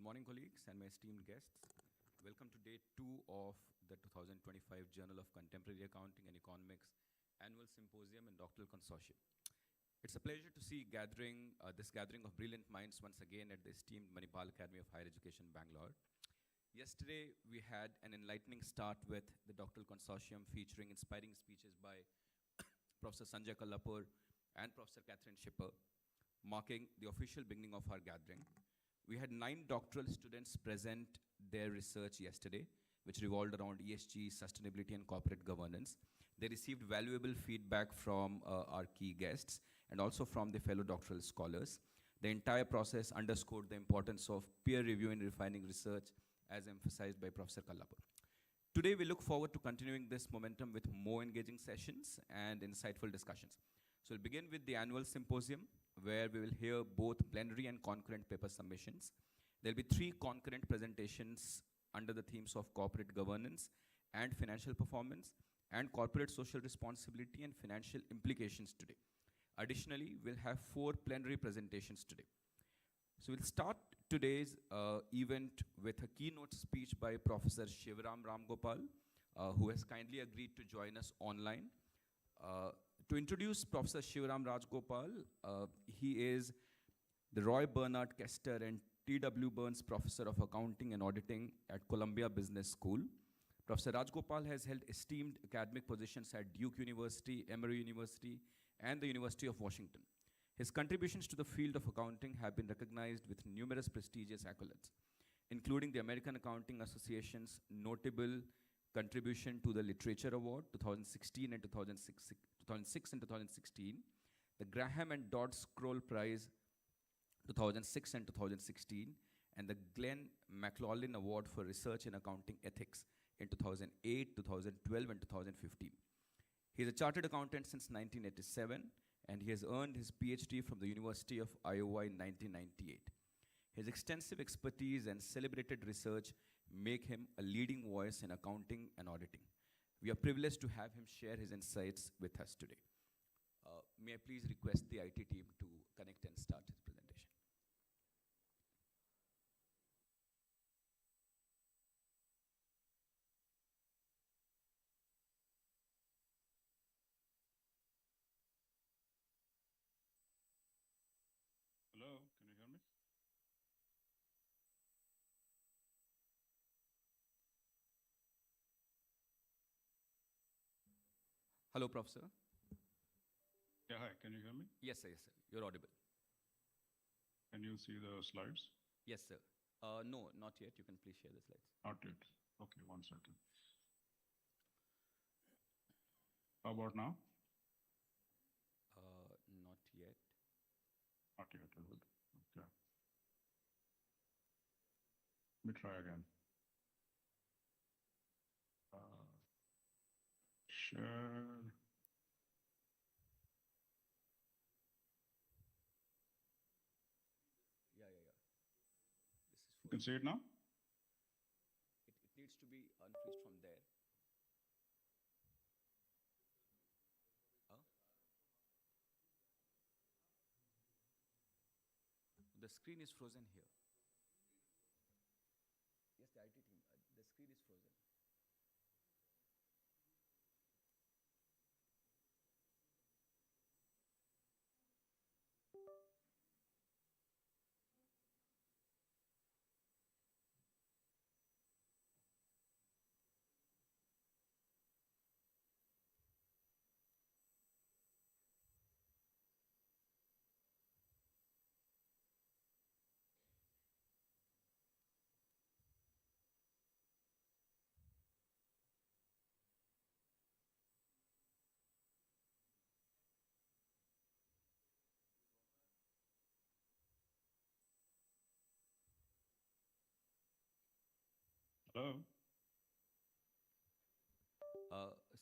Good morning, colleagues and my esteemed guests. Welcome to day 2 of the 2025 Journal of Contemporary Accounting and Economics Annual Symposium and Doctoral Consortium. It's a pleasure to see this gathering of brilliant minds once again at the esteemed Manipal Academy of Higher Education, Bangalore. Yesterday, we had an enlightening start with the Doctoral Consortium featuring inspiring speeches by Professor Sanjay Kallapur and Professor Catherine Schipper, marking the official beginning of our gathering. We had 9 doctoral students present their research yesterday, which revolved around ESG, sustainability, and corporate governance. They received valuable feedback from our key guests and also from the fellow doctoral scholars. The entire process underscored the importance of peer review in refining research, as emphasized by Professor Kallapur. Today, we look forward to continuing this momentum with more engaging sessions and insightful discussions. So we'll begin with the annual symposium, where we will hear both plenary and concurrent paper submissions. There'll be 3 concurrent presentations under the themes of corporate governance and financial performance, and corporate social responsibility and financial implications today. Additionally, we'll have 4 plenary presentations today. So we'll start today's event with a keynote speech by Professor Shivaram Ramgopal, who has kindly agreed to join us online. To introduce Professor Shivaram Rajgopal, he is the Roy Bernard Kester and T.W. Burns Professor of Accounting and Auditing at Columbia Business School. Professor Rajgopal has held esteemed academic positions at Duke University, Emory University, and the University of Washington. His contributions to the field of accounting have been recognized with numerous prestigious accolades, including the American Accounting Association's notable contribution to the Literature Award 2016 and 2006 and 2016, the Graham and Dodd Scroll Prize 2006 and 2016, and the Glenn McLaughlin Award for Research in Accounting Ethics in 2008, 2012, and 2015. He is a chartered accountant since 1987, and he has earned his PhD from the University of Iowa in 1998. His extensive expertise and celebrated research make him a leading voice in accounting and auditing. We are privileged to have him share his insights with us today. May I please request the IT team to connect and start his presentation. Hello, can you hear me? Hello, Professor. Yeah, hi, can you hear me? Yes, sir, yes, sir. You're audible. Can you see the slides? Yes, sir. No, not yet. You can please share the slides. Not yet. Okay, one second. How about now? Not yet. Not yet, is it? Okay. Let me try again. Share. Yeah. This is You can see it now? it needs to be unfreezed from there. The screen is frozen here. Yes, the IT team, the screen is frozen. Hello?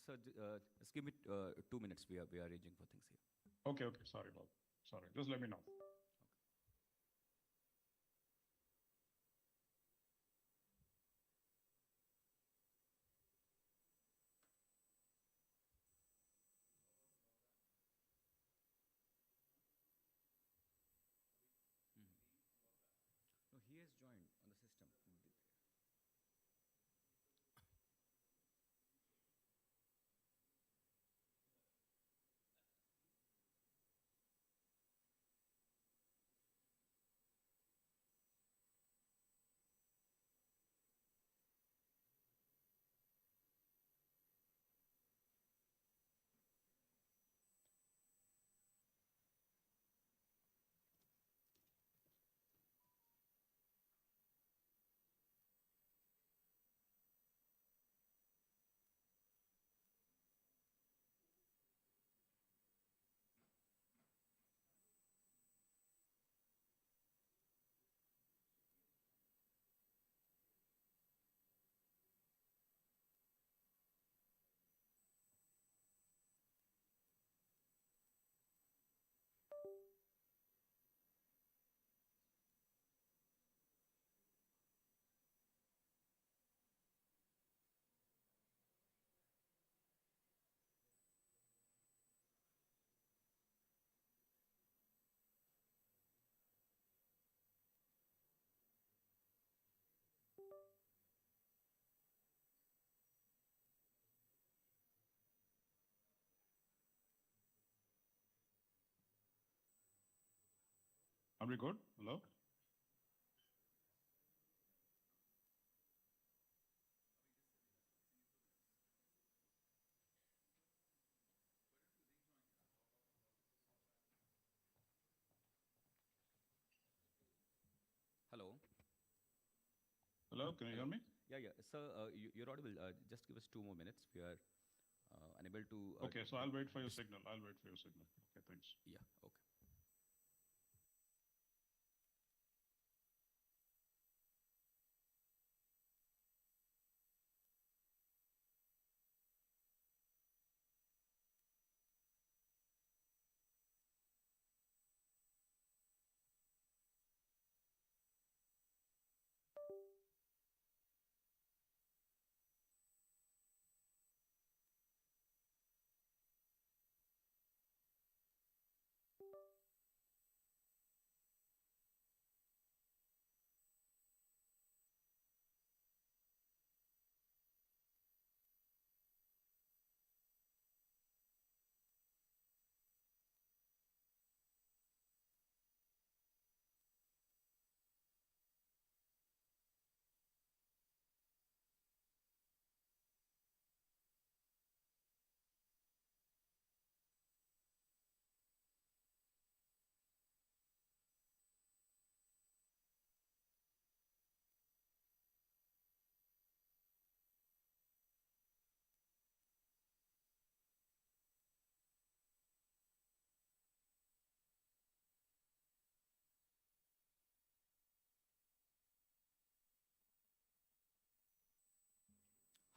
Sir, just give me 2 minutes. We are arranging for things here. Okay, sorry, Bob. Sorry, just let me know. No, he has joined on the we good? Hello? Hello. Hello, can you hear me? Yeah, yeah. Sir, you're audible. Just give us 2 more minutes. We are unable to. Okay, so I'll wait for your signal. I'll wait for your signal. Okay, thanks. Yeah, okay.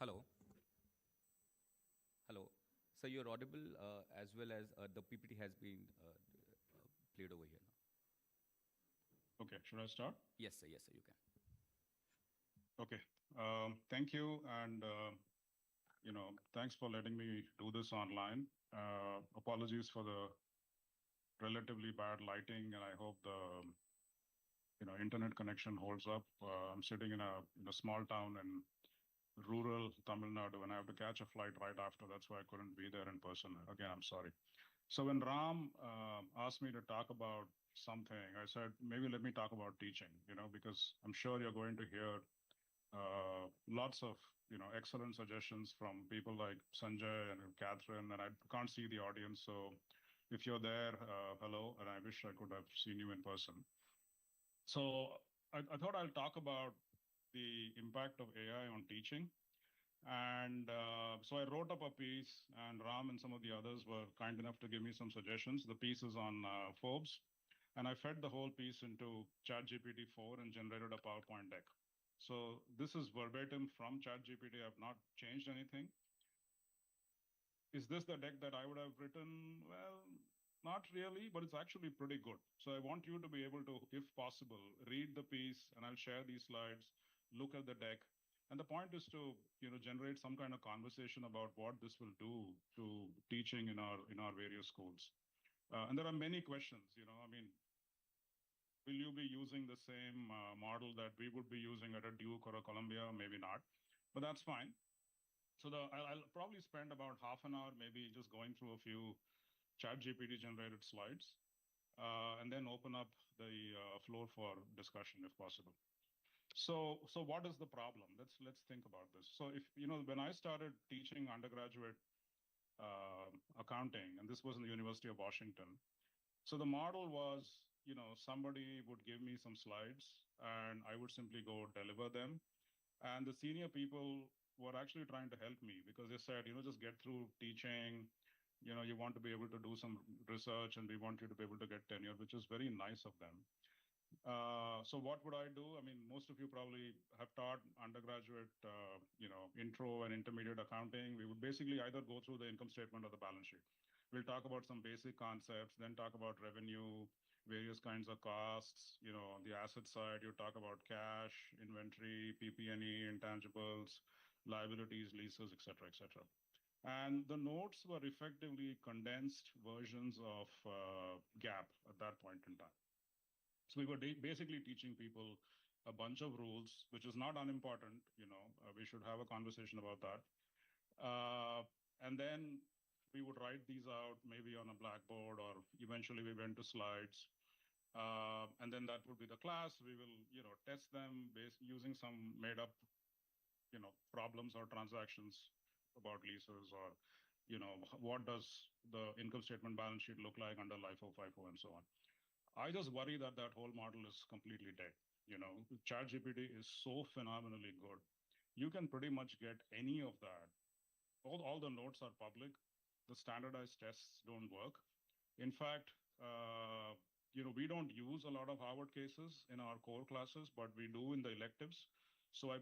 Hello. Hello. So you're audible as well as the PPT has been played over here now. Okay, should I start? Yes, sir. Yes, sir. You can. Okay, thank you. And, thanks for letting me do this online. Apologies for the relatively bad lighting, and I hope the, internet connection holds up. I'm sitting in a small town in rural Tamil Nadu, and I have to catch a flight right after. That's why I couldn't be there in person. Again, I'm sorry. So when Ram asked me to talk about something, I said, maybe let me talk about teaching, because I'm sure you're going to hear lots of, excellent suggestions from people like Sanjay and Catherine, and I can't see the audience. So if you're there, hello, and I wish I could have seen you in person. So I thought I'll talk about the impact of AI on teaching. And so I wrote up a piece, and Ram and some of the others were kind enough to give me some suggestions. The piece is on Forbes, and I fed the whole piece into ChatGPT 4 and generated a PowerPoint deck. So this is verbatim from ChatGPT. I've not changed anything. Is this the deck that I would have written? Well, not really, but it's actually pretty good. So I want you to be able to, if possible, read the piece, and I'll share these slides, look at the deck. And the point is to, generate some kind of conversation about what this will do to teaching in our various schools. And there are many questions, will you be using the same model that we would be using at a Duke or a Columbia? Maybe not, but that's fine. So I'll probably spend about half an hour, maybe just going through a few ChatGPT generated slides, and then open up the floor for discussion if possible. So what is the problem? Let's think about this. So if, when I started teaching undergraduate accounting, and this was in the University of Washington, so the model was, somebody would give me some slides and I would simply go deliver them. And the senior people were actually trying to help me because they said, just get through teaching, you want to be able to do some research and we want you to be able to get tenure, which is very nice of them. So what would I do? I mean, most of you probably have taught undergraduate, intro and intermediate accounting. We would basically either go through the income statement or the balance sheet. We'll talk about some basic concepts, then talk about revenue, various kinds of costs. On the asset side, you talk about cash, inventory, PP&E, intangibles, liabilities, leases, et cetera, et cetera. And the notes were effectively condensed versions of GAAP at that point in time. So we were basically teaching people a bunch of rules, which is not unimportant. We should have a conversation about that. And then we would write these out maybe on a blackboard, or eventually we went to slides. And then that would be the class. We will, test them using some made up, problems or transactions about leases or, what does the income statement balance sheet look like under LIFO, FIFO, and so on. I just worry that that whole model is completely dead. ChatGPT is so phenomenally good. You can pretty much get any of that. All the notes are public. The standardized tests don't work. In fact, we don't use a lot of Harvard cases in our core classes, but we do in the electives. So I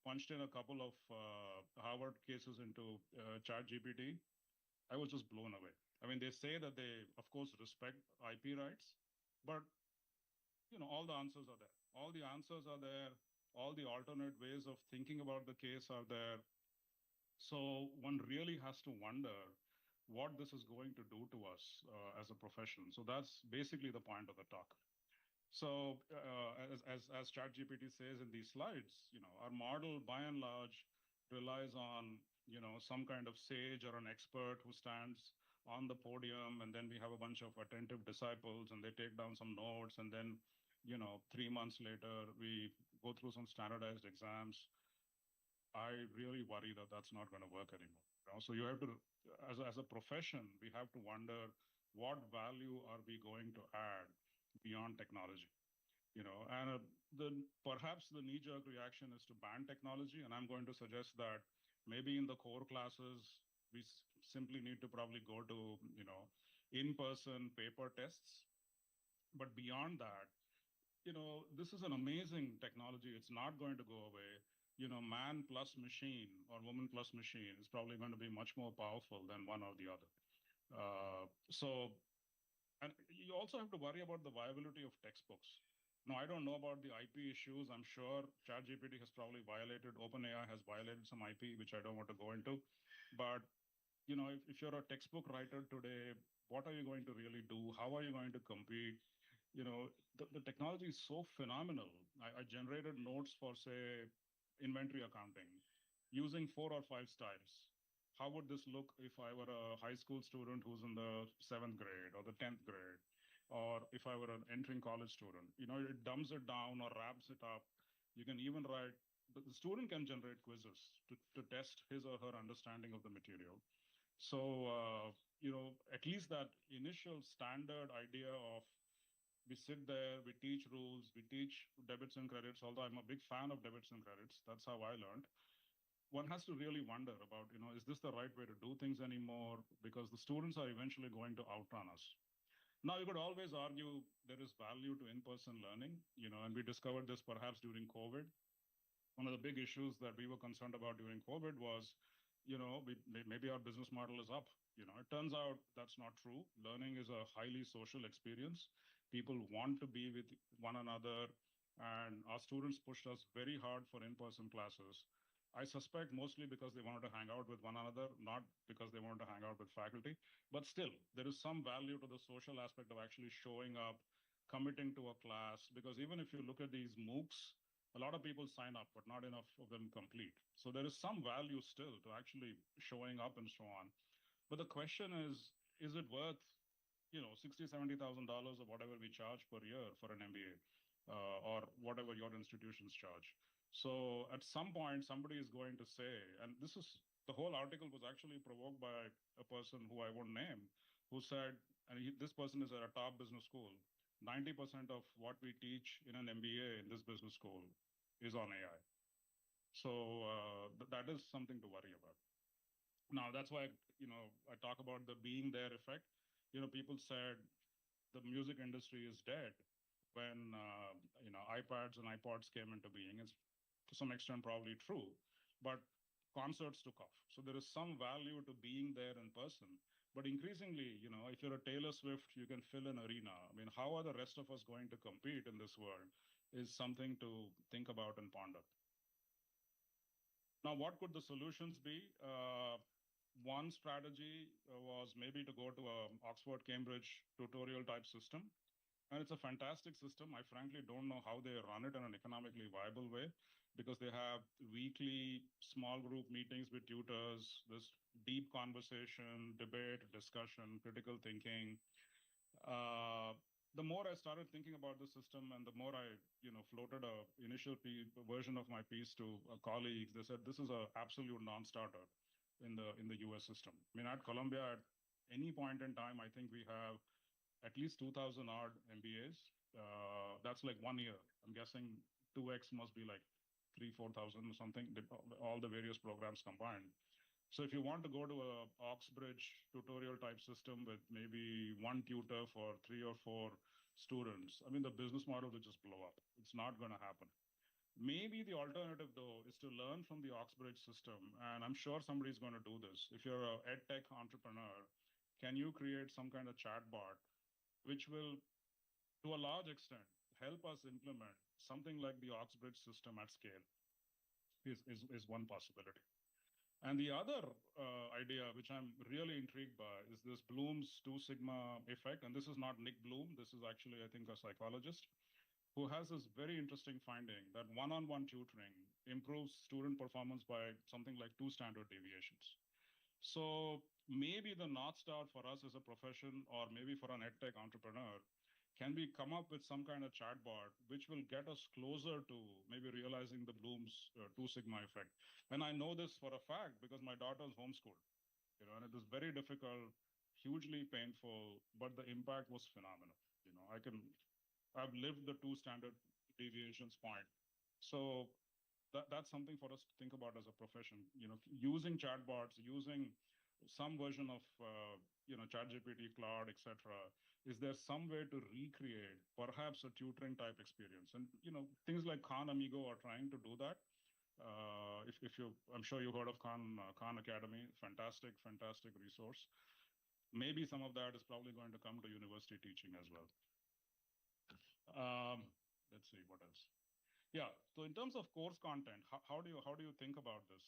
punched in a couple of Harvard cases into ChatGPT. I was just blown away. I mean, they say that they, of course, respect IP rights, but all the answers are there. All the answers are there. All the alternate ways of thinking about the case are there. So one really has to wonder what this is going to do to us as a profession. So that's basically the point of the talk. So as ChatGPT says in these slides, our model by and large relies on, some kind of sage or an expert who stands on the podium, and then we have a bunch of attentive disciples and they take down some notes, and then 3 months later we go through some standardized exams. I really worry that that's not going to work anymore. So you have to, as a profession, we have to wonder what value are we going to add beyond technology. And perhaps the knee-jerk reaction is to ban technology, and I'm going to suggest that maybe in the core classes we simply need to probably go to in-person paper tests. But beyond that, this is an amazing technology. It's not going to go away. Man plus machine or woman plus machine is probably going to be much more powerful than one or the other. And you also have to worry about the viability of textbooks. Now, I don't know about the IP issues. I'm sure ChatGPT has probably violated, OpenAI has violated some IP, which I don't want to go into. But, if you're a textbook writer today, what are you going to really do? How are you going to compete? The technology is so phenomenal. I generated notes for, say, inventory accounting using 4 or 5 styles. How would this look if I were a high school student who's in the 7th grade or the 10th grade, or if I were an entering college student? It dumbs it down or wraps it up. You can even write, the student can generate quizzes to test his or her understanding of the material. So, at least that initial standard idea of we sit there, we teach rules, we teach debits and credits, although I'm a big fan of debits and credits. That's how I learned. One has to really wonder about, is this the right way to do things anymore? Because the students are eventually going to outrun us. Now, you could always argue there is value to in-person learning, and we discovered this perhaps during COVID. One of the big issues that we were concerned about during COVID was, maybe our business model is up. It turns out that's not true. Learning is a highly social experience. People want to be with one another, and our students pushed us very hard for in-person classes. I suspect mostly because they wanted to hang out with one another, not because they wanted to hang out with faculty. But still, there is some value to the social aspect of actually showing up, committing to a class, because even if you look at these MOOCs, a lot of people sign up, but not enough of them complete. So there is some value still to actually showing up and so on. But the question is it worth, $60,000, $70,000 or whatever we charge per year for an MBA, or whatever your institutions charge? So at some point, somebody is going to say, and the whole article was actually provoked by a person who I won't name, who said, and this person is at a top business school, 90% of what we teach in an MBA in this business school is on AI. So that is something to worry about. Now, that's why, I talk about the being there effect. People said the music industry is dead when, iPads and iPods came into being. It's to some extent probably true, but concerts took off. So there is some value to being there in person. But increasingly, if you're a Taylor Swift, you can fill an arena. I mean, how are the rest of us going to compete in this world is something to think about and ponder. Now, what could the solutions be? One strategy was maybe to go to an Oxford, Cambridge tutorial type system. And it's a fantastic system. I frankly don't know how they run it in an economically viable way, because they have weekly small group meetings with tutors, this deep conversation, debate, discussion, critical thinking. the more I started thinking about the system and the more I, floated a initial version of my piece to colleagues, they said this is an absolute non-starter in the US system. I mean, at Columbia, at any point in time, I think we have at least 2,000 odd MBAs. That's like 1 year. I'm guessing 2x must be like 4,000 or something, all the various programs combined. So if you want to go to a Oxbridge tutorial type system with maybe one tutor for 3 or 4 students, I mean, the business model will just blow up. It's not going to happen. Maybe the alternative, though, is to learn from the Oxbridge system. And I'm sure somebody's going to do this. If you're an ed tech entrepreneur, can you create some kind of chatbot which will, to a large extent, help us implement something like the Oxbridge system at scale? Is one possibility. And the other idea, which I'm really intrigued by, is this Bloom's 2 sigma effect. And this is not Nick Bloom. This is actually, I think, a psychologist who has this very interesting finding that one-on-one tutoring improves student performance by something like 2 standard deviations. So maybe the North Star for us as a profession, or maybe for an EdTech entrepreneur, can we come up with some kind of chatbot which will get us closer to maybe realizing the Bloom's 2 sigma effect? And I know this for a fact because my daughter's homeschooled, and it was very difficult, hugely painful, but the impact was phenomenal. I've lived the 2 standard deviations point. So that's something for us to think about as a profession, using chatbots, using some version of, ChatGPT, Claude, etc. Is there some way to recreate perhaps a tutoring type experience? And, things like Khan Amigo are trying to do that. I'm sure you heard of Khan Academy, fantastic resource. Maybe some of that is probably going to come to university teaching as well. Let's see what else. Yeah. So in terms of course content, how do you think about this?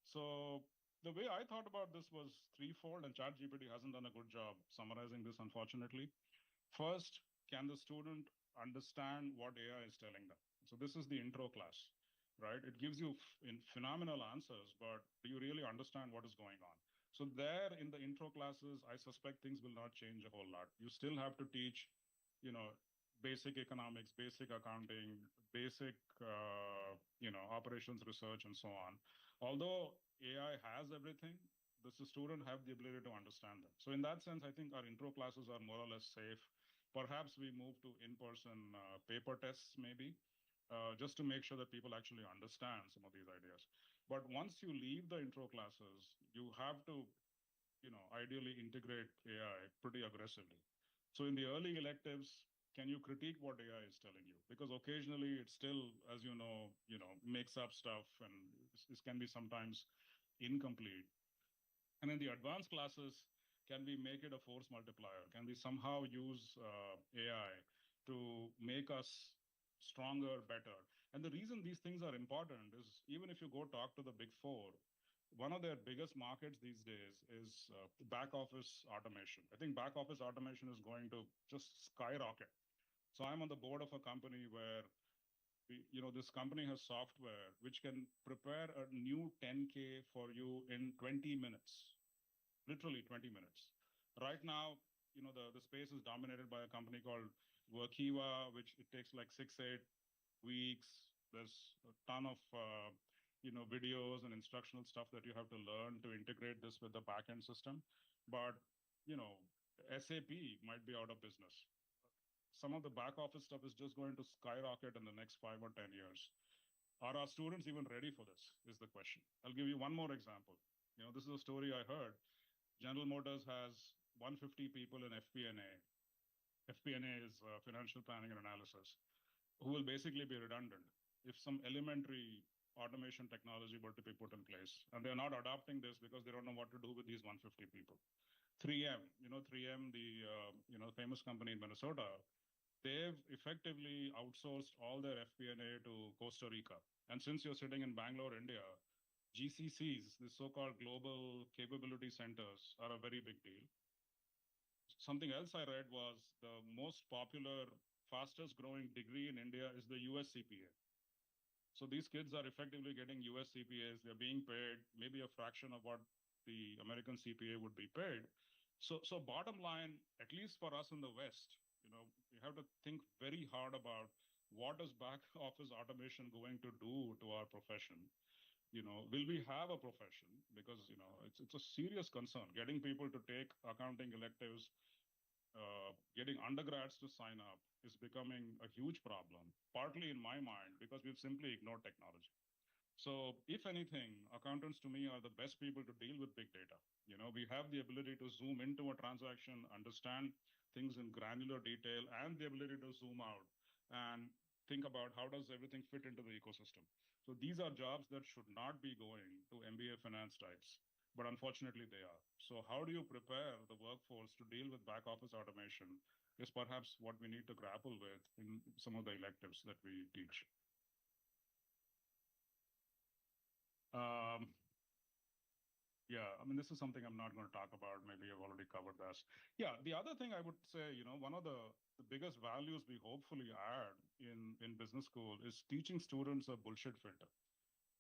So the way I thought about this was threefold, and ChatGPT hasn't done a good job summarizing this, unfortunately. First, can the student understand what AI is telling them? So this is the intro class, right? It gives you phenomenal answers, but do you really understand what is going on? So there in the intro classes, I suspect things will not change a whole lot. You still have to teach, basic economics, basic accounting, basic, operations research, and so on. Although AI has everything, does the student have the ability to understand them? So in that sense, I think our intro classes are more or less safe. Perhaps we move to in-person paper tests, maybe, just to make sure that people actually understand some of these ideas. But once you leave the intro classes, you have to, ideally integrate AI pretty aggressively. So in the early electives, can you critique what AI is telling you? Because occasionally it still, as you know, makes up stuff, and this can be sometimes incomplete. And in the advanced classes, can we make it a force multiplier? Can we somehow use AI to make us stronger, better? And the reason these things are important is even if you go talk to the big four, one of their biggest markets these days is back office automation. I think back office automation is going to just skyrocket. So I'm on the board of a company where this company has software which can prepare a new 10K for you in 20 minutes, literally 20 minutes. Right now, the space is dominated by a company called Workiva, which it takes like 6-8 weeks. There's a ton of videos and instructional stuff that you have to learn to integrate this with the backend system. But SAP might be out of business. Some of the back office stuff is just going to skyrocket in the next 5 or 10 years. Are our students even ready for this, is the question. I'll give you one more example. This is a story I heard. General Motors has 150 people in FP&A. FP&A is financial planning and analysis, who will basically be redundant if some elementary automation technology were to be put in place. And they're not adopting this because they don't know what to do with these 150 people. 3M, 3M, the famous company in Minnesota, they've effectively outsourced all their FP&A to Costa Rica. And since you're sitting in Bangalore, India, GCCs, the so-called global capability centers, are a very big deal. Something else I read was the most popular, fastest growing degree in India is the US CPA. So these kids are effectively getting US CPAs. They're being paid maybe a fraction of what the American CPA would be paid. So bottom line, at least for us in the West, We have to think very hard about what is back office automation going to do to our profession. Will we have a profession? Because, it's a serious concern. Getting people to take accounting electives, getting undergrads to sign up is becoming a huge problem, partly in my mind, because we've simply ignored technology. So if anything, accountants to me are the best people to deal with big data. We have the ability to zoom into a transaction, understand things in granular detail, and the ability to zoom out and think about how does everything fit into the ecosystem. So these are jobs that should not be going to MBA finance types, but unfortunately they are. So how do you prepare the workforce to deal with back office automation is perhaps what we need to grapple with in some of the electives that we teach. Yeah, I mean, this is something I'm not going to talk about. Maybe I've already covered that. Yeah, the other thing I would say, one of the biggest values we hopefully add in business school is teaching students a bullshit filter.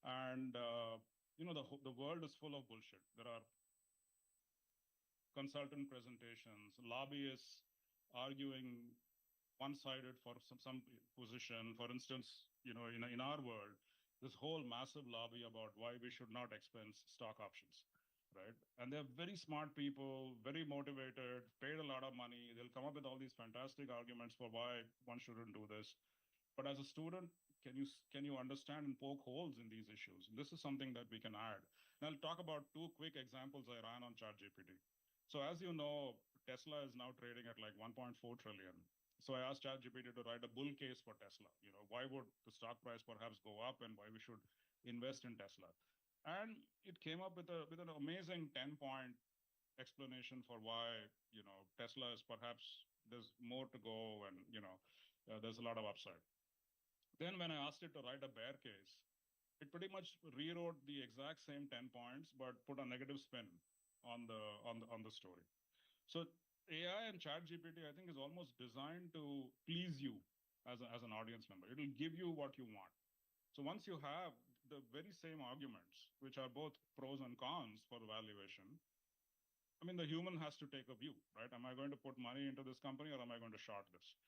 And, the world is full of bullshit. There are consultant presentations, lobbyists arguing one-sided for some position. For instance, in our world, this whole massive lobby about why we should not expense stock options, right? And they're very smart people, very motivated, paid a lot of money. They'll come up with all these fantastic arguments for why one shouldn't do this. But as a student, can you understand and poke holes in these issues? This is something that we can add. And I'll talk about two quick examples I ran on ChatGPT. So as you know, Tesla is now trading at like 1.4 trillion. So I asked ChatGPT to write a bull case for Tesla. Why would the stock price perhaps go up and why we should invest in Tesla? And it came up with an amazing 10-point explanation for why, Tesla is perhaps there's more to go and, there's a lot of upside. Then when I asked it to write a bear case, it pretty much rewrote the exact same 10 points, but put a negative spin on the story. So AI and ChatGPT, I think, is almost designed to please you as an audience member. It will give you what you want. So once you have the very same arguments, which are both pros and cons for the valuation, I mean, the human has to take a view, right? Am I going to put money into this company or am I going to short this?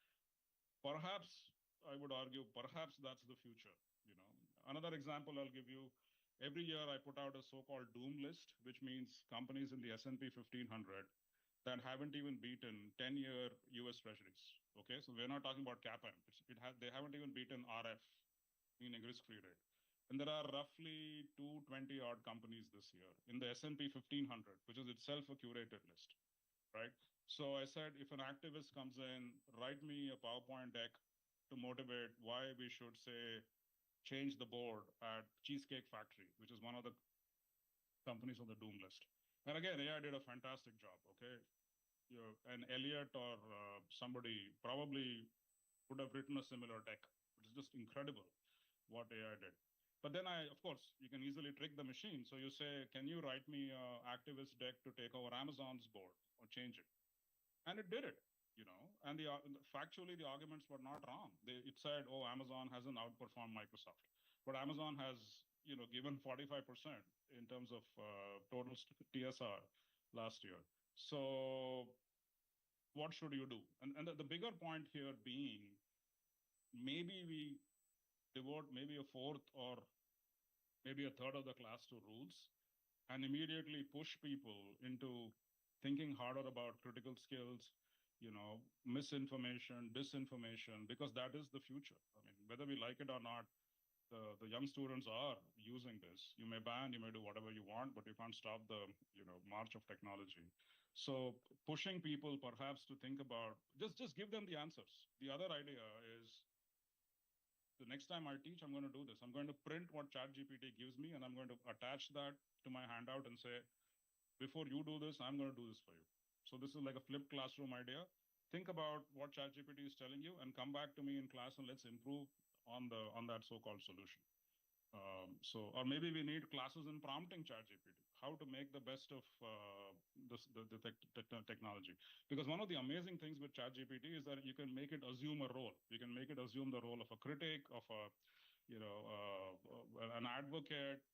Perhaps, I would argue, perhaps that's the future. Another example I'll give you, every year I put out a so-called doom list, which means companies in the S&P 1500 that haven't even beaten 10-year US treasuries. Okay, so we're not talking about CAPM. They haven't even beaten RF, meaning risk-free rate. And there are roughly 220 odd companies this year in the S&P 1500, which is itself a curated list, right? So I said, if an activist comes in, write me a PowerPoint deck to motivate why we should say, change the board at Cheesecake Factory, which is one of the companies on the doom list. And again, AI did a fantastic job, okay? And Elliot or somebody probably would have written a similar deck, which is just incredible what AI did. But then of course, you can easily trick the machine. So you say, can you write me an activist deck to take over Amazon's board or change it? And it did it, and factually, the arguments were not wrong. It said, oh, Amazon hasn't outperformed Microsoft. But Amazon has, given 45% in terms of total TSR last year. So what should you do? And the bigger point here being, maybe we devote maybe a fourth or maybe a third of the class to rules and immediately push people into thinking harder about critical skills, misinformation, disinformation, because that is the future. I mean, whether we like it or not, the young students are using this. You may ban, you may do whatever you want, but you can't stop the, march of technology. So pushing people perhaps to think about, just give them the answers. The other idea is, the next time I teach, I'm going to do this. I'm going to print what ChatGPT gives me, and I'm going to attach that to my handout and say, before you do this, I'm going to do this for you. So this is like a flipped classroom idea. Think about what ChatGPT is telling you and come back to me in class and let's improve on that so-called solution. Or maybe we need classes in prompting ChatGPT, how to make the best of the technology. Because one of the amazing things with ChatGPT is that you can make it assume a role. You can make it assume the role of a critic, of an advocate.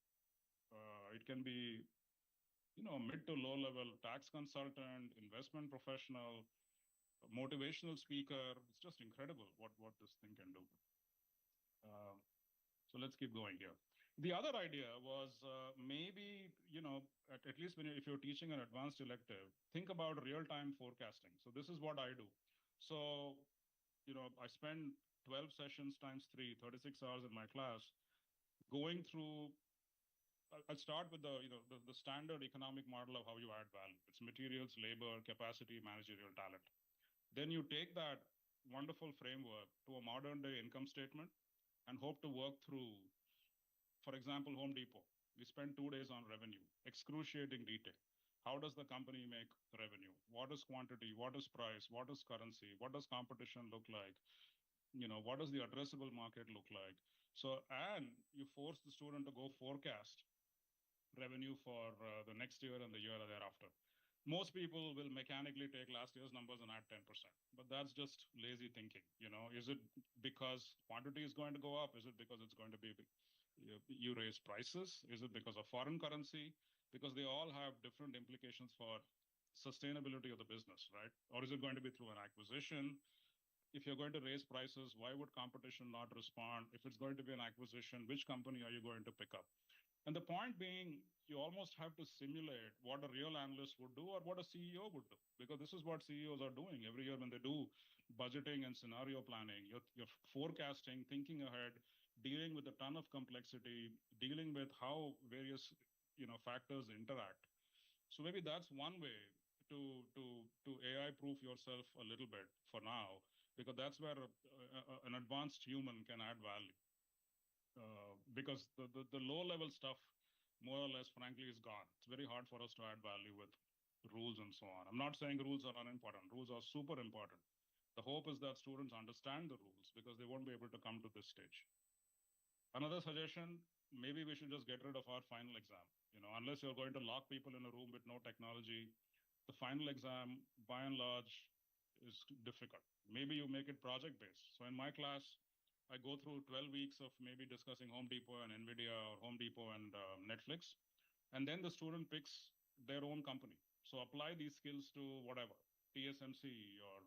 It can be, mid to low level tax consultant, investment professional. motivational speaker. It's just incredible what this thing can do. So let's keep going here. The other idea was maybe, at least if you're teaching an advanced elective, think about real-time forecasting. So this is what I do. So, I spend 12 sessions times 3, 36 hours in my class going through. I'll start with the standard economic model of how you add value. It's materials, labor, capacity, managerial talent. Then you take that wonderful framework to a modern day income statement and hope to work through, for example, Home Depot. We spend 2 days on revenue, excruciating detail. How does the company make revenue? What is quantity? What is price? What is currency? What does competition look like? What does the addressable market look like? So, and you force the student to go forecast revenue for the next year and the year thereafter. Most people will mechanically take last year's numbers and add 10%, but that's just lazy thinking. Is it because quantity is going to go up? Is it because it's going to be you raise prices? Is it because of foreign currency? Because they all have different implications for sustainability of the business, right? Or is it going to be through an acquisition? If you're going to raise prices, why would competition not respond? If it's going to be an acquisition, which company are you going to pick up? And the point being, you almost have to simulate what a real analyst would do or what a CEO would do, because this is what CEOs are doing every year when they do budgeting and scenario planning. You're forecasting, thinking ahead, dealing with a ton of complexity, dealing with how various factors interact. So maybe that's one way to AI proof yourself a little bit for now, because that's where an advanced human can add value. Because the low level stuff, more or less, frankly, is gone. It's very hard for us to add value with rules and so on. I'm not saying rules are unimportant. Rules are super important. The hope is that students understand the rules because they won't be able to come to this stage. Another suggestion, maybe we should just get rid of our final exam. Unless you're going to lock people in a room with no technology, the final exam, by and large, is difficult. Maybe you make it project-based. So in my class, I go through 12 weeks of maybe discussing Home Depot and NVIDIA or Home Depot and Netflix. And then the student picks their own company. So apply these skills to whatever, TSMC or...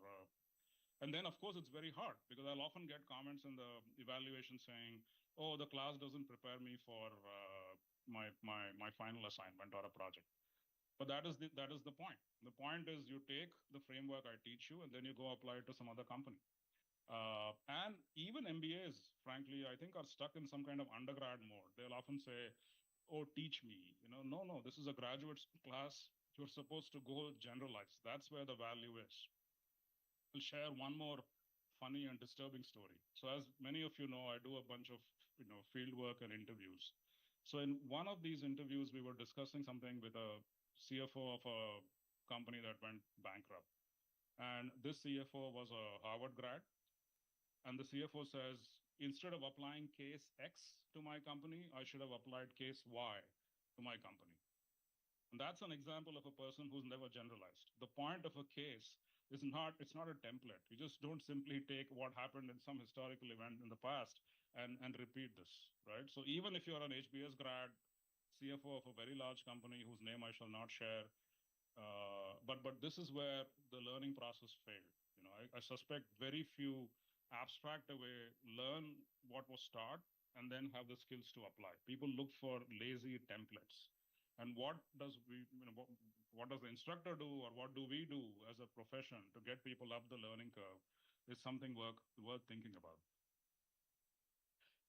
and then, of course, it's very hard because I'll often get comments in the evaluation saying, oh, the class doesn't prepare me for my final assignment or a project. But that is the point. The point is you take the framework I teach you and then you go apply it to some other company. And even MBAs, frankly, I think are stuck in some kind of undergrad mode. They'll often say, oh, teach me. No, this is a graduate class. You're supposed to go generalize. That's where the value is. I'll share one more funny and disturbing story. So as many of you know, I do a bunch of field work and interviews. So in one of these interviews, we were discussing something with a CFO of a company that went bankrupt. And this CFO was a Harvard grad. And the CFO says, instead of applying case X to my company, I should have applied case Y to my company. And that's an example of a person who's never generalized. The point of a case is it's not a template. You just don't simply take what happened in some historical event in the past and repeat this, right? So even if you're an HBS grad, CFO of a very large company whose name I shall not share, but this is where the learning process failed. I suspect very few abstract away, learn what was taught, and then have the skills to apply. People look for lazy templates. And what does what does the instructor do, or what do we do as a profession to get people up the learning curve is something worth thinking about.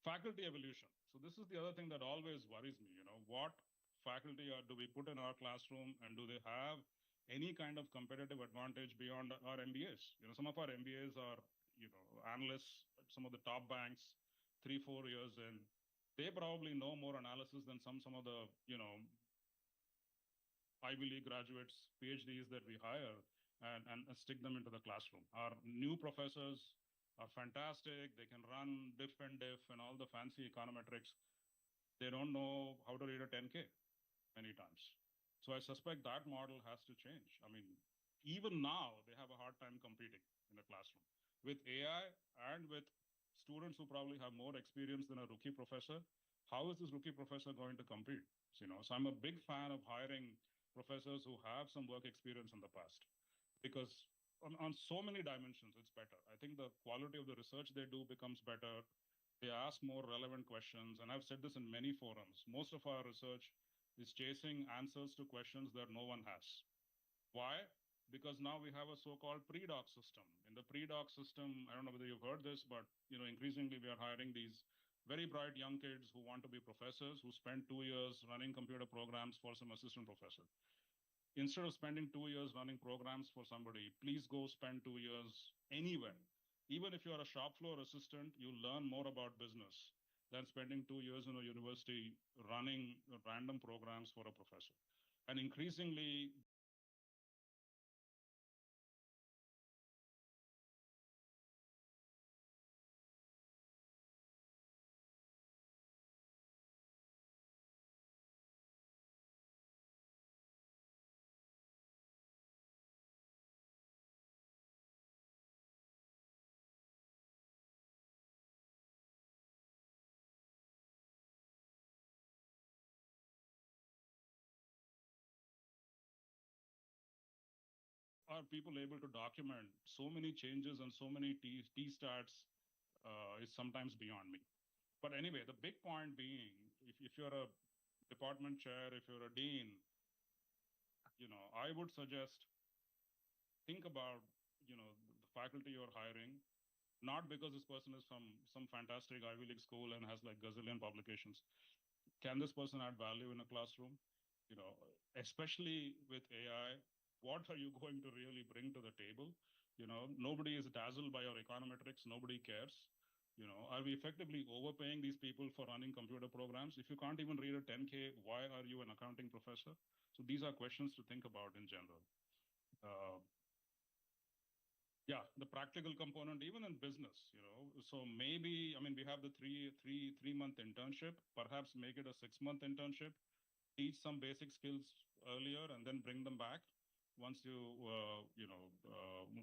Faculty evolution. So this is the other thing that always worries me. What faculty do we put in our classroom, and do they have any kind of competitive advantage beyond our MBAs? Some of our MBAs are analysts at some of the top banks, 3-4 years in. They probably know more analysis than some of the Ivy League graduates, PhDs that we hire and stick them into the classroom. Our new professors are fantastic. They can run diff and diff and all the fancy econometrics. They don't know how to read a 10K many times. So I suspect that model has to change. I mean, even now, they have a hard time competing in the classroom. With AI and with students who probably have more experience than a rookie professor, how is this rookie professor going to compete? So I'm a big fan of hiring professors who have some work experience in the past, because on so many dimensions, it's better. I think the quality of the research they do becomes better. They ask more relevant questions. And I've said this in many forums. Most of our research is chasing answers to questions that no one has. Why? Because now we have a so-called pre-doc system. In the pre-doc system, I don't know whether you've heard this, but increasingly we are hiring these very bright young kids who want to be professors, who spend 2 years running computer programs for some assistant professor. Instead of spending 2 years running programs for somebody, please go spend 2 years anywhere. Even if you're a shop floor assistant, you learn more about business than spending 2 years in a university running random programs for a professor. And increasingly, are people able to document so many changes and so many T-stats is sometimes beyond me. But anyway, the big point being, if you're a department chair, if you're a dean, I would suggest think about, the faculty you're hiring, not because this person is from some fantastic Ivy League school and has like gazillion publications. Can this person add value in a classroom? Especially with AI, what are you going to really bring to the table? Nobody is dazzled by your econometrics. Nobody cares. Are we effectively overpaying these people for running computer programs? If you can't even read a 10K, why are you an accounting professor? So these are questions to think about in general. Yeah, the practical component, even in business, So maybe, we have the three-month internship, perhaps make it a 6-month internship, teach some basic skills earlier and then bring them back once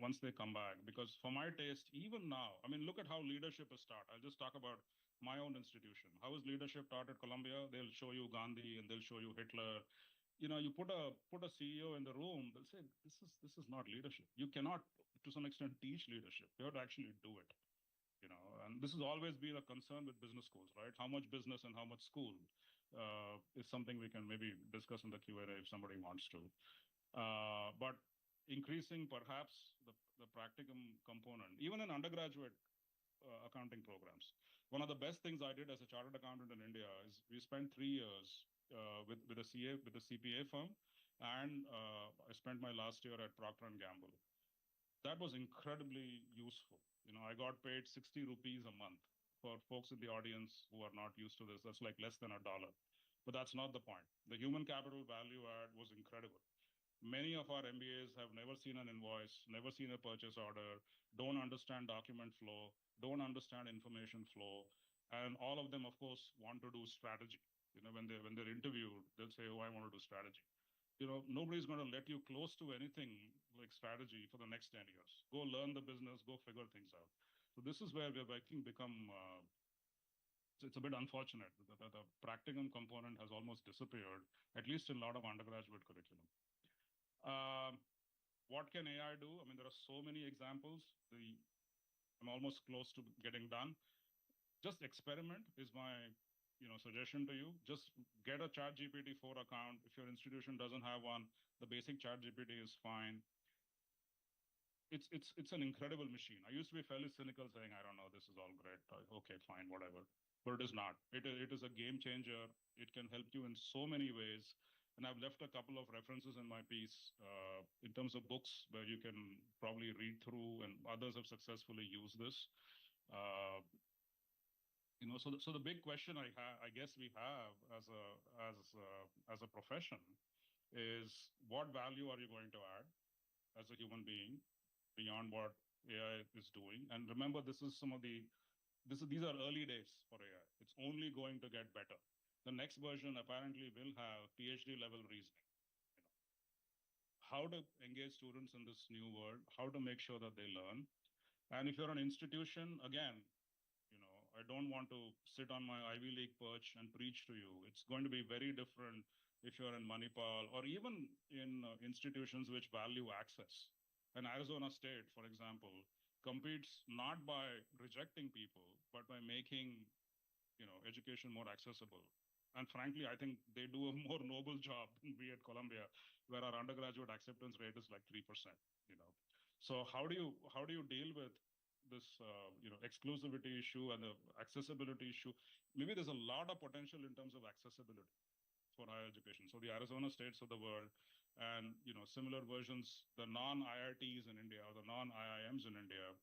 once they come back. Because for my taste, even now, look at how leadership is taught. I'll just talk about my own institution. How is leadership taught at Columbia? They'll show you Gandhi and they'll show you Hitler. You put a CEO in the room, they'll say, this is not leadership. You cannot, to some extent, teach leadership. You have to actually do it. And this has always been a concern with business schools, right? How much business and how much school is something we can maybe discuss in the Q&A if somebody wants to. But increasing perhaps the practicum component, even in undergraduate accounting programs. One of the best things I did as a chartered accountant in India is we spent 3 years with a CPA firm, and I spent my last year at Procter & Gamble. That was incredibly useful. I got paid 60 rupees a month. For folks in the audience who are not used to this, that's like less than $1. But that's not the point. The human capital value add was incredible. Many of our MBAs have never seen an invoice, never seen a purchase order, don't understand document flow, don't understand information flow, and all of them, of course, want to do strategy. When they're interviewed, they'll say, "Oh, I want to do strategy." Nobody's going to let you close to anything like strategy for the next 10 years. Go learn the business, go figure things out. So this is where we've, I think, become, it's a bit unfortunate that the practicum component has almost disappeared, at least in a lot of undergraduate curriculum. What can AI do? There are so many examples. I'm almost close to getting done. Just experiment is my suggestion to you. Just get a ChatGPT 4 account. If your institution doesn't have one, the basic ChatGPT is fine. It's an incredible machine. I used to be fairly cynical saying, I don't know, this is all great. Okay, fine, whatever. But it is not. It is a game changer. It can help you in so many ways. And I've left a couple of references in my piece in terms of books where you can probably read through, and others have successfully used this. So the big question I guess we have as a profession is, what value are you going to add as a human being beyond what AI is doing? And remember, these are early days for AI. It's only going to get better. The next version apparently will have PhD level reasoning. How to engage students in this new world, how to make sure that they learn. And if you're an institution, again, I don't want to sit on my Ivy League perch and preach to you. It's going to be very different if you're in Manipal or even in institutions which value access. And Arizona State, for example, competes not by rejecting people, but by making, education more accessible. And frankly, I think they do a more noble job than we at Columbia, where our undergraduate acceptance rate is like 3%, you know. So how do you deal with this, exclusivity issue and the accessibility issue? Maybe there's a lot of potential in terms of accessibility for higher education. So the Arizona states of the world and, similar versions, the non-IITs in India or the non-IIMs in India,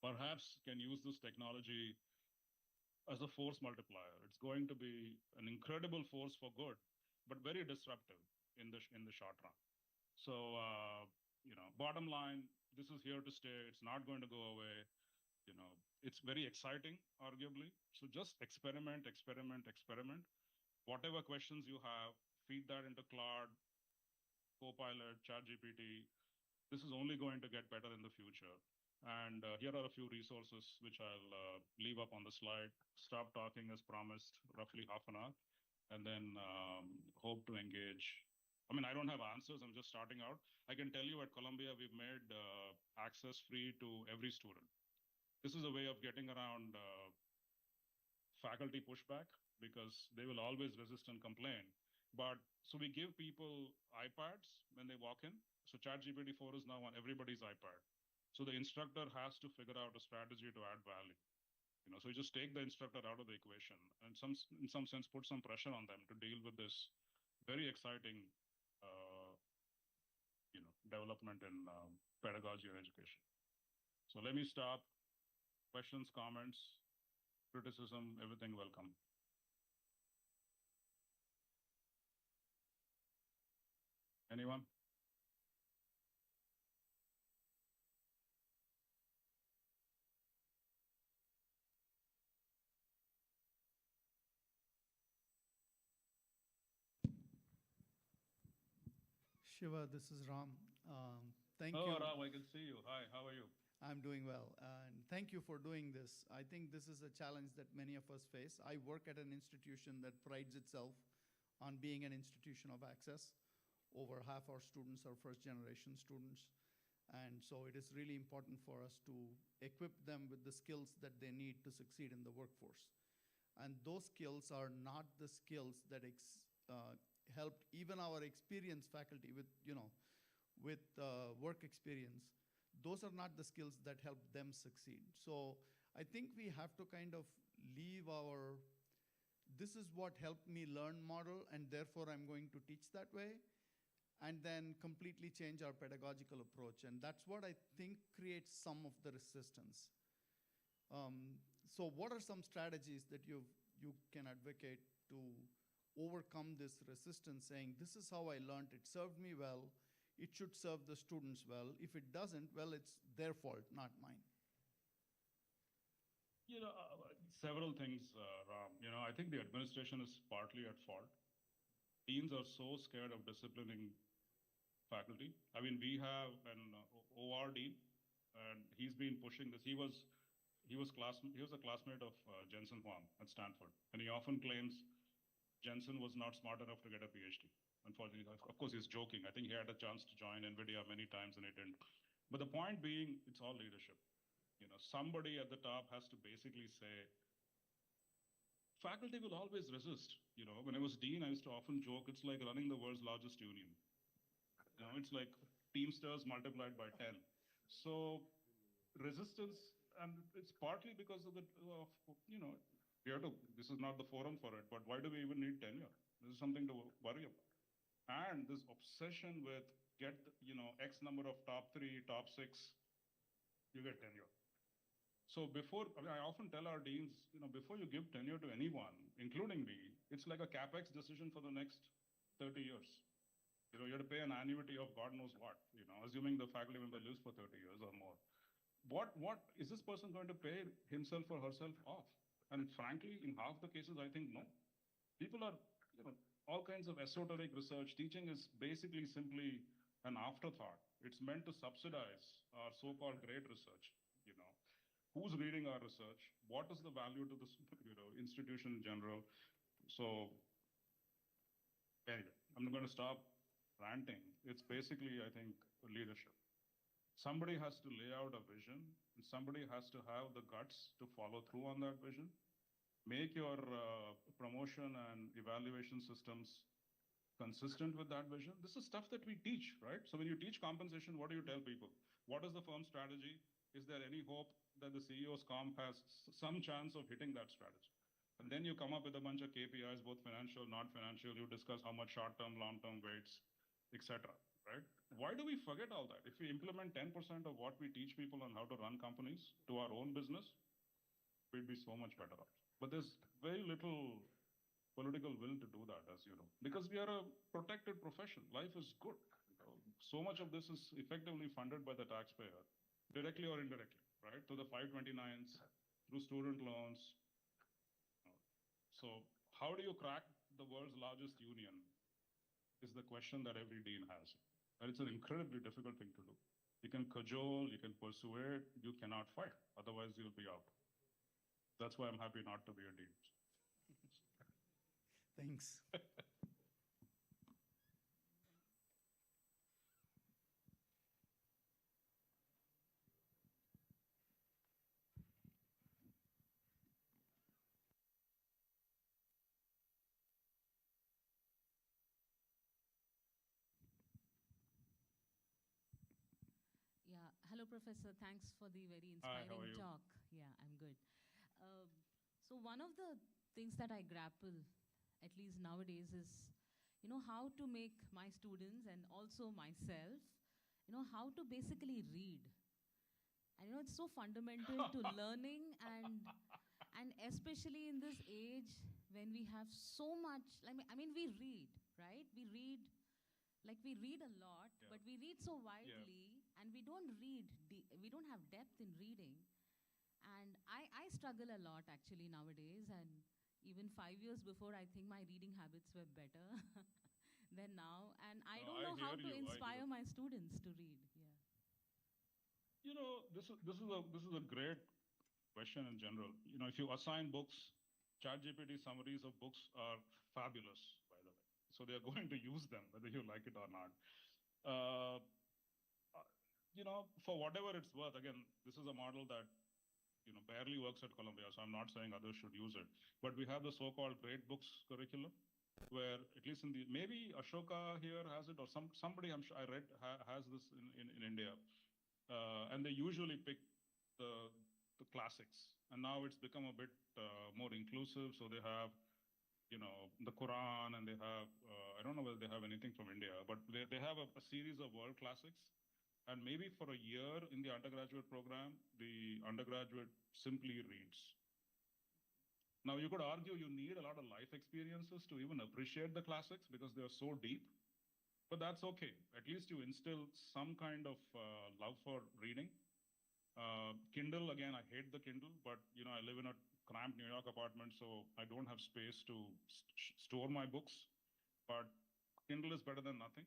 perhaps can use this technology as a force multiplier. It's going to be an incredible force for good, but very disruptive in the short run. So, bottom line, this is here to stay. It's not going to go away. It's very exciting, arguably. So just experiment, experiment, experiment. Whatever questions you have, feed that into Claude, Copilot, ChatGPT. This is only going to get better in the future. And here are a few resources which I'll leave up on the slide. Stop talking as promised, roughly half an hour, and then hope to engage. I mean, I don't have answers. I'm just starting out. I can tell you at Columbia, we've made access free to every student. This is a way of getting around faculty pushback because they will always resist and complain. But so we give people iPads when they walk in. So ChatGPT 4 is now on everybody's iPad. So the instructor has to figure out a strategy to add value. So you just take the instructor out of the equation and in some sense put some pressure on them to deal with this very exciting, development in pedagogy and education. So let me stop. Questions, comments, criticism, everything welcome. Anyone? Shiva, this is Ram. Thank Oh, you. Ram, I can see you. Hi, how are you? I'm doing well. And thank you for doing this. I think this is a challenge that many of us face. I work at an institution that prides itself on being an institution of access. Over half our students are first generation students. And so it is really important for us to equip them with the skills that they need to succeed in the workforce. And those skills are not the skills that helped even our experienced faculty with, work experience. Those are not the skills that help them succeed. So I think we have to kind of leave our, this is what helped me learn model, and therefore I'm going to teach that way, and then completely change our pedagogical approach. And that's what I think creates some of the resistance. So what are some strategies that you can advocate to overcome this resistance, saying, this is how I learned, it served me well, it should serve the students well. If it doesn't, well, it's their fault, not mine. Several things, Ram. I think the administration is partly at fault. Deans are so scared of disciplining faculty. I mean, we have an OR dean, and he's been pushing this. He was a classmate of Jensen Huang at Stanford, and he often claims Jensen was not smart enough to get a PhD. Unfortunately, of course, he's joking. I think he had a chance to join NVIDIA many times and he didn't. But the point being, it's all leadership. Somebody at the top has to basically say, faculty will always resist. When I was dean, I used to often joke, it's like running the world's largest union. It's like Teamsters multiplied by 10. So resistance, and it's partly because of this is not the forum for it, but why do we even need tenure? This is something to worry about. And this obsession with get, X number of top 3, top 6, you get tenure. So I often tell our deans, before you give tenure to anyone, including me, it's like a CapEx decision for the next 30 years. You have to pay an annuity of God knows what, assuming the faculty member lives for 30 years or more. What is this person going to pay himself or herself off? And frankly, in half the cases, I think no. People are, all kinds of esoteric research. Teaching is basically simply an afterthought. It's meant to subsidize our so-called great research. Who's reading our research? What is the value to this, institution in general? So anyway, I'm going to stop ranting. It's basically, I think, leadership. Somebody has to lay out a vision, and somebody has to have the guts to follow through on that vision. Make your promotion and evaluation systems consistent with that vision. This is stuff that we teach, right? So when you teach compensation, what do you tell people? What is the firm's strategy? Is there any hope that the CEO's comp has some chance of hitting that strategy? And then you come up with a bunch of KPIs, both financial, not financial. You discuss how much short-term, long-term weights, etc. Right? Why do we forget all that? If we implement 10% of what we teach people on how to run companies to our own business, we'd be so much better off. But there's very little political will to do that, as you know, because we are a protected profession. Life is good. So much of this is effectively funded by the taxpayer, directly or indirectly, right? To the 529s, through student loans. So how do you crack the world's largest union is the question that every dean has. And it's an incredibly difficult thing to do. You can cajole, you can persuade, you cannot fight. Otherwise, you'll be out. That's why I'm happy not to be a dean. Thanks. Yeah, hello, Professor. Thanks for the very Hi, how are inspiring you? talk. Yeah, I'm good. So one of the things that I grapple, at least nowadays, is, how to make my students and also myself, how to basically read. And it's so fundamental to learning, and especially in this age when we have so much. I mean, we read, right? We read a lot, Yeah. but we read so widely, and we don't we don't have depth in reading. And I struggle a lot actually nowadays, and even 5 years before, I think my reading habits were better than now. And I No, don't I know how hear to you, I hear inspire you. my students to read. Yeah. You know, this is a great question in general. You know, if you assign books, ChatGPT summaries of books are fabulous, by the way. So they are going to use them, whether you like it or not. Uh, for whatever it's worth, again, this is a model that barely works at Columbia, so I'm not saying others should use it. But we have the so-called great books curriculum, where at least maybe Ashoka here has it, or somebody I read has this in India. And they usually pick the classics. And now it's become a bit more inclusive. So they have, the Quran, and they have, I don't know whether they have anything from India, but they have a series of world classics. And maybe for a year in the undergraduate program, the undergraduate simply reads. Now, you could argue you need a lot of life experiences to even appreciate the classics because they are so deep. But that's okay. At least you instill some kind of love for reading. Kindle, again, I hate the Kindle, but I live in a cramped New York apartment, so I don't have space to store my books. But Kindle is better than nothing.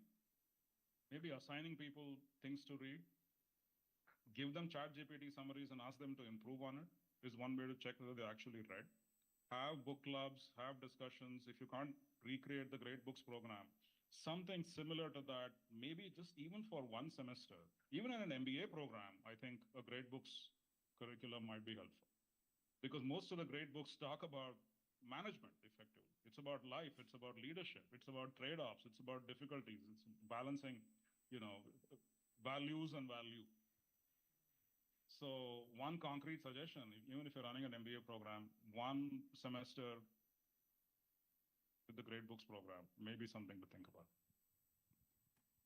Maybe assigning people things to read, give them ChatGPT summaries and ask them to improve on it is one way to check whether they actually read. Have book clubs, have discussions. If you can't recreate the Great Books program, something similar to that, maybe just even for one semester, even in an MBA program, I think a Great Books curriculum might be helpful. Because most of the great books talk about management effectively. It's about life, it's about leadership, it's about trade-offs, it's about difficulties, it's balancing, values and value. So one concrete suggestion, even if you're running an MBA program, one semester with the Great Books program, maybe something to think about.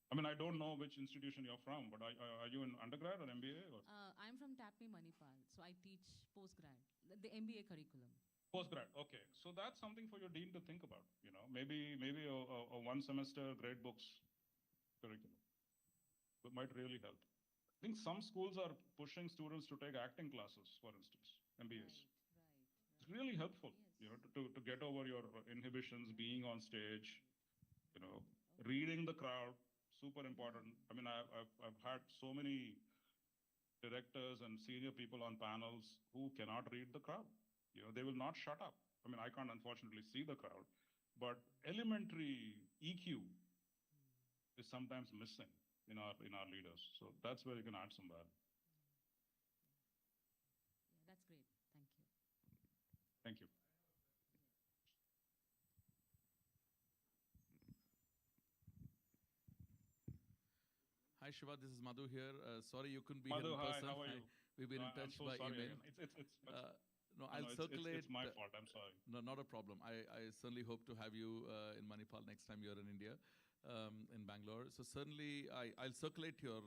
I mean, I don't know which institution you're from, but are you in undergrad or MBA? Or? I'm from TAPMI, Manipal, so I teach postgrad, the MBA curriculum. Postgrad, okay. So that's something for your dean to think about. Maybe a one semester Great Books curriculum. That might really help. I think some schools are pushing students to take acting classes, for instance, MBAs. Right. It's really helpful, Yes. to get over your inhibitions, being on stage, reading the crowd, super important. I mean, I've had so many directors and senior people on panels who cannot read the crowd. They will not shut up. I mean, I can't unfortunately see the crowd, but elementary EQ is sometimes missing in our leaders. So that's where you can add some value. Yeah, that's great. Thank you. Thank you. Hi Shiva, this is Madhu here. Sorry you couldn't be Madhu, here in hi, person. how are you? We've been in touch I'm so by sorry email. again. I'll circulate. It's my fault. I'm sorry. No, not a problem. I certainly hope to have you in Manipal next time you're in India, in Bangalore. So certainly I'll circulate your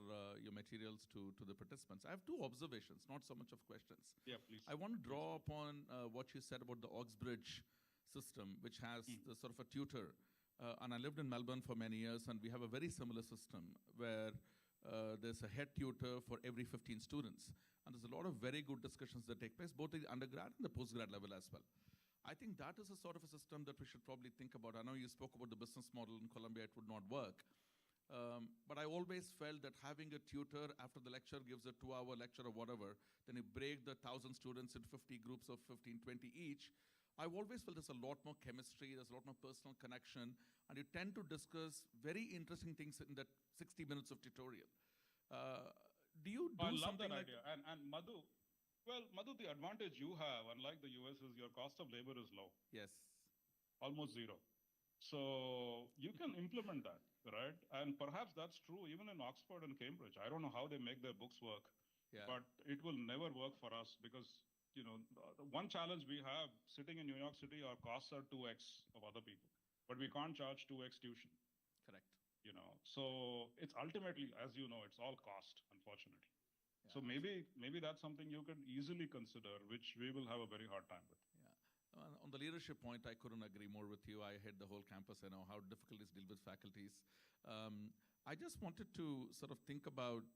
materials to the participants. I have two observations, not so much of questions. Yeah, please. I want to draw upon what you said about the Oxbridge system, which has the sort of a tutor. And I lived in Melbourne for many years, and we have a very similar system where there's a head tutor for every 15 students. And there's a lot of very good discussions that take place, both at the undergrad and the postgrad level as well. I think that is a sort of a system that we should probably think about. I know you spoke about the business model in Columbia, it would not work. But I always felt that having a tutor after the lecture gives a 2-hour lecture or whatever, then you break the 1,000 students in 50 groups of 15, 20 each. I've always felt there's a lot more chemistry, there's a lot more personal connection, and you tend to discuss very interesting things in that 60 minutes of tutorial. Do you do something that like idea. And Madhu, the advantage you have, unlike the US, is your cost of labor is low. Yes. Almost zero. So you can implement that, right? And perhaps that's true even in Oxford and Cambridge. I don't know how they make their books work, but it will never work for us because, you know, the one challenge we have sitting in New York City, our costs are 2x of other people, but we can't charge 2x tuition. Correct. You know, so it's ultimately, as you know, it's all cost, unfortunately. Yeah. So maybe that's something you could easily consider, which we will have a very hard time with. Yeah. On the leadership point, I couldn't agree more with you. I head the whole campus. I know how difficult it is to deal with faculties. I just wanted to sort of think about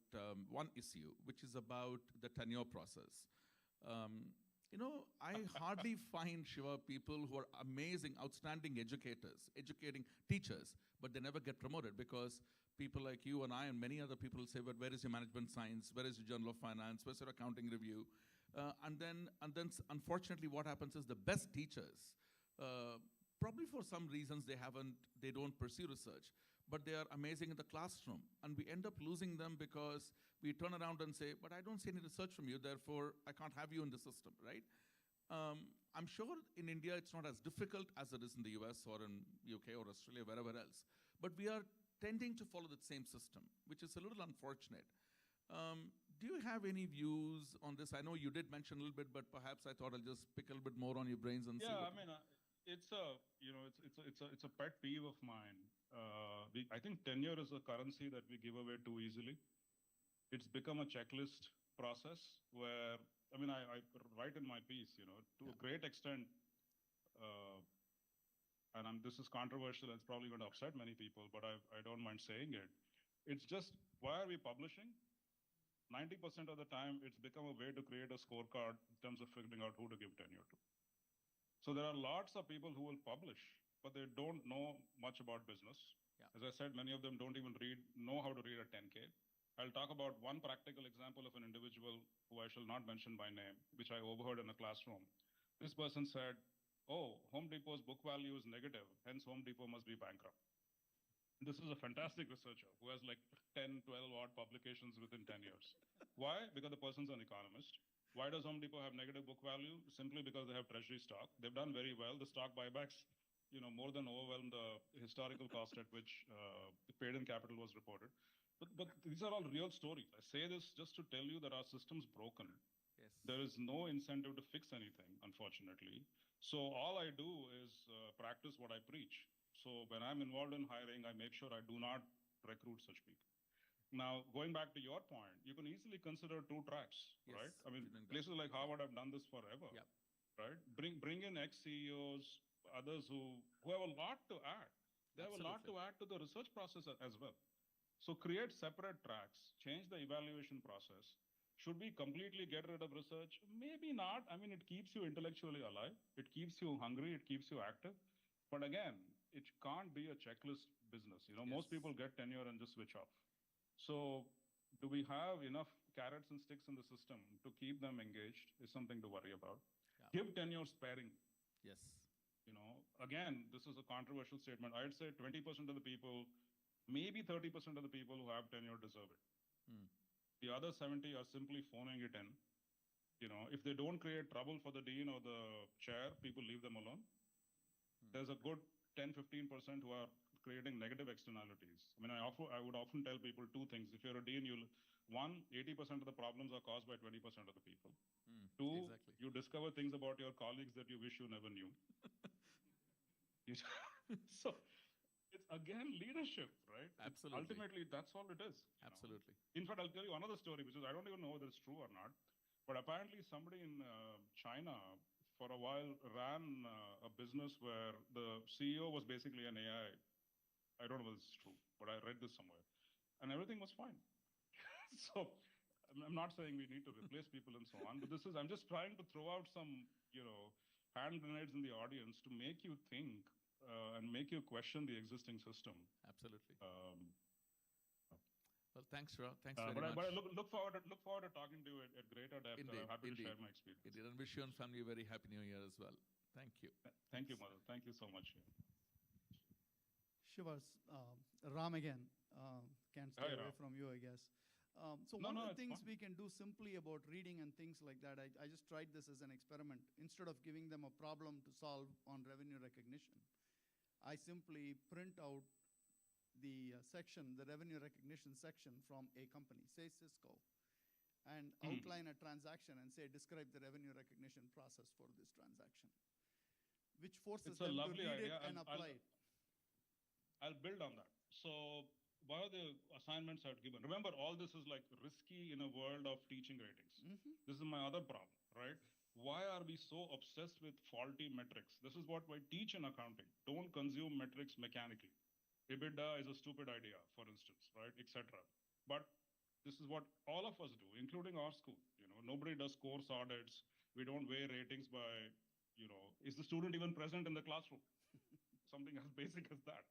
one issue, which is about the tenure process. You know, I hardly find, Shiva, people who are amazing, outstanding educators, educating teachers, but they never get promoted because people like you and I and many other people will say, but where is your management science? Where is your journal of finance? Where's your accounting review? And then unfortunately what happens is the best teachers, probably for some reasons they don't pursue research, but they are amazing in the classroom. And we end up losing them because we turn around and say, but I don't see any research from you, therefore I can't have you in the system, right? I'm sure in India it's not as difficult as it is in the US or in UK or Australia, wherever else. But we are tending to follow the same system, which is a little unfortunate. Do you have any views on this? I know you did mention a little bit, but perhaps I thought I'll just pick a little bit more on your brains and see. Yeah, I mean, it's a pet peeve of mine. I think tenure is a currency that we give away too easily. It's become a checklist process where, I mean, I write in my piece, you know, to a great extent, and this is controversial, it's probably going to upset many people, but I don't mind saying it. It's just, why are we publishing? 90% of the time, it's become a way to create a scorecard in terms of figuring out who to give tenure to. So there are lots of people who will publish, but they don't know much about business. Yeah. As I said, many of them don't even know how to read a 10K. I'll talk about one practical example of an individual who I shall not mention by name, which I overheard in a classroom. This person said, oh, Home Depot's book value is negative, hence Home Depot must be bankrupt. This is a fantastic researcher who has like 10, 12 odd publications within 10 years. Why? Because the person's an economist. Why does Home Depot have negative book value? Simply because they have treasury stock. They've done very well. The stock buybacks, you know, more than overwhelmed the historical cost at which the paid-in capital was reported. But these are all real stories. I say this just to tell you that our system's broken. Yes. There is no incentive to fix anything, unfortunately. So all I do is practice what I preach. So when I'm involved in hiring, I make sure I do not recruit such people. Now, going back to your point, you can easily consider 2 tracks, Yes, right? I mean, places like Harvard have done this forever, right? Bring in ex-CEOs, others who have a lot to add. They have a lot to add to the research process as well. So create separate tracks, change the evaluation process. Should we completely get rid of research? Maybe not. I mean, it keeps you intellectually alive. It keeps you hungry. It keeps you active. But again, it can't be a checklist business. You know, most people get tenure and just switch off. So do we have enough carrots and sticks in the system to keep them engaged is something to worry about. Yeah. Give tenure sparingly. Yes. You know, again, this is a controversial statement. I'd say 20% of the people maybe 30% of the people who have tenure deserve it. The other 70 are simply phoning it in. You know, if they don't create trouble for the dean or the chair, people leave them alone. There's a good 10-15% who are creating negative externalities. I mean, I would often tell people two things. If you're a dean, 80% of the problems are caused by 20% of the people. Two, exactly. you discover things about your colleagues that you wish you never knew. So it's again leadership, right? Absolutely. Ultimately, that's all it is. Absolutely. In fact, I'll tell you another story, which is I don't even know whether it's true or not. But apparently, somebody in China for a while ran a business where the CEO was basically an AI. I don't know whether it's true, but I read this somewhere. And everything was fine. So I'm not saying we need to replace people and so on, but I'm just trying to throw out some, hand grenades in the audience to make you think and make you question the existing system. Absolutely. Well, thanks, Shiva. Thanks very but much. I look forward to talking to you at greater depth. Indeed, I'm happy indeed. to share my experience. Indeed. And wish you and family a very happy new year as well. Thank you. Thank you, Mother. Thank you so much. Shivas, Ram again. Can't stay Hi, away Ram. from you, I guess. So No, one no, of the it's things fine. we can do simply about reading and things like that, I just tried this as an experiment. Instead of giving them a problem to solve on revenue recognition, I simply print out the section, the revenue recognition section from a company, say Cisco, and outline a transaction and say, describe the revenue recognition process for this transaction, which forces It's a them to lovely read idea, it and apply it. I'll build on that. So what are the assignments I've given? Remember, all this is like risky in a world of teaching ratings. This is my other problem, right? Why are we so obsessed with faulty metrics? This is what I teach in accounting. Don't consume metrics mechanically. EBITDA is a stupid idea, for instance, right, etc. But this is what all of us do, including our school. Nobody does course audits. We don't weigh ratings by, is the student even present in the classroom? Something as basic as that.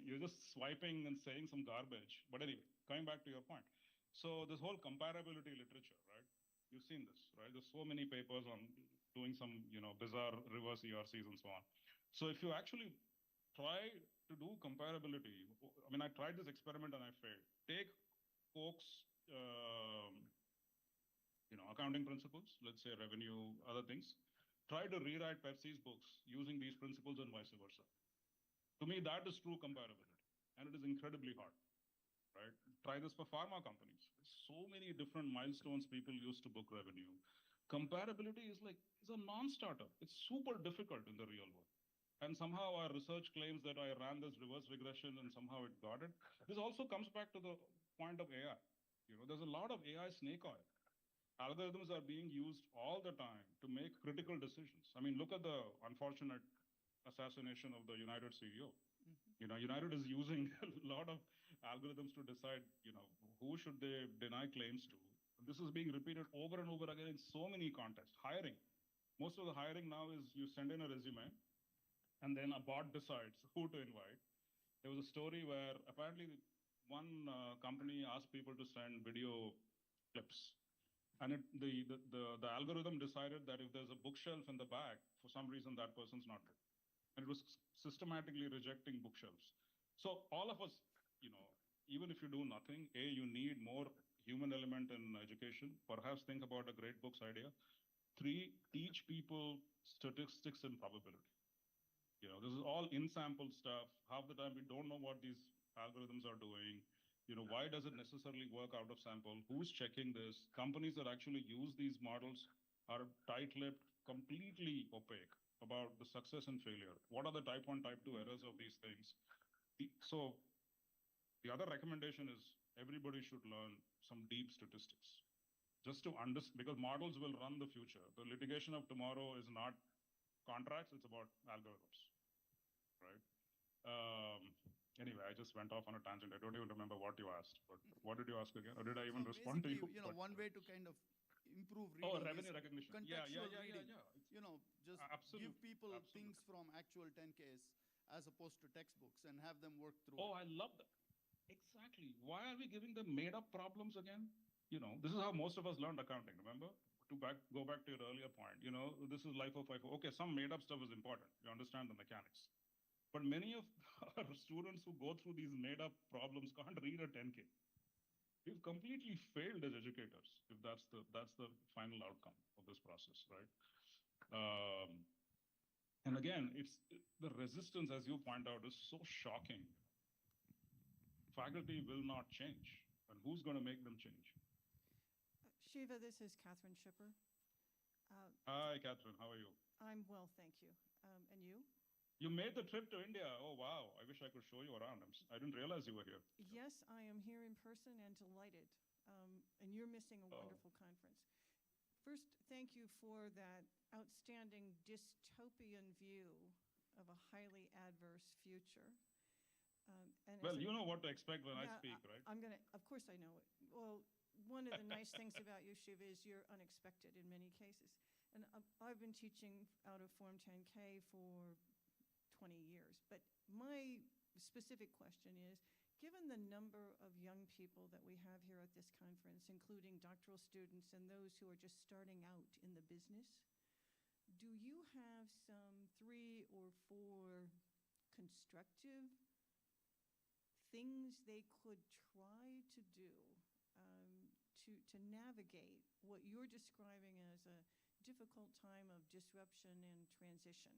You're just swiping and saying some garbage. But anyway, coming back to your point. So this whole comparability literature, right? You've seen this, right? There's so many papers on doing some, bizarre reverse ERCs and so on. So if you actually try to do comparability, I mean, I tried this experiment and I failed. Take Coke's, accounting principles, let's say revenue, other things. Try to rewrite Pepsi's books using these principles and vice versa. To me, that is true comparability, and it is incredibly hard, right? Try this for pharma companies. So many different milestones people use to book revenue. Comparability is a non-starter. It's super difficult in the real world. And somehow our research claims that I ran this reverse regression and somehow it got it. This also comes back to the point of AI. There's a lot of AI snake oil. Algorithms are being used all the time to make critical decisions. I mean, look at the unfortunate assassination of the United CEO. United is using a lot of algorithms to decide, who should they deny claims to. This is being repeated over and over again in so many contexts. Hiring. Most of the hiring now is you send in a resume, and then a bot decides who to invite. There was a story where apparently one company asked people to send video clips. And the algorithm decided that if there's a bookshelf in the back, for some reason, that person's not there. And it was systematically rejecting bookshelves. So all of us, even if you do nothing, you need more human element in education. Perhaps think about a great books idea. 3, teach people statistics and probability. This is all in-sample stuff. Half the time we don't know what these algorithms are doing. Why does it necessarily work out of sample? Who's checking this? Companies that actually use these models are tight-lipped, completely opaque about the success and failure. What are the type 1, type 2 errors of these things? So the other recommendation is everybody should learn some deep statistics. Just to understand, because models will run the future. The litigation of tomorrow is not contracts, it's about algorithms, right? Anyway, I just went off on a tangent. I don't even remember what you asked, but what did you ask again? Or did I even respond to you? One way to kind of improve reading revenue is recognition. Contextual reading. Just Absolutely. give people things from actual 10Ks as opposed to textbooks and have them work through. I love that. Exactly. Why are we giving them made-up problems again? This is how most of us learned accounting, remember? Go back to your earlier point. This is life of FIFO. Okay, some made-up stuff is important. You understand the mechanics. But many of our students who go through these made-up problems can't read a 10K. We've completely failed as educators, if that's the final outcome of this process, right? And again, the resistance, as you point out, is so shocking. Faculty will not change, and who's going to make them change? Shiva, this is Catherine Shipper. Hi, Catherine. How are you? I'm well, thank you. And you? You made the trip to India. Oh, wow. I wish I could show you around. I didn't realize you were here. Yes, I am here in person and delighted. And you're missing a wonderful conference. First, thank you for that outstanding dystopian view of a highly adverse future. Well, you know what to expect when I speak, right? Of course I know it. Well, one of the nice things about you, Shiva, is you're unexpected in many cases. And I've been teaching out of Form 10K for 20 years. But my specific question is, given the number of young people that we have here at this conference, including doctoral students and those who are just starting out in the business, do you have some 3 or 4 constructive things they could try to do to navigate what you're describing as a difficult time of disruption and transition?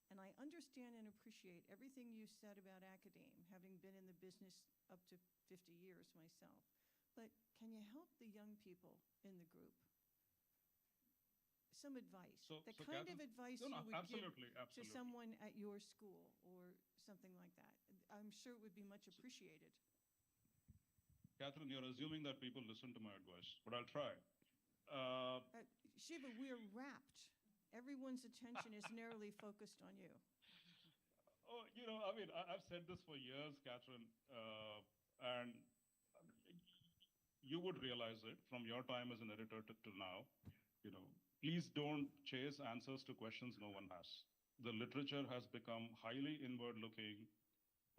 And I understand and appreciate everything you said about academe, having been in the business up to 50 years myself. But can you help the young people in the group? Some advice. The kind of advice you would give to someone at your school or something like that. I'm sure it would be much appreciated. Catherine, you're assuming that people listen to my advice, but I'll try. Shiva, we're rapt. Everyone's attention is narrowly focused on you. Oh, you know, I mean, I've said this for years, Catherine, and you would realize it from your time as an editor to now. You know, please don't chase answers to questions no one has. The literature has become highly inward-looking,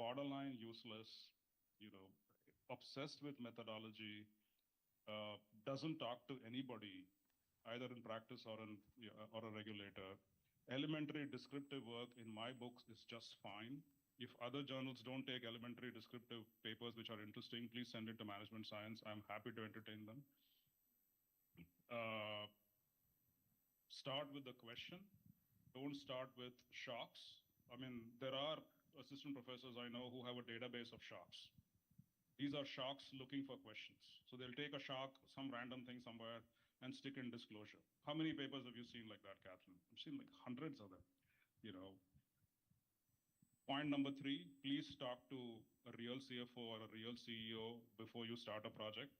borderline useless, you know, obsessed with methodology, doesn't talk to anybody, either in practice or a regulator. Elementary descriptive work in my books is just fine. If other journals don't take elementary descriptive papers which are interesting, please send it to management science. I'm happy to entertain them. Start with the question. Don't start with shocks. I mean, there are assistant professors I know who have a database of shocks. These are shocks looking for questions. So they'll take a shock, some random thing somewhere, and stick in disclosure. How many papers have you seen like that, Catherine? I've seen like hundreds of them, you know. Point number 3, please talk to a real CFO or a real CEO before you start a project.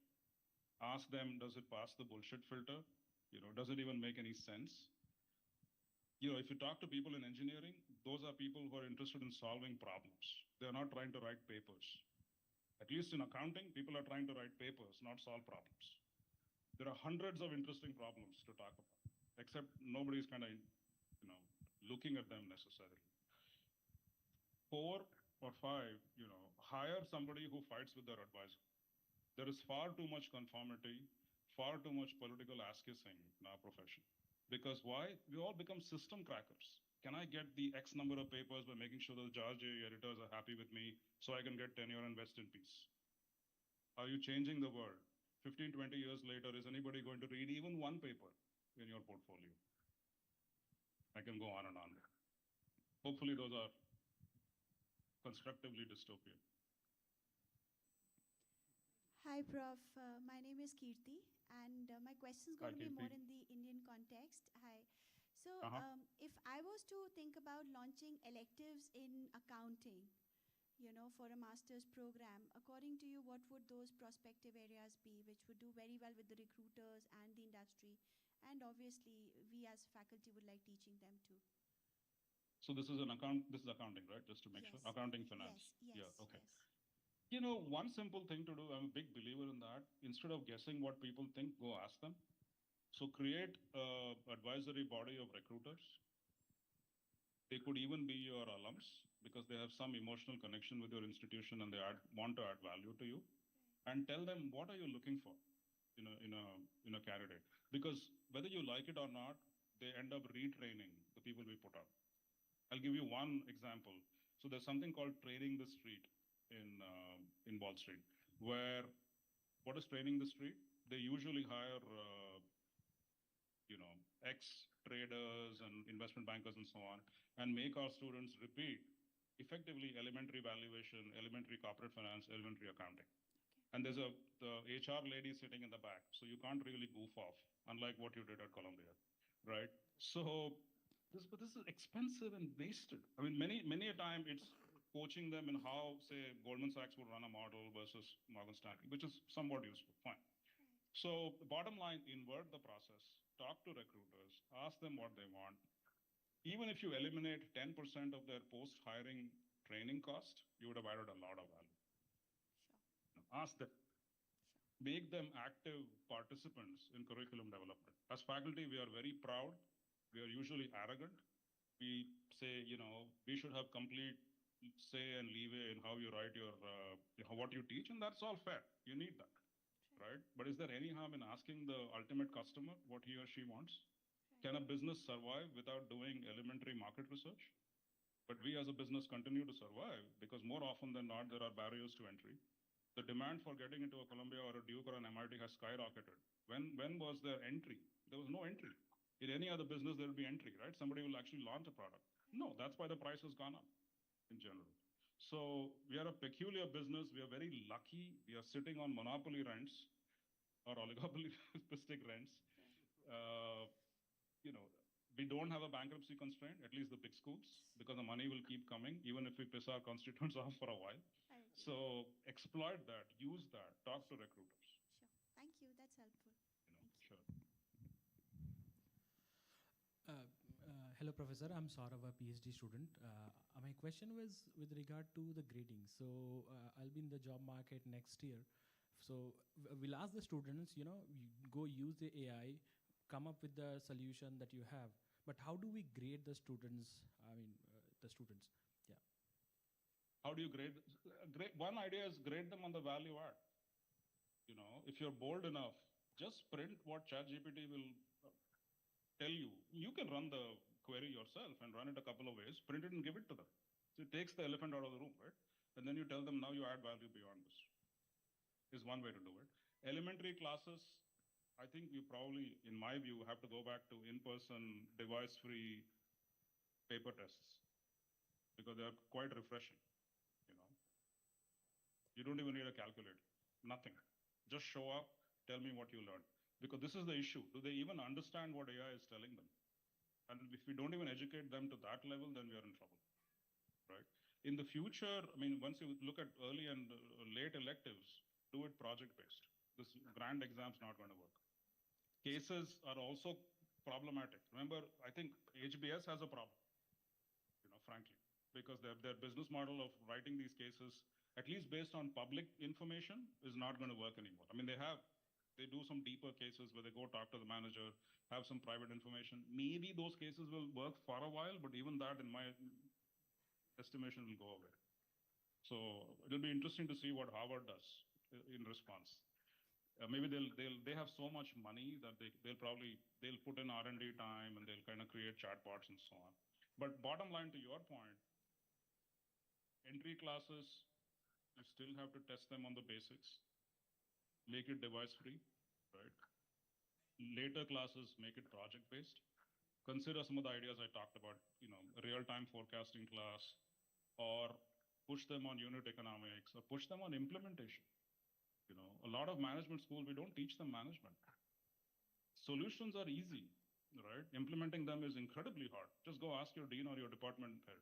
Ask them, does it pass the bullshit filter? You know, does it even make any sense? You know, if you talk to people in engineering, those are people who are interested in solving problems. They're not trying to write papers. At least in accounting, people are trying to write papers, not solve problems. There are hundreds of interesting problems to talk about, except nobody's kind of, you know, looking at them necessarily. 4 or 5, you know, hire somebody who fights with their advisor. There is far too much conformity, far too much political ass-kissing in our profession. Because why? We all become system crackers. Can I get the X number of papers by making sure the JCAE editors are happy with me so I can get tenure and rest in peace? Are you changing the world? 15, 20 years later, is anybody going to read even one paper in your portfolio? I can go on and on. Hopefully those are constructively dystopian. Hi, Prof. My name is Kirti, and my question is going to be more in the Indian context. Hi. So if I was to think about launching electives in accounting, you know, for a master's program, according to you, what would those prospective areas be, which would do very well with the recruiters and the industry? And obviously, we as faculty would like teaching them too. So this is accounting, right? Just to make sure. Accounting, finance. Yes. Yeah, okay. Yes. You know, one simple thing to do, I'm a big believer in that. Instead of guessing what people think, go ask them. So create an advisory body of recruiters. They could even be your alums because they have some emotional connection with your institution and they want to add value to you. And tell them, what are you looking for in a candidate? Because whether you like it or not, they end up retraining the people we put out. I'll give you one example. So there's something called training the street in Wall Street, where what is training the street? They usually hire, ex-traders and investment bankers and so on, and make our students repeat effectively elementary valuation, elementary corporate finance, elementary accounting. And there's the HR lady sitting in the back, so you can't really goof off, unlike what you did at Columbia, right? So but this is expensive and wasted. I mean, many a time it's coaching them in how, say, Goldman Sachs would run a model versus Morgan Stanley, which is somewhat useful, fine. So the bottom line, invert the process, talk to recruiters, ask them what they want. Even if you eliminate 10% of their post-hiring training cost, you would have added a lot of value. Sure. Ask them. Sure. Make them active participants in curriculum development. As faculty, we are very proud. We are usually arrogant. We say, we should have complete say and leeway in how you write your, what you teach, and that's all fair. You need that, right? But is there any harm in asking the ultimate customer what he or she wants? Can a business survive without doing elementary market research? But we as a business continue to survive because more often than not, there are barriers to entry. The demand for getting into a Columbia or a Duke or an MIT has skyrocketed. When was there entry? There was no entry. In any other business, there will be entry, right? Somebody will actually launch a product. No, that's why the price has gone up in general. So we are a peculiar business. We are very lucky. We are sitting on monopoly rents or oligopolistic rents. We don't have a bankruptcy constraint, at least the big schools, because the money will keep coming, even if we piss our constituents off for a while. So exploit that, use that, talk to recruiters. Sure. Thank you. That's helpful. Sure. Hello, Professor. I'm Saurav, a PhD student. My question was with regard to the grading. So I'll be in the job market next year. So we'll ask the students, go use the AI, come up with the solution that you have. But how do we grade the students? The students, yeah. How do you grade? One idea is grade them on the value add. If you're bold enough, just print what ChatGPT will tell you. You can run the query yourself and run it a couple of ways, print it and give it to them. So it takes the elephant out of the room, right? And then you tell them, now you add value beyond this. Is one way to do it. Elementary classes, I think you probably, in my view, have to go back to in-person, device-free paper tests because they are quite refreshing, You don't even need a calculator, nothing. Just show up, tell me what you learned. Because this is the issue. Do they even understand what AI is telling them? And if we don't even educate them to that level, then we are in trouble, right? In the future, once you look at early and late electives, do it project-based. This grand exam's not going to work. Cases are also problematic. Remember, I think HBS has a problem, frankly, because their business model of writing these cases, at least based on public information, is not going to work anymore. They do some deeper cases where they go talk to the manager, have some private information. Maybe those cases will work for a while, but even that, in my estimation, will go away. So it'll be interesting to see what Harvard does in response. Maybe they have so much money that they'll put in R&D time and they'll kind of create chatbots and so on. But bottom line, to your point, entry classes, you still have to test them on the basics. Make it device-free, right? Later classes, make it project-based. Consider some of the ideas I talked about, a real-time forecasting class, or push them on unit economics, or push them on implementation. A lot of management schools, we don't teach them management. Solutions are easy, right? Implementing them is incredibly hard. Just go ask your dean or your department head.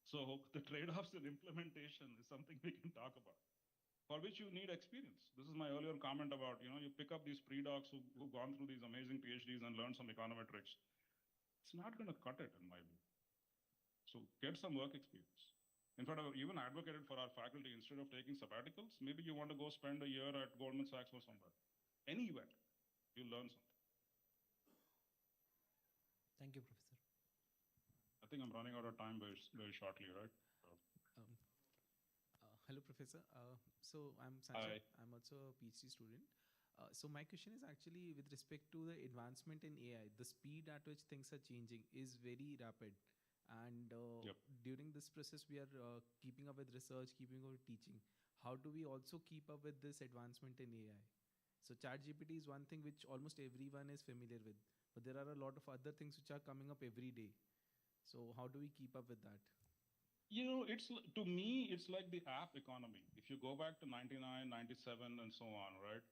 So the trade-offs in implementation is something we can talk about, for which you need experience. This is my earlier comment about, you pick up these pre-docs who've gone through these amazing PhDs and learned some econometrics. It's not going to cut it, in my view. So get some work experience. In fact, I've even advocated for our faculty, instead of taking sabbaticals, maybe you want to go spend a year at Goldman Sachs or somewhere. Anywhere, you'll learn something. Thank you, Professor. I think I'm running out of time very, very shortly, right? Hello, Professor. So I'm Sanjay. I'm also a PhD student. So my question is actually with respect to the advancement in AI, the speed at which things are changing is very rapid. And during this process, we are keeping up with research, keeping up with teaching. How do we also keep up with this advancement in AI? So ChatGPT is one thing which almost everyone is familiar with, but there are a lot of other things which are coming up every day. So how do we keep up with that? To me, it's like the app economy. If you go back to 99, 97, and so on, right?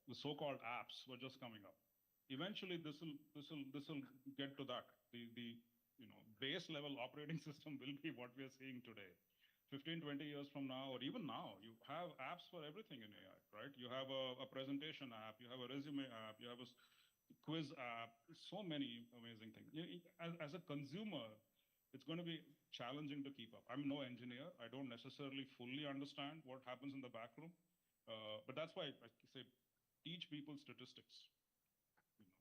The so-called apps were just coming up. Eventually, this will get to that. The base level operating system will be what we are seeing today. 15, 20 years from now, or even now, you have apps for everything in AI, right? You have a presentation app, you have a resume app, you have a quiz app, so many amazing things. As a consumer, it's going to be challenging to keep up. I'm no engineer. I don't necessarily fully understand what happens in the back room. But that's why I say, teach people statistics.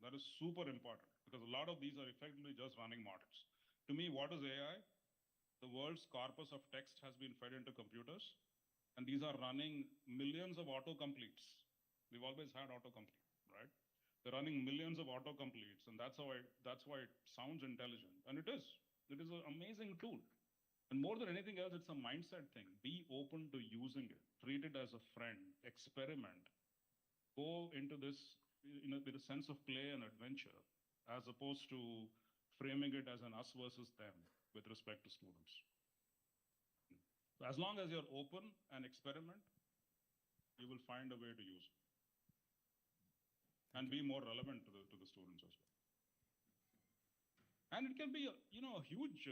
That is super important because a lot of these are effectively just running models. To me, what is AI? The world's corpus of text has been fed into computers, and these are running millions of autocompletes. We've always had autocomplete, right? They're running millions of autocompletes, and that's why it sounds intelligent, and it is. It is an amazing tool. And more than anything else, it's a mindset thing. Be open to using it. Treat it as a friend. Experiment. Go into this with a sense of play and adventure, as opposed to framing it as an us versus them with respect to students. As long as you're open and experiment, you will find a way to use it and be more relevant to the students as well. And it can be a huge,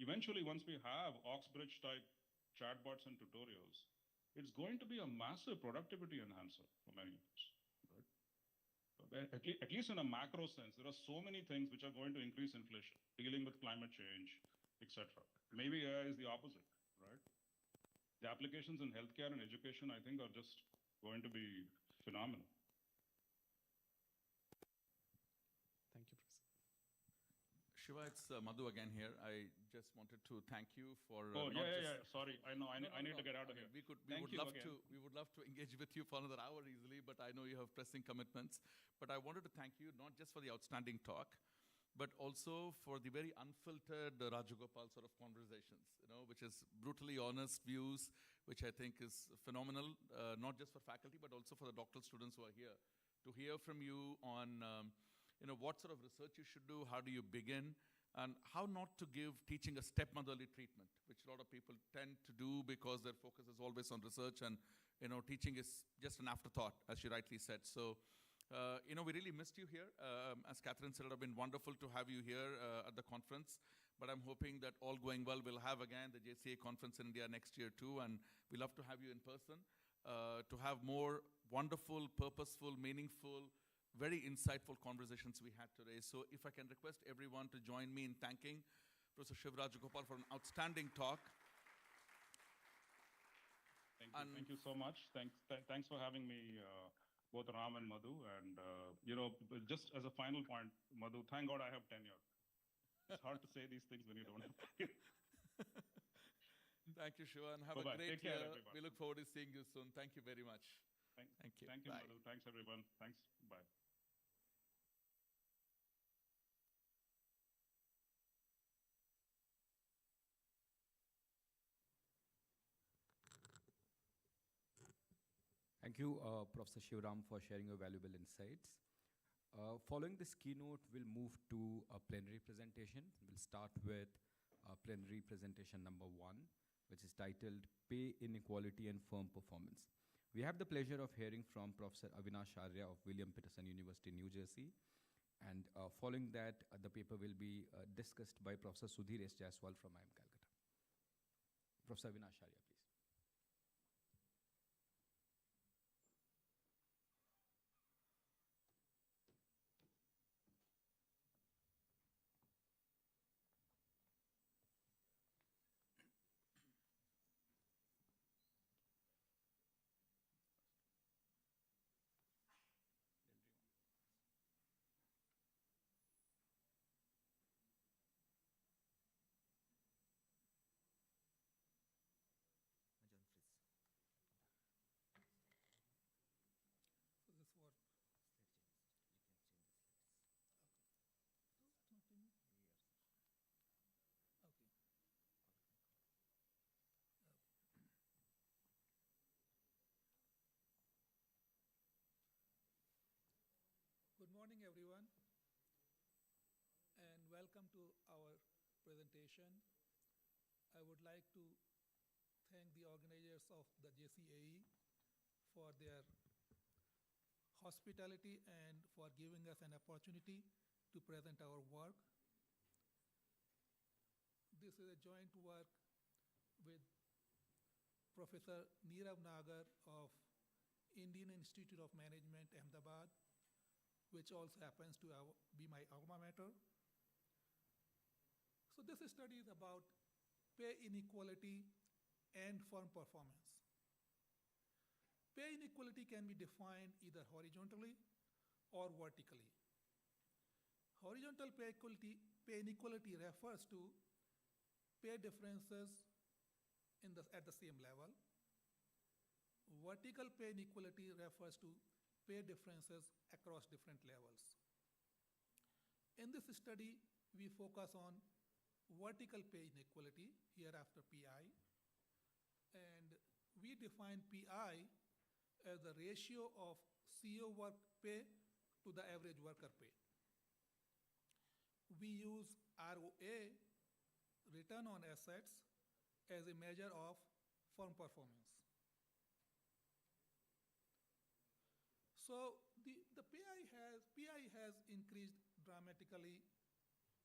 eventually once we have Oxbridge type chatbots and tutorials, it's going to be a massive productivity enhancer for many of us. Right? At least in a macro sense, there are so many things which are going to increase inflation, dealing with climate change, etc. Maybe AI is the opposite, right? The applications in healthcare and education, I think, are just going to be phenomenal. Thank you, Professor. Shiva, it's Madhu again here. I just wanted to thank you for. Sorry, I know. I need to get out of here. We would love to engage with you for another hour easily, but I know you have pressing commitments. But I wanted to thank you not just for the outstanding talk, but also for the very unfiltered Rajgopal sort of conversations, which is brutally honest views, which I think is phenomenal, not just for faculty, but also for the doctoral students who are here. To hear from you on, what sort of research you should do, how do you begin, and how not to give teaching a stepmotherly treatment, which a lot of people tend to do because their focus is always on research and, teaching is just an afterthought, as she rightly said. So, we really missed you here. As Catherine said, it would have been wonderful to have you here at the conference. But I'm hoping that all going well, we'll have again the JCAE conference in India next year too. And we love to have you in person to have more wonderful, purposeful, meaningful, very insightful conversations we had today. So if I can request everyone to join me in thanking Professor Rajgopal for an outstanding talk. Thank you so much. Thanks for having me, both Ram and Madhu. And, just as a final point, Madhu, thank God I have tenure. It's hard to say these things when you don't have tenure. Thank you, Shiva, and have a great year. We look forward to seeing you soon. Thank you very much. Thank you, Bye. Madhu. Thanks, everyone. Thanks. Bye. Thank you, Professor Shivaram, for sharing your valuable insights. Following this keynote, we'll move to a plenary presentation. We'll start with plenary presentation number 1, which is titled Pay Inequality and Firm Performance. We have the pleasure of hearing from Professor Avinash Arya of William Peterson University, New Jersey. And following that, the paper will be discussed by Professor Sudhir S. Jaiswal from IIM Calcutta. Professor Avinash Arya, please. morning, everyone, and welcome to our presentation. I would like to thank the organizers of the JCAE for their hospitality and for giving us an opportunity to present our work. This is a joint work with Professor Neerav Nagar of Indian Institute of Management, Ahmedabad, which also happens to be my alma mater. So this study is about pay inequality and firm performance. Pay inequality can be defined either horizontally or vertically. Horizontal pay inequality refers to pay differences at the same level. Vertical pay inequality refers to pay differences across different levels. In this study, we focus on vertical pay inequality, hereafter PI, and we define PI as the ratio of CEO work pay to the average worker pay. We use ROA, return on assets, as a measure of firm performance. So the PI has increased dramatically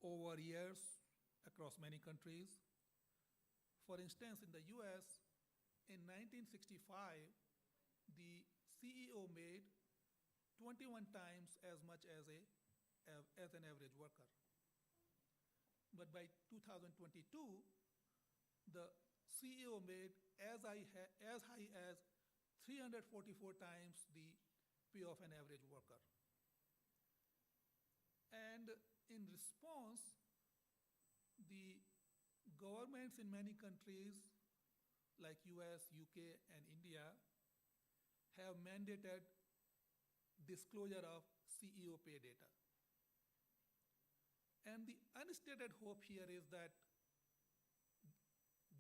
over years across many countries. For instance, in the US, in 1965, the CEO made 21 times as much as an average worker. But by 2022, the CEO made as high as 344 times the pay of an average worker. And in response, the governments in many countries like US, UK, and India have mandated disclosure of CEO pay data. And the unstated hope here is that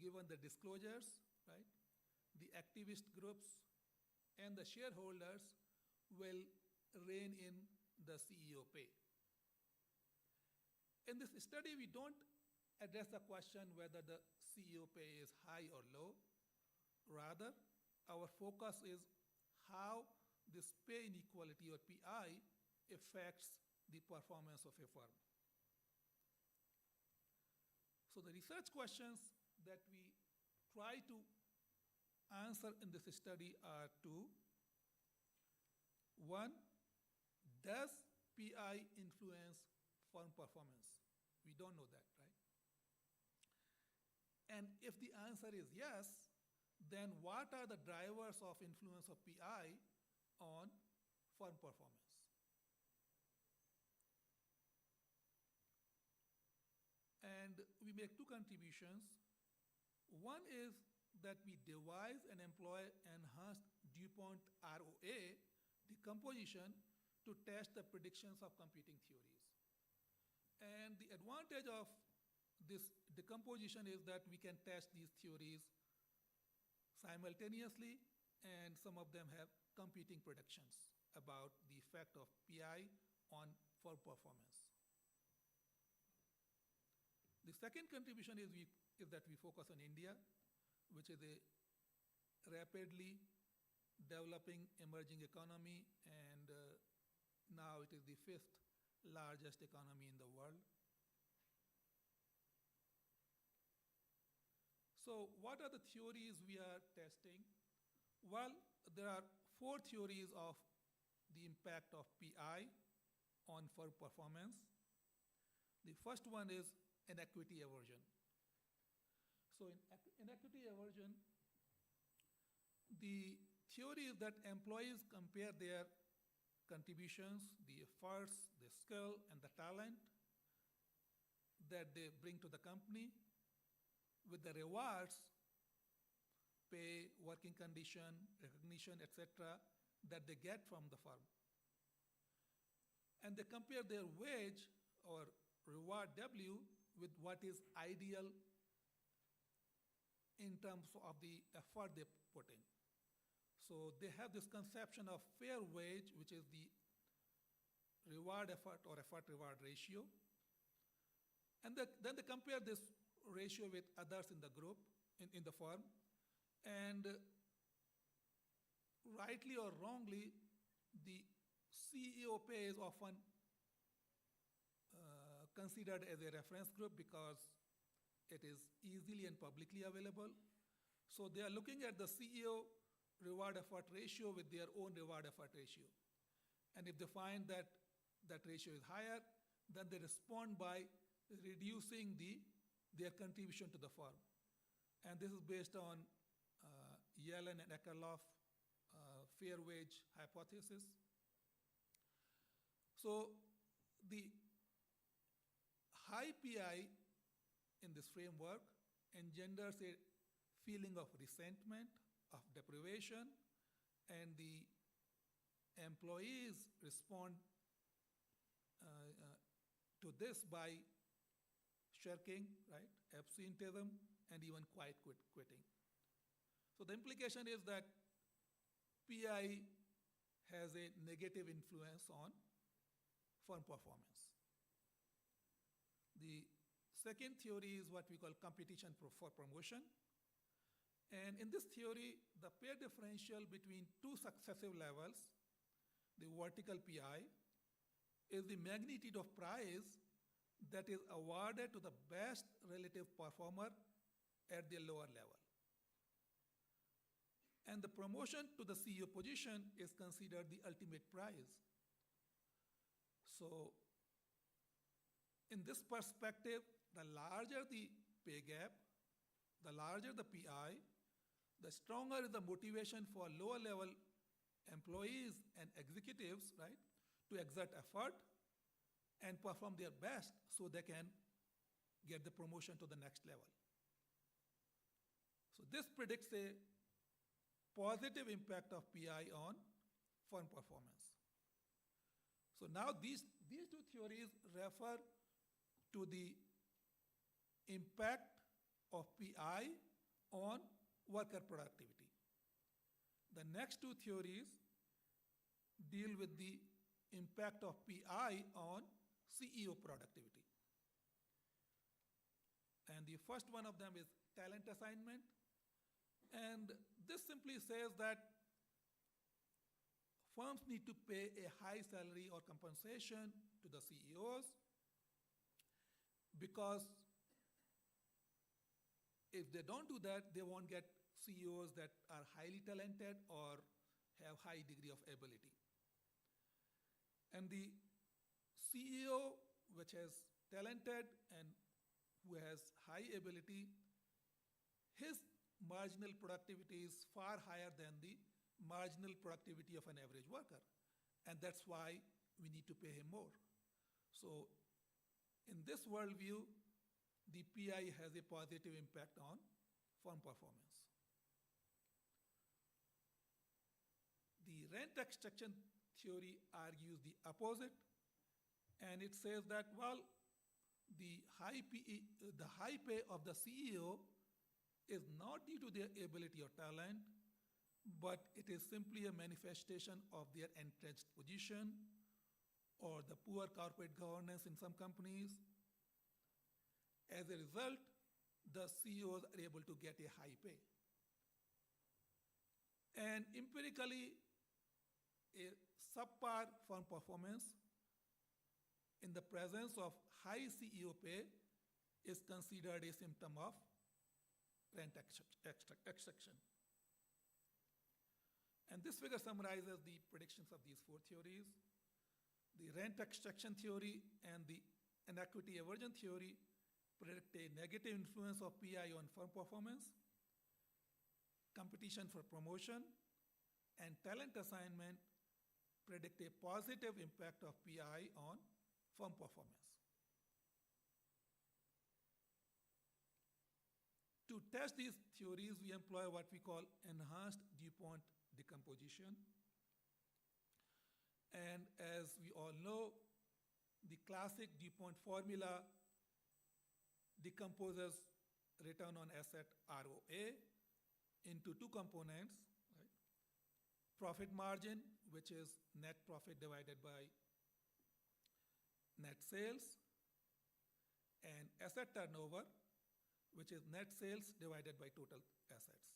given the disclosures, right, the activist groups and the shareholders will rein in the CEO pay. In this study, we don't address the question whether the CEO pay is high or low. Rather, our focus is how this pay inequality or PI affects the performance of a firm. So the research questions that we try to answer in this study are two. One, does PI influence firm performance? We don't know that, right? And if the answer is yes, then what are the drivers of influence of PI on firm performance? And we make two contributions. One is that we devise and employ enhanced DuPont ROA decomposition to test the predictions of competing theories. And the advantage of this decomposition is that we can test these theories simultaneously, and some of them have competing predictions about the effect of PI on firm performance. The second contribution is that we focus on India, which is a rapidly developing emerging economy, and now it is the 5th largest economy in the world. So what are the theories we are testing? Well, there are 4 theories of the impact of PI on firm performance. The first one is inequity aversion. So in inequity aversion, the theory is that employees compare their contributions, the efforts, the skill, and the talent that they bring to the company with the rewards, pay, working condition, recognition, etc., that they get from the firm. And they compare their wage or reward W with what is ideal in terms of the effort they put in. So they have this conception of fair wage, which is the reward effort or effort reward ratio. And then they compare this ratio with others in the group, in the firm. And rightly or wrongly, the CEO pay is often considered as a reference group because it is easily and publicly available. So they are looking at the CEO reward effort ratio with their own reward effort ratio. And if they find that that ratio is higher, then they respond by reducing their contribution to the firm. And this is based on Yellen and Ekerlof fair wage hypothesis. So the high PI in this framework engenders a feeling of resentment, of deprivation, and the employees respond to this by shirking, right, absenteeism, and even quiet quitting. So the implication is that PI has a negative influence on firm performance. The second theory is what we call competition for promotion. And in this theory, the pay differential between two successive levels, the vertical PI, is the magnitude of prize that is awarded to the best relative performer at the lower level. And the promotion to the CEO position is considered the ultimate prize. So in this perspective, the larger the pay gap, the larger the PI, the stronger is the motivation for lower level employees and executives, right, to exert effort and perform their best so they can get the promotion to the next level. So this predicts a positive impact of PI on firm performance. So now these two theories refer to the impact of PI on worker productivity. The next two theories deal with the impact of PI on CEO productivity. And the first one of them is talent assignment. And this simply says that firms need to pay a high salary or compensation to the CEOs because if they don't do that, they won't get CEOs that are highly talented or have high degree of ability. And the CEO which is talented and who has high ability, his marginal productivity is far higher than the marginal productivity of an average worker. And that's why we need to pay him more. So in this worldview, the PI has a positive impact on firm performance. The rent extraction theory argues the opposite, and it says that, well, the high pay of the CEO is not due to their ability or talent, but it is simply a manifestation of their entrenched position or the poor corporate governance in some companies. As a result, the CEOs are able to get a high pay. And empirically, a subpar firm performance in the presence of high CEO pay is considered a symptom of rent extraction. And this figure summarizes the predictions of these four theories. The rent extraction theory and the inequity aversion theory predict a negative influence of PI on firm performance, competition for promotion, and talent assignment predict a positive impact of PI on firm performance. To test these theories, we employ what we call enhanced DuPont decomposition. And as we all know, the classic DuPont formula decomposes return on asset ROA into two components, right? Profit margin, which is net profit divided by net sales, and asset turnover, which is net sales divided by total assets.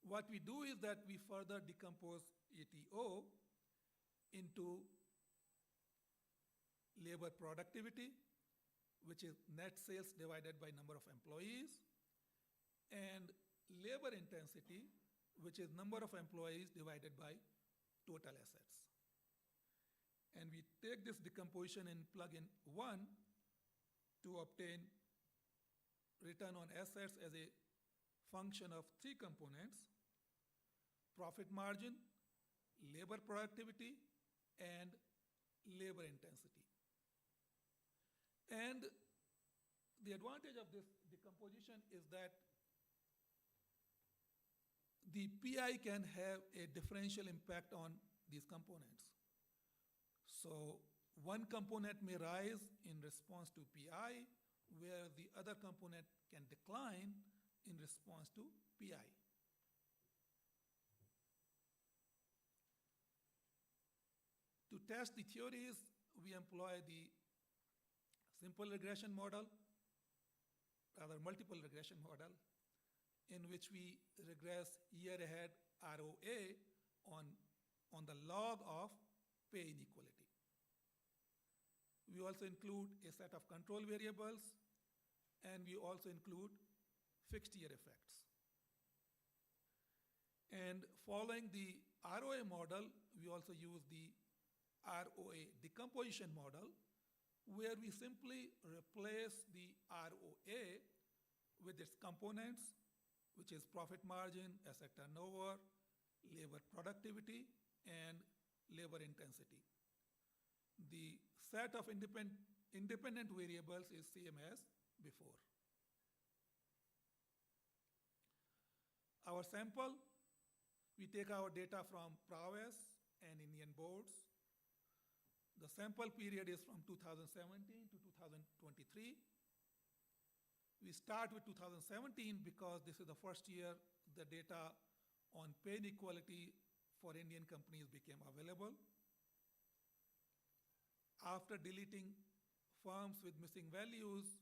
What we do is that we further decompose ATO into labor productivity, which is net sales divided by number of employees, and labor intensity, which is number of employees divided by total assets. And we take this decomposition and plug in 1 to obtain return on assets as a function of 3 components: profit margin, labor productivity, and labor intensity. And the advantage of this decomposition is that the PI can have a differential impact on these components. So one component may rise in response to PI, where the other component can decline in response to PI. To test the theories, we employ the simple regression model, rather multiple regression model, in which we regress year ahead ROA on the log of pay inequality. We also include a set of control variables, and we also include fixed year effects. And following the ROA model, we also use the ROA decomposition model, where we simply replace the ROA with its components, which is profit margin, asset turnover, labor productivity, and labor intensity. The set of independent variables is same as before. Our sample, we take our data from Prowess and Indian boards. The sample period is from 2017 to 2023. We start with 2017 because this is the first year the data on pay inequality for Indian companies became available. After deleting firms with missing values,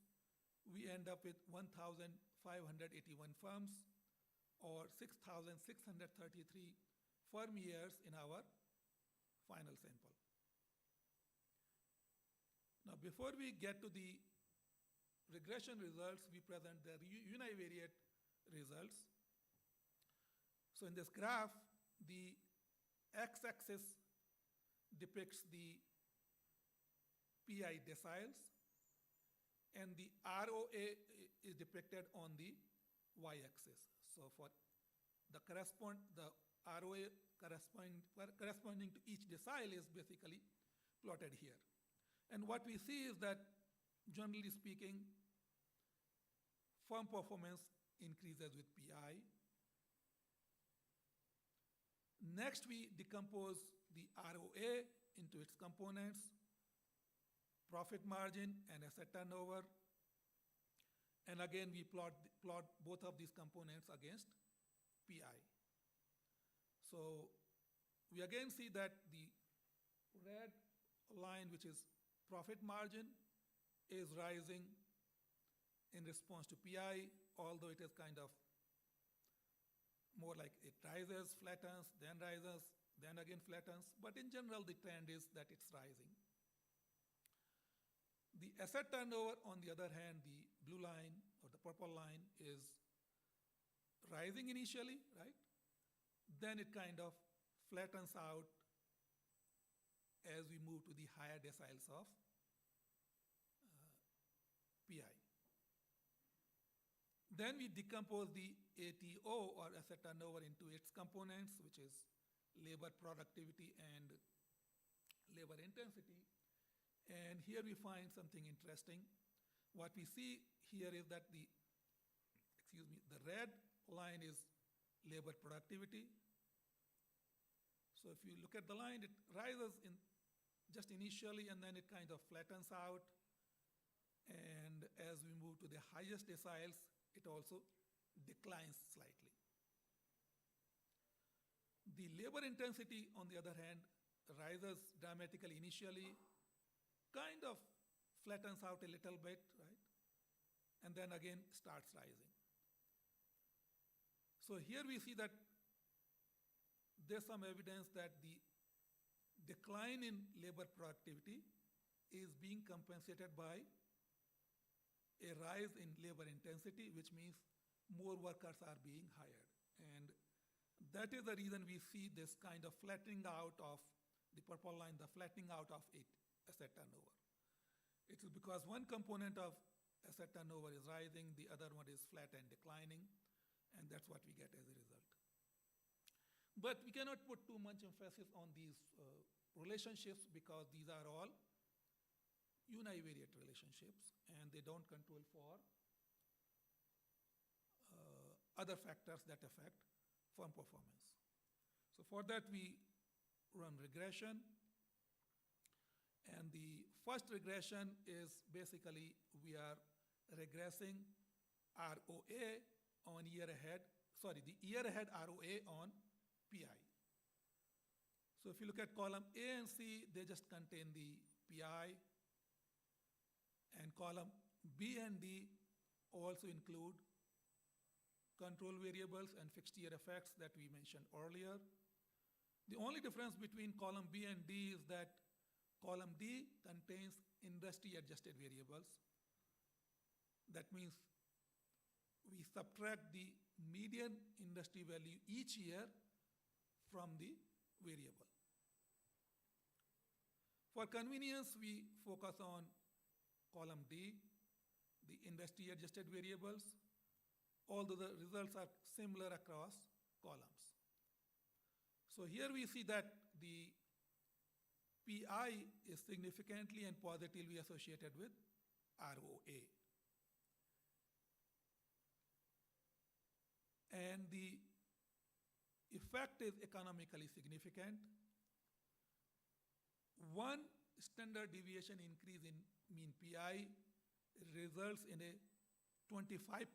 we end up with 1,581 firms, or 6,633 firm years in our final sample. Now, before we get to the regression results, we present the univariate results. So in this graph, the x-axis depicts the PI deciles, and the ROA is depicted on the y-axis. So for the ROA corresponding to each decile is basically plotted here. And what we see is that, generally speaking, firm performance increases with PI. Next, we decompose the ROA into its components: profit margin and asset turnover. And again, we plot both of these components against PI. So we again see that the red line, which is profit margin, is rising in response to PI, although it is kind of more like it rises, flattens, then rises, then again flattens. But in general, the trend is that it's rising. The asset turnover, on the other hand, the blue line or the purple line, is rising initially, right? Then it kind of flattens out as we move to the higher deciles of PI. Then we decompose the ATO, or asset turnover, into its components, which is labor productivity and labor intensity. And here we find something interesting. What we see here is that the red line is labor productivity. So if you look at the line, it rises in just initially, and then it kind of flattens out. And as we move to the highest deciles, it also declines slightly. The labor intensity, on the other hand, rises dramatically initially, kind of flattens out a little bit, right? And then again starts rising. So here we see that there's some evidence that the decline in labor productivity is being compensated by a rise in labor intensity, which means more workers are being hired. And that is the reason we see this kind of flattening out of the purple line, the flattening out of asset turnover. It is because one component of asset turnover is rising, the other one is flat and declining, and that's what we get as a result. But we cannot put too much emphasis on these relationships because these are all univariate relationships and they don't control for other factors that affect firm performance. So for that we run regression, and the first regression is basically we are regressing ROA on the year ahead ROA on PI. So if you look at column A and C, they just contain the PI, and column B and D also include control variables and fixed year effects that we mentioned earlier. The only difference between column B and D is that column D contains industry adjusted variables. That means we subtract the median industry value each year from the variable. For convenience, we focus on column D, the industry adjusted variables, although the results are similar across columns. So here we see that the PI is significantly and positively associated with ROA. And the effect is economically significant. One standard deviation increase in mean PI results in a 25%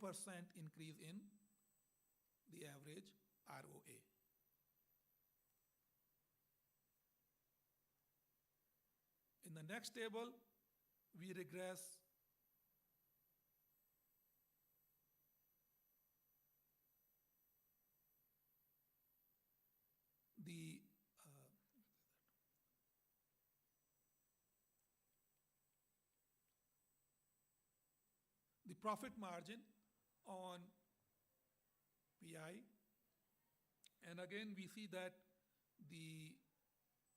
increase in the average ROA. In the next table, we regress the profit margin on PI. And again, we see that the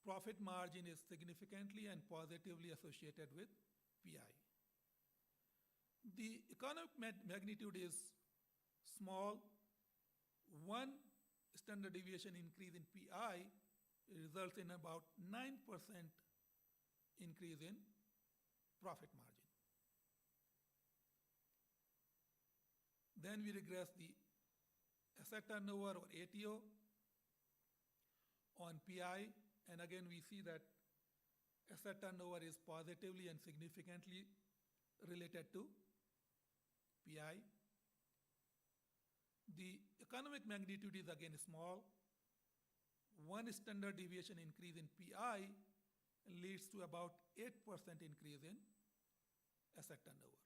profit margin is significantly and positively associated with PI. The economic magnitude is small. One standard deviation increase in PI results in about 9% increase in profit margin. Then we regress the asset turnover or ATO on PI, and again we see that asset turnover is positively and significantly related to PI. The economic magnitude is again small. One standard deviation increase in PI leads to about 8% increase in asset turnover.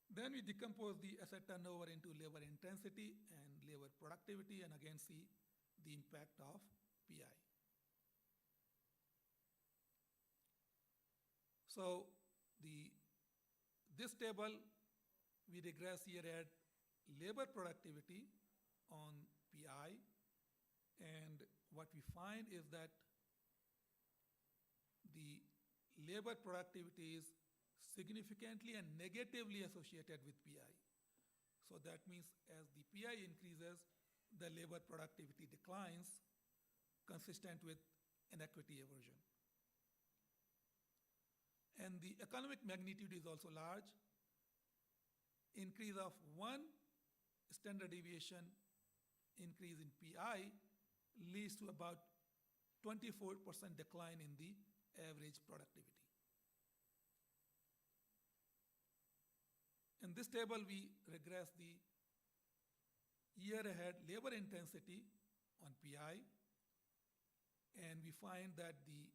Then we decompose the asset turnover into labor intensity and labor productivity, and again see the impact of PI. So this table, we regress here at labor productivity on PI, and what we find is that the labor productivity is significantly and negatively associated with PI. So that means as the PI increases, the labor productivity declines, consistent with inequity aversion. And the economic magnitude is also large. Increase of one standard deviation increase in PI leads to about 24% decline in the average productivity. In this table, we regress the year ahead labor intensity on PI, and we find that the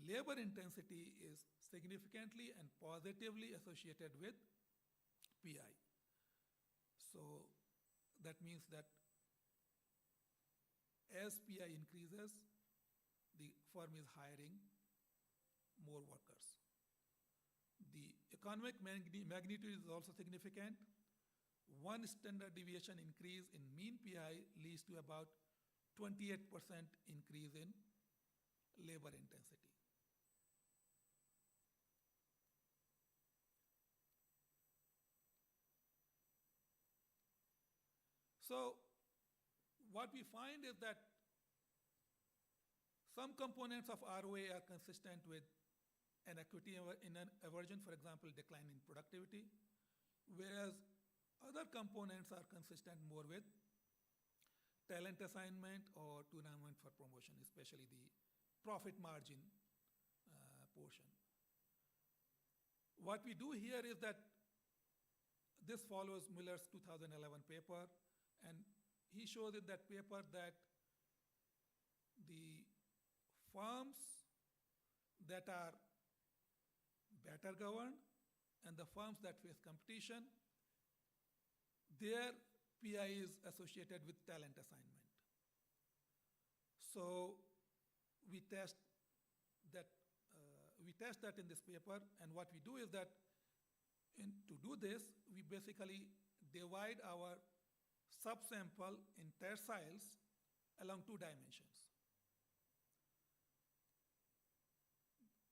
labor intensity is significantly and positively associated with PI. So that means that as PI increases, the firm is hiring more workers. The economic magnitude is also significant. One standard deviation increase in mean PI leads to about 28% increase in labor intensity. So what we find is that some components of ROA are consistent with an equity in an aversion, for example, decline in productivity, whereas other components are consistent more with talent assignment or tournament for promotion, especially the profit margin portion. What we do here is that this follows Miller's 2011 paper, and he shows in that paper that the firms that are better governed and the firms that face competition, their PI is associated with talent assignment. So we test that in this paper, and what we do is that to do this, we basically divide our subsample in terciles along two dimensions: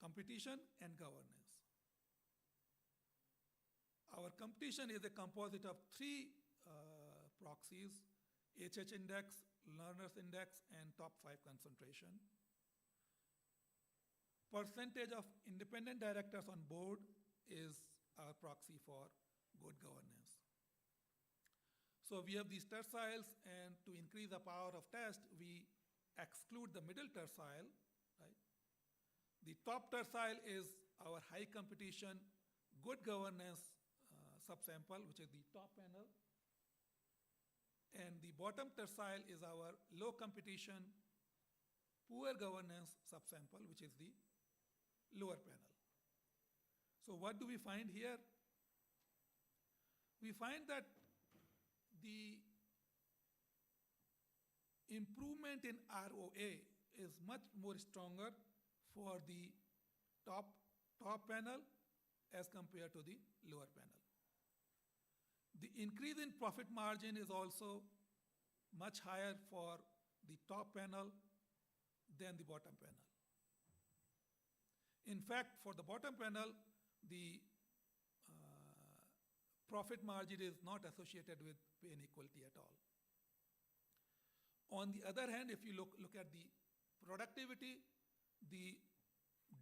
competition and governance. Our competition is a composite of three proxies: HH index, learners index, and top 5 concentration. Percentage of independent directors on board is our proxy for good governance. So we have these terciles, and to increase the power of test, we exclude the middle tercile, right? The top tercile is our high competition, good governance subsample, which is the top panel. And the bottom tercile is our low competition, poor governance subsample, which is the lower panel. So what do we find here? We find that the improvement in ROA is much more stronger for the top panel as compared to the lower panel. The increase in profit margin is also much higher for the top panel than the bottom panel. In fact, for the bottom panel, the profit margin is not associated with pay inequality at all. On the other hand, if you look at the productivity, the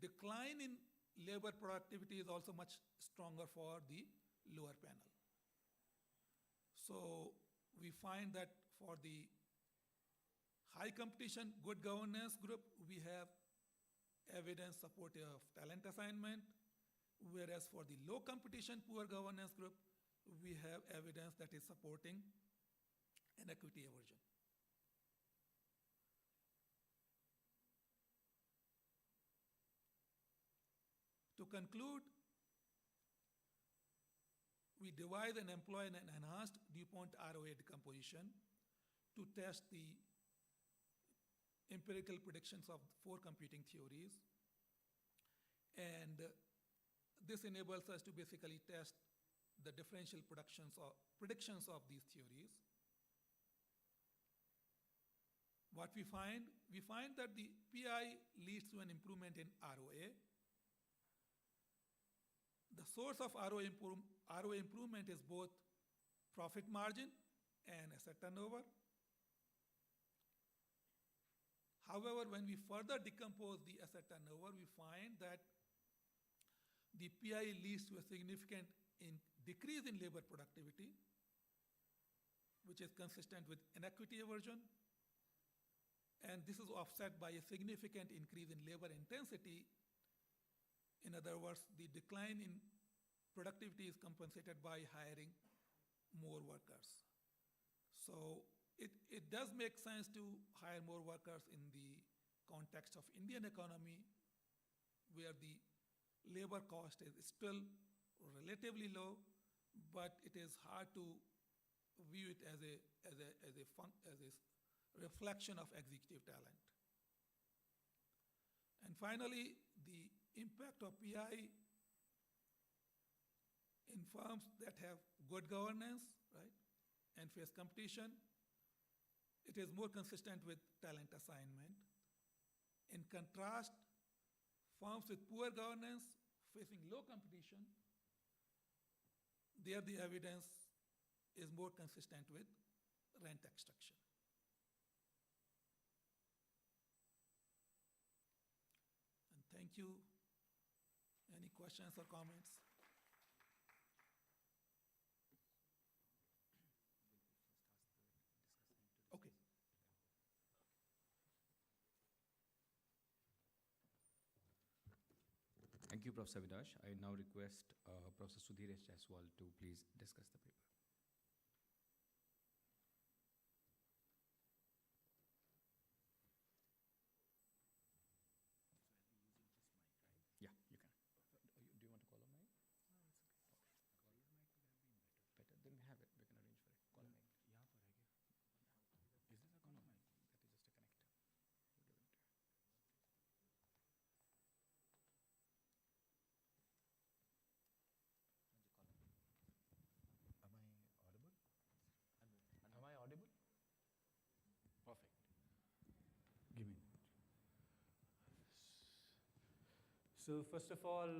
decline in labor productivity is also much stronger for the lower panel. So we find that for the high competition, good governance group, we have evidence supportive of talent assignment, whereas for the low competition, poor governance group, we have evidence that is supporting an equity aversion. To conclude, we devise and employ an enhanced DuPont ROA decomposition to test the empirical predictions of 4 computing theories. And this enables us to basically test the differential predictions of these theories. What we find that the PI leads to an improvement in ROA. The source of ROA improvement is both profit margin and asset turnover. However, when we further decompose the asset turnover, we find that the PI leads to a significant decrease in labor productivity, which is consistent with inequity aversion. And this is offset by a significant increase in labor intensity. In other words, the decline in productivity is compensated by hiring more workers. So it does make sense to hire more workers in the context of Indian economy, where the labor cost is still relatively low, but it is hard to view it as a reflection of executive talent. And finally, the impact of PI in firms that have good governance, right, and face competition. It is more consistent with talent assignment. In contrast, firms with poor governance facing low competition, there the evidence is more consistent with rent extraction. And thank you. Any questions or comments? Okay. Thank you, Prof. Savinash. I now request Professor Sudhiresh Jaiswal to please discuss the paper. Yeah, you can. Do you want to call a mic? No, it's okay. Better. Then we have it. We can arrange for it. Call a mic. Is this a call a mic? That is just a connector. You give it to her. Am I audible? Perfect. Give me. So first of all,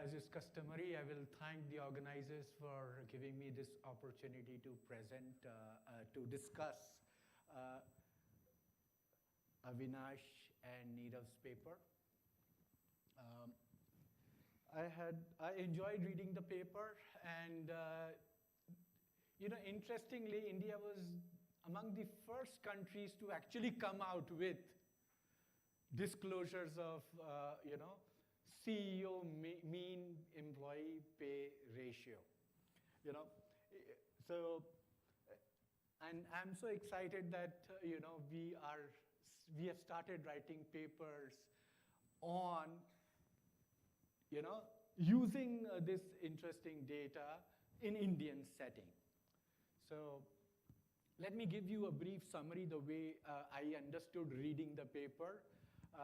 as is customary, I will thank the organizers for giving me this opportunity to present, to discuss Avinash and Neerav's paper. I enjoyed reading the paper, and interestingly, India was among the first countries to actually come out with disclosures of, CEO mean employee pay ratio. So, and I'm so excited that we have started writing papers on using this interesting data in Indian setting. So let me give you a brief summary the way I understood reading the paper.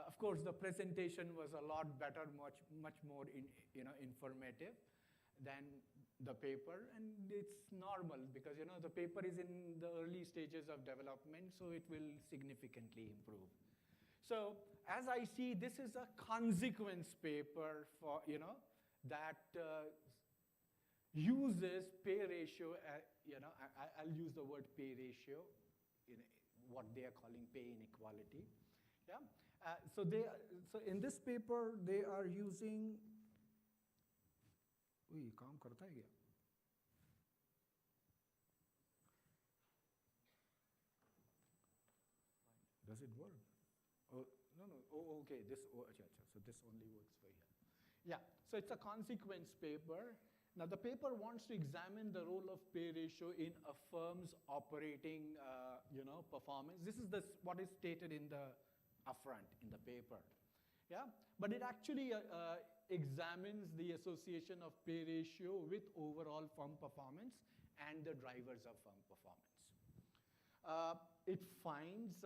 Of course, the presentation was a lot better, much more informative than the paper, and it's normal because the paper is in the early stages of development, so it will significantly improve. So as I see, this is a consequence paper for that uses pay ratio. I'll use the word pay ratio, what they are calling pay inequality. Yeah. So in this paper they are using. काम करता है क्या? Does it work? Oh, no. Oh, okay. So this only works for here. Yeah. So it's a consequence paper. Now the paper wants to examine the role of pay ratio in a firm's operating, performance. This is what is stated in the upfront in the paper. Yeah. But it actually examines the association of pay ratio with overall firm performance and the drivers of firm performance. It finds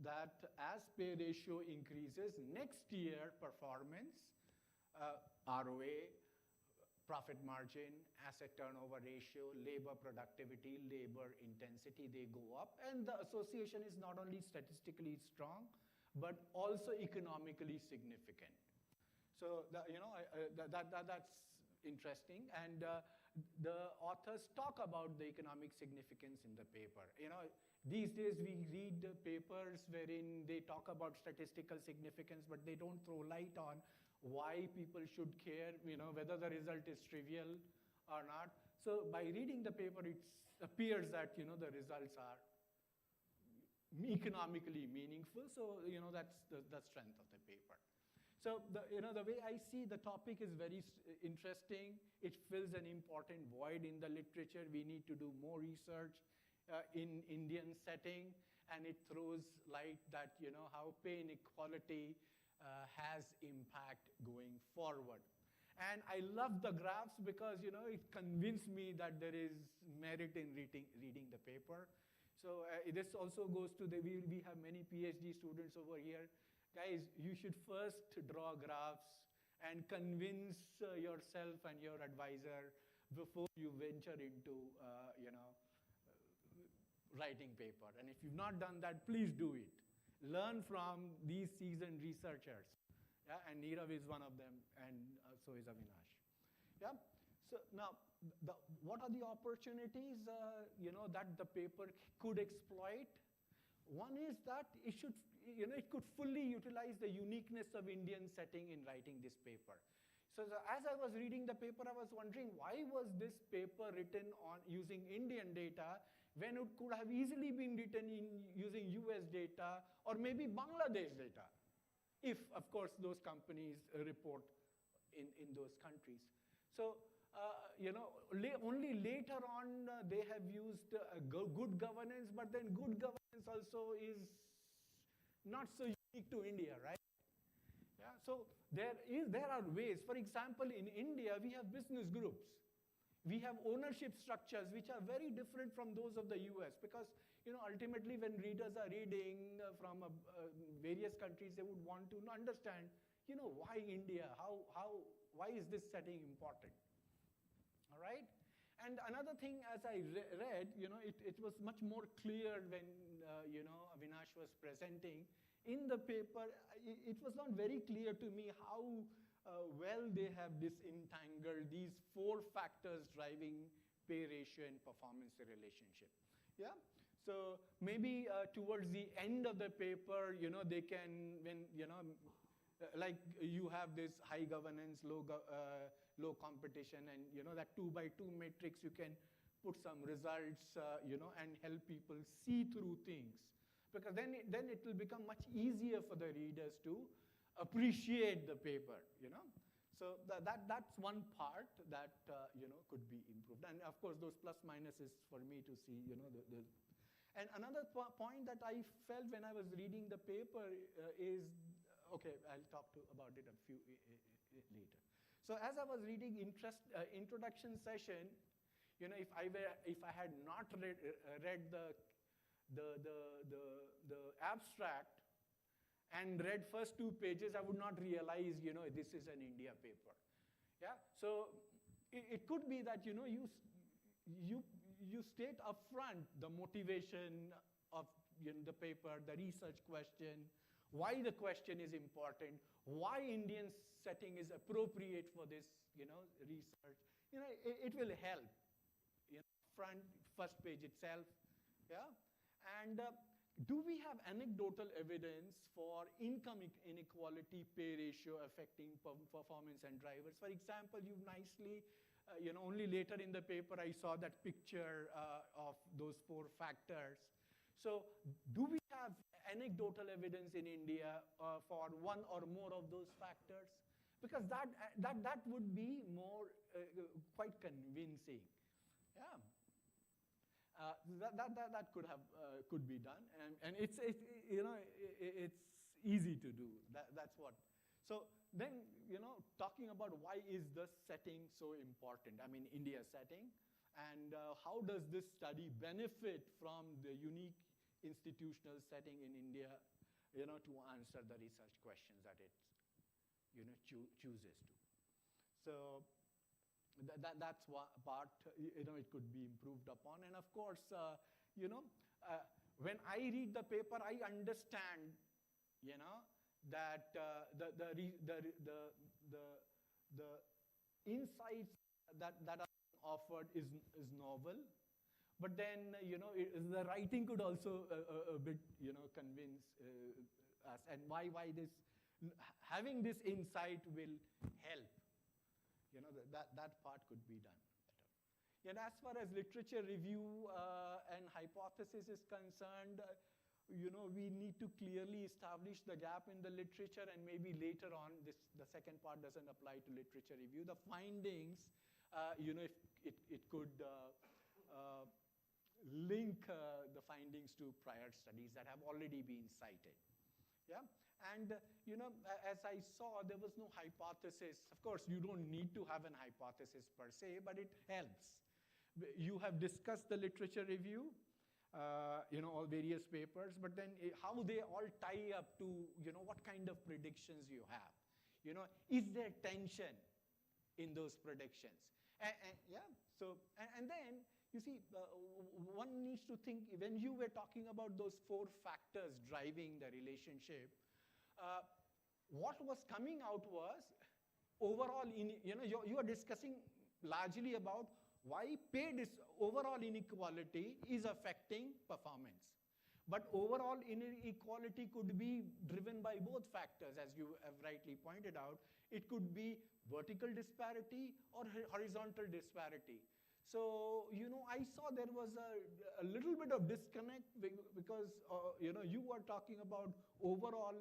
that as pay ratio increases, next year performance, ROA, profit margin, asset turnover ratio, labor productivity, labor intensity, they go up. And the association is not only statistically strong, but also economically significant. So that's interesting. And the authors talk about the economic significance in the paper. These days we read papers wherein they talk about statistical significance, but they don't throw light on why people should care, whether the result is trivial or not. So by reading the paper, it appears that, the results are economically meaningful. So, that's the strength of the paper. So, the way I see the topic is very interesting. It fills an important void in the literature. We need to do more research in Indian setting, and it throws light that, how pay inequality has impact going forward. And I love the graphs because, you know, it convinced me that there is merit in reading the paper. So this also goes to we have many PhD students over here. Guys, you should first draw graphs and convince yourself and your advisor before you venture into, writing paper. And if you've not done that, please do it. Learn from these seasoned researchers. Yeah, and Nirav is one of them, and so is Avinash. Yeah. So now, what are the opportunities, that the paper could exploit? One is that it should, it could fully utilize the uniqueness of Indian setting in writing this paper. So as I was reading the paper, I was wondering, why was this paper written on using Indian data when it could have easily been written using US data or maybe Bangladesh data, if, of course, those companies report in those countries. So, only later on they have used good governance, but then good governance also is not so unique to India, right? Yeah, so there are ways. For example, in India, we have business groups. We have ownership structures which are very different from those of the US, because ultimately when readers are reading from various countries, they would want to understand, why India? Why is this setting important? All right? And another thing, as I read, it was much more clear when, Avinash was presenting. In the paper, it was not very clear to me how well they have disentangled these 4 factors driving pay ratio and performance relationship. Yeah? So maybe towards the end of the paper, they can, when, like you have this high governance, low competition, and that 2x2 matrix, you can put some results, and help people see through things. Because then it will become much easier for the readers to appreciate the paper, So that's one part that, could be improved. And of course, those plus minuses for me to see, And another point that I felt when I was reading the paper is, okay, I'll talk about it a few later. So as I was reading introduction session, if I had not read the abstract and read first 2 pages, I would not realize, this is an India paper. Yeah. So it could be that you state upfront the motivation of the paper, the research question, why the question is important, why Indian setting is appropriate for this, research. It will help. First page itself. Yeah. And do we have anecdotal evidence for income inequality pay ratio affecting performance and drivers? For example, you nicely, only later in the paper I saw that picture of those 4 factors. So do we have anecdotal evidence in India for one or more of those factors? Because that would be more quite convincing. Yeah. That could be done, and it's easy to do. That's what. So then talking about why is the setting so important? I mean, India setting, and how does this study benefit from the unique institutional setting in India, to answer the research questions that it chooses to. So that's one part, it could be improved upon. And of course, when I read the paper, I understand, that the insights that are offered is novel. But then, the writing could also a bit, convince us, and why this, having this insight will help. That part could be done better. And as far as literature review and hypothesis is concerned, we need to clearly establish the gap in the literature, and maybe later on, the second part doesn't apply to literature review. The findings, if it could link the findings to prior studies that have already been cited. Yeah? And, as I saw, there was no hypothesis. Of course, you don't need to have an hypothesis per se, but it helps. You have discussed the literature review, all various papers, but then how they all tie up to, what kind of predictions you have. Is there tension in those predictions? And then, you see, one needs to think, when you were talking about those 4 factors driving the relationship, what was coming out was overall, you are discussing largely about why overall inequality is affecting performance. But overall inequality could be driven by both factors, as you have rightly pointed out. It could be vertical disparity or horizontal disparity. So, I saw there was a little bit of disconnect because, you were talking about overall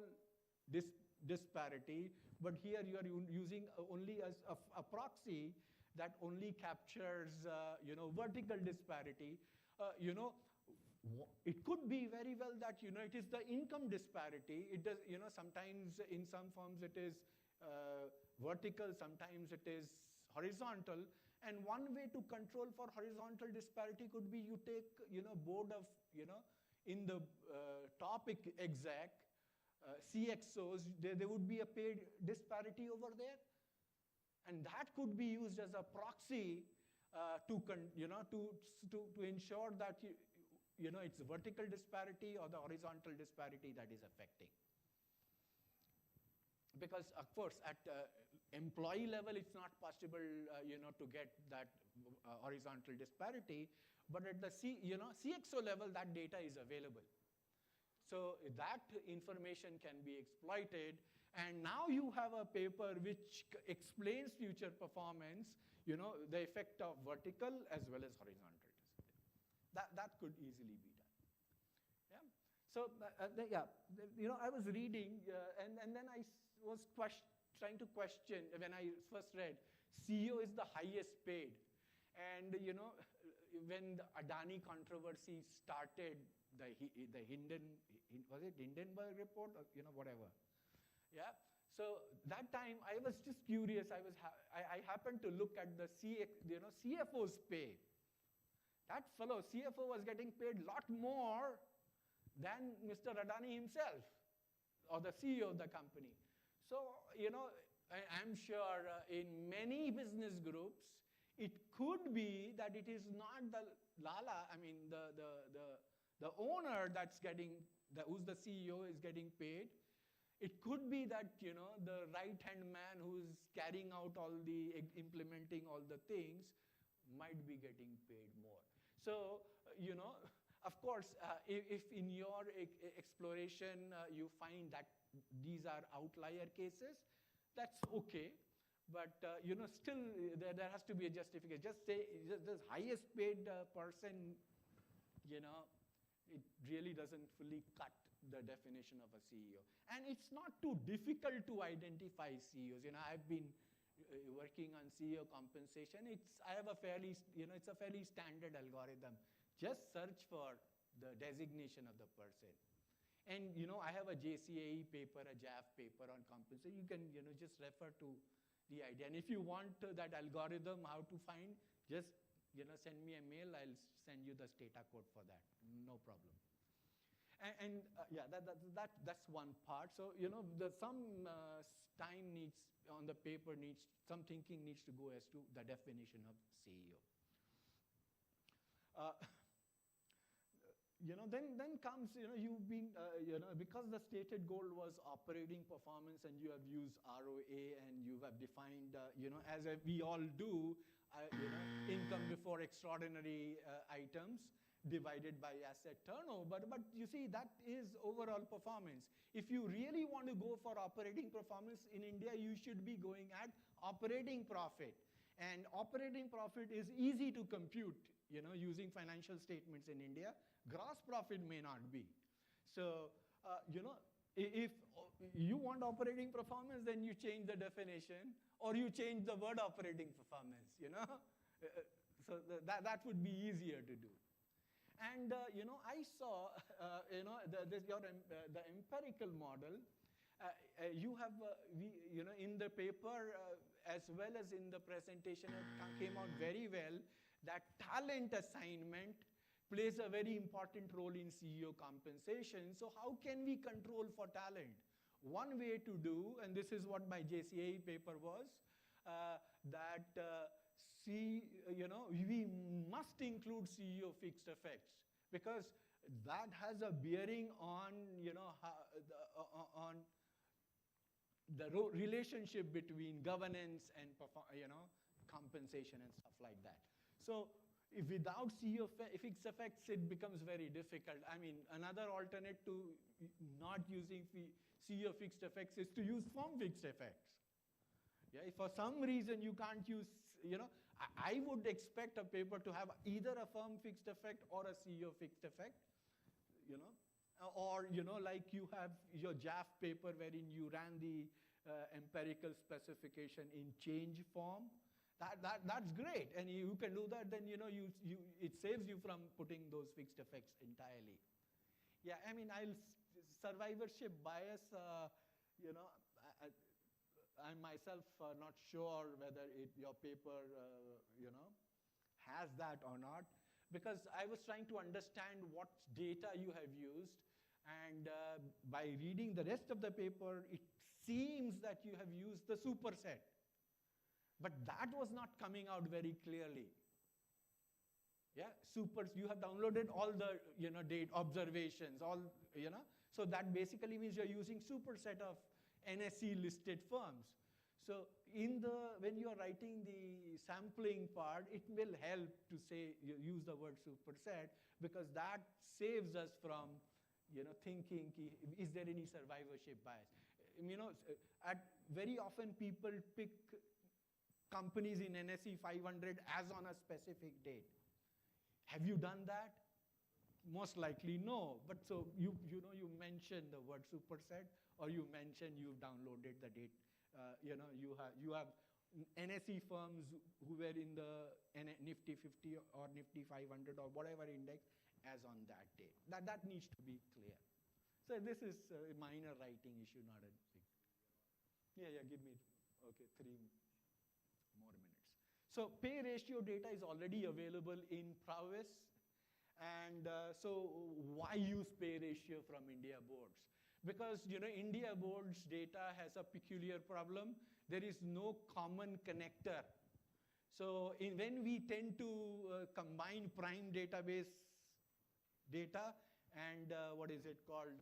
disparity, but here you are using only as a proxy that only captures, vertical disparity. It could be very well that, it is the income disparity. It does, sometimes in some forms it is vertical, sometimes it is horizontal. And one way to control for horizontal disparity could be you take, board of, in the topic exec, CXOs, there would be a paid disparity over there. And that could be used as a proxy to ensure that, it's vertical disparity or the horizontal disparity that is affecting. Because, of course, at employee level, it's not possible, to get that horizontal disparity. But at the CXO level, that data is available. So that information can be exploited. And now you have a paper which explains future performance, the effect of vertical as well as horizontal disparity. That could easily be done. Yeah. So, I was reading, and then I was trying to question when I first read, CEO is the highest paid. And, when the Adani controversy started, the Hindenburg report or, whatever. Yeah. So that time I was just curious. I happened to look at the CFO's pay. That fellow, CFO, was getting paid a lot more than Mr. Adani himself, or the CEO of the company. So, I'm sure in many business groups, it could be that it is not the the owner that's who's the CEO is getting paid. It could be that, the right-hand man who's carrying out implementing all the things might be getting paid more. So, of course, if in your exploration you find that these are outlier cases, that's okay. But, still there has to be a justification. Just say the highest paid person, it really doesn't fully cut the definition of a CEO. And it's not too difficult to identify CEOs. I've been working on CEO compensation. I have a fairly, it's a fairly standard algorithm. Just search for the designation of the person. And, I have a JCAE paper, a JAF paper on compensation. You can, just refer to the idea. And if you want that algorithm, how to find, just, send me a mail. I'll send you the stata code for that. No problem. And that's one part. So, some time needs, on the paper some thinking needs to go as to the definition of CEO. Then comes, you've been, because the stated goal was operating performance and you have used ROA and you have defined, as we all do, income before extraordinary items divided by asset turnover. But you see, that is overall performance. If you really want to go for operating performance in India, you should be going at operating profit. And operating profit is easy to compute, using financial statements in India. Gross profit may not be. So, if you want operating performance, then you change the definition or you change the word operating performance, So that would be easier to do. And, I saw, the empirical model, You have, in the paper as well as in the presentation, it came out very well that talent assignment plays a very important role in CEO compensation. So how can we control for talent? One way to do, and this is what my JCAE paper was, that we must include CEO fixed effects, because that has a bearing on, on the relationship between governance and compensation and stuff like that. So if without CEO fixed effects, it becomes very difficult. I mean, another alternate to not using CEO fixed effects is to use firm fixed effects. Yeah, if for some reason you can't use, I would expect a paper to have either a firm fixed effect or a CEO fixed effect, or, like you have your JAF paper wherein you ran the empirical specification in change form. That's great, and you can do that. Then it saves you from putting those fixed effects entirely. Yeah, I mean, survivorship bias. I'm myself not sure whether your paper has that or not, because I was trying to understand what data you have used, and by reading the rest of the paper, it seems that you have used the superset. But that was not coming out very clearly. Yeah, you have downloaded all the date observations, so that basically means you're using superset of NSE listed firms. So when you are writing the sampling part, it will help to say use the word superset, because that saves us from thinking, is there any survivorship bias? Very often people pick companies in NSE 500 as on a specific date. Have you done that? Most likely no. But so you mentioned the word superset, or you mentioned you've downloaded the date. You have NSE firms who were in the Nifty 50 or Nifty 500 or whatever index as on that date. That needs to be clear. So this is a minor writing issue, not a big. Yeah, give me, okay, 3 more minutes. So pay ratio data is already available in Prowess. And so why use pay ratio from India boards? Because India boards data has a peculiar problem. There is no common connector. So when we tend to combine prime database data and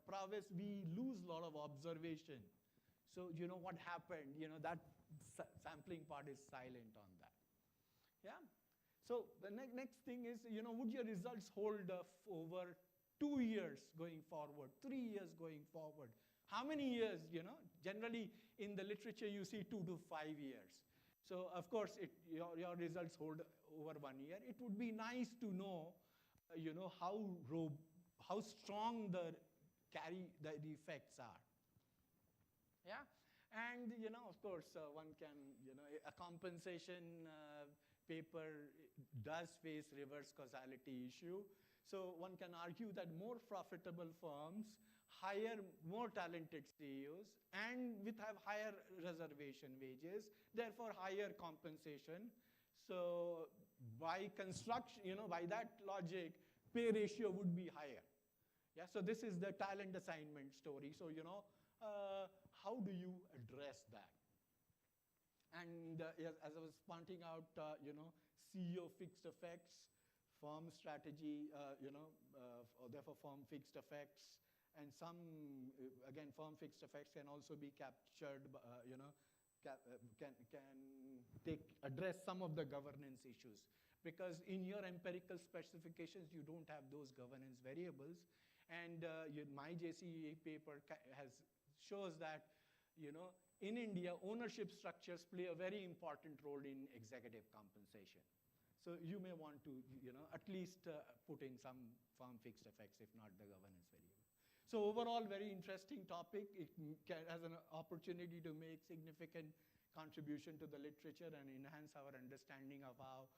Prowess, we lose a lot of observation. So what happened? That sampling part is silent on that. Yeah. So the next thing is, would your results hold over 2 years going forward, 3 years going forward? How many years? Generally in the literature you see 2 to 5 years. So of course your results hold over 1 year. It would be nice to know, how strong the effects are. Yeah, and of course one can a compensation paper does face reverse causality issue. So one can argue that more profitable firms hire more talented CEOs and have higher reservation wages, therefore higher compensation. So by construction, by that logic, pay ratio would be higher. Yeah, so this is the talent assignment story. So how do you address that? And as I was pointing out, CEO fixed effects, firm strategy, therefore firm fixed effects, and some, again, firm fixed effects can also be captured, can address some of the governance issues. Because in your empirical specifications, you don't have those governance variables. And my JCAE paper shows that, in India, ownership structures play a very important role in executive compensation. So you may want to, at least put in some firm fixed effects, if not the governance variable. So overall, very interesting topic. It has an opportunity to make significant contribution to the literature and enhance our understanding of how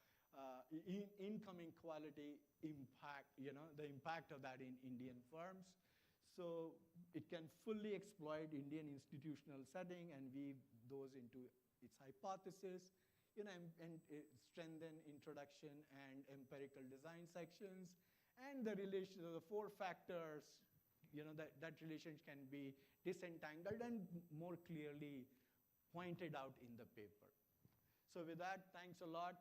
income inequality impact, the impact of that in Indian firms. So it can fully exploit Indian institutional setting and weave those into its hypothesis, and strengthen introduction and empirical design sections. And the relation of the 4 factors, that relation can be disentangled and more clearly pointed out in the paper. So with that, thanks a lot.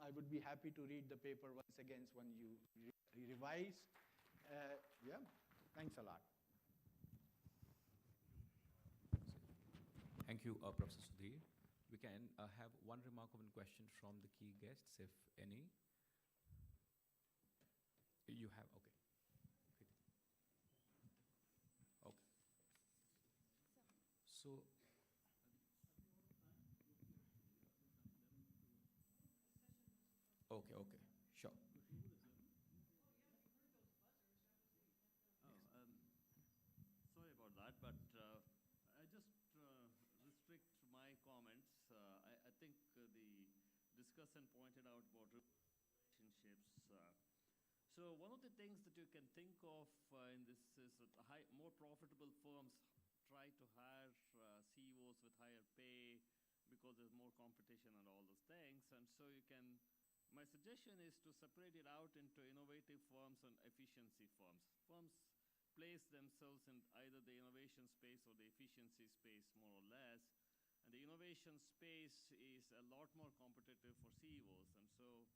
I would be happy to read the paper once again when you revise. Yeah, thanks a lot. Thank you, Professor Sudhir. We can have one remark or one question from the key guests, if any. You have, okay. Okay. So, okay, sure. Sorry about that, but I just restrict my comments. I think the discussant pointed out about relationships. So one of the things that you can think of in this is that more profitable firms try to hire CEOs with higher pay because there's more competition and all those things. And so my suggestion is to separate it out into innovative firms and efficiency firms. Firms place themselves in either the innovation space or the efficiency space, more or less. And the innovation space is a lot more competitive for CEOs. And so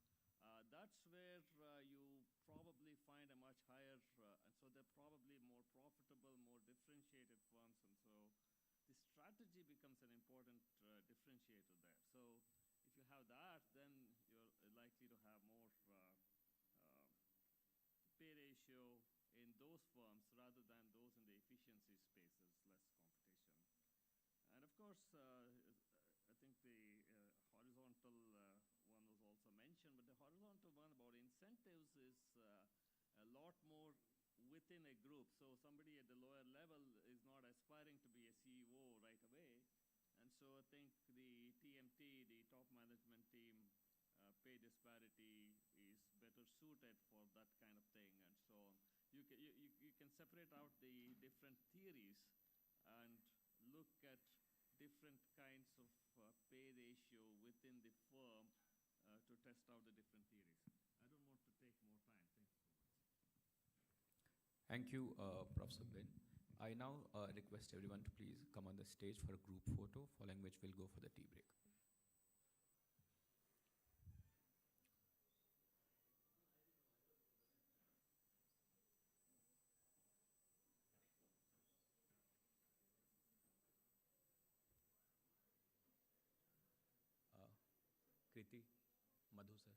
that's where you probably find a much higher, and so they're probably more profitable, more differentiated firms. And so the strategy becomes an important differentiator there. So if you have that, then you're likely to have more pay ratio in those firms rather than those in the efficiency spaces, less competition. And of course, I think the horizontal one was also mentioned, but the horizontal one about incentives is a lot more within a group. So somebody at the lower level is not aspiring to be a CEO right away. And so I think the TMT, the top management team, pay disparity is better suited for that kind of thing. And so you can separate out the different theories and look at different kinds of pay ratio within the firm to test out the different theories. I don't want to take more time. Thank you so much. Thank you, Professor Ben. I now request everyone to please come on the stage for a group photo, following which we'll go for the tea break. Kriti, Madhu sir.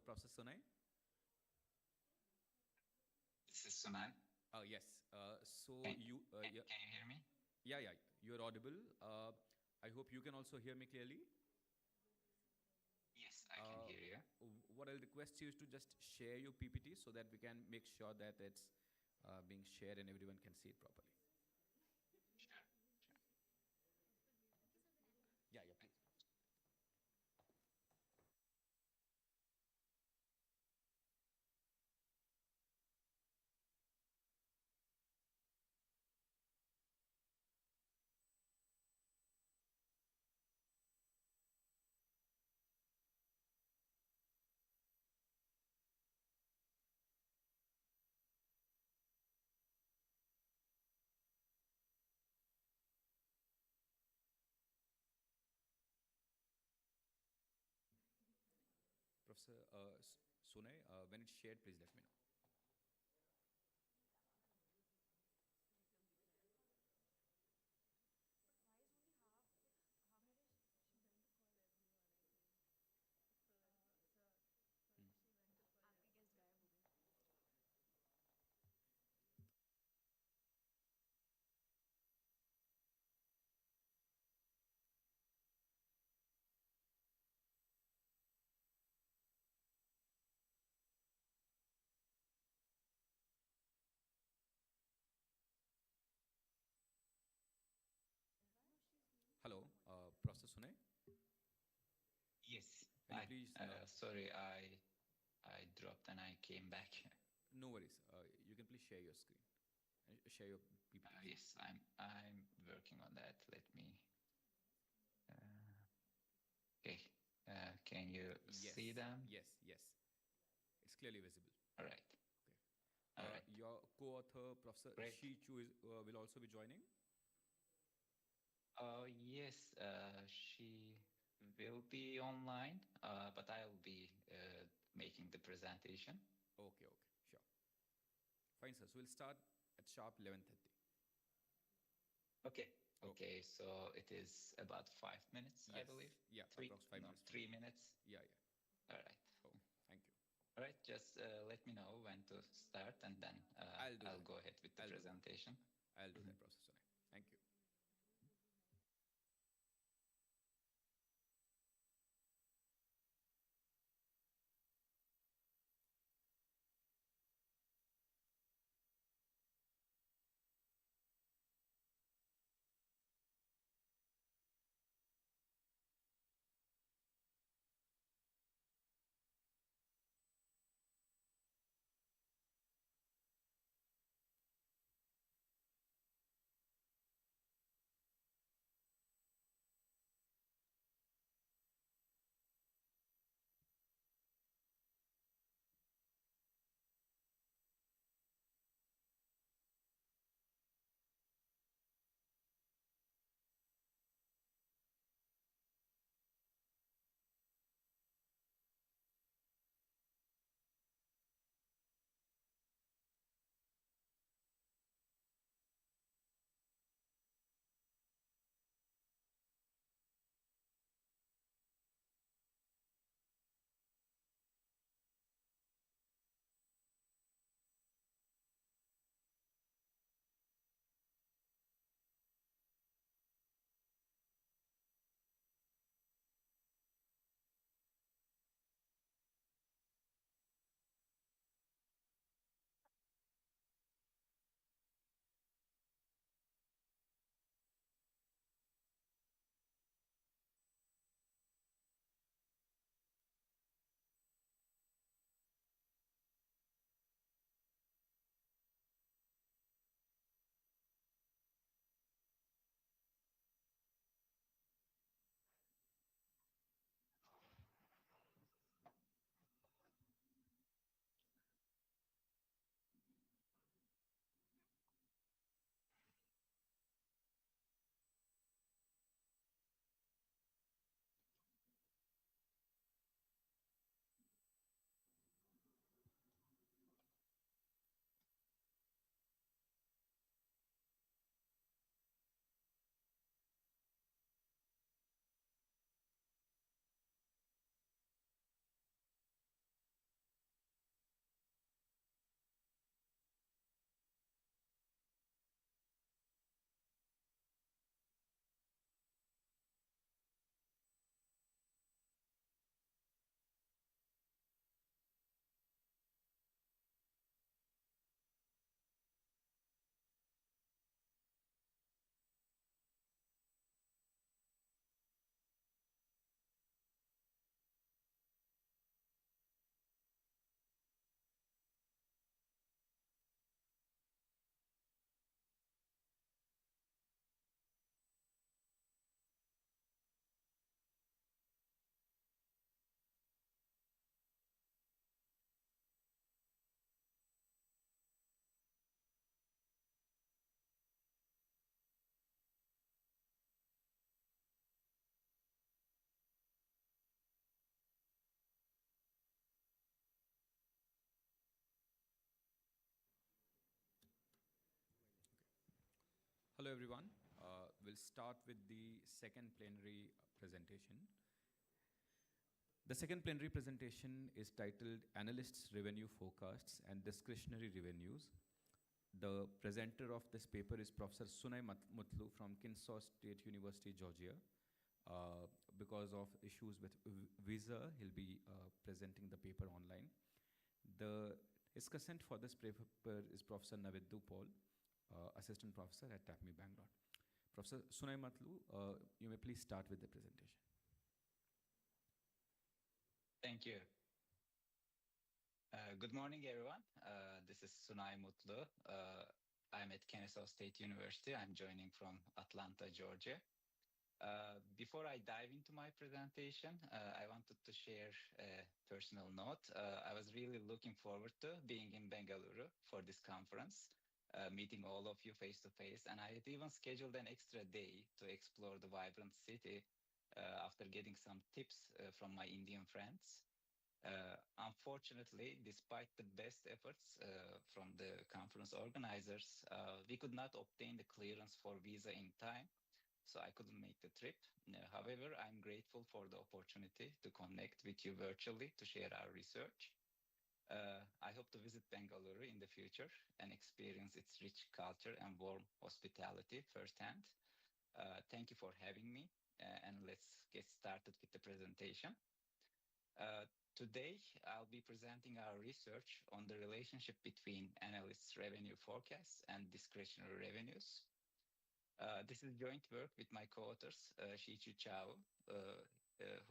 Professor Sunay? This is Sunan. Yes. So Can you, yeah, can you hear me? yeah, you're audible. I hope you can also hear me clearly. Yes, I can hear you. What I'll request you is to just share your PPT so that we can make sure that it's being shared and everyone can see it properly. Sure. Yeah, please. Professor Sunay, when it's shared, please let me know. Hello, Professor Sunay. Yes. Can you please? Sorry, I dropped and I came back. No worries. You can please share your screen. Share your PPT. Yes, I'm working on that. Let me. Okay. Can you see them? Yes. It's clearly visible. All right. Okay. All right. Your co-author, Professor Great. Shichu, will also be joining. Yes, she will be online, but I'll be making the presentation. Okay, sure. Fine, sir. So we'll start at sharp 11:30. Okay, so it is about 5 minutes, I believe. Yeah, Three, approx 5 no, minutes. 3 minutes. Yeah. All right. Oh, thank you. All right, just let me know when to start, and then I'll go ahead with the presentation. I'll do that, Professor Sunay. Thank you. Hello, everyone. We'll start with the second plenary presentation. The second plenary presentation is titled Analysts' Revenue Forecasts and Discretionary Revenues. The presenter of this paper is Professor Sunay Mutlu from Kennesaw State University, Georgia. Because of issues with visa, he'll be presenting the paper online. The discussant for this paper is Professor Naviddu Paul, Assistant Professor at TAPMI, Bangalore. Professor Sunay Mutlu, you may please start with the presentation. Thank you. Good morning, everyone. This is Sunay Mutlu. I'm at Kennesaw State University. I'm joining from Atlanta, Georgia. Before I dive into my presentation, I wanted to share a personal note. I was really looking forward to being in Bengaluru for this conference, meeting all of you face to face, and I had even scheduled an extra day to explore the vibrant city after getting some tips from my Indian friends. Unfortunately, despite the best efforts from the conference organizers, we could not obtain the clearance for visa in time, so I couldn't make the trip. However, I'm grateful for the opportunity to connect with you virtually to share our research. I hope to visit Bengaluru in the future and experience its rich culture and warm hospitality firsthand. Thank you for having me, and let's get started with the presentation. Today, I'll be presenting our research on the relationship between analysts' revenue forecasts and discretionary revenues. This is joint work with my co-authors, Shichu Chao,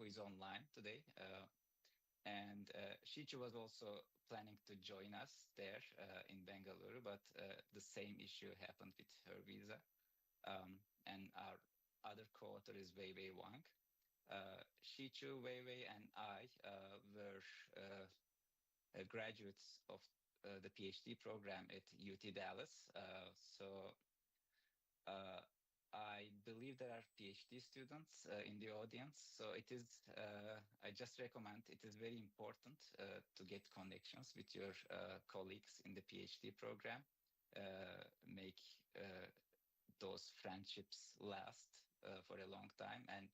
who is online today. And Shichu was also planning to join us there in Bengaluru, but the same issue happened with her visa. And our other co-author is Wei Wei Wang. Shichu, Wei Wei, and I were graduates of the PhD program at UT Dallas. I believe there are PhD students in the audience, so it is, I just recommend, it is very important to get connections with your colleagues in the PhD program, make those friendships last for a long time, and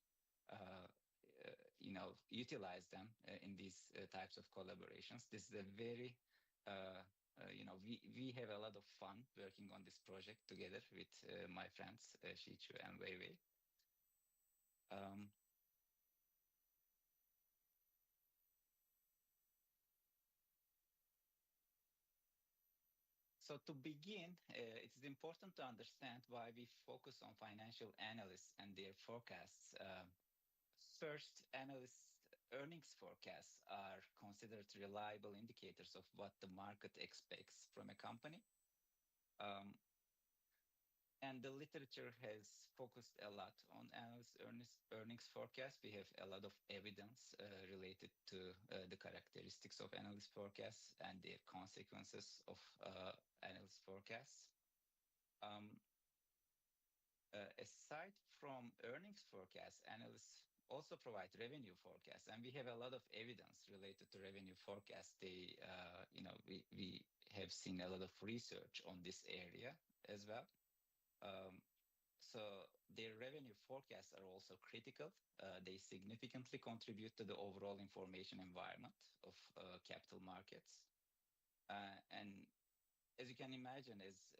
utilize them in these types of collaborations. This is a very, we have a lot of fun working on this project together with my friends, Shichu and Wei Wei. So to begin, it is important to understand why we focus on financial analysts and their forecasts. First, analysts' earnings forecasts are considered reliable indicators of what the market expects from a company. And the literature has focused a lot on analysts' earnings forecasts. We have a lot of evidence related to the characteristics of analyst forecasts and their consequences of analyst forecasts. Aside from earnings forecasts, analysts also provide revenue forecasts, and we have a lot of evidence related to revenue forecasts. We have seen a lot of research on this area as well. So their revenue forecasts are also critical. They significantly contribute to the overall information environment of capital markets. And as you can imagine, as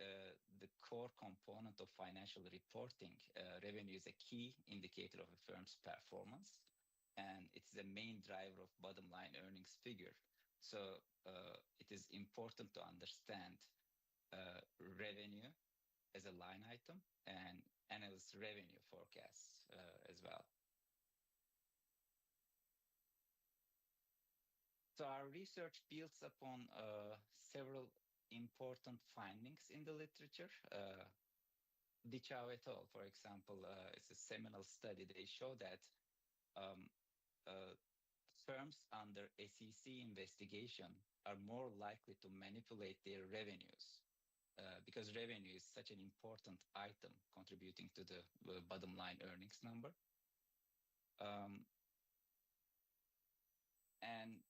the core component of financial reporting, revenue is a key indicator of a firm's performance, and it's the main driver of bottom line earnings figure. So it is important to understand revenue as a line item and analyst revenue forecasts as well. So our research builds upon several important findings in the literature. Dichao et al., for example, it's a seminal study. They show that firms under SEC investigation are more likely to manipulate their revenues because revenue is such an important item contributing to the bottom line earnings number. And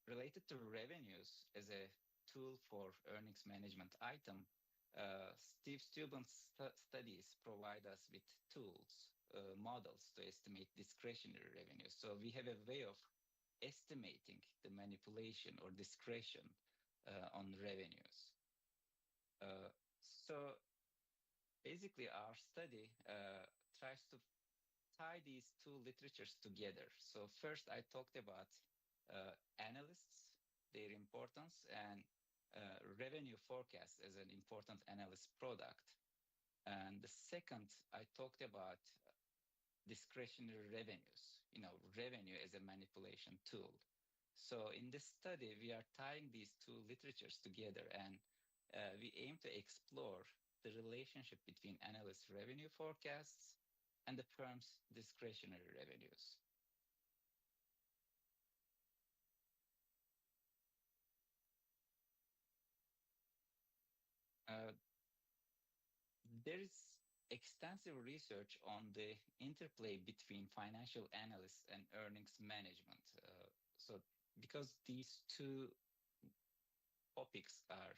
related to revenues as a tool for earnings management item, Steve Steuben's studies provide us with tools, models to estimate discretionary revenue. So we have a way of estimating the manipulation or discretion on revenues. So basically, our study tries to tie these two literatures together. So first, I talked about analysts, their importance, and revenue forecast as an important analyst product. And the second, I talked about discretionary revenues, revenue as a manipulation tool. So in this study, we are tying these two literatures together, and we aim to explore the relationship between analyst revenue forecasts and the firm's discretionary revenues. There is extensive research on the interplay between financial analysts and earnings management. So because these two topics are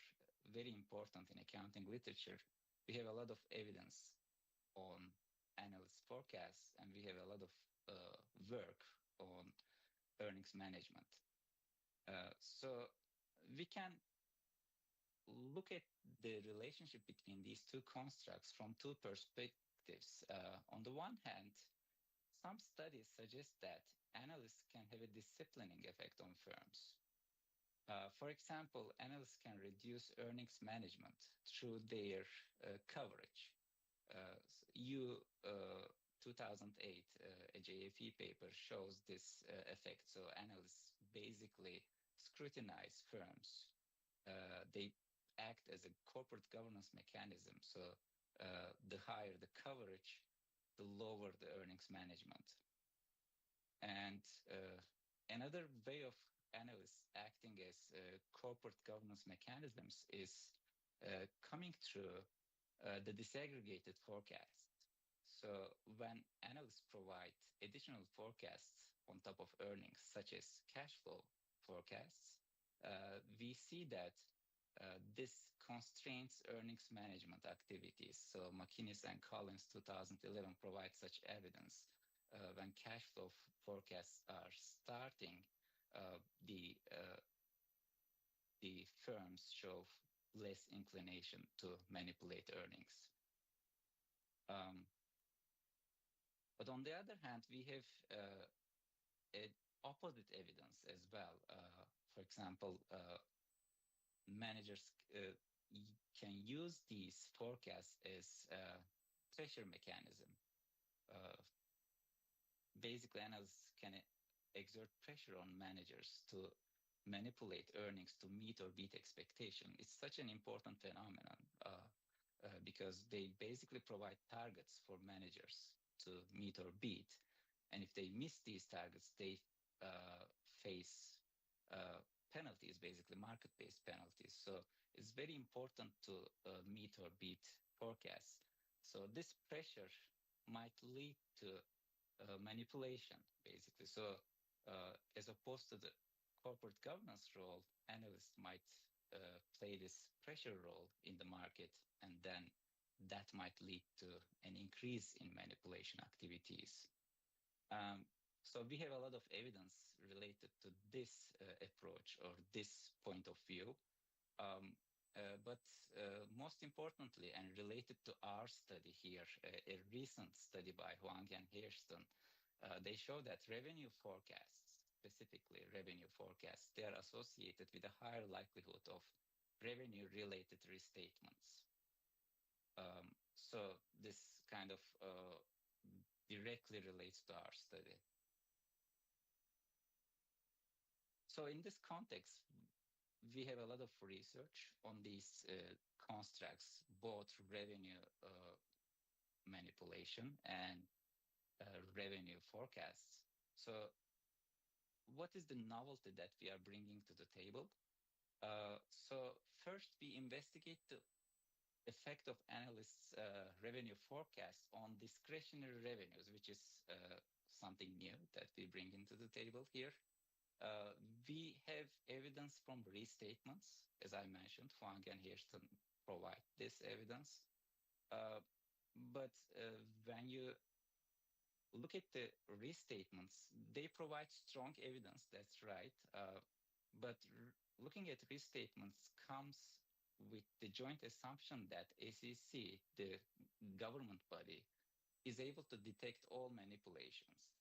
very important in accounting literature, we have a lot of evidence on analyst forecasts, and we have a lot of work on earnings management. So we can look at the relationship between these two constructs from two perspectives. On the one hand, some studies suggest that analysts can have a disciplining effect on firms. For example, analysts can reduce earnings management through their coverage. 2008 a JFE paper shows this effect. So analysts basically scrutinize firms. They act as a corporate governance mechanism. So the higher the coverage, the lower the earnings management. And another way of analysts acting as corporate governance mechanisms is coming through the disaggregated forecast. So when analysts provide additional forecasts on top of earnings, such as cash flow forecasts, we see that this constrains earnings management activities. So McInnes and Collins 2011 provide such evidence. When cash flow forecasts are starting, the firms show less inclination to manipulate earnings. But on the other hand, we have opposite evidence as well. For example, managers can use these forecasts as a pressure mechanism. Basically, analysts can exert pressure on managers to manipulate earnings to meet or beat expectation. It's such an important phenomenon because they basically provide targets for managers to meet or beat. And if they miss these targets, they face penalties, basically market-based penalties. So it's very important to meet or beat forecasts. So this pressure might lead to manipulation, basically. So as opposed to the corporate governance role, analysts might play this pressure role in the market, and then that might lead to an increase in manipulation activities. So we have a lot of evidence related to this approach or this point of view. But most importantly, and related to our study here, a recent study by Huang and Hairston, they show that revenue forecasts, specifically revenue forecasts, they are associated with a higher likelihood of revenue-related restatements. So this kind of directly relates to our study. So in this context, we have a lot of research on these constructs, both revenue manipulation and revenue forecasts. So what is the novelty that we are bringing to the table? So first, we investigate the effect of analysts' revenue forecast on discretionary revenues, which is something new that we bring into the table here. We have evidence from restatements, as I mentioned. Huang and Hairston provide this evidence. But when you look at the restatements, they provide strong evidence, that's right. But looking at restatements comes with the joint assumption that SEC, the government body, is able to detect all manipulations.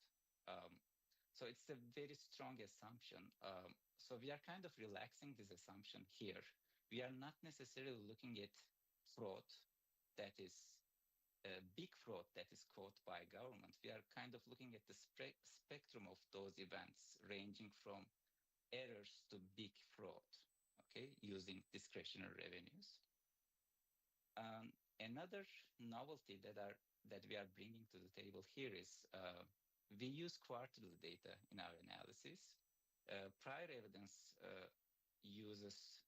So it's a very strong assumption. So we are kind of relaxing this assumption here. We are not necessarily looking at fraud that is big fraud that is caught by government. We are kind of looking at the spectrum of those events ranging from errors to big fraud, okay, using discretionary revenues. Another novelty that we are bringing to the table here is we use quarterly data in our analysis. Prior evidence uses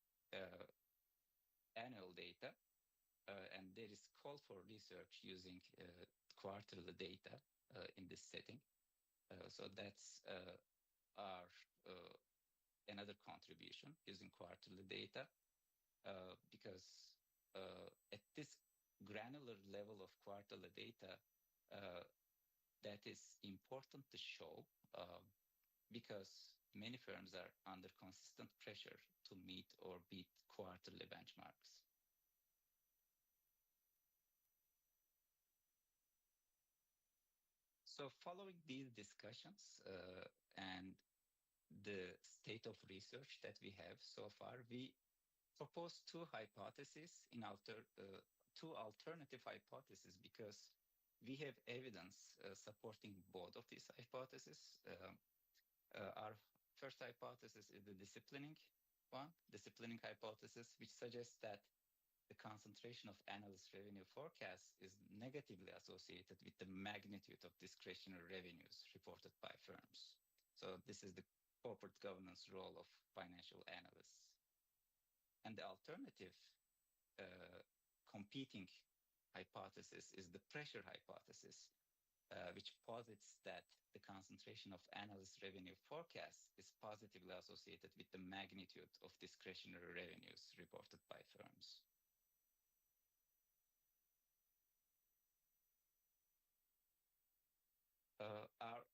annual data, and there is call for research using quarterly data in this setting. So that's our another contribution using quarterly data, because at this granular level of quarterly data, that is important to show because many firms are under consistent pressure to meet or beat quarterly benchmarks. So following these discussions and the state of research that we have so far, we propose two hypotheses in two alternative hypotheses because we have evidence supporting both of these hypotheses. Our first hypothesis is the disciplining hypothesis, which suggests that the concentration of analyst revenue forecasts is negatively associated with the magnitude of discretionary revenues reported by firms. So this is the corporate governance role of financial analysts. And the alternative competing hypothesis is the pressure hypothesis, which posits that the concentration of analyst revenue forecasts is positively associated with the magnitude of discretionary revenues reported by firms. Our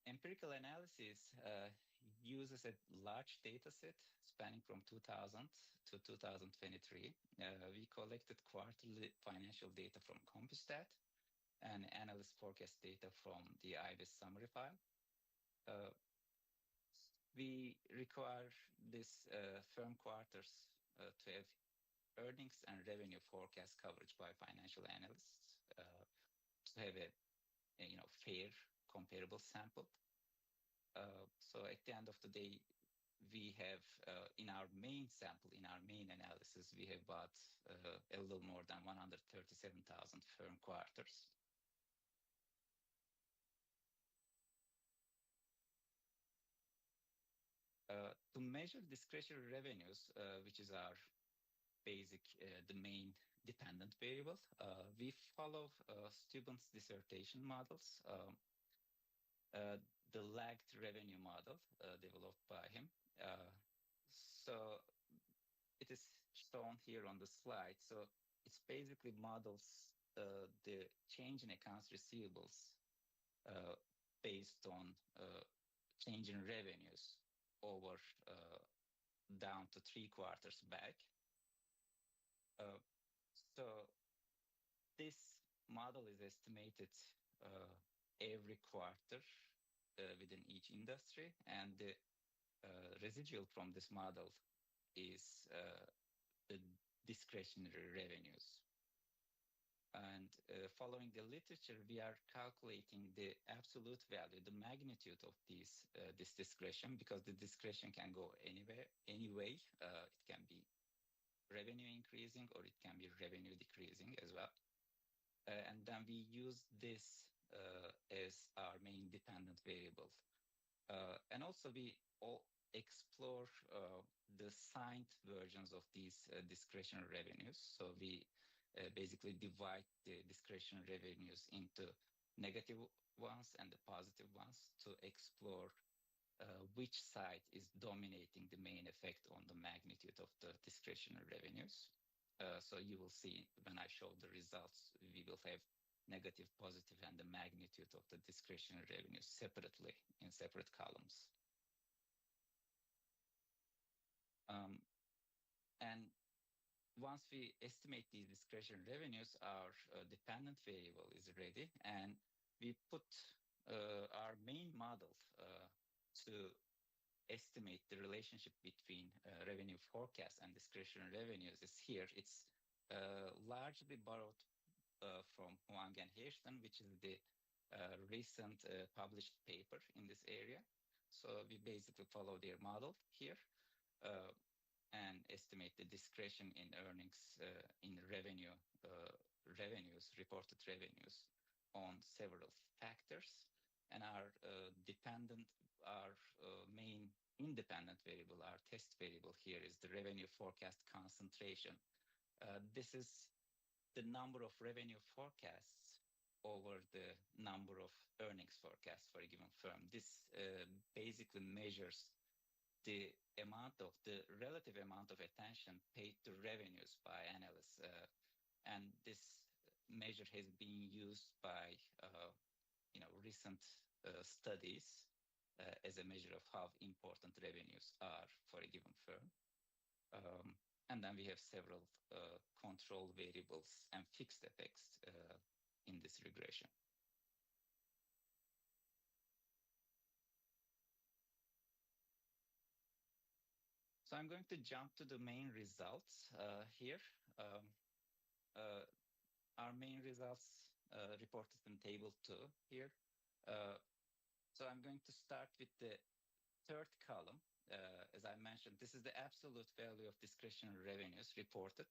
empirical analysis uses a large data set spanning from 2000 to 2023. We collected quarterly financial data from Compustat and analyst forecast data from the IBIS summary file. We require this firm quarters to have earnings and revenue forecast coverage by financial analysts to have a fair comparable sample. So at the end of the day, we have in our main sample, in our main analysis, we have about a little more than 137,000 firm quarters. To measure discretionary revenues, which is our basic, the main dependent variable, we follow Steuben's dissertation models. The lagged revenue model developed by him. So it is shown here on the slide. So it's basically models the change in accounts receivables based on change in revenues over down to 3 quarters back. So this model is estimated every quarter within each industry, and the residual from this model is the discretionary revenues. And following the literature, we are calculating the absolute value, the magnitude of this discretion, because the discretion can go anywhere, anyway. It can be revenue increasing or it can be revenue decreasing as well. And then we use this as our main dependent variable. And also we all explore the signed versions of these discretionary revenues. So we basically divide the discretionary revenues into negative ones and the positive ones to explore which side is dominating the main effect on the magnitude of the discretionary revenues. So you will see when I show the results, we will have negative, positive, and the magnitude of the discretionary revenues separately in separate columns. And once we estimate these discretionary revenues, our dependent variable is ready, and we put our main model to estimate the relationship between revenue forecast and discretionary revenues is here. It's largely borrowed from Huang and Hairston, which is the recent published paper in this area. So we basically follow their model here and estimate the discretion in earnings in revenues, reported revenues on several factors. And our main independent variable, our test variable here is the revenue forecast concentration. This is the number of revenue forecasts over the number of earnings forecasts for a given firm. This basically measures the relative amount of attention paid to revenues by analysts. And this measure has been used by recent studies as a measure of how important revenues are for a given firm. And then we have several control variables and fixed effects in this regression. So I'm going to jump to the main results here. Our main results reported in table 2 here. So I'm going to start with the third column. As I mentioned, this is the absolute value of discretionary revenues reported,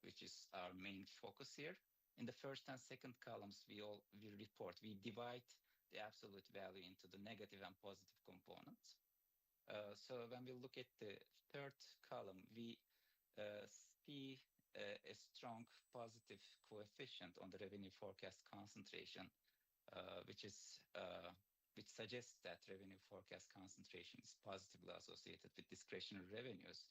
which is our main focus here. In the first and second columns, we divide the absolute value into the negative and positive components. So when we look at the third column, we see a strong positive coefficient on the revenue forecast concentration, which suggests that revenue forecast concentration is positively associated with discretionary revenues,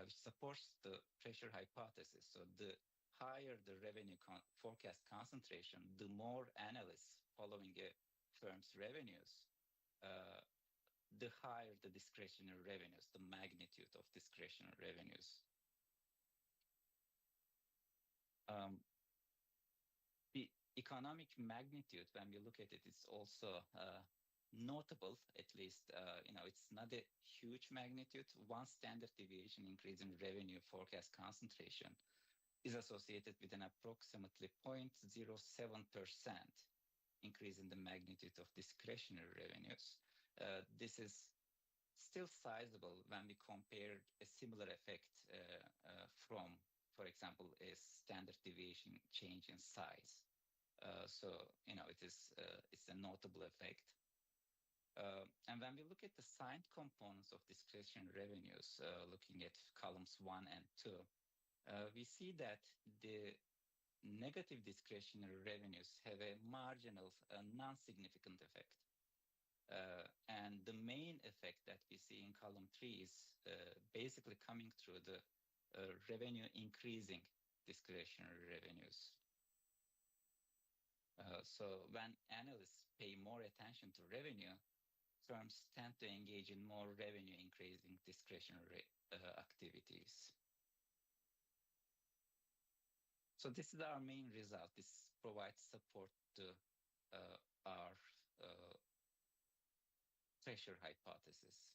which supports the pressure hypothesis. So the higher the revenue forecast concentration, the more analysts following a firm's revenues, the higher the discretionary revenues, the magnitude of discretionary revenues. The economic magnitude, when we look at it, is also notable. At least, it's not a huge magnitude. One standard deviation increase in revenue forecast concentration is associated with an approximately 0.07% increase in the magnitude of discretionary revenues. This is still sizable when we compare a similar effect from, for example, a standard deviation change in size. So it's a notable effect. And when we look at the signed components of discretionary revenues, looking at columns 1 and 2, we see that the negative discretionary revenues have a marginal, non-significant effect. And the main effect that we see in column 3 is basically coming through the revenue increasing discretionary revenues. So when analysts pay more attention to revenue, firms tend to engage in more revenue increasing discretionary activities. So this is our main result. This provides support to our pressure hypothesis.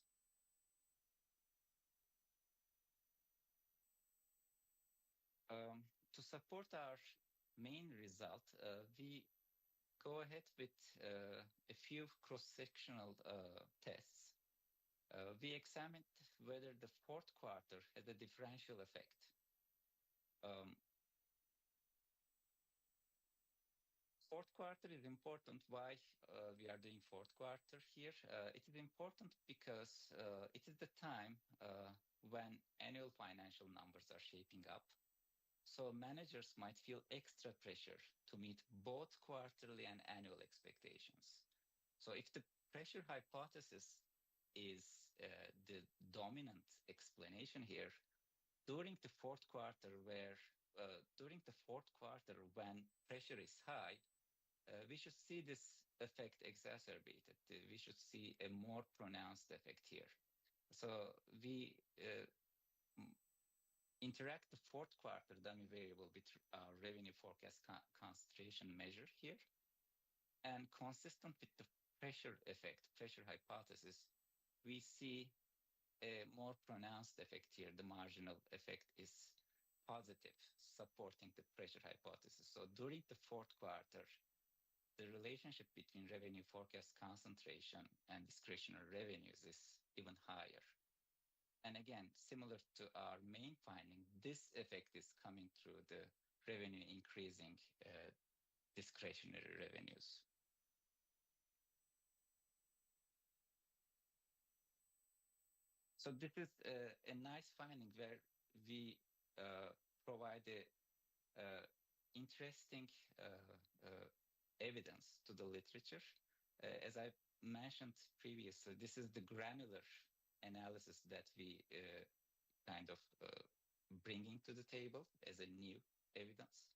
To support our main result, we go ahead with a few cross-sectional tests. We examined whether the fourth quarter had a differential effect. Fourth quarter is important. Why we are doing fourth quarter here? It is important because it is the time when annual financial numbers are shaping up. So managers might feel extra pressure to meet both quarterly and annual expectations. So if the pressure hypothesis is the dominant explanation here, during the fourth quarter, when pressure is high, we should see this effect exacerbated. We should see a more pronounced effect here. So we interact the fourth quarter dummy variable with our revenue forecast concentration measure here. And consistent with the pressure effect, pressure hypothesis, we see a more pronounced effect here. The marginal effect is positive, supporting the pressure hypothesis. So during the fourth quarter, the relationship between revenue forecast concentration and discretionary revenues is even higher. And again, similar to our main finding, this effect is coming through the revenue increasing discretionary revenues. So this is a nice finding where we provide interesting evidence to the literature. As I mentioned previously, this is the granular analysis that we kind of bringing to the table as a new evidence.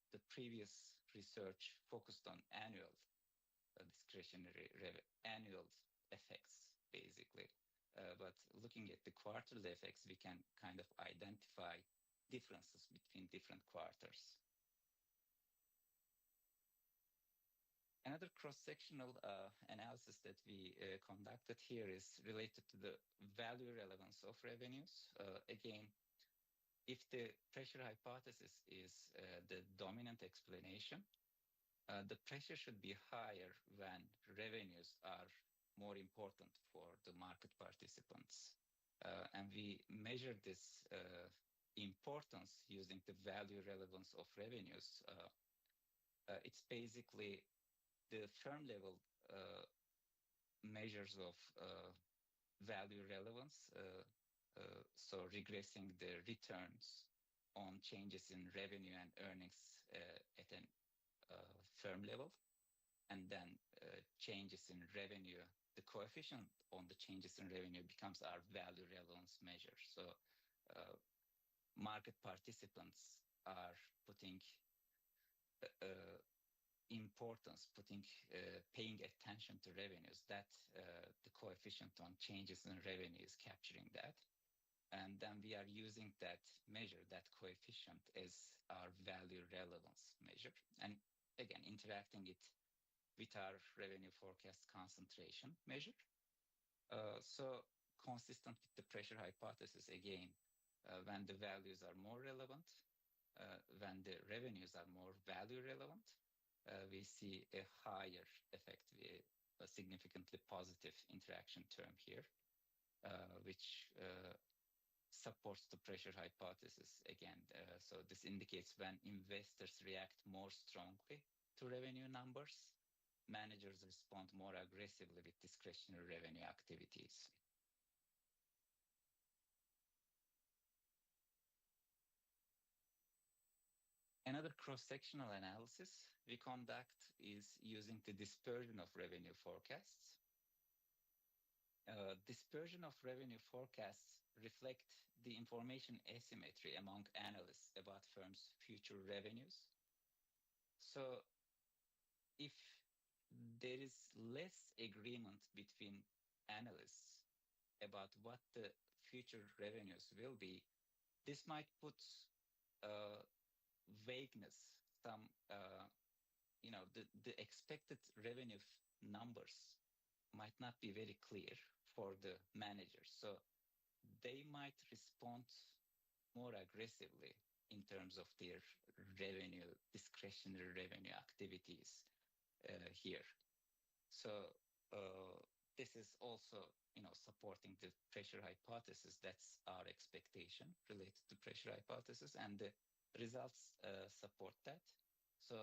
The previous research focused on annual annual effects, basically. But looking at the quarterly effects, we can kind of identify differences between different quarters. Another cross-sectional analysis that we conducted here is related to the value relevance of revenues. Again, if the pressure hypothesis is the dominant explanation, the pressure should be higher when revenues are more important for the market participants. And we measure this importance using the value relevance of revenues. It's basically the firm level measures of value relevance, so regressing the returns on changes in revenue and earnings at a firm level, and then changes in revenue, the coefficient on the changes in revenue becomes our value relevance measure. So market participants are putting importance, paying attention to revenues, that the coefficient on changes in revenue is capturing that. And then we are using that measure, that coefficient, as our value relevance measure. And again, interacting it with our revenue forecast concentration measure. So consistent with the pressure hypothesis, again, when the values are more relevant, when the revenues are more value relevant, we see a higher effect, a significantly positive interaction term here, which supports the pressure hypothesis again. So this indicates when investors react more strongly to revenue numbers, managers respond more aggressively with discretionary revenue activities. Another cross-sectional analysis we conduct is using the dispersion of revenue forecasts. Dispersion of revenue forecasts reflect the information asymmetry among analysts about firms' future revenues. So if there is less agreement between analysts about what the future revenues will be, this might put vagueness, the expected revenue numbers might not be very clear for the managers. So they might respond more aggressively in terms of their revenue, discretionary revenue activities here. So this is also, supporting the pressure hypothesis. That's our expectation related to pressure hypothesis, and the results support that. So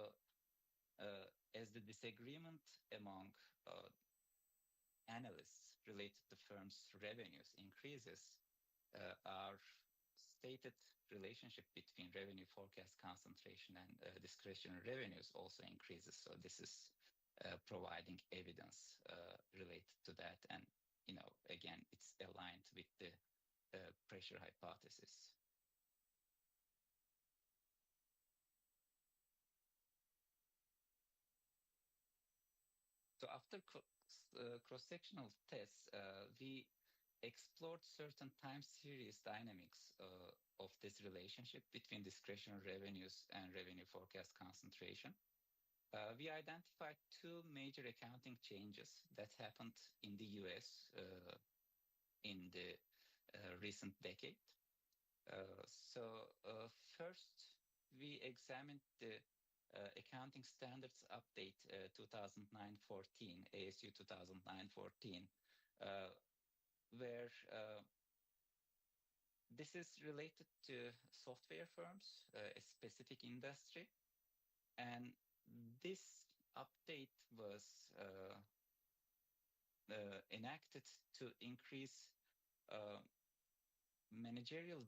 as the disagreement among analysts related to firms' revenues increases, our stated relationship between revenue forecast concentration and discretionary revenues also increases. So this is providing evidence related to that. And, again, it's aligned with the pressure hypothesis. So after cross-sectional tests, we explored certain time series dynamics of this relationship between discretionary revenues and revenue forecast concentration. We identified two major accounting changes that happened in the US in the recent decade. First, we examined the Accounting Standards Update 2009-14, ASU 2009-14, where this is related to software firms, a specific industry. And this update was enacted to increase managerial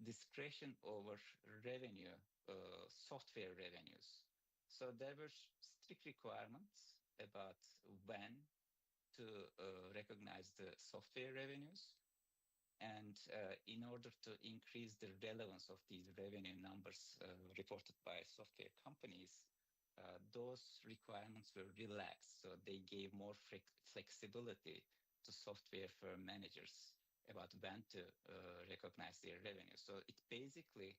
discretion over revenue, software revenues. So there were strict requirements about when to recognize the software revenues. And in order to increase the relevance of these revenue numbers reported by software companies, those requirements were relaxed. So they gave more flexibility to software firm managers about when to recognize their revenue. So it basically,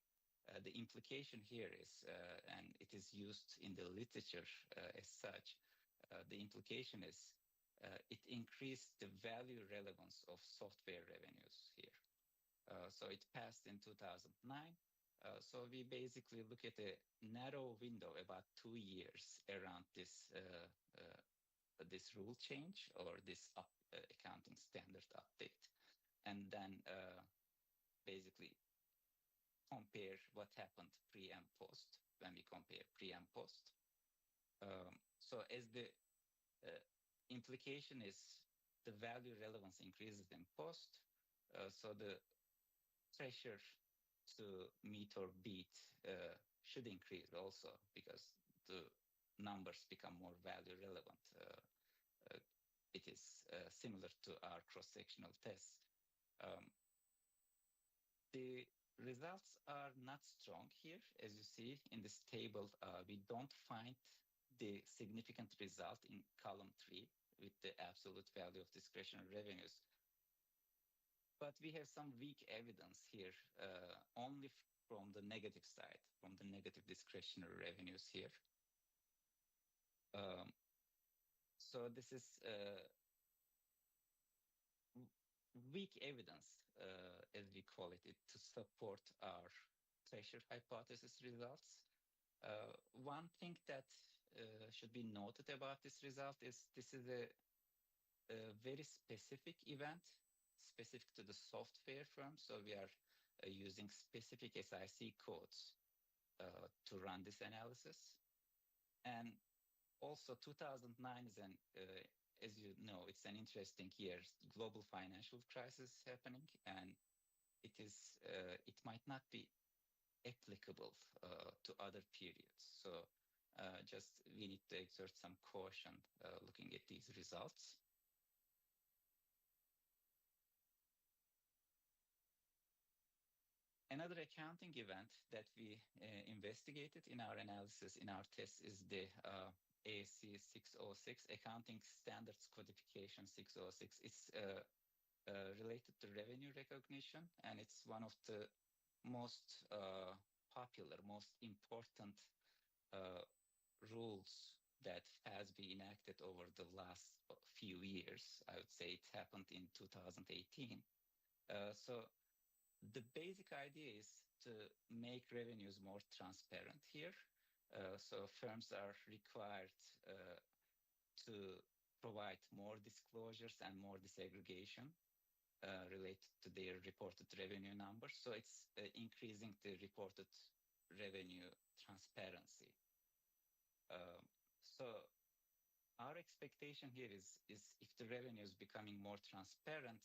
the implication here is, and it is used in the literature as such, the implication is it increased the value relevance of software revenues here. So it passed in 2009. So we basically look at a narrow window, about 2 years around this this rule change or this accounting standard update, and then basically compare what happened pre and post when we compare pre and post. So as the implication is the value relevance increases in post, so the pressure to meet or beat should increase also because the numbers become more value relevant. It is similar to our cross-sectional tests. The results are not strong here. As you see in this table, we don't find the significant result in column 3 with the absolute value of discretionary revenues. But we have some weak evidence here, only from the negative side, from the negative discretionary revenues here. So this is weak evidence, as we call it, to support our pressure hypothesis results. One thing that should be noted about this result is this is a very specific event, specific to the software firm. So we are using specific SIC codes to run this analysis. And also 2009 is an, as you know, it's an interesting year. Global financial crisis happening, and it is it might not be applicable to other periods. So just we need to exert some caution looking at these results. Another accounting event that we investigated in our analysis, in our test, is the ASC 606, Accounting Standards Codification 606. It's related to revenue recognition, and it's one of the most popular, most important rules that has been enacted over the last few years. I would say it happened in 2018. So the basic idea is to make revenues more transparent here. So firms are required to provide more disclosures and more disaggregation related to their reported revenue numbers. So it's increasing the reported revenue transparency. So our expectation here is if the revenue is becoming more transparent,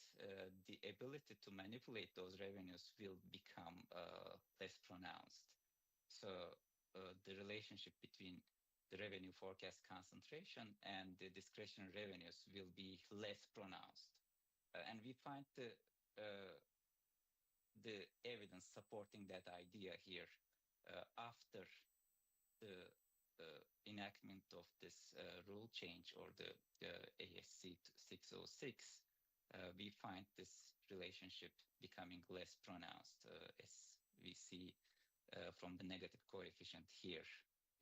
the ability to manipulate those revenues will become less pronounced. So the relationship between the revenue forecast concentration and the discretionary revenues will be less pronounced. And we find the the evidence supporting that idea here after the enactment of this rule change or the ASC 606, we find this relationship becoming less pronounced, as we see from the negative coefficient here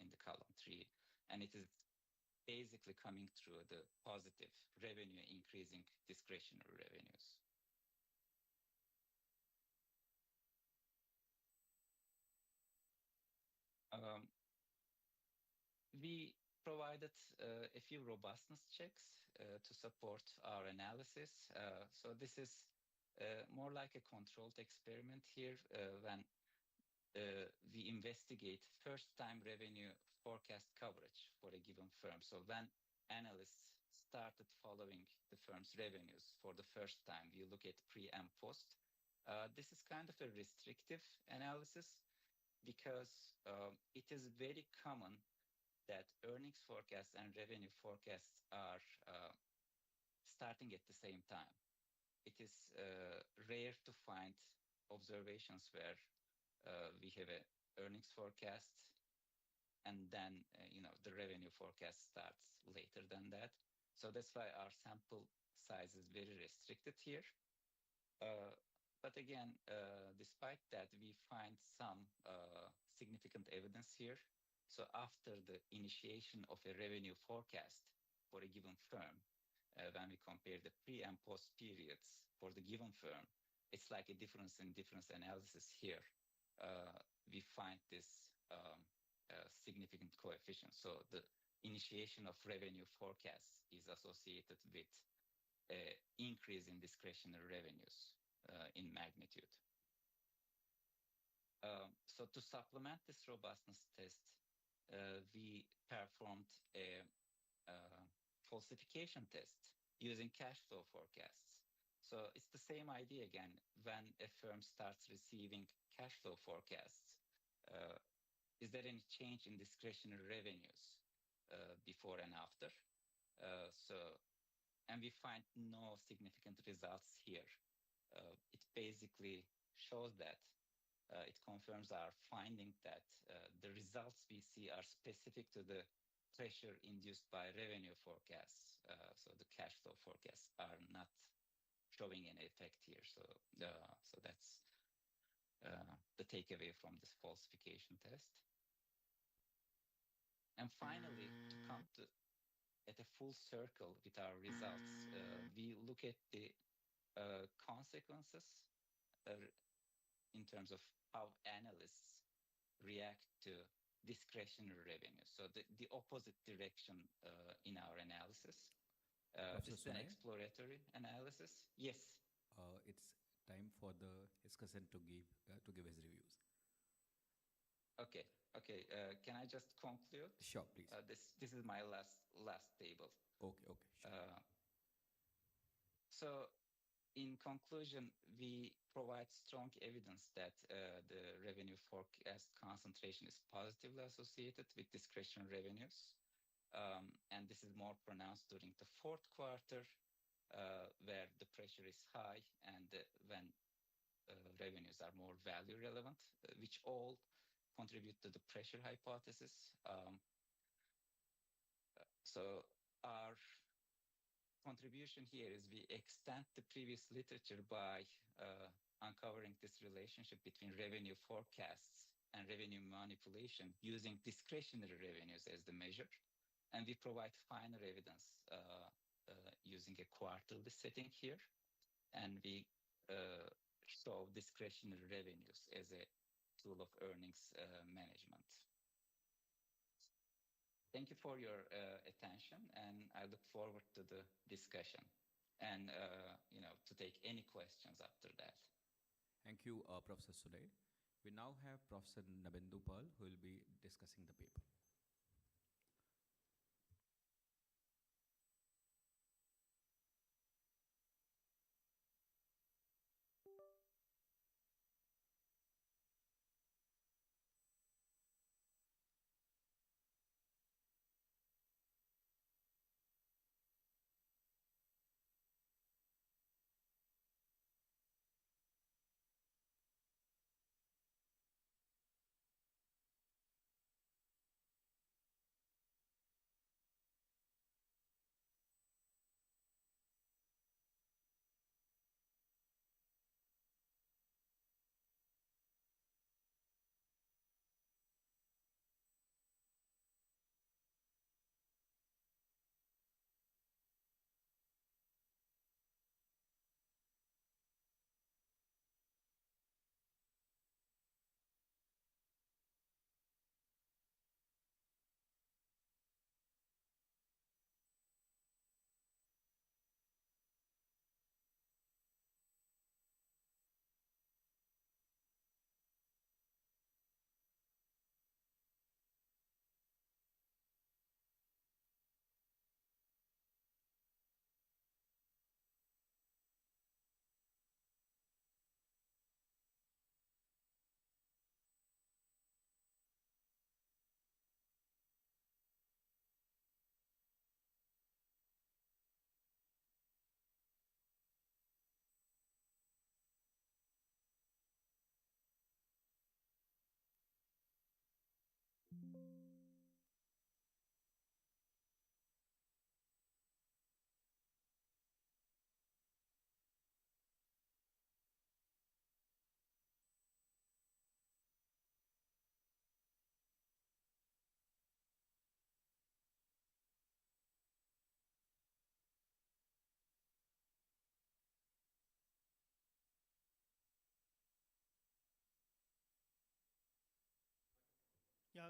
in the column 3. And it is basically coming through the positive revenue increasing discretionary revenues. We provided a few robustness checks to support our analysis. So this is more like a controlled experiment here when we investigate first-time revenue forecast coverage for a given firm. So when analysts started following the firm's revenues for the first time, we look at pre and post. This is kind of a restrictive analysis because it is very common that earnings forecasts and revenue forecasts are starting at the same time. It is rare to find observations where we have an earnings forecast and then the revenue forecast starts later than that. So that's why our sample size is very restricted here. But again, despite that, we find some significant evidence here. So after the initiation of a revenue forecast for a given firm, when we compare the pre and post periods for the given firm, it's like a difference in difference analysis here. We find this significant coefficient. So the initiation of revenue forecasts is associated with an increase in discretionary revenues in magnitude. So to supplement this robustness test, we performed a falsification test using cash flow forecasts. So it's the same idea again. When a firm starts receiving cash flow forecasts, is there any change in discretionary revenues before and after? And we find no significant results here. It basically shows that it confirms our finding that the results we see are specific to the pressure induced by revenue forecasts. So the cash flow forecasts are not showing an effect here. So that's the takeaway from this falsification test. And finally, to come at a full circle with our results, we look at the consequences in terms of how analysts react to discretionary revenue. So the opposite direction in our analysis. This is an exploratory analysis. Yes. It's time for the discussant to give his reviews. Okay. Can I just conclude? Sure, please. This is my last table. Okay. Sure. So, in conclusion, we provide strong evidence that the revenue forecast concentration is positively associated with discretionary revenues. And this is more pronounced during the fourth quarter, where the pressure is high and when revenues are more value relevant, which all contribute to the pressure hypothesis. So our contribution here is we extend the previous literature by uncovering this relationship between revenue forecasts and revenue manipulation using discretionary revenues as the measure. And we provide finer evidence using a quarterly setting here. And we show discretionary revenues as a tool of earnings management. Thank you for your attention, and I look forward to the discussion and to take any questions after that. Thank you, Professor Sudai. We now have Professor Ramgopal who will be discussing the paper.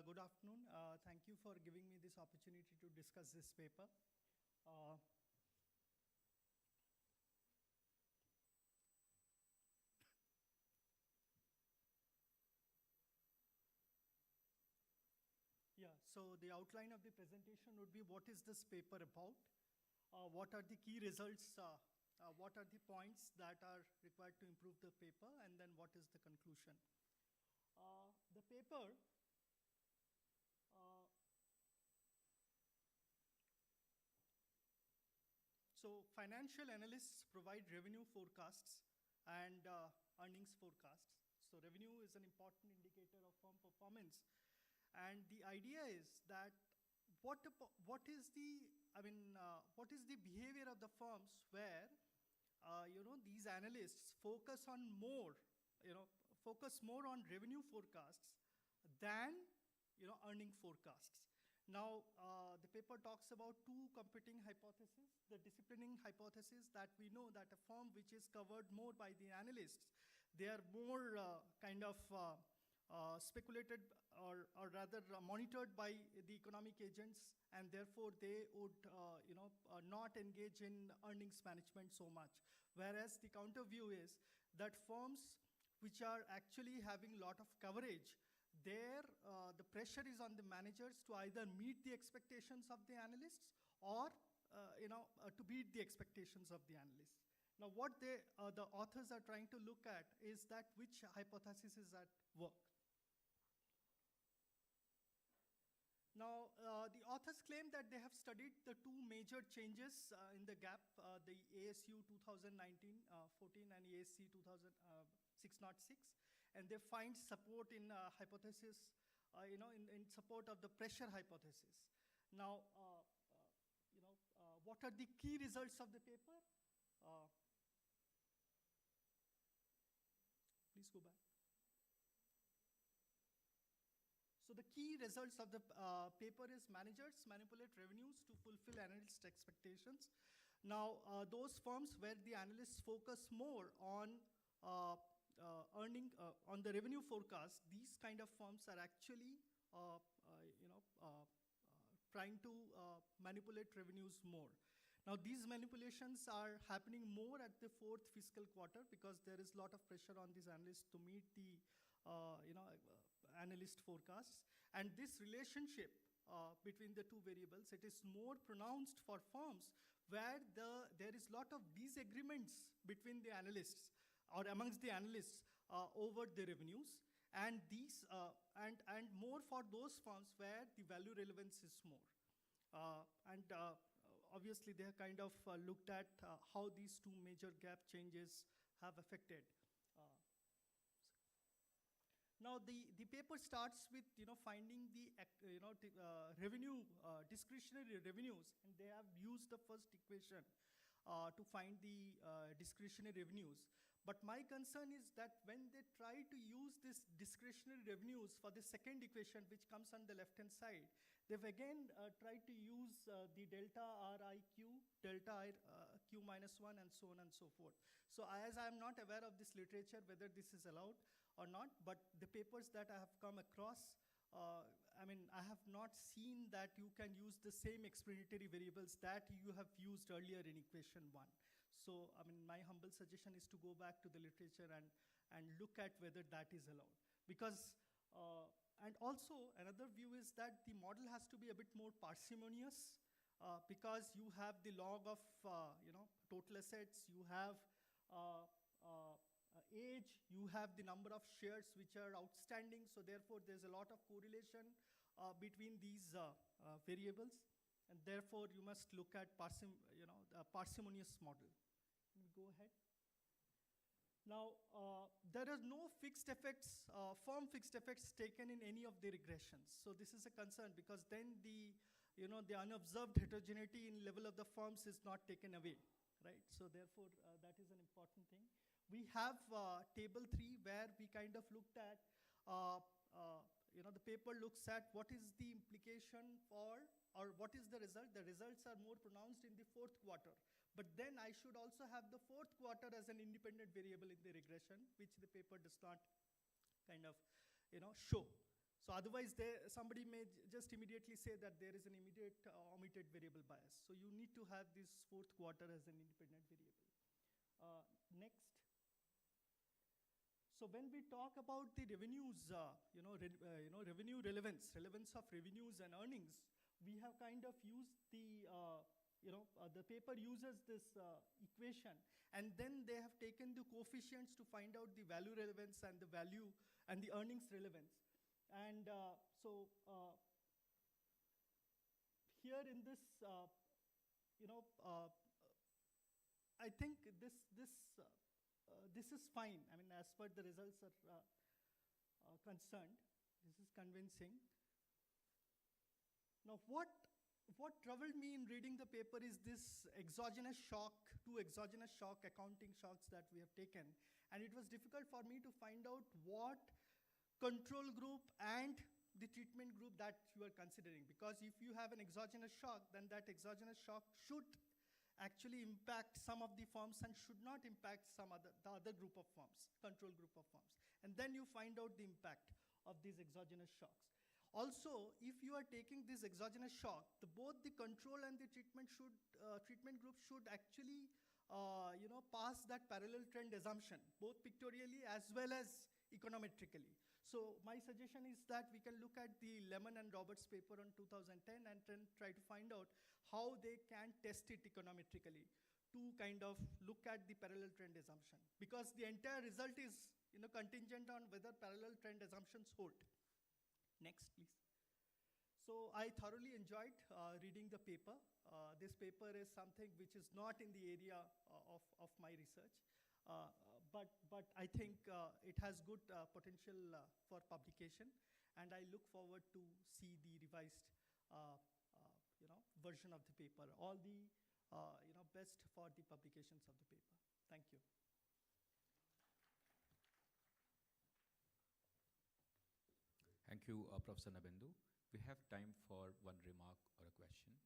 Good afternoon. Thank you for giving me this opportunity to discuss this paper. Yeah, so the outline of the presentation would be what is this paper about, what are the key results, what are the points that are required to improve the paper, and then what is the conclusion. The paper so financial analysts provide revenue forecasts and earnings forecasts. So revenue is an important indicator of firm performance. And the idea is that what is the behavior of the firms where these analysts focus more on revenue forecasts than earning forecasts. Now, the paper talks about two competing hypotheses. The disciplining hypothesis that we know that a firm which is covered more by the analysts, they are more speculated or rather monitored by the economic agents, and therefore they would not engage in earnings management so much. Whereas the counter view is that firms which are actually having a lot of coverage, there the pressure is on the managers to either meet the expectations of the analysts or to beat the expectations of the analysts. Now what the authors are trying to look at is that which hypothesis is at work. Now, the authors claim that they have studied the two major changes in the gap, the ASU 2019-14 and ASC 606, and they find support in hypothesis, in support of the pressure hypothesis. Now, what are the key results of the paper? Please go back. So the key results of the paper is managers manipulate revenues to fulfill analyst expectations. Now, those firms where the analysts focus more on on the revenue forecast, these kind of firms are actually trying to manipulate revenues more. Now, these manipulations are happening more at the fourth fiscal quarter because there is a lot of pressure on these analysts to meet the analyst forecasts. And this relationship between the two variables, it is more pronounced for firms where there is a lot of disagreements between the analysts or amongst the analysts over the revenues, and these and more for those firms where the value relevance is more. Obviously, they have kind of looked at how these two major gap changes have affected. Now, the paper starts with finding the revenue discretionary revenues, and they have used the first equation to find the discretionary revenues. But my concern is that when they try to use this discretionary revenues for the second equation, which comes on the left-hand side, they've again tried to use the delta RIQ, delta Q minus 1, and so on and so forth. So as I'm not aware of this literature, whether this is allowed or not, but the papers that I have come across, I have not seen that you can use the same explanatory variables that you have used earlier in equation 1. So, my humble suggestion is to go back to the literature and look at whether that is allowed. Because, and also another view is that the model has to be a bit more parsimonious because you have the log of, total assets, you have age, you have the number of shares which are outstanding. So therefore, there's a lot of correlation between these variables. And therefore, you must look at parsimonious model. Can we go ahead? Now, there are no fixed effects, firm fixed effects taken in any of the regressions. So this is a concern because then the unobserved heterogeneity in level of the firms is not taken away, right? So therefore, that is an important thing. We have table 3 where we kind of looked at, the paper looks at what is the implication for, or what is the result. The results are more pronounced in the fourth quarter. But then I should also have the fourth quarter as an independent variable in the regression, which the paper does not kind of, show. So otherwise, somebody may just immediately say that there is an immediate omitted variable bias. So you need to have this fourth quarter as an independent variable. Next. So when we talk about the revenues, revenue relevance of revenues and earnings, we have kind of used the paper uses this equation, and then they have taken the coefficients to find out the value relevance and the value and the earnings relevance. And here in this, I think this is fine. I mean, as per the results are concerned, this is convincing. Now, what troubled me in reading the paper is this exogenous shock, two exogenous shock, accounting shocks that we have taken. And it was difficult for me to find out what control group and the treatment group that you are considering. Because if you have an exogenous shock, then that exogenous shock should actually impact some of the firms and should not impact the other group of firms, control group of firms. And then you find out the impact of these exogenous shocks. Also, if you are taking this exogenous shock, both the control and the treatment group should actually pass that parallel trend assumption, both pictorially as well as econometrically. So my suggestion is that we can look at the Lemon and Roberts paper on 2010 and then try to find out how they can test it econometrically to kind of look at the parallel trend assumption. Because the entire result is contingent on whether parallel trend assumptions hold. Next, please. So I thoroughly enjoyed reading the paper. This paper is something which is not in the area of my research. But I think it has good potential for publication, and I look forward to see the revised version of the paper. All the best for the publications of the paper. Thank you. Thank you, Professor Nabendu. We have time for one remark or a question.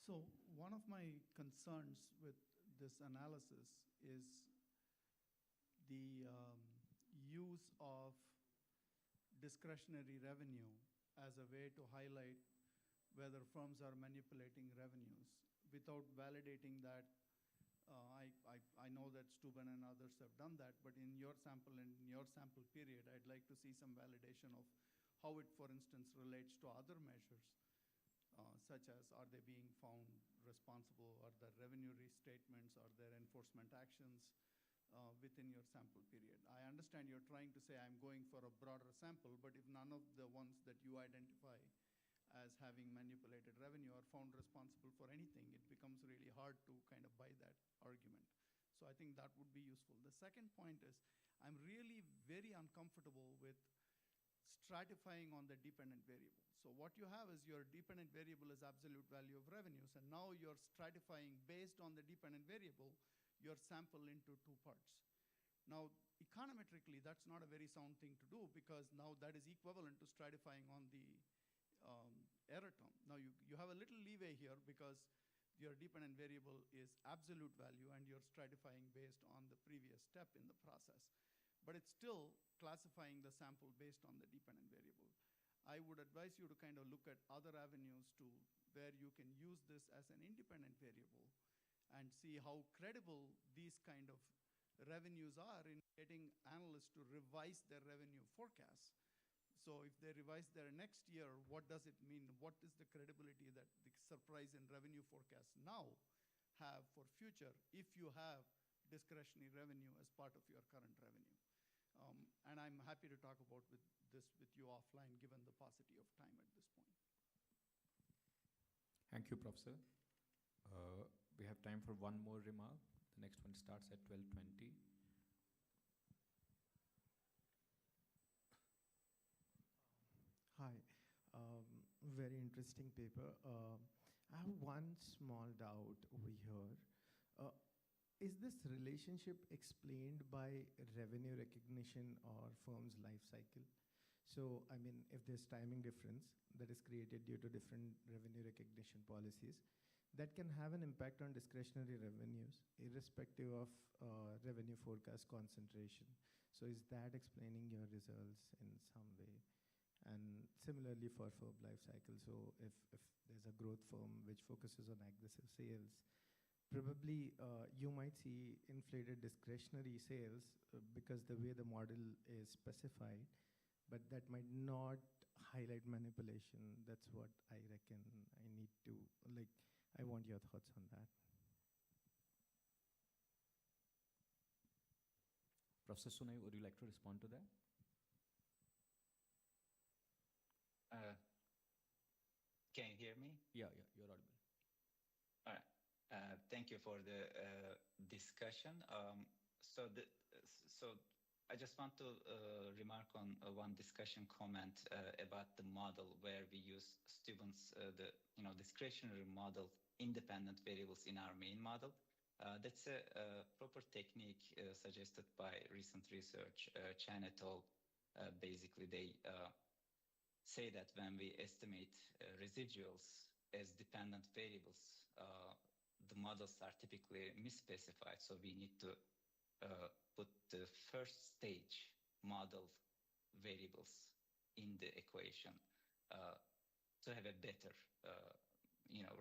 So one of my concerns with this analysis is the use of discretionary revenue as a way to highlight whether firms are manipulating revenues. Without validating that, I know that Steuben and others have done that, but in your sample and in your sample period, I'd like to see some validation of how it, for instance, relates to other measures, such as are they being found responsible, are there revenue restatements, are there enforcement actions within your sample period. I understand you're trying to say I'm going for a broader sample, but if none of the ones that you identify as having manipulated revenue are found responsible for anything, it becomes really hard to kind of buy that argument. So I think that would be useful. The second point is I'm really very uncomfortable with stratifying on the dependent variable. So what you have is your dependent variable is absolute value of revenues, and now you're stratifying based on the dependent variable your sample into two parts. Now, econometrically, that's not a very sound thing to do because now that is equivalent to stratifying on the error term. Now, you have a little leeway here because your dependent variable is absolute value and you're stratifying based on the previous step in the process. But it's still classifying the sample based on the dependent variable. I would advise you to kind of look at other avenues to where you can use this as an independent variable and see how credible these kind of revenues are in getting analysts to revise their revenue forecasts. So if they revise their next year, what does it mean? What is the credibility that the surprise in revenue forecasts now have for future if you have discretionary revenue as part of your current revenue? And I'm happy to talk about this with you offline given the paucity of time at this point. Thank you, Professor. We have time for one more remark. The next one starts at 12:20. Hi, very interesting paper. I have one small doubt over here. Is this relationship explained by revenue recognition or firm's life cycle? So, I mean, if there's timing difference that is created due to different revenue recognition policies, that can have an impact on discretionary revenues, irrespective of revenue forecast concentration. So is that explaining your results in some way? And similarly for firm life cycle, so if there's a growth firm which focuses on aggressive sales, probably you might see inflated discretionary sales because the way the model is specified, but that might not highlight manipulation. That's what I reckon I need to, like, I want your thoughts on that. Professor Sunay, would you like to respond to that? Can you hear me? Yeah, you're audible. All right. Thank you for the discussion. So I just want to remark on one discussion comment about the model where we use students, the discretionary model, independent variables in our main model. That's a proper technique suggested by recent research. Chan et al. Basically, they say that when we estimate residuals as dependent variables, the models are typically misspecified. So we need to put the first stage model variables in the equation to have a better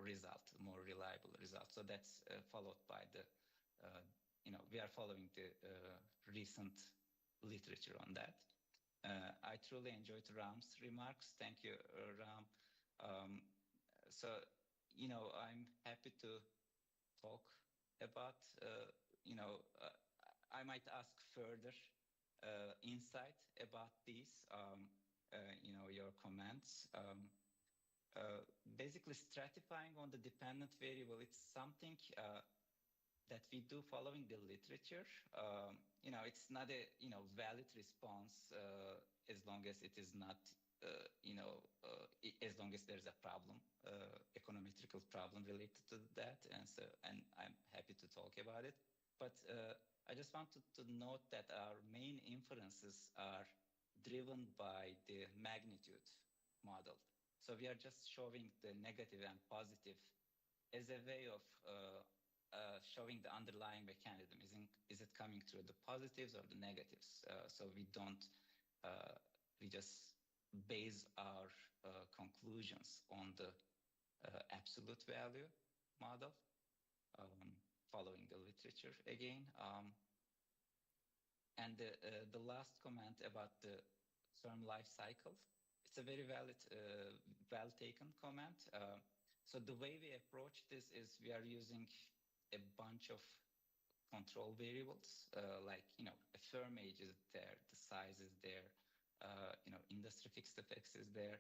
result, more reliable result. So that's followed by the, we are following the recent literature on that. I truly enjoyed Ram's remarks. Thank you, Ram. So, I'm happy to talk about, I might ask further insight about these, your comments. Basically, stratifying on the dependent variable, it's something that we do following the literature. It's not a valid response as long as it is not, as long as there's a problem, econometrical problem related to that, and I'm happy to talk about it. But I just wanted to note that our main inferences are driven by the magnitude model. So we are just showing the negative and positive as a way of showing the underlying mechanism. Is it coming through the positives or the negatives? So we don't, we just base our conclusions on the absolute value model, following the literature again. And the last comment about the firm life cycle, it's a very valid, well-taken comment. So the way we approach this is we are using a bunch of control variables, like, a firm age is there, the size is there, industry fixed effects is there.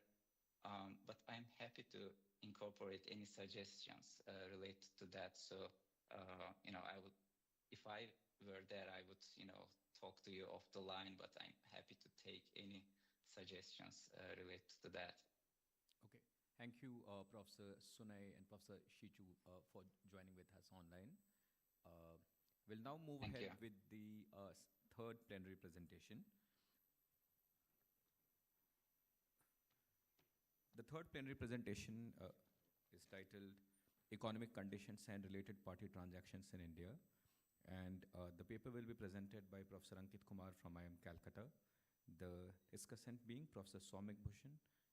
But I'm happy to incorporate any suggestions related to that. So, I would, if I were there, I would, talk to you off the line, but I'm happy to take any suggestions related to that. Okay. Thank you, Professor Sunay and Professor Shichu, for joining with us online. We'll now move ahead with the third plenary presentation. The third plenary presentation is titled Economic Conditions and Related Party Transactions in India. And the paper will be presented by Professor Ankit Kumar from IIM Calcutta, the discussant being Professor Soumik Bhushan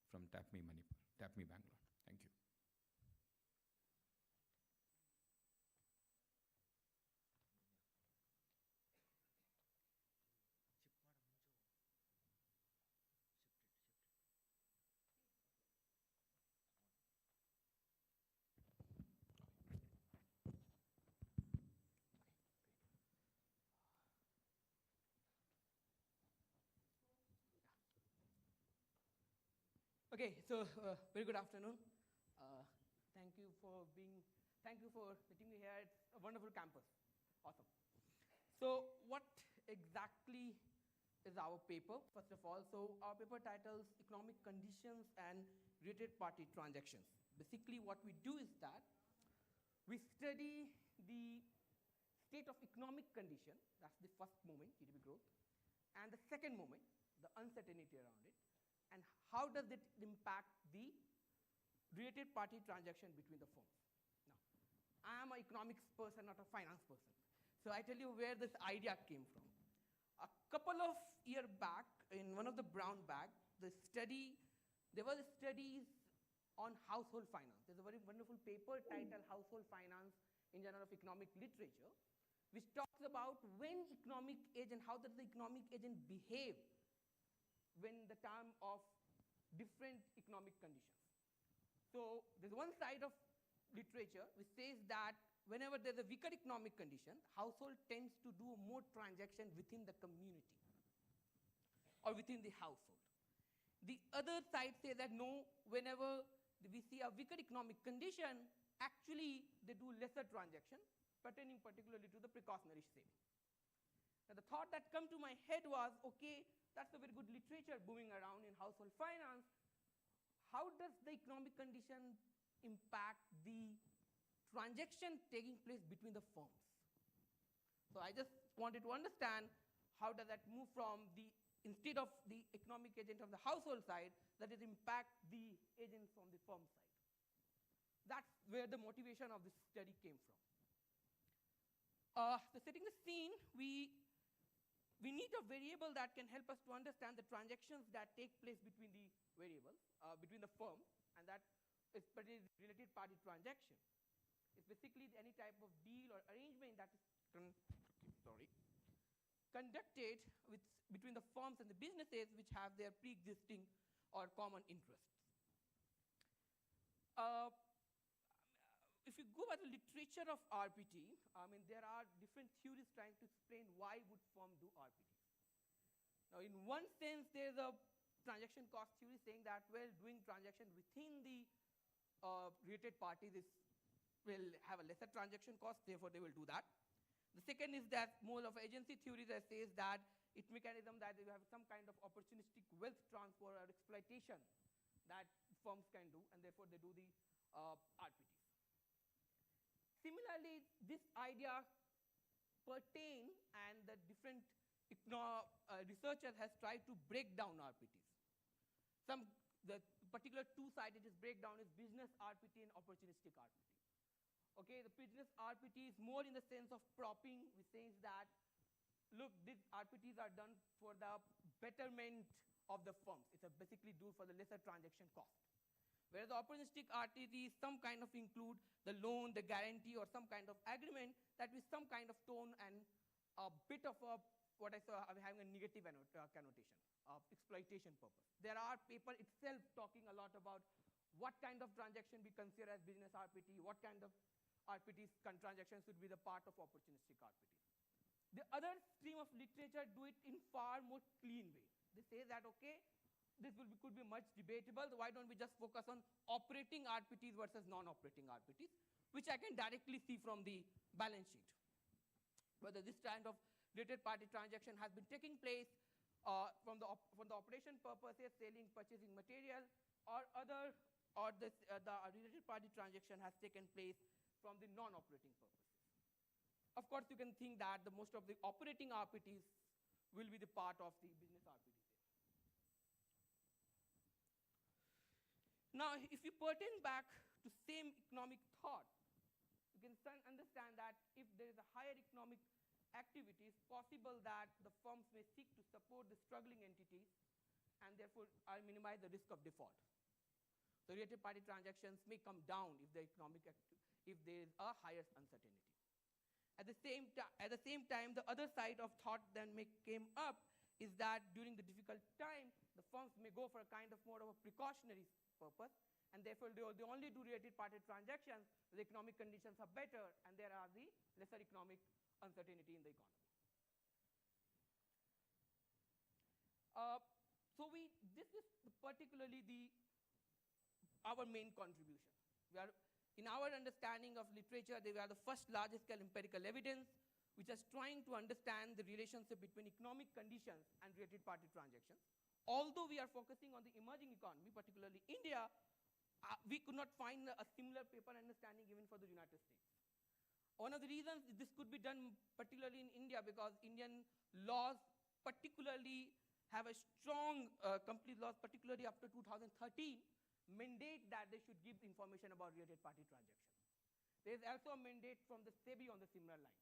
from TAPMI Bangalore. Thank you. Okay, so very good afternoon. Thank you for letting me here. It's a wonderful campus. Awesome. So what exactly is our paper, first of all? So our paper titles Economic Conditions and Related Party Transactions. Basically what we do is that we study the state of economic condition, that's the first moment, GDP growth, and the second moment, the uncertainty around it, and how does it impact the related party transaction between the firms? Now, I am an economics person, not a finance person. So I tell you where this idea came from. A couple of years back, in one of the brown bag, there were studies on household finance. There's a very wonderful paper titled Household Finance in Journal of Economic Literature, which talks about when economic agent, how does the economic agent behave when the time of different economic conditions. So there's one side of literature which says that whenever there's a weaker economic condition, household tends to do more transaction within the community or within the household. The other side says that no, whenever we see a weaker economic condition, actually they do lesser transaction, pertaining particularly to the precautionary saving. Now the thought that came to my head was, okay, that's a very good literature booming around in household finance. How does the economic condition impact the transaction taking place between the firms? So I just wanted to understand how does that move from the, instead of the economic agent of the household side, that it impact the agent from the firm side. That's where the motivation of this study came from. So setting the scene, we need a variable that can help us to understand the transactions that take place between the variables, between the firm, and that is related party transaction. It's basically any type of deal or arrangement that is conducted between the firms and the businesses which have their pre-existing or common interests. If you go by the literature of RPT, I mean, there are different theories trying to explain why would firm do RPT. Now, in one sense, there's a transaction cost theory saying that, well, doing transaction within the related parties will have a lesser transaction cost, therefore they will do that. The second is that more of agency theory that says that it's mechanism that they have some kind of opportunistic wealth transfer or exploitation that firms can do, and therefore they do the RPTs. Similarly, this idea pertain, and the different researchers has tried to break down RPTs. The particular two-sided breakdown is business RPT and opportunistic RPT. Okay, the business RPT is more in the sense of propping, which says that, look, these RPTs are done for the betterment of the firms. It's basically due for the lesser transaction cost. Whereas the opportunistic RPT some kind of include the loan, the guarantee, or some kind of agreement that with some kind of tone and a bit of a, what I saw, having a negative connotation of exploitation purpose. There are paper itself talking a lot about what kind of transaction we consider as business RPT, what kind of RPTs transactions should be the part of opportunistic RPT. The other stream of literature do it in far more clean way. They say that, okay, this could be much debatable. Why don't we just focus on operating RPTs versus non-operating RPTs, which I can directly see from the balance sheet. Whether this kind of related party transaction has been taking place from the operation purposes, selling, purchasing material, or the related party transaction has taken place from the non-operating purposes. Of course, you can think that the most of the operating RPTs will be the part of the business RPT. Now, if you pertain back to same economic thought, you can understand that if there is a higher economic activity, it's possible that the firms may seek to support the struggling entities and therefore minimize the risk of default. So related party transactions may come down if the if there is a higher uncertainty. At the same time, the other side of thought then came up is that during the difficult time, the firms may go for a kind of more of a precautionary purpose, and therefore they only do related party transactions where the economic conditions are better and there are the lesser economic uncertainty in the economy. This is particularly our main contribution. In our understanding of literature, they were the first large-scale empirical evidence which is trying to understand the relationship between economic conditions and related party transactions. Although we are focusing on the emerging economy, particularly India, we could not find a similar paper understanding even for the United States. One of the reasons this could be done particularly in India because Indian laws particularly have a strong complete laws, particularly after 2013, mandate that they should give information about related party transactions. There is also a mandate from the SEBI on the similar line.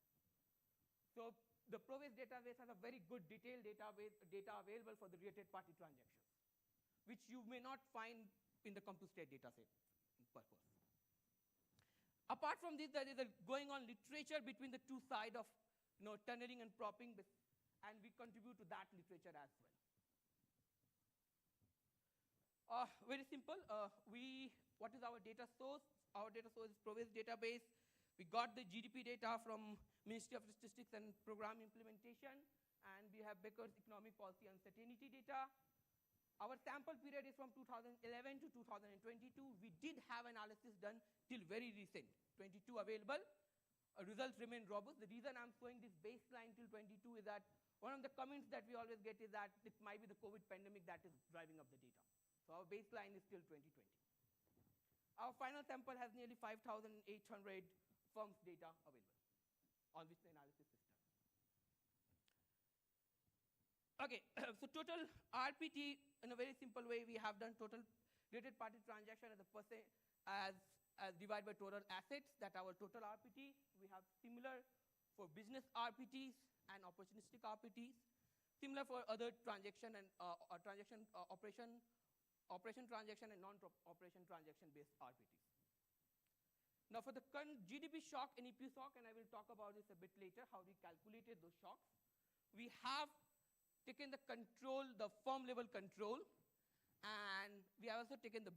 So the PROVES database has a very good detailed data available for the related party transactions, which you may not find in the CompuState dataset purpose. Apart from this, there is a going on literature between the two sides of tunneling and propping, and we contribute to that literature as well. Very simple. What is our data source? Our data source is PROVES database. We got the GDP data from Ministry of Statistics and Program Implementation, and we have Becker's Economic Policy Uncertainty data. Our sample period is from 2011 to 2022. We did have analysis done till very recent, 22 available. Results remain robust. The reason I'm showing this baseline till 22 is that one of the comments that we always get is that it might be the COVID pandemic that is driving up the data. So our baseline is still 2020. Our final sample has nearly 5,800 firms data available on which the analysis is done. Okay, so total RPT, in a very simple way, we have done total related party transaction as a percent as divided by total assets, that our total RPT. We have similar for business RPTs and opportunistic RPTs, similar for other transaction and operation transaction and non-operation transaction based RPTs. Now for the current GDP shock and EP shock, and I will talk about this a bit later, how we calculated those shocks. We have taken the control, the firm level control, and we have also taken the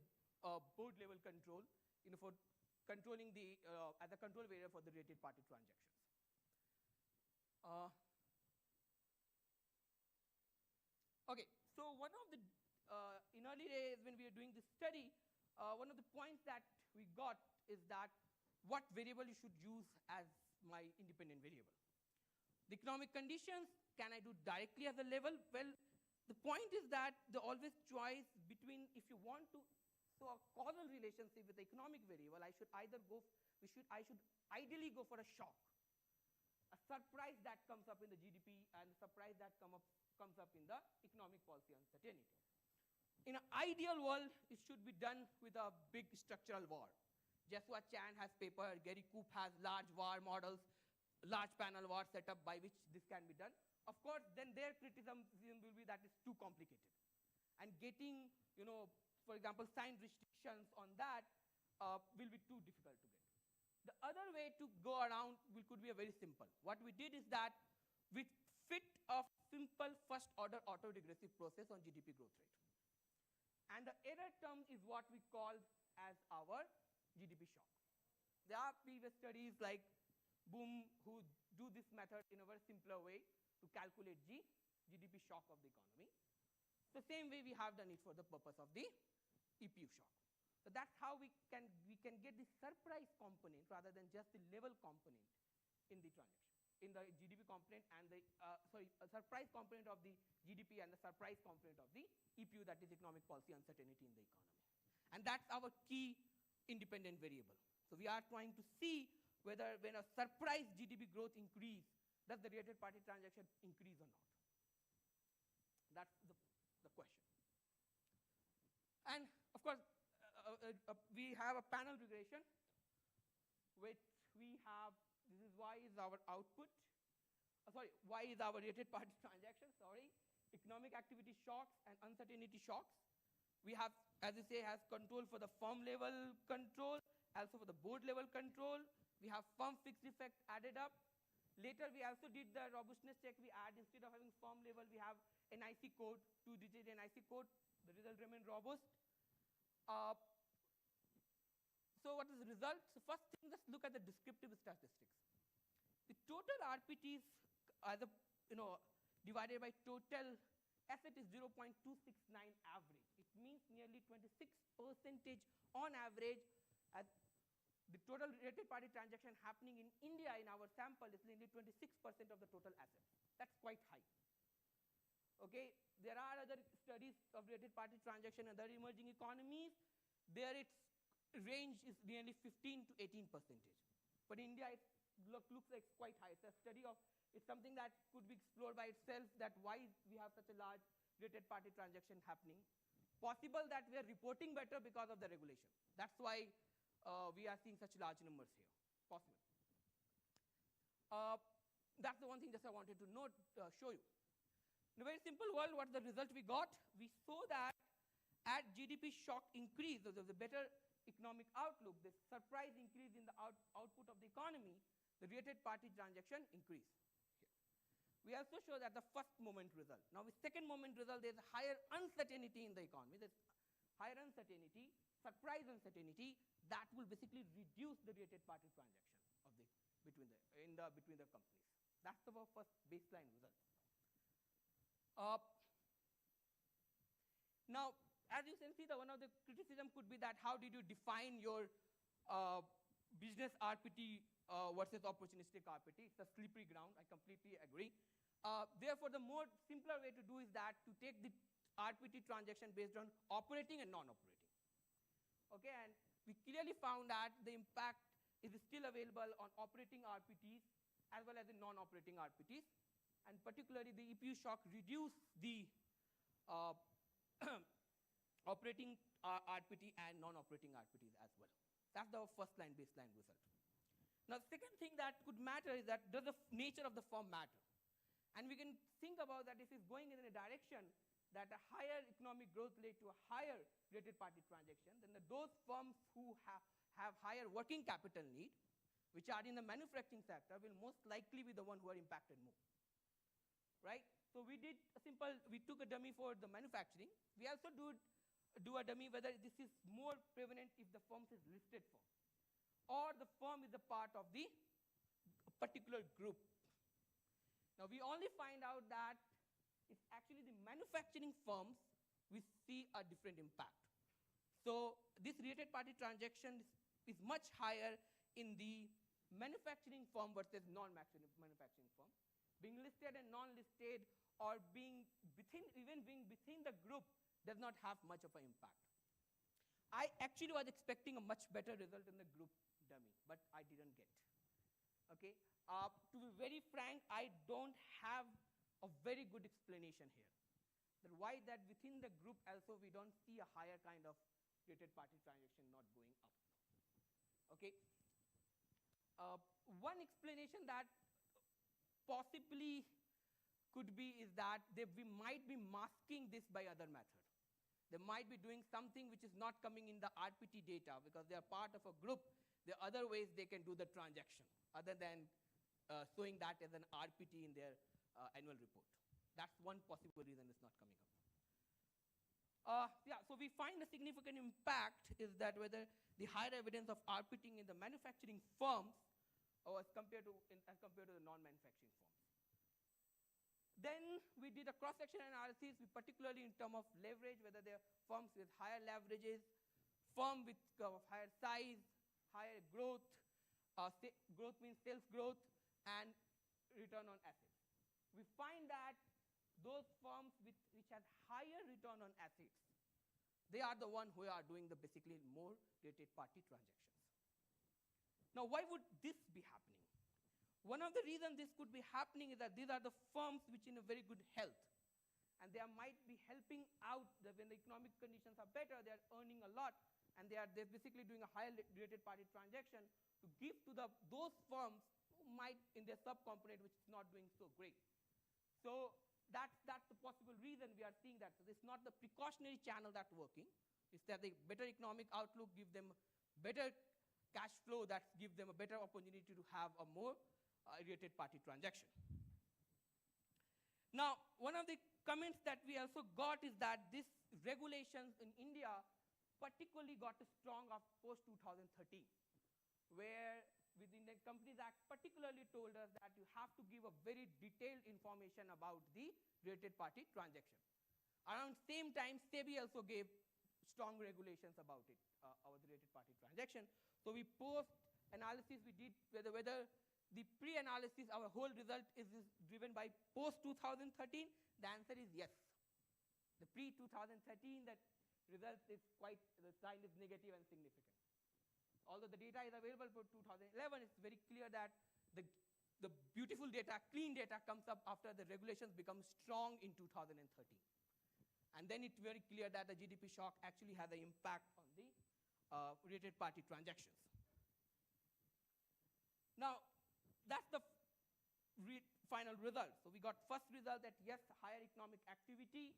board level control, for controlling the, as a control variable for the related party transactions. Okay, so one of the, in early days when we were doing this study, one of the points that we got is that what variable you should use as my independent variable. The economic conditions, can I do directly as a level? Well, the point is that the always choice between, if you want to show a causal relationship with the economic variable, I should either go, I should ideally go for a shock, a surprise that comes up in the GDP and a surprise that comes up in the economic policy uncertainty. In an ideal world, it should be done with a big structural VAR. Joshua Chan has paper, Gary Koop has large VAR models, large panel VAR setup by which this can be done. Of course, then their criticism will be that it's too complicated. And getting, for example, signed restrictions on that will be too difficult to get. The other way to go around could be a very simple. What we did is that we fit a simple first order autoregressive process on GDP growth rate. And the error term is what we call as our GDP shock. There are previous studies like Boom who do this method in a very simpler way to calculate GDP shock of the economy. The same way we have done it for the purpose of the EPU shock. So that's how we can get the surprise component rather than just the level component in the transaction, in the GDP component and the, a surprise component of the GDP and the surprise component of the EPU, that is economic policy uncertainty in the economy. And that's our key independent variable. So we are trying to see whether when a surprise GDP growth increase, does the related party transaction increase or not? That's the question. And of course, we have a panel regression, which we have, this is Y is our output, Y is our related party transaction, economic activity shocks and uncertainty shocks. We have, as you say, has control for the firm level control, also for the board level control. We have firm fixed effect added up. Later, we also did the robustness check. We add, instead of having firm level, we have NIC code, 2-digit NIC code. The result remain robust. So what is the result? So first thing, let's look at the descriptive statistics. The total RPTs as a, divided by total asset is 0.269 average. It means nearly 26% on average. As the total related party transaction happening in India in our sample is nearly 26% of the total assets. That's quite high. Okay, there are other studies of related party transaction in other emerging economies. There its range is nearly 15 to 18%. But India, it looks like quite high. It's a study of, it's something that could be explored by itself, that why we have such a large related party transaction happening. Possible that we are reporting better because of the regulation. That's why we are seeing such large numbers here. Possible. That's the one thing just I wanted to show you. In a very simple world, what's the result we got? We saw that at GDP shock increase, there was a better economic outlook, the surprise increase in the output of the economy, the related party transaction increase. We also show that the first moment result. Now with second moment result, there's higher uncertainty in the economy. There's higher uncertainty, surprise uncertainty, that will basically reduce the related party transaction of between the companies. That's the first baseline result. Now, as you can see, one of the criticism could be that how did you define your business RPT versus opportunistic RPT? It's a slippery ground. I completely agree. Therefore, the more simpler way to do is that to take the RPT transaction based on operating and non-operating. Okay, and we clearly found that the impact is still available on operating RPTs as well as the non-operating RPTs, and particularly the EPU shock reduced the operating RPT and non-operating RPTs as well. That's the first line baseline result. Now, the second thing that could matter is that does the nature of the firm matter? And we can think about that if it's going in a direction that a higher economic growth led to a higher related party transaction, then those firms who have higher working capital need, which are in the manufacturing sector, will most likely be the one who are impacted more. Right? So we took a dummy for the manufacturing. We also do a dummy whether this is more prevalent if the firm is listed firm, or the firm is a part of the particular group. Now we only find out that it's actually the manufacturing firms we see a different impact. So this related party transaction is much higher in the manufacturing firm versus non-manufacturing firm. Being listed and non-listed, or even being within the group, does not have much of an impact. I actually was expecting a much better result in the group dummy, but I didn't get. Okay. To be very frank, I don't have a very good explanation here. That why that within the group also we don't see a higher kind of related party transaction not going up. Okay. One explanation that possibly could be is that we might be masking this by other method. They might be doing something which is not coming in the RPT data because they are part of a group. There are other ways they can do the transaction other than showing that as an RPT in their annual report. That's one possible reason it's not coming up. So we find a significant impact is that whether the higher evidence of RPTing in the manufacturing firms as compared to the non-manufacturing firms. Then we did a cross-section analysis, particularly in terms of leverage, whether they are firms with higher leverages, firm with higher size, higher growth. Growth means sales growth, and return on assets. We find that those firms which have higher return on assets, they are the ones who are doing the basically more related party transactions. Now, why would this be happening? One of the reasons this could be happening is that these are the firms which are in a very good health, and they might be helping out when the economic conditions are better, they are earning a lot, and they're basically doing a higher related party transaction to give to those firms who might in their subcomponent which is not doing so great. So that's the possible reason we are seeing that. So it's not the precautionary channel that's working. It's that the better economic outlook give them better cash flow that give them a better opportunity to have a more related party transaction. Now, one of the comments that we also got is that these regulations in India particularly got strong of post-2013, where within the Companies Act particularly told us that you have to give a very detailed information about the related party transaction. Around same time, SEBI also gave strong regulations about it, our related party transaction. So we post-analysis we did whether the pre-analysis, our whole result is driven by post-2013, the answer is yes. The pre-2013, that result is the sign is negative and significant. Although the data is available for 2011, it's very clear that the beautiful data, clean data comes up after the regulations become strong in 2013. And then it's very clear that the GDP shock actually has an impact on the related party transactions. Now, that's the final result. So we got first result that yes, higher economic activity,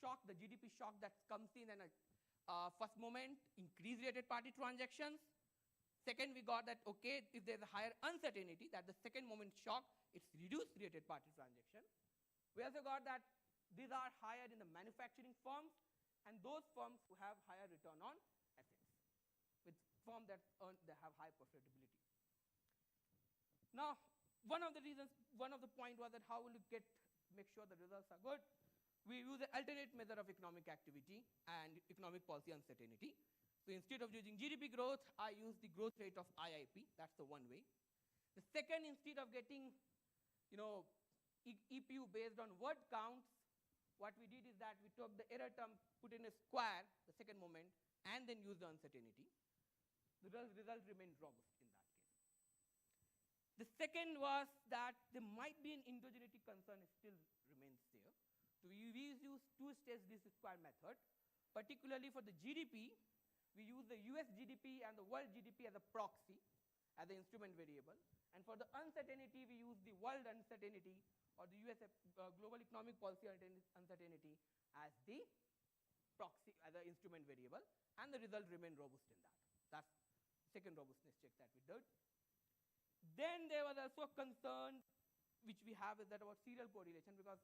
shock, the GDP shock that comes in and first moment, increase related party transactions. Second, we got that, okay, if there's a higher uncertainty, that the second moment shock, it's reduced related party transaction. We also got that these are higher in the manufacturing firms and those firms who have higher return on assets, with firms that have high profitability. Now, one of the point was that how will you make sure the results are good? We use an alternate measure of economic activity and economic policy uncertainty. So instead of using GDP growth, I use the growth rate of IIP. That's the one way. The second, instead of getting, EPU based on word counts, what we did is that we took the error term, put in a square, the second moment, and then use the uncertainty. The result remained robust in that case. The second was that there might be an endogeneity concern, it still remains there. So we use two-stage least square method. Particularly for the GDP, we use the US GDP and the world GDP as a proxy, as the instrument variable. And for the uncertainty, we use the world uncertainty or the US global economic policy uncertainty as the proxy, as an instrument variable. And the result remained robust in that. That's the second robustness check that we did. Then there was also a concern which we have is that about serial correlation, because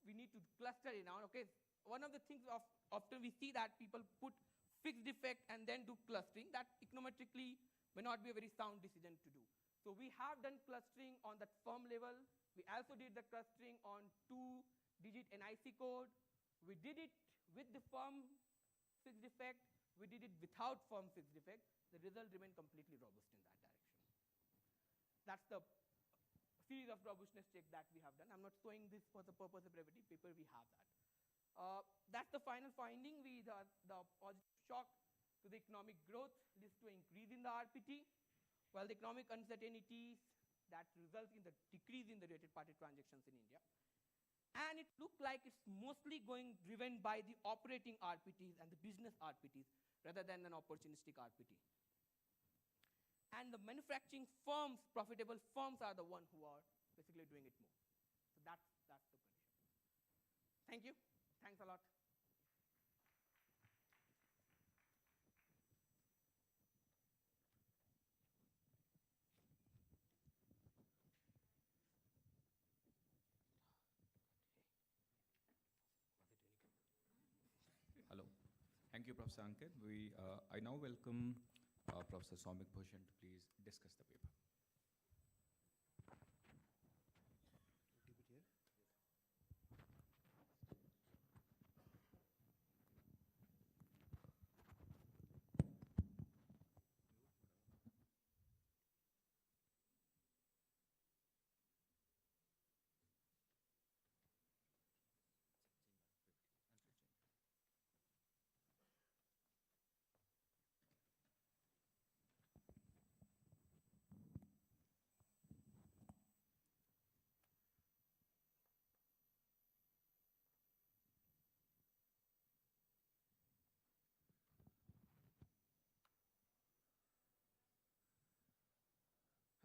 we need to cluster it down. Okay, one of the things often we see that people put fixed effect and then do clustering. That econometrically may not be a very sound decision to do. So we have done clustering on that firm level. We also did the clustering on 2-digit NIC code. We did it with the firm fixed effect. We did it without firm fixed effect. The result remained completely robust in that direction. That's the series of robustness check that we have done. I'm not showing this for the purpose of brevity. Paper, we have that. That's the final finding. The positive shock to the economic growth leads to an increase in the RPT, while the economic uncertainties that result in the decrease in the related party transactions in India. And it looked like it's mostly driven by the operating RPTs and the business RPTs rather than an opportunistic RPT. And the manufacturing firms, profitable firms, are the ones who are basically doing it more. So that's the condition. Thank you. Thanks a lot. Hello. Thank you, Prof. Sanket. I now welcome Professor Soumik Bhushan to please discuss the paper.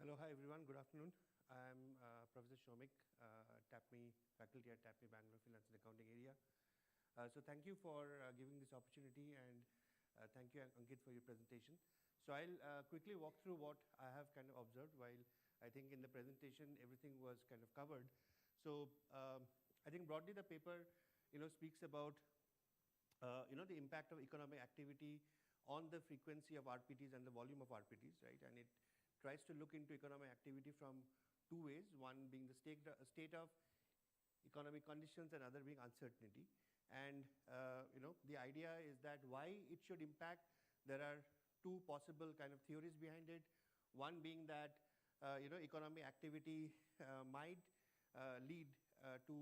Hello, hi everyone, good afternoon. I'm Professor Soumik, TAPMI faculty at TAPMI Bangalore Finance and Accounting area. So thank you for giving this opportunity, and thank you, Ankit, for your presentation. So I'll quickly walk through what I have kind of observed, while I think in the presentation everything was kind of covered. So I think broadly the paper speaks about the impact of economic activity on the frequency of RPTs and the volume of RPTs, right? And it tries to look into economic activity from two ways, one being the state of economic conditions and other being uncertainty. And the idea is that why it should impact, there are two possible kind of theories behind it. One being that economic activity might lead to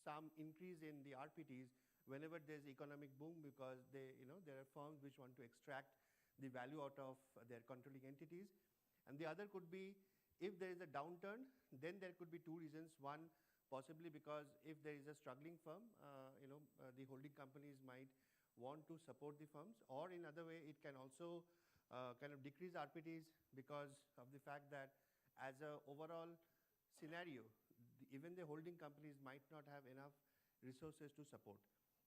some increase in the RPTs whenever there's economic boom, because there are firms which want to extract the value out of their controlling entities. And the other could be, if there is a downturn, then there could be two reasons. One, possibly because if there is a struggling firm, the holding companies might want to support the firms, or in other way, it can also kind of decrease RPTs because of the fact that as a overall scenario, even the holding companies might not have enough resources to support,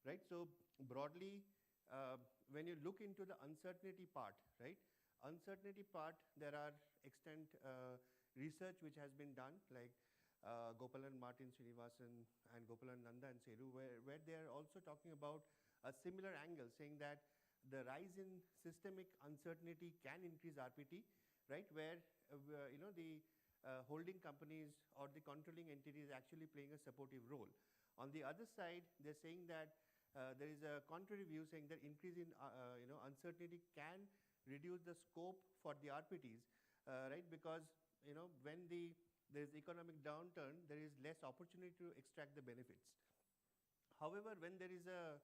right? So broadly, when you look into the uncertainty part, right? Uncertainty part, there are extent research which has been done, like Gopalan, Martin, Srinivasan, and Gopalan, Nanda, and Seru, where they are also talking about a similar angle, saying that the rise in systemic uncertainty can increase RPT, right? Where the holding companies or the controlling entity is actually playing a supportive role. On the other side, they're saying that there is a contrary view saying that increase in uncertainty can reduce the scope for the RPTs, right? Because when there's economic downturn, there is less opportunity to extract the benefits. However, when there is a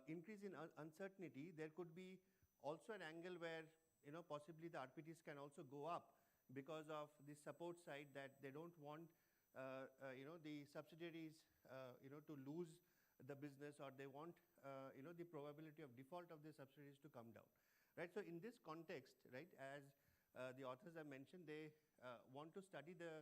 increase in uncertainty, there could be also an angle where possibly the RPTs can also go up because of the support side, that they don't want the subsidiaries to lose the business, or they want the probability of default of the subsidiaries to come down, right? So in this context, right, as the authors have mentioned, they want to study the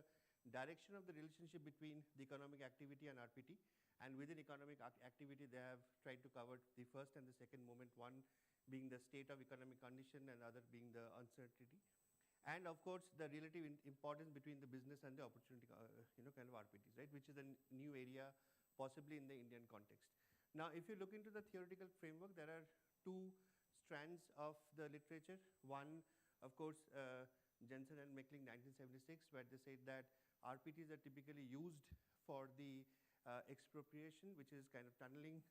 direction of the relationship between the economic activity and RPT. And within economic activity, they have tried to cover the first and the second moment, one being the state of economic condition and other being the uncertainty. And of course, the relative importance between the business and the opportunity, kind of RPTs, right, which is a new area possibly in the Indian context. Now, if you look into the theoretical framework, there are two strands of the literature. One, of course, Jensen and Meckling, 1976, where they said that RPTs are typically used for the expropriation, which is kind of tunneling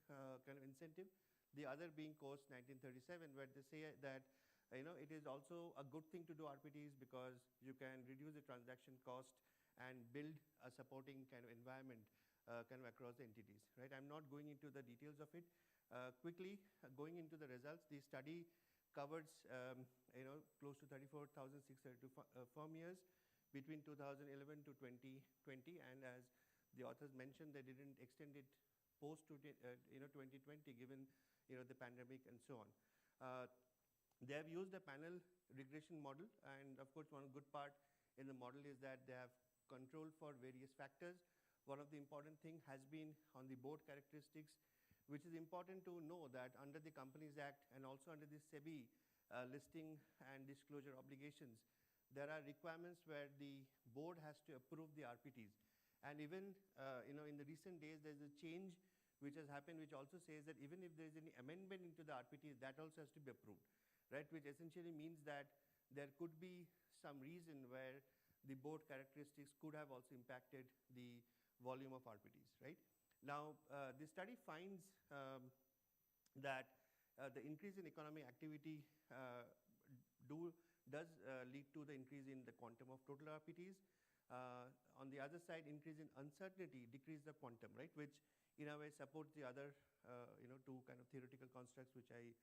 kind of incentive. The other being Coase, 1937, where they say that it is also a good thing to do RPTs because you can reduce the transaction cost and build a supporting kind of environment kind of across the entities, right? I'm not going into the details of it. Quickly, going into the results, the study covers close to 34,632 firm years between 2011 to 2020, and as the authors mentioned, they didn't extend it post 2020, given the pandemic and so on. They have used a panel regression model, and of course, one good part in the model is that they have controlled for various factors. One of the important thing has been on the board characteristics, which is important to know that under the Companies Act and also under the SEBI listing and disclosure obligations, there are requirements where the board has to approve the RPTs. And even in the recent days, there's a change which has happened, which also says that even if there's any amendment into the RPTs, that also has to be approved, right? Which essentially means that there could be some reason where the board characteristics could have also impacted the volume of RPTs, right? Now, the study finds that the increase in economic activity does lead to the increase in the quantum of total RPTs. On the other side, increase in uncertainty decrease the quantum, right? Which in a way supports the other, two kind of theoretical constructs which I,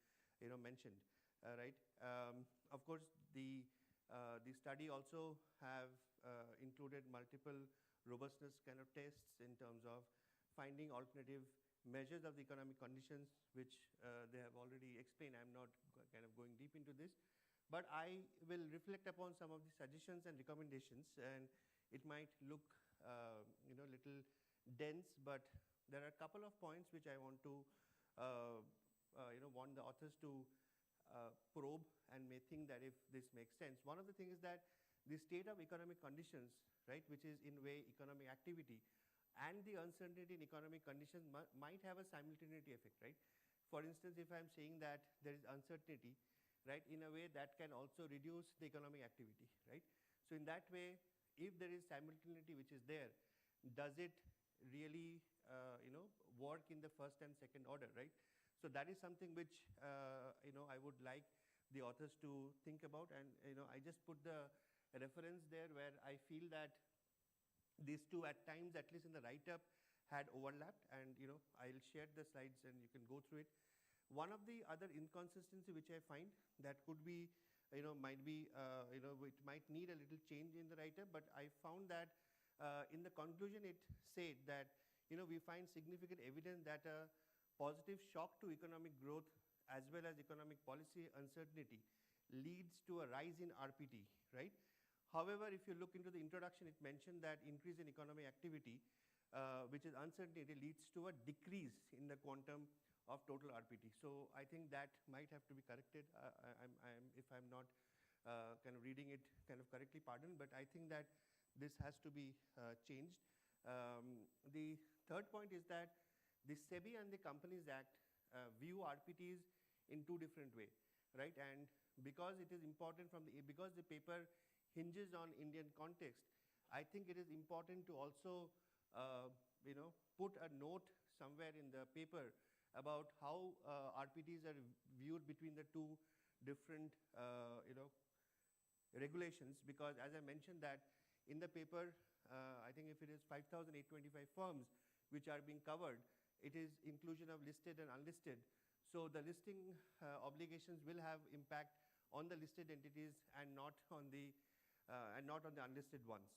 mentioned, right? Of course, the study also have included multiple robustness kind of tests in terms of finding alternative measures of the economic conditions, which they have already explained. I'm not kind of going deep into this, but I will reflect upon some of the suggestions and recommendations, and it might look, little dense, but there are a couple of points which I want to, want the authors to probe and may think that if this makes sense. One of the things is that the state of economic conditions, right, which is in way economic activity, and the uncertainty in economic conditions might have a simultaneity effect, right? For instance, if I'm saying that there is uncertainty, right, in a way that can also reduce the economic activity, right? So in that way, if there is simultaneity which is there, does it really, work in the first and second order, right? So that is something which, I would like the authors to think about. And, I just put the reference there where I feel that these two at times, at least in the write-up, had overlapped. And, I'll share the slides and you can go through it. One of the other inconsistency which I find that could be, might be, which might need a little change in the write-up, but I found that in the conclusion, it said that, we find significant evidence that a positive shock to economic growth as well as economic policy uncertainty leads to a rise in RPT, right? However, if you look into the introduction, it mentioned that increase in economic activity, which is uncertainty, leads to a decrease in the quantum of total RPT. So I think that might have to be corrected. If I'm not kind of reading it kind of correctly, pardon, but I think that this has to be changed. The third point is that the SEBI and the Companies Act view RPTs in two different ways, right? And because it is important because the paper hinges on Indian context, I think it is important to also, put a note somewhere in the paper about how RPTs are viewed between the two different, regulations. Because as I mentioned that in the paper, I think if it is 5,825 firms which are being covered, it is inclusion of listed and unlisted. So the listing obligations will have impact on the listed entities and not on the unlisted ones.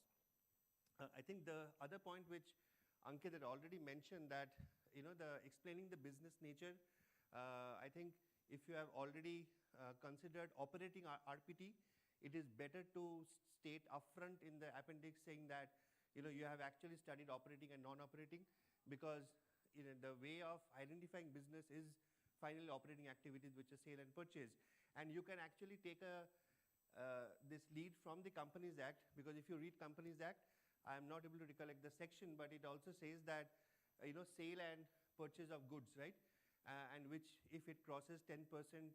I think the other point which Ankit had already mentioned, that the explaining the business nature, I think if you have already considered operating RPT, it is better to state upfront in the appendix saying that you have actually studied operating and non-operating, because the way of identifying business is finally operating activities, which is sale and purchase. And you can actually take this lead from the Companies Act, because if you read Companies Act, I am not able to recollect the section, but it also says that sale and purchase of goods, right? And which, if it crosses 10%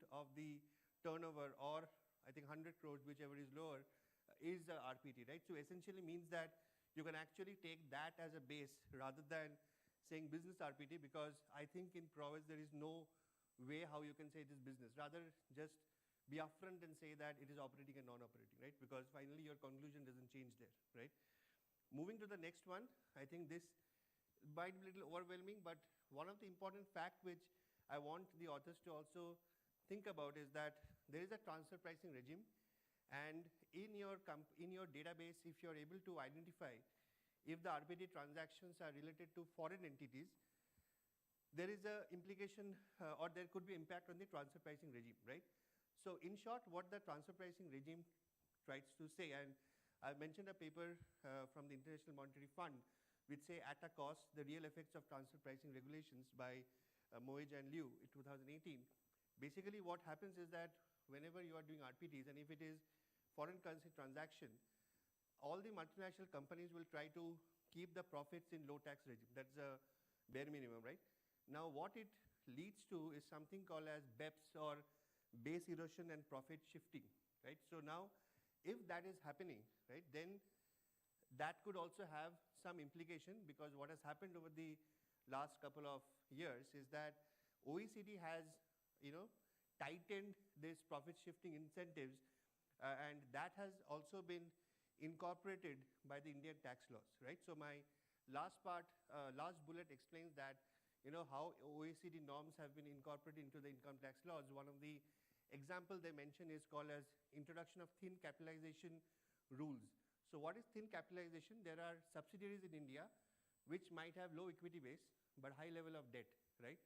of the turnover, or I think 100 crores, whichever is lower, is the RPT, right? So essentially means that you can actually take that as a base rather than saying business RPT, because I think in Provis there is no way how you can say it is business. Rather, just be upfront and say that it is operating and non-operating, right? Because finally your conclusion doesn't change there, right? Moving to the next one, I think this might be a little overwhelming, but one of the important facts which I want the authors to also think about is that there is a transfer pricing regime, and in your database, if you're able to identify if the RPT transactions are related to foreign entities, there is a implication or there could be impact on the transfer pricing regime, right? So in short, what the transfer pricing regime tries to say, and I mentioned a paper from the International Monetary Fund which say at a cost, the real effects of transfer pricing regulations by Moij and Liu in 2018. Basically what happens is that whenever you are doing RPTs, and if it is foreign currency transaction, all the multinational companies will try to keep the profits in low tax regime. That's a bare minimum, right? Now what it leads to is something called as BEPS, or base erosion and profit shifting, right? So now if that is happening, right, then that could also have some implication, because what has happened over the last couple of years is that OECD has, tightened this profit shifting incentives, and that has also been incorporated by the Indian tax laws, right? So my last bullet explains that, how OECD norms have been incorporated into the income tax laws. One of the example they mention is called as introduction of thin capitalization rules. So what is thin capitalization? There are subsidiaries in India which might have low equity base but high level of debt, right?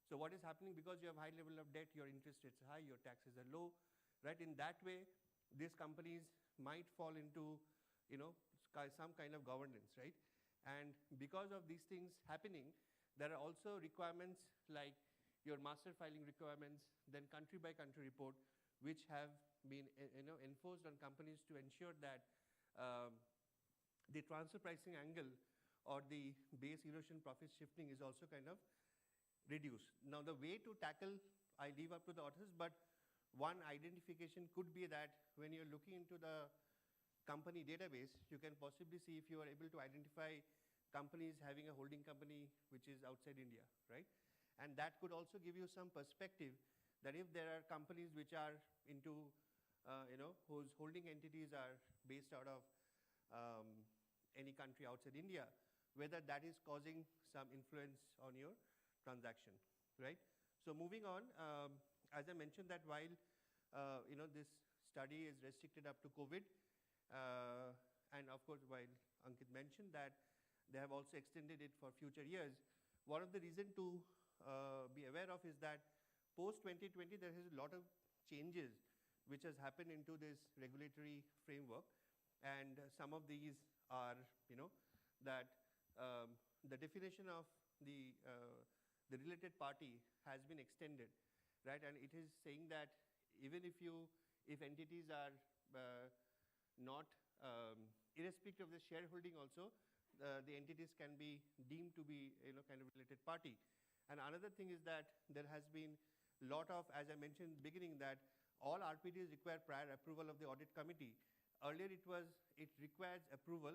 So what is happening, because you have high level of debt, your interest rates are high, your taxes are low, right? In that way, these companies might fall into, some kind of governance, right? And because of these things happening, there are also requirements like your master filing requirements, then country by country report, which have been enforced on companies to ensure that the transfer pricing angle or the base erosion profit shifting is also kind of reduced. Now the way to tackle, I leave up to the authors, but one identification could be that when you're looking into the company database, you can possibly see if you are able to identify companies having a holding company which is outside India, right? And that could also give you some perspective that if there are companies which are into, whose holding entities are based out of any country outside India, whether that is causing some influence on your transaction, right? So moving on, as I mentioned that while, this study is restricted up to COVID, and of course, while Ankit mentioned that they have also extended it for future years, one of the reasons to be aware of is that post 2020, there is a lot of changes which has happened into this regulatory framework. And some of these are, that the definition of the related party has been extended, right? And it is saying that even if entities are not, irrespective of the shareholding also, the entities can be deemed to be, kind of related party. And another thing is that there has been a lot of, as I mentioned in the beginning, that all RPTs require prior approval of the audit committee. Earlier it requires approval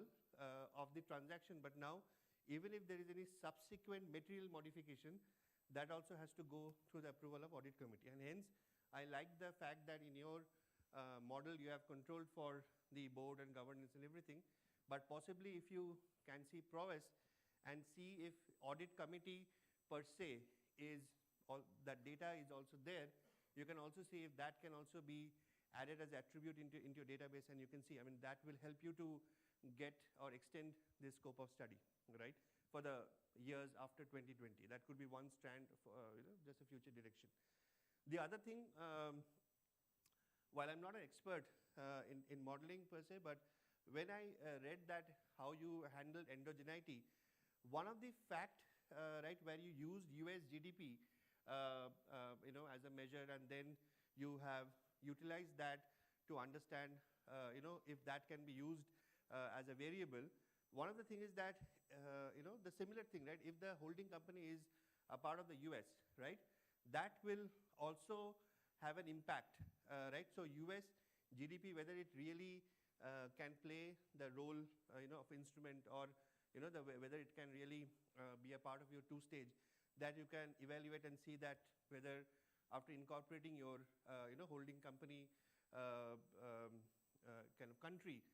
of the transaction, but now even if there is any subsequent material modification, that also has to go through the approval of audit committee. And hence, I like the fact that in your model you have controlled for the board and governance and everything, but possibly if you can see prowess and see if audit committee per se is, that data is also there, you can also see if that can also be added as attribute into your database, and you can see, that will help you to get or extend the scope of study, right, for the years after 2020. That could be one strand for, just a future direction. The other thing, while I'm not an expert in modeling per se, but when I read that how you handle endogeneity, one of the fact, right, where you used US GDP, as a measure, and then you have utilized that to understand, if that can be used as a variable. One of the things is that, the similar thing, right? If the holding company is a part of the US, right, that will also have an impact, right? So US GDP, whether it really can play the role, of instrument, or, whether it can really be a part of your two-stage, that you can evaluate and see that whether after incorporating your, holding company kind of country,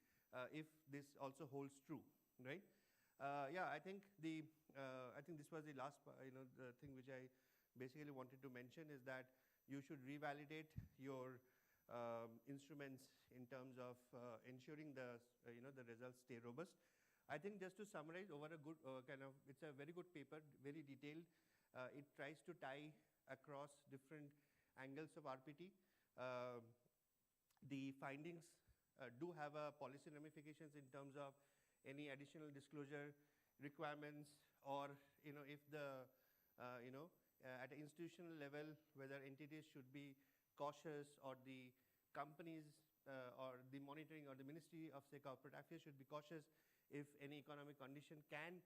if this also holds true, right? Yeah, I think this was the last, the thing which I basically wanted to mention is that you should revalidate your instruments in terms of ensuring the results stay robust. I think just to summarize over a good it's a very good paper, very detailed. It tries to tie across different angles of RPT. The findings do have policy ramifications in terms of any additional disclosure requirements, or if the at an institutional level, whether entities should be cautious, or the companies or the monitoring or the Ministry of, say, Corporate Affairs should be cautious if any economic condition can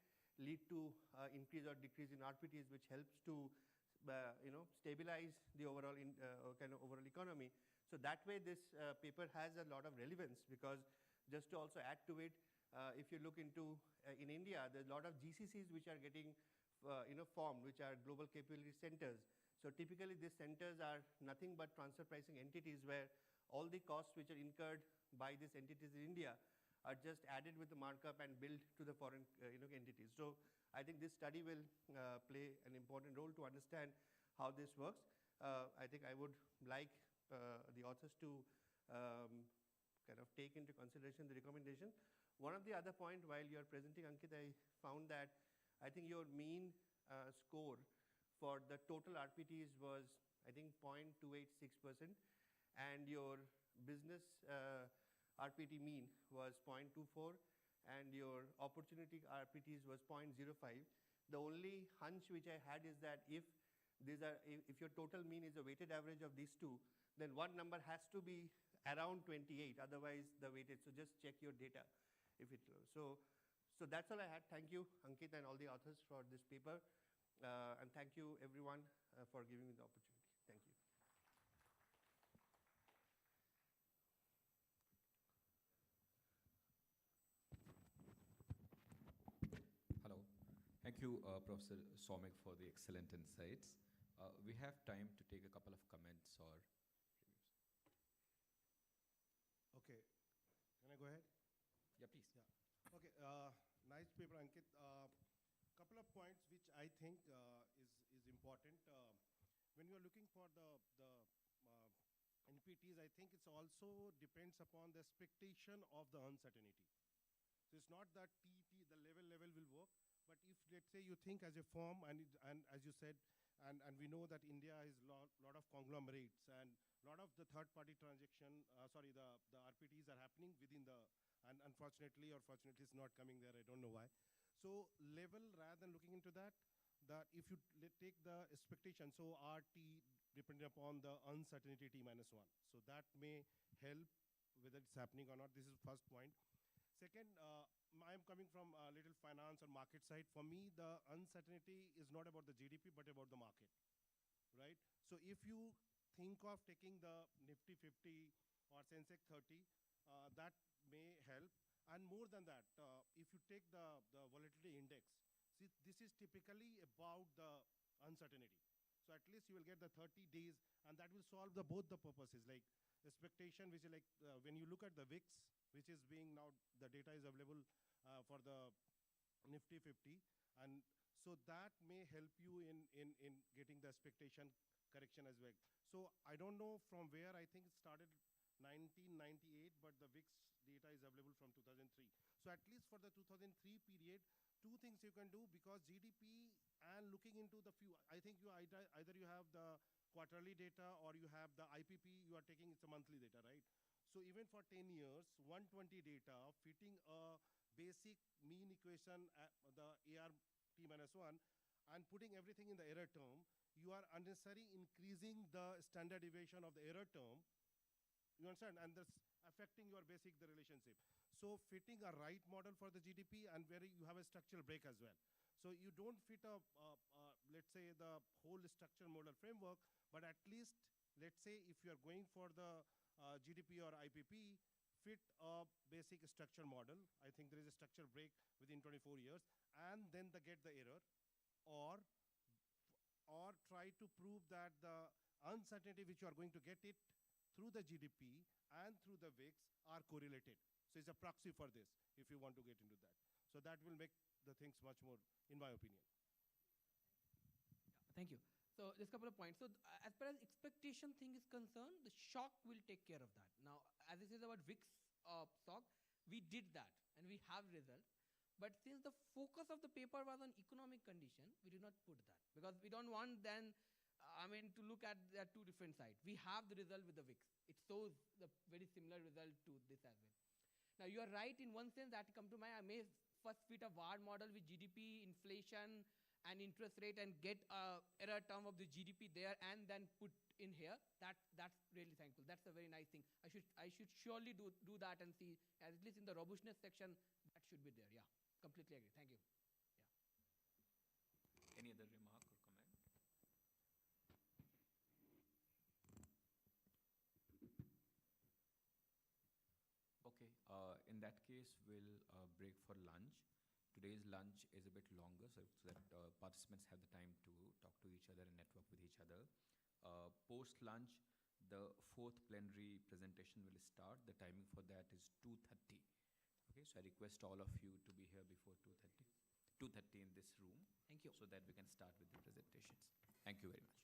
lead to increase or decrease in RPTs, which helps to stabilize the overall overall economy. So that way, this paper has a lot of relevance, because just to also add to it, if you look into in India, there's a lot of GCCs which are getting formed, which are global capability centers. So typically, these centers are nothing but transfer pricing entities, where all the costs which are incurred by these entities in India are just added with the markup and billed to the foreign entities. So I think this study will play an important role to understand how this works. I think I would like the authors to kind of take into consideration the recommendation. One of the other point, while you are presenting, Ankit, I found that I think your mean score for the total RPTs was, I think, 0.286%, and your business RPT mean was 0.24, and your opportunity RPTs was 0.05. The only hunch which I had is that if your total mean is a weighted average of these two, then one number has to be around 28, otherwise the weighted. So just check your data if it. So that's all I had. Thank you, Ankit, and all the authors for this paper, and thank you everyone for giving me the opportunity. Thank you. Hello. Thank you, Professor Somik, for the excellent insights. We have time to take a couple of comments or reviews. Okay. Can I go ahead? Yeah, please. Yeah. Okay. Nice paper, Ankit. Couple of points which I think is important. When you are looking for the NPTs, I think it's also depends upon the expectation of the uncertainty. So it's not that the level will work, but if, let's say, you think as a firm, and as you said, and we know that India is lot of conglomerates, and a lot of the third-party transaction, the RPTs are happening within the, and unfortunately or fortunately it's not coming there, I don't know why. So level, rather than looking into that if you take the expectation, so RT depending upon the uncertainty T-1. So that may help whether it's happening or not. This is first point. Second, I'm coming from a little finance or market side. For me, the uncertainty is not about the GDP, but about the market, right? So if you think of taking the Nifty 50 or Sensex 30, that may help. And more than that, if you take the volatility index, see, this is typically about the uncertainty. So at least you will get the 30 days, and that will solve both the purposes, like expectation, which is like when you look at the VIX, which is being now, the data is available for the Nifty 50, and so that may help you in getting the expectation correction as well. So I don't know from where, I think it started 1998, but the VIX data is available from 2003. So at least for the 2003 period, two things you can do, because GDP and looking into the few, I think you either you have the quarterly data or you have the IPP, you are taking, it's a monthly data, right? So even for 10 years, 120 data, fitting a basic mean equation, the AR-T-1, and putting everything in the error term, you are unnecessarily increasing the standard deviation of the error term. You understand? And that's affecting your basic, the relationship. So fitting a right model for the GDP, and where you have a structural break as well. So you don't fit let's say, the whole structural model framework, but at least, let's say, if you are going for the GDP or IPP, fit a basic structure model. I think there is a structure break within 24 years, and then get the error, or try to prove that the uncertainty which you are going to get it through the GDP and through the VIX are correlated. So it's a proxy for this, if you want to get into that. So that will make the things much more, in my opinion. Thank you. So just a couple of points. So as far as expectation thing is concerned, the shock will take care of that. Now, as this is about VIX stock, we did that and we have results. But since the focus of the paper was on economic condition, we did not put that, because we don't want then, to look at the two different sides. We have the result with the VIX. It shows the very similar result to this as well. Now, you are right in one sense that come to mind. I may first fit a VAR model with GDP, inflation, and interest rate, and get error term of the GDP there, and then put in here. That's really thankful. That's a very nice thing. I should surely do that and see, at least in the robustness section, that should be there. Yeah, completely agree. Thank you. Yeah. Any other remark or comment? Okay, in that case, we'll break for lunch. Today's lunch is a bit longer, so that participants have the time to talk to each other and network with each other. Post-lunch, the fourth plenary presentation will start. The timing for that is 2:30. Okay, so I request all of you to be here before 2:30. 2:30 in this room. Thank you. So that we can start with the presentations. Thank you very much.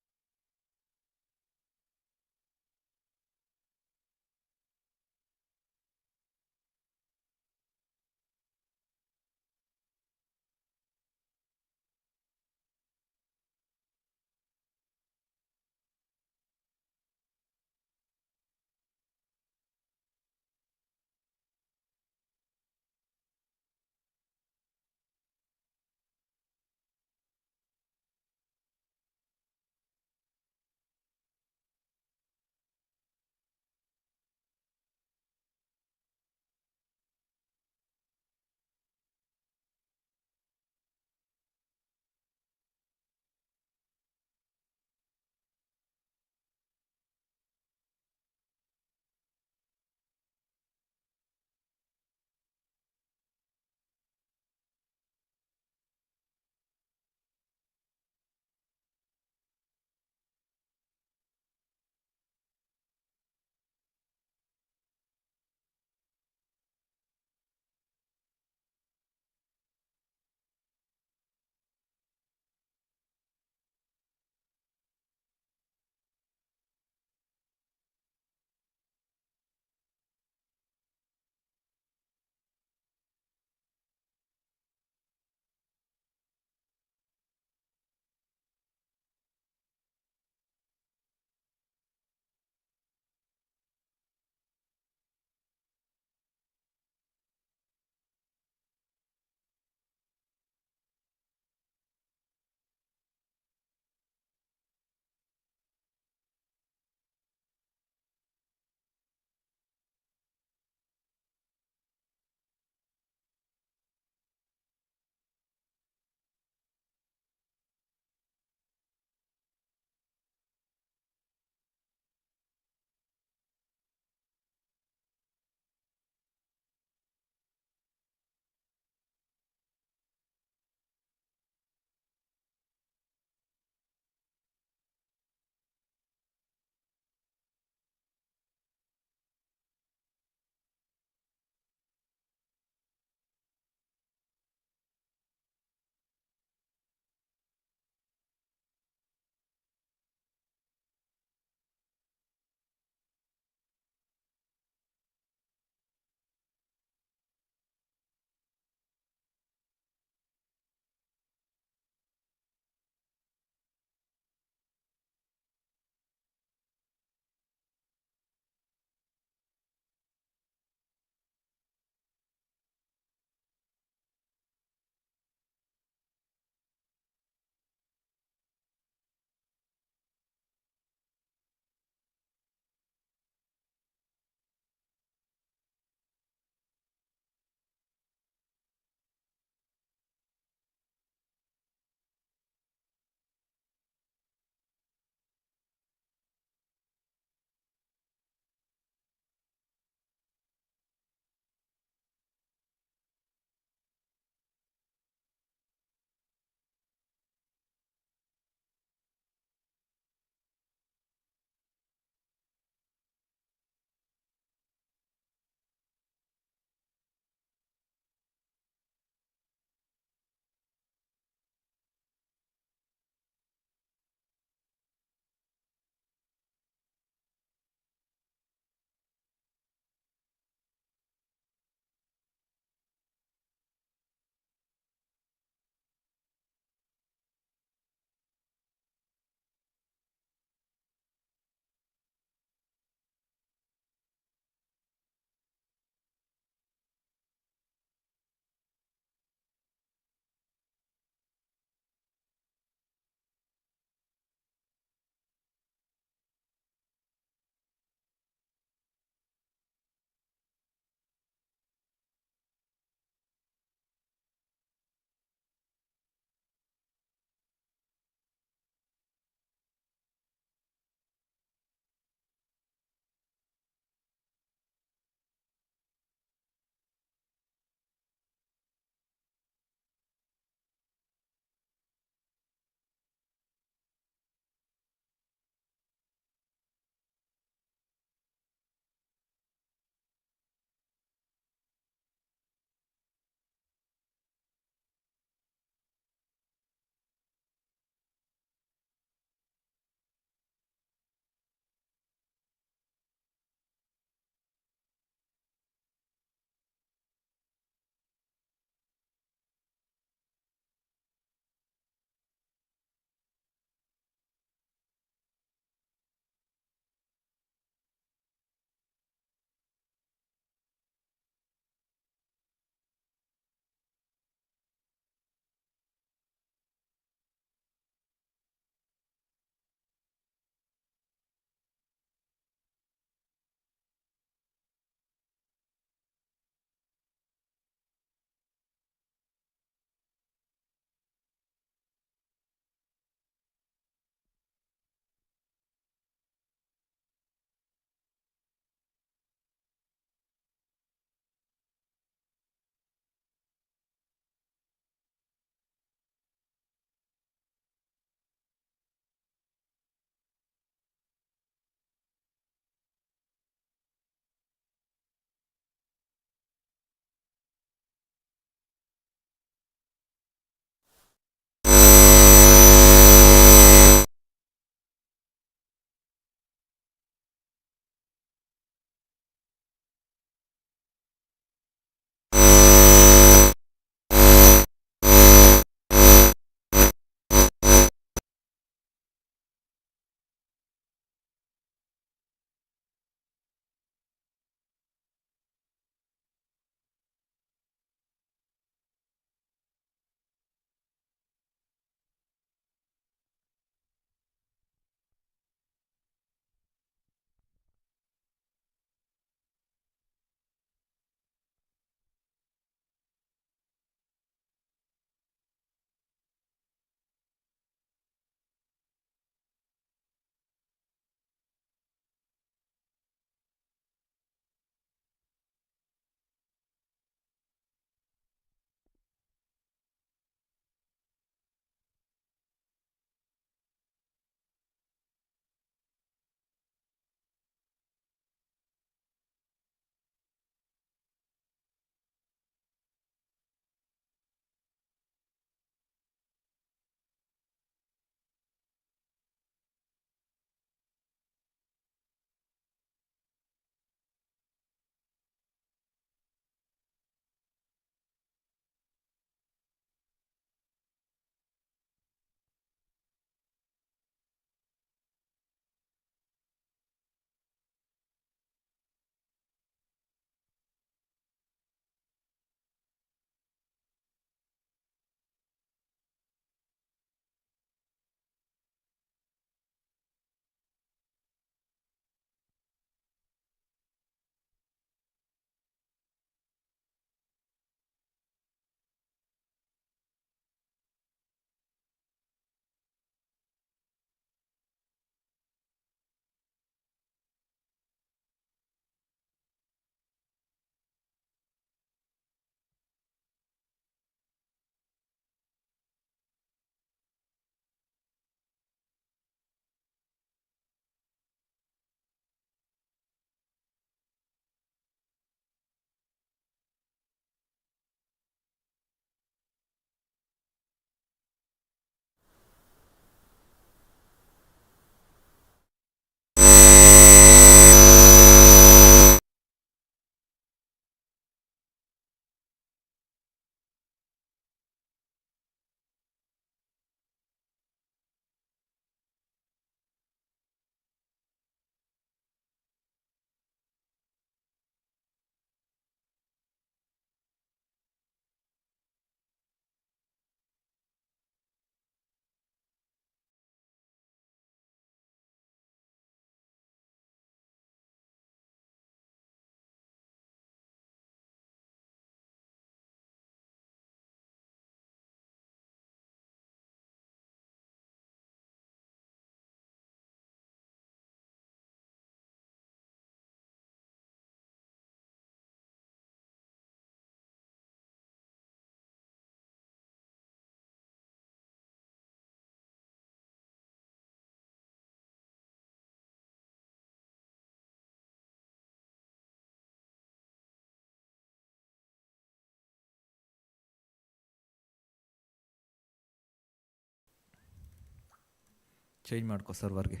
Change ಮಾಡ್ಕೋ ಸರ್ವರ್ಗೆ.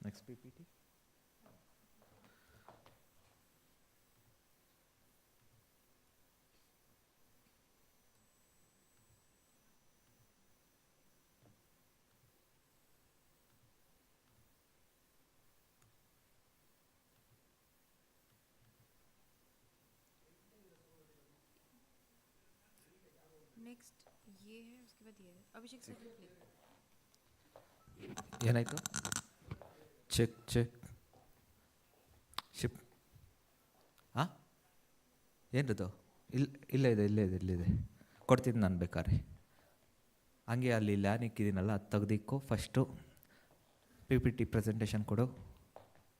Next PPT. Next ये है, उसके बाद ये है. Abhishek sir please. ಏನಾಯಿತು? Check ship. ಹಾಂ ಏನದು? ಇಲ್ಲೇ ಇದೆ ಕೊಡ್ತೀನಿ ನಾನು ಬೇಕಾದ್ರೆ. ಹಂಗೆ ಅಲ್ಲಿ ಲ್ಯಾನ್ ಇಕ್ಕಿದ್ದೀನಲ್ಲ ಅದು ತೆಗ್ದಿಕ್ಕೋ. ಫಸ್ಟು PPT ಪ್ರೆಸೆಂಟೇಷನ್ ಕೊಡು.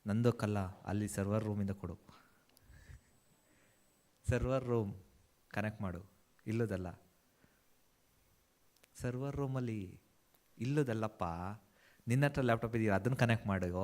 ನಂದಕ್ಕಲ್ಲ, ಅಲ್ಲಿ ಸರ್ವರ್ ರೂಮಿಂದ ಕೊಡು. ಸರ್ವರ್ ರೂಮ್ ಕನೆಕ್ಟ್ ಮಾಡು. ಇಲ್ಲದಲ್ಲ, ಸರ್ವರ್ ರೂಮಲ್ಲಿ ಇಲ್ಲದಲ್ಲಪ್ಪ. ನಿನ್ನ ಹತ್ರ ಲ್ಯಾಪ್ಟಾಪ್ ಇದೆಯಾ, ಅದನ್ನು ಕನೆಕ್ಟ್ ಮಾಡು.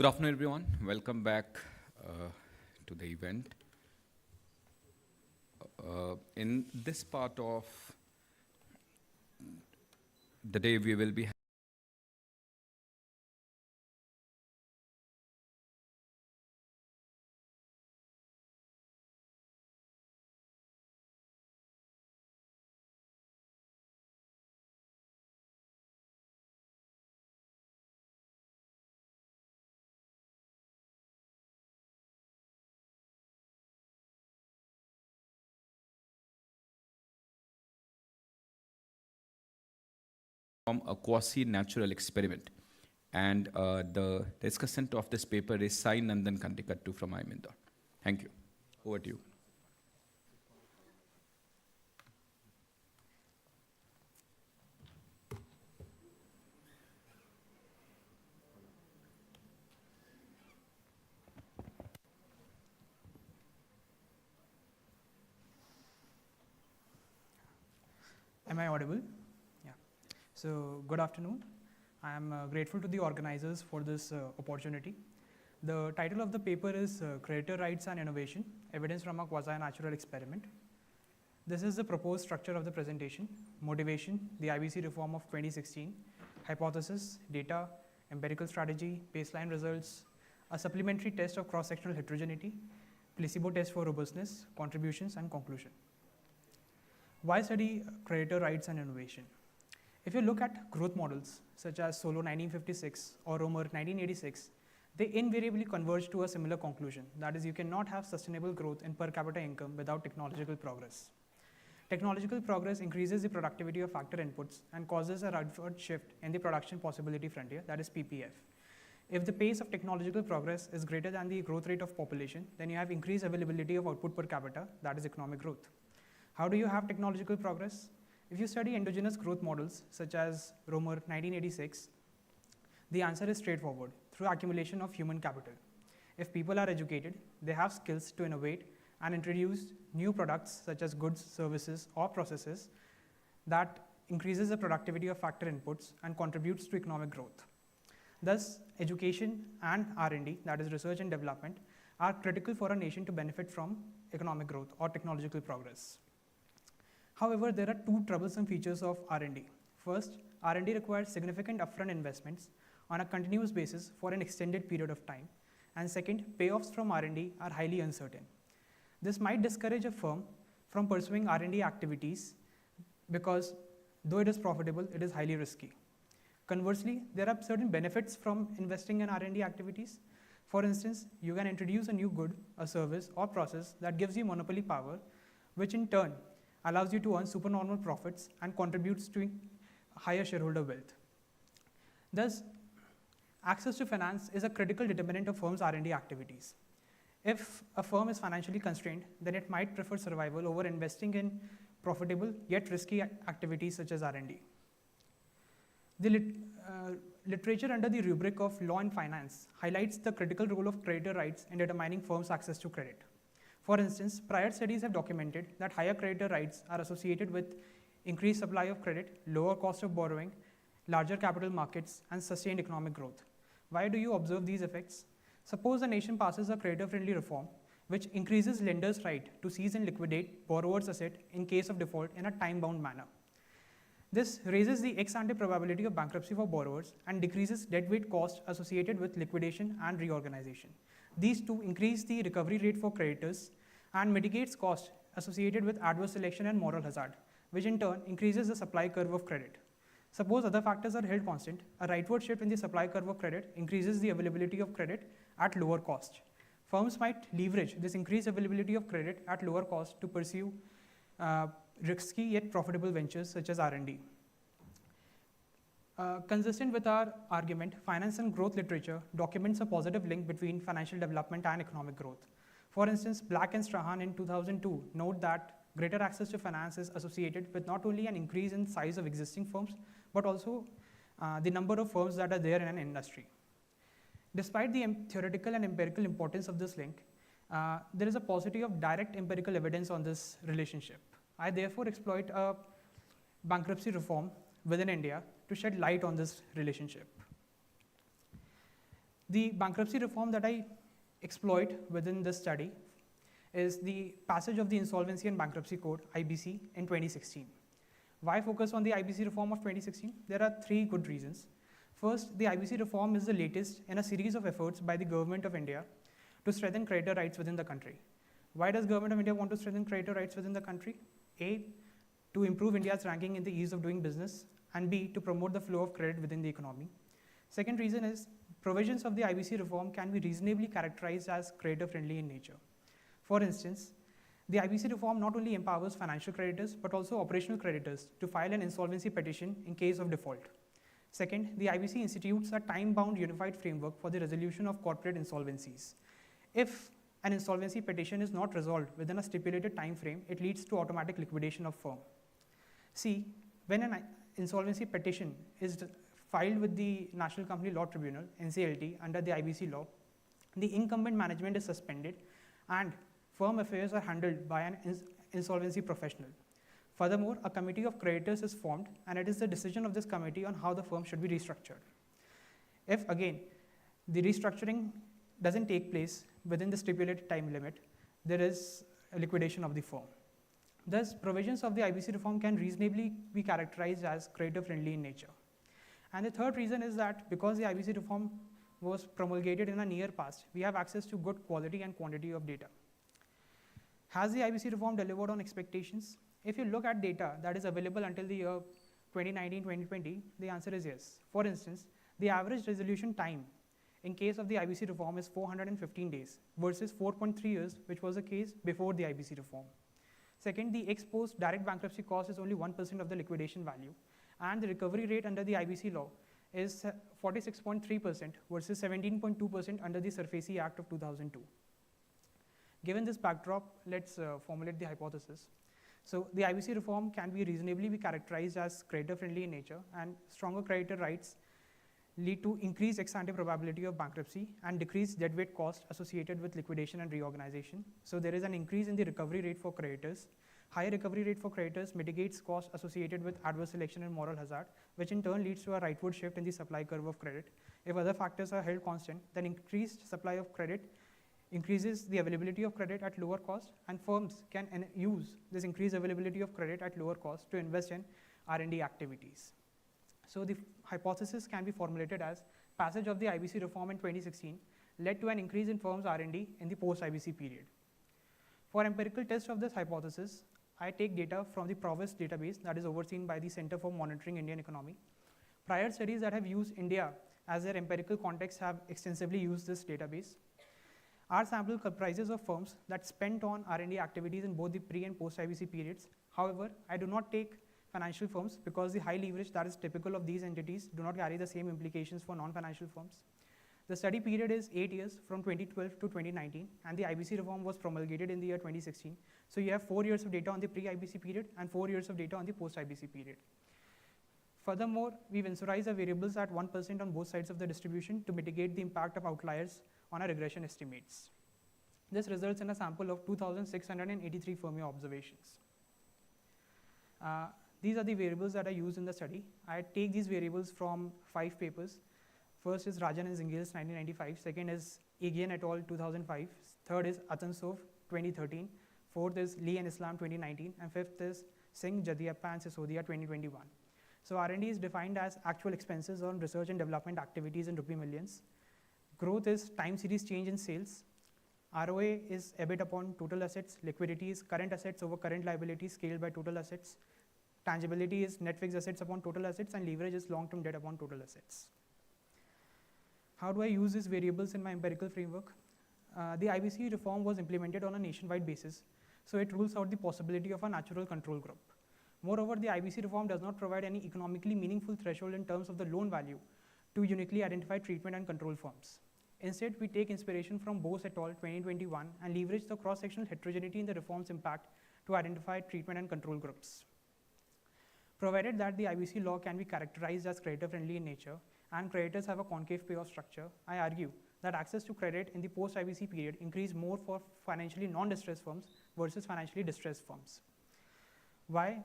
Good afternoon, everyone. Welcome back to the event. In this part of the day, we will be from a quasi-natural experiment. And the discussant of this paper is Sai Nandan Kandikattu from IIM Indore. Thank you. Over to you. Am I audible? Yeah. So, good afternoon. I am grateful to the organizers for this opportunity. The title of the paper is Creditor Rights and Innovation, Evidence from a Quasi-Natural Experiment. This is the proposed structure of the presentation: motivation, the IBC reform of 2016, hypothesis, data, empirical strategy, baseline results, a supplementary test of cross-sectional heterogeneity, placebo test for robustness, contributions, and conclusion. Why study creditor rights and innovation? If you look at growth models such as Solo 1956 or Romer 1986, they invariably converge to a similar conclusion. That is, you cannot have sustainable growth in per capita income without technological progress. Technological progress increases the productivity of factor inputs and causes a rapid shift in the production possibility frontier, that is PPF. If the pace of technological progress is greater than the growth rate of population, then you have increased availability of output per capita, that is economic growth. How do you have technological progress? If you study endogenous growth models such as Romer 1986, the answer is straightforward: through accumulation of human capital. If people are educated, they have skills to innovate and introduce new products such as goods, services, or processes that increases the productivity of factor inputs and contributes to economic growth. Thus, education and R&D, that is research and development, are critical for a nation to benefit from economic growth or technological progress. However, there are two troublesome features of R&D. First, R&D requires significant upfront investments on a continuous basis for an extended period of time. And second, payoffs from R&D are highly uncertain. This might discourage a firm from pursuing R&D activities because though it is profitable, it is highly risky. Conversely, there are certain benefits from investing in R&D activities. For instance, you can introduce a new good, a service, or process that gives you monopoly power, which in turn allows you to earn supernormal profits and contributes to higher shareholder wealth. Thus, access to finance is a critical determinant of firms' R&D activities. If a firm is financially constrained, then it might prefer survival over investing in profitable yet risky activities such as R&D. The literature under the rubric of law and finance highlights the critical role of creditor rights in determining firms' access to credit. For instance, prior studies have documented that higher creditor rights are associated with increased supply of credit, lower cost of borrowing, larger capital markets, and sustained economic growth. Why do you observe these effects? Suppose a nation passes a creditor-friendly reform, which increases lenders' right to seize and liquidate borrowers' asset in case of default in a time-bound manner. This raises the ex-ante probability of bankruptcy for borrowers and decreases deadweight costs associated with liquidation and reorganization. These two increase the recovery rate for creditors and mitigates costs associated with adverse selection and moral hazard, which in turn increases the supply curve of credit. Suppose other factors are held constant, a rightward shift in the supply curve of credit increases the availability of credit at lower cost. Firms might leverage this increased availability of credit at lower cost to pursue risky yet profitable ventures such as R&D. Consistent with our argument, finance and growth literature documents a positive link between financial development and economic growth. For instance, Black and Strahan in 2002 note that greater access to finance is associated with not only an increase in size of existing firms, but also the number of firms that are there in an industry. Despite the theoretical and empirical importance of this link, there is a paucity of direct empirical evidence on this relationship. I therefore exploit a bankruptcy reform within India to shed light on this relationship. The bankruptcy reform that I exploit within this study is the passage of the Insolvency and Bankruptcy Code, IBC, in 2016. Why focus on the IBC reform of 2016? There are 3 good reasons. First, the IBC reform is the latest in a series of efforts by the Government of India to strengthen creditor rights within the country. Why does Government of India want to strengthen creditor rights within the country? A, to improve India's ranking in the ease of doing business, and B, to promote the flow of credit within the economy. Second reason is provisions of the IBC reform can be reasonably characterized as creditor-friendly in nature. For instance, the IBC reform not only empowers financial creditors but also operational creditors to file an insolvency petition in case of default. Second, the IBC institutes a time-bound unified framework for the resolution of corporate insolvencies. If an insolvency petition is not resolved within a stipulated time frame, it leads to automatic liquidation of firm. C, when an insolvency petition is filed with the National Company Law Tribunal, NCLT, under the IBC law, the incumbent management is suspended and firm affairs are handled by an insolvency professional. Furthermore, a committee of creditors is formed, and it is the decision of this committee on how the firm should be restructured. If, again, the restructuring doesn't take place within the stipulated time limit, there is a liquidation of the firm. Thus, provisions of the IBC reform can reasonably be characterized as creditor-friendly in nature. And the third reason is that because the IBC reform was promulgated in a near past, we have access to good quality and quantity of data. Has the IBC reform delivered on expectations? If you look at data that is available until the year 2019-2020, the answer is yes. For instance, the average resolution time in case of the IBC reform is 415 days versus 4.3 years, which was the case before the IBC reform. Second, the ex-post direct bankruptcy cost is only 1% of the liquidation value, and the recovery rate under the IBC law is 46.3% versus 17.2% under the SARFAESI Act of 2002. Given this backdrop, let's formulate the hypothesis. So the IBC reform can be reasonably characterized as creditor-friendly in nature, and stronger creditor rights lead to increased ex-ante probability of bankruptcy and decreased deadweight cost associated with liquidation and reorganization. So there is an increase in the recovery rate for creditors. Higher recovery rate for creditors mitigates costs associated with adverse selection and moral hazard, which in turn leads to a rightward shift in the supply curve of credit. If other factors are held constant, then increased supply of credit increases the availability of credit at lower cost, and firms can use this increased availability of credit at lower cost to invest in R&D activities. So the hypothesis can be formulated as passage of the IBC reform in 2016 led to an increase in firms' R&D in the post-IBC period. For empirical test of this hypothesis, I take data from the Provis database that is overseen by the Center for Monitoring Indian Economy. Prior studies that have used India as their empirical context have extensively used this database. Our sample comprises of firms that spent on R&D activities in both the pre and post-IBC periods. However, I do not take financial firms because the high leverage that is typical of these entities do not carry the same implications for non-financial firms. The study period is 8 years from 2012 to 2019, and the IBC reform was promulgated in the year 2016. So you have 4 years of data on the pre-IBC period and 4 years of data on the post-IBC period. Furthermore, we've insorized the variables at 1% on both sides of the distribution to mitigate the impact of outliers on our regression estimates. This results in a sample of 2,683 Fermi observations. These are the variables that I used in the study. I take these variables from 5 papers. First is Rajan and Zingales 1995, second is Egian et al. 2005, third is Atansov 2013, fourth is Lee and Islam 2019, and fifth is Singh, Jadiappa and Sisodia 2021. So R&D is defined as actual expenses on research and development activities in rupee millions. Growth is time series change in sales. ROA is EBIT upon total assets. Liquidity is current assets over current liabilities scaled by total assets. Tangibility is net fixed assets upon total assets, and leverage is long-term debt upon total assets. How do I use these variables in my empirical framework? The IBC reform was implemented on a nationwide basis, so it rules out the possibility of a natural control group. Moreover, the IBC reform does not provide any economically meaningful threshold in terms of the loan value to uniquely identify treatment and control firms. Instead, we take inspiration from Bose et al. 2021 and leverage the cross-sectional heterogeneity in the reform's impact to identify treatment and control groups. Provided that the IBC law can be characterized as creditor-friendly in nature and creditors have a concave payoff structure, I argue that access to credit in the post-IBC period increased more for financially non-distressed firms versus financially distressed firms. Why?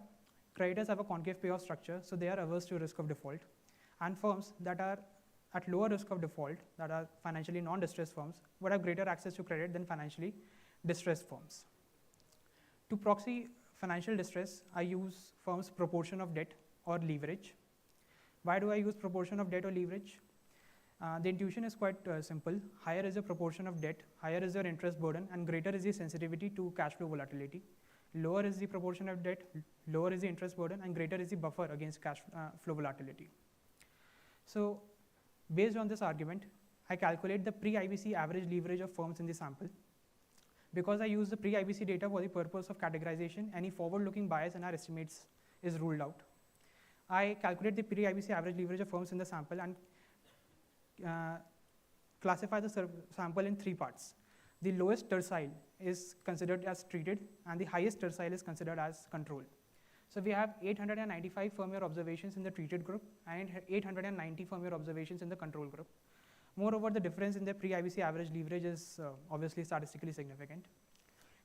Creditors have a concave payoff structure, so they are averse to risk of default. And firms that are at lower risk of default, that are financially non-distressed firms, would have greater access to credit than financially distressed firms. To proxy financial distress, I use firms' proportion of debt or leverage. Why do I use proportion of debt or leverage? The intuition is quite simple. Higher is the proportion of debt, higher is your interest burden, and greater is the sensitivity to cash flow volatility. Lower is the proportion of debt, lower is the interest burden, and greater is the buffer against cash flow volatility. So based on this argument, I calculate the pre-IBC average leverage of firms in the sample. Because I use the pre-IBC data for the purpose of categorization, any forward-looking bias in our estimates is ruled out. I calculate the pre-IBC average leverage of firms in the sample and classify the sample in 3 parts. The lowest tercile is considered as treated, and the highest tercile is considered as control. So we have 895 firm-year observations in the treated group and 890 firm-year observations in the control group. Moreover, the difference in the pre-IBC average leverage is obviously statistically significant.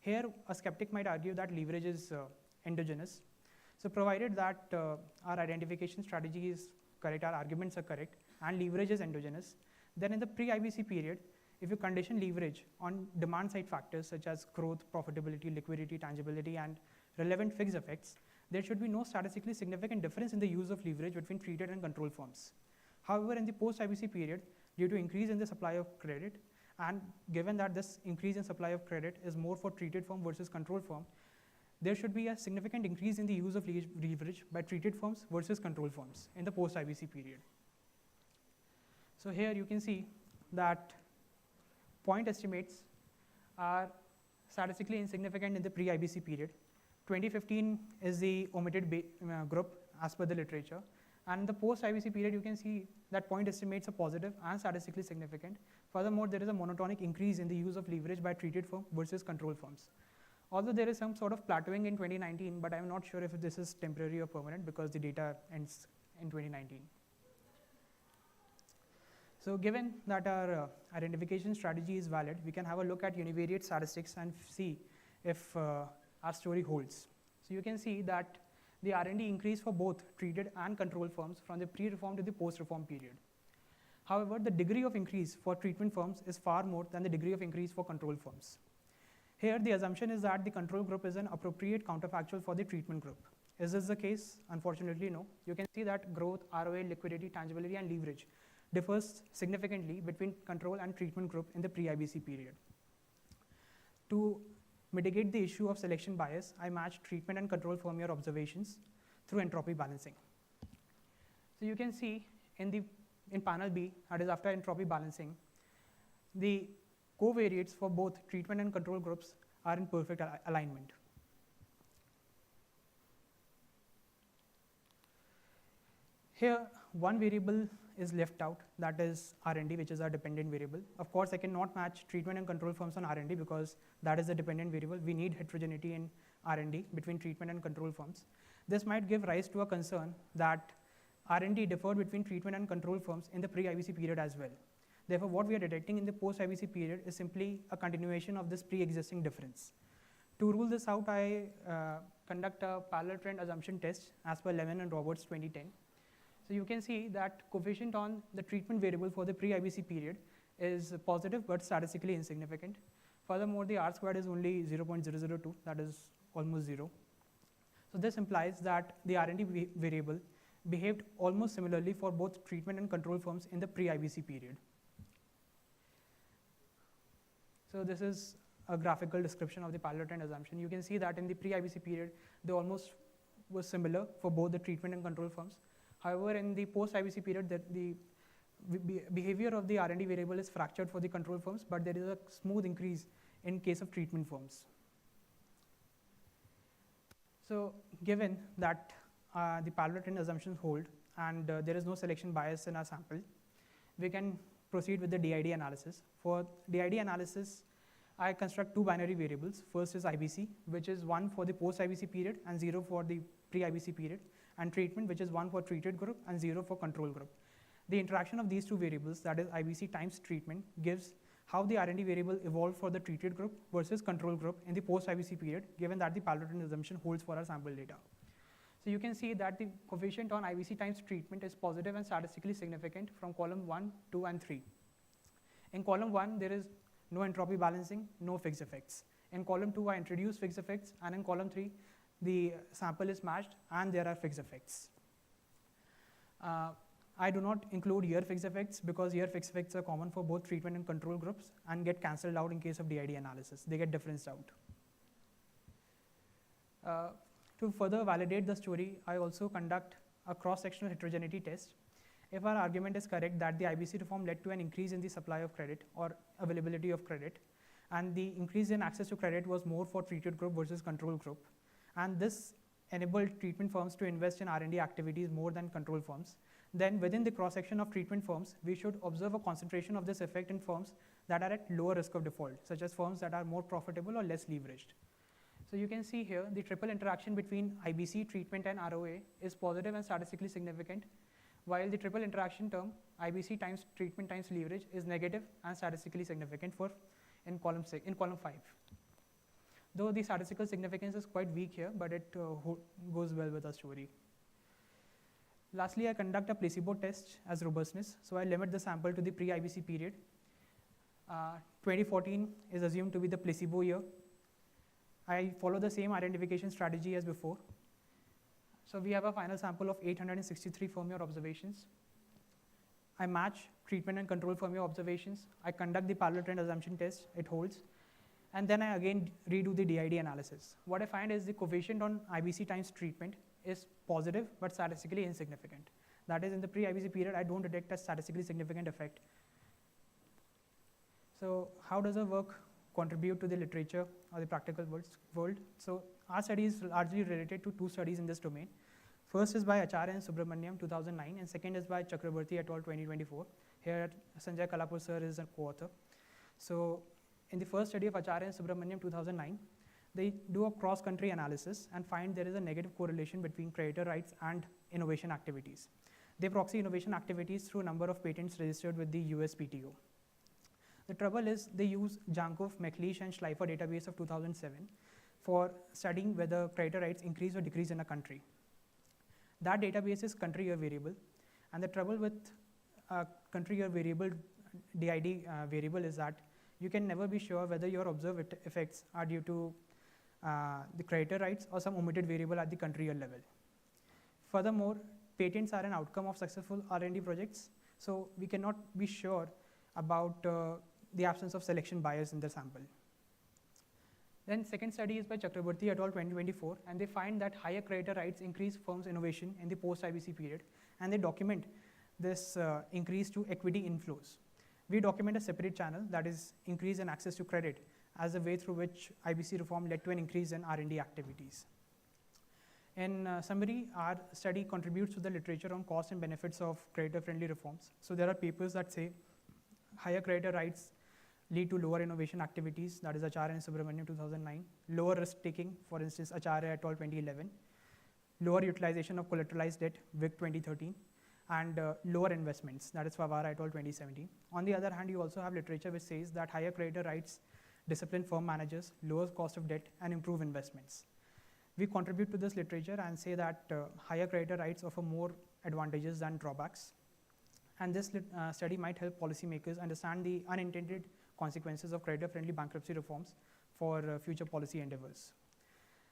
Here, a skeptic might argue that leverage is endogenous. So provided that our identification strategy is correct, our arguments are correct, and leverage is endogenous, then in the pre-IBC period, if you condition leverage on demand-side factors such as growth, profitability, liquidity, tangibility, and relevant fixed effects, there should be no statistically significant difference in the use of leverage between treated and control firms. However, in the post-IBC period, due to increase in the supply of credit, and given that this increase in supply of credit is more for treated firm versus control firm, there should be a significant increase in the use of leverage by treated firms versus control firms in the post-IBC period. So here you can see that point estimates are statistically insignificant in the pre-IBC period. 2015 is the omitted group as per the literature. And in the post-IBC period, you can see that point estimates are positive and statistically significant. Furthermore, there is a monotonic increase in the use of leverage by treated firm versus control firms. Although there is some sort of plateauing in 2019, but I'm not sure if this is temporary or permanent because the data ends in 2019. So given that our identification strategy is valid, we can have a look at univariate statistics and see if our story holds. So you can see that the R&D increased for both treated and control firms from the pre-reform to the post-reform period. However, the degree of increase for treatment firms is far more than the degree of increase for control firms. Here, the assumption is that the control group is an appropriate counterfactual for the treatment group. Is this the case? Unfortunately, no. You can see that growth, ROA, liquidity, tangibility, and leverage differs significantly between control and treatment group in the pre-IBC period. To mitigate the issue of selection bias, I matched treatment and control firm-year observations through entropy balancing. So you can see in panel B, that is after entropy balancing, the covariates for both treatment and control groups are in perfect alignment. Here, one variable is left out, that is R&D, which is our dependent variable. Of course, I cannot match treatment and control firms on R&D because that is the dependent variable. We need heterogeneity in R&D between treatment and control firms. This might give rise to a concern that R&D differed between treatment and control firms in the pre-IBC period as well. Therefore, what we are detecting in the post-IBC period is simply a continuation of this pre-existing difference. To rule this out, I conduct a parallel trend assumption test as per Levin and Roberts 2010. So you can see that coefficient on the treatment variable for the pre-IBC period is positive but statistically insignificant. Furthermore, the R squared is only 0.002, that is almost 0. So this implies that the R&D variable behaved almost similarly for both treatment and control firms in the pre-IBC period. So this is a graphical description of the parallel trend assumption. You can see that in the pre-IBC period, they almost was similar for both the treatment and control firms. However, in the post-IBC period, the behavior of the R&D variable is fractured for the control firms, but there is a smooth increase in case of treatment firms. So given that the parallel trend assumptions hold and there is no selection bias in our sample, we can proceed with the DID analysis. For DID analysis, I construct 2 binary variables. First is IBC, which is 1 for the post-IBC period and 0 for the pre-IBC period, and treatment, which is 1 for treated group and 0 for control group. The interaction of these 2 variables, that is IBC times treatment, gives how the R&D variable evolved for the treated group versus control group in the post-IBC period, given that the parallel trend assumption holds for our sample data. So you can see that the coefficient on IBC times treatment is positive and statistically significant from column 1, 2, and 3. In column 1, there is no entropy balancing, no fixed effects. In column 2, I introduce fixed effects, and in column 3, the sample is matched and there are fixed effects. I do not include year fixed effects because year fixed effects are common for both treatment and control groups and get cancelled out in case of DID analysis. They get differenced out. To further validate the story, I also conduct a cross-sectional heterogeneity test. If our argument is correct that the IBC reform led to an increase in the supply of credit or availability of credit, and the increase in access to credit was more for treated group versus control group, and this enabled treatment firms to invest in R&D activities more than control firms, then within the cross-section of treatment firms, we should observe a concentration of this effect in firms that are at lower risk of default, such as firms that are more profitable or less leveraged. So you can see here the triple interaction between IBC, treatment, and ROA is positive and statistically significant, while the triple interaction term, IBC times treatment times leverage, is negative and statistically significant for in column 5. Though the statistical significance is quite weak here, but it goes well with our story. Lastly, I conduct a placebo test as robustness. So I limit the sample to the pre-IBC period. 2014 is assumed to be the placebo year. I follow the same identification strategy as before. So we have a final sample of 863 firm-year observations. I match treatment and control firm-year observations. I conduct the parallel trend assumption test, it holds. And then I again redo the DID analysis. What I find is the coefficient on IBC times treatment is positive but statistically insignificant. That is, in the pre-IBC period, I don't detect a statistically significant effect. So how does our work contribute to the literature or the practical world? So our study is largely related to 2 studies in this domain. First is by Acharya and Subramaniam 2009, and second is by Chakrabarti et al. 2024. Here Sanjay Kalapur sir is a co-author. So in the first study of Acharya and Subramaniam 2009, they do a cross-country analysis and find there is a negative correlation between creditor rights and innovation activities. They proxy innovation activities through a number of patents registered with the USPTO. The trouble is they use Jankov, McLeish, and Schleifer database of 2007 for studying whether creditor rights increase or decrease in a country. That database is country year variable, and the trouble with country year variable DID variable is that you can never be sure whether your observed effects are due to the creditor rights or some omitted variable at the country year level. Furthermore, patents are an outcome of successful R&D projects, so we cannot be sure about the absence of selection bias in the sample. Then second study is by Chakrabarti et al. 2024, and they find that higher creditor rights increase firms' innovation in the post-IBC period, and they document this increase to equity inflows. We document a separate channel, that is increase in access to credit, as a way through which IBC reform led to an increase in R&D activities. In summary, our study contributes to the literature on cost and benefits of creditor-friendly reforms. So there are papers that say higher creditor rights lead to lower innovation activities, that is Acharya and Subramaniam 2009, lower risk-taking, for instance, Acharya et al. 2011, lower utilization of collateralized debt, WIC 2013, and lower investments, that is Favara et al. 2017. On the other hand, you also have literature which says that higher creditor rights discipline firm managers, lower cost of debt, and improve investments. We contribute to this literature and say that higher creditor rights offer more advantages than drawbacks. And this study might help policymakers understand the unintended consequences of creditor-friendly bankruptcy reforms for future policy endeavors.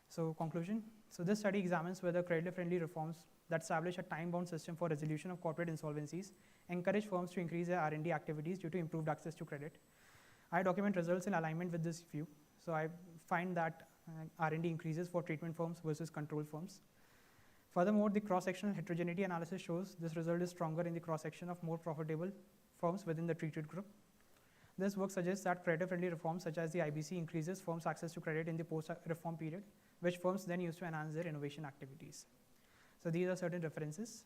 So conclusion, so this study examines whether creditor-friendly reforms that establish a time-bound system for resolution of corporate insolvencies encourage firms to increase their R&D activities due to improved access to credit. I document results in alignment with this view. So I find that R&D increases for treatment firms versus control firms. Furthermore, the cross-sectional heterogeneity analysis shows this result is stronger in the cross-section of more profitable firms within the treated group. This work suggests that creditor-friendly reforms such as the IBC increases firms' access to credit in the post-reform period, which firms then use to enhance their innovation activities. So these are certain references.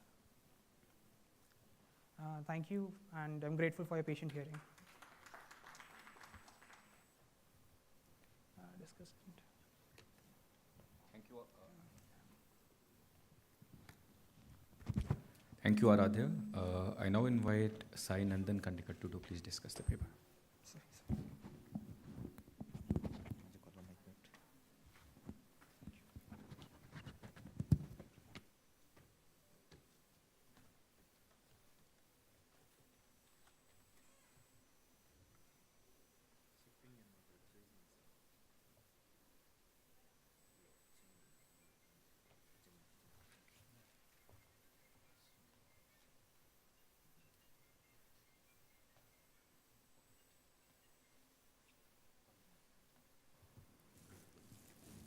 Thank you, and I'm grateful for your patient hearing. Thank you, Aradhya. I now invite Sai Nandan Kandikar to please discuss the paper.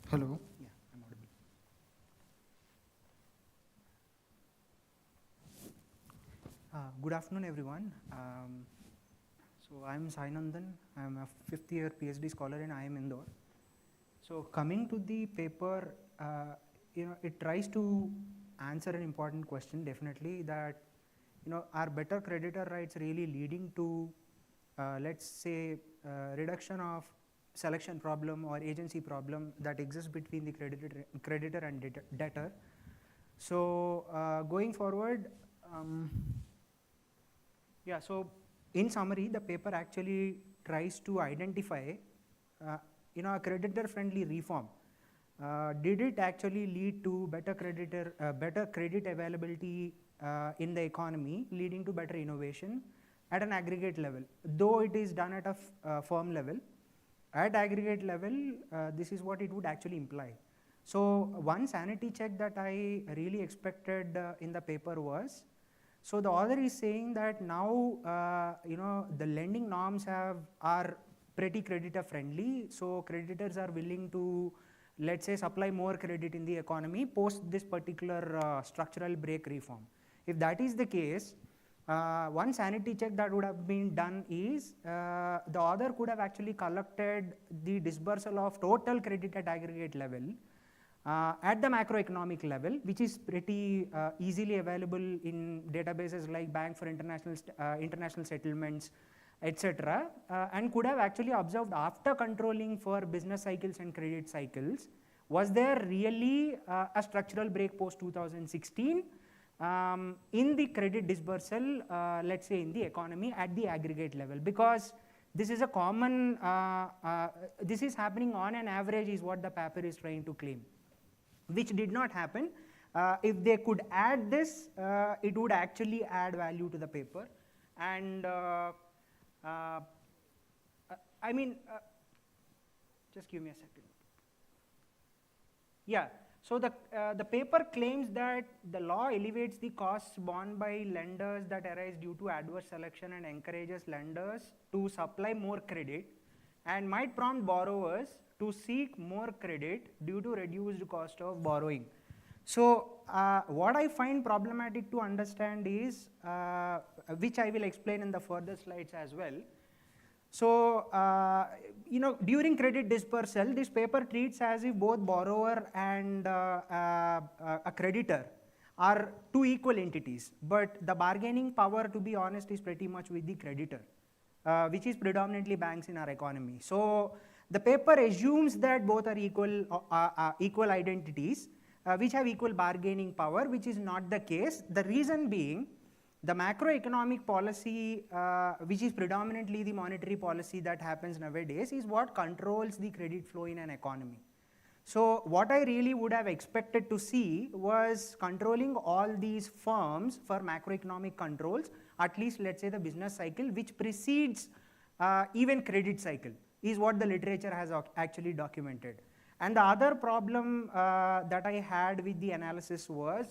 Hello. Yeah, I'm audible. Good afternoon, everyone. So I'm Sai Nandan. I'm a fifth-year PhD scholar in IIM Indore. So coming to the paper, it tries to answer an important question, definitely, that are better creditor rights really leading to, let's say, reduction of selection problem or agency problem that exists between the creditor and debtor. So going forward, so in summary, the paper actually tries to identify a creditor-friendly reform. Did it actually lead to better credit availability in the economy, leading to better innovation at an aggregate level? Though it is done at a firm level, at aggregate level, this is what it would actually imply. So one sanity check that I really expected in the paper was, so the author is saying that now the lending norms are pretty creditor friendly, so creditors are willing to, let's say, supply more credit in the economy post this particular structural break reform. If that is the case, one sanity check that would have been done is the author could have actually collected the disbursal of total credit at aggregate level at the macroeconomic level, which is pretty easily available in databases like Bank for International Settlements, etc., and could have actually observed after controlling for business cycles and credit cycles, was there really a structural break post 2016 in the credit dispersal, let's say in the economy at the aggregate level? Because this is a common, this is happening on an average is what the paper is trying to claim, which did not happen. If they could add this, it would actually add value to the paper. And I mean, just give me a second. Yeah, so the paper claims that the law elevates the costs borne by lenders that arise due to adverse selection and encourages lenders to supply more credit and might prompt borrowers to seek more credit due to reduced cost of borrowing. So what I find problematic to understand is, which I will explain in the further slides as well. So during credit dispersal, this paper treats as if both borrower and a creditor are two equal entities, but the bargaining power, to be honest, is pretty much with the creditor, which is predominantly banks in our economy. So the paper assumes that both are equal identities, which have equal bargaining power, which is not the case. The reason being, the macroeconomic policy, which is predominantly the monetary policy that happens nowadays, is what controls the credit flow in an economy. So what I really would have expected to see was controlling all these firms for macroeconomic controls, at least let's say the business cycle, which precedes even credit cycle, is what the literature has actually documented. And the other problem that I had with the analysis was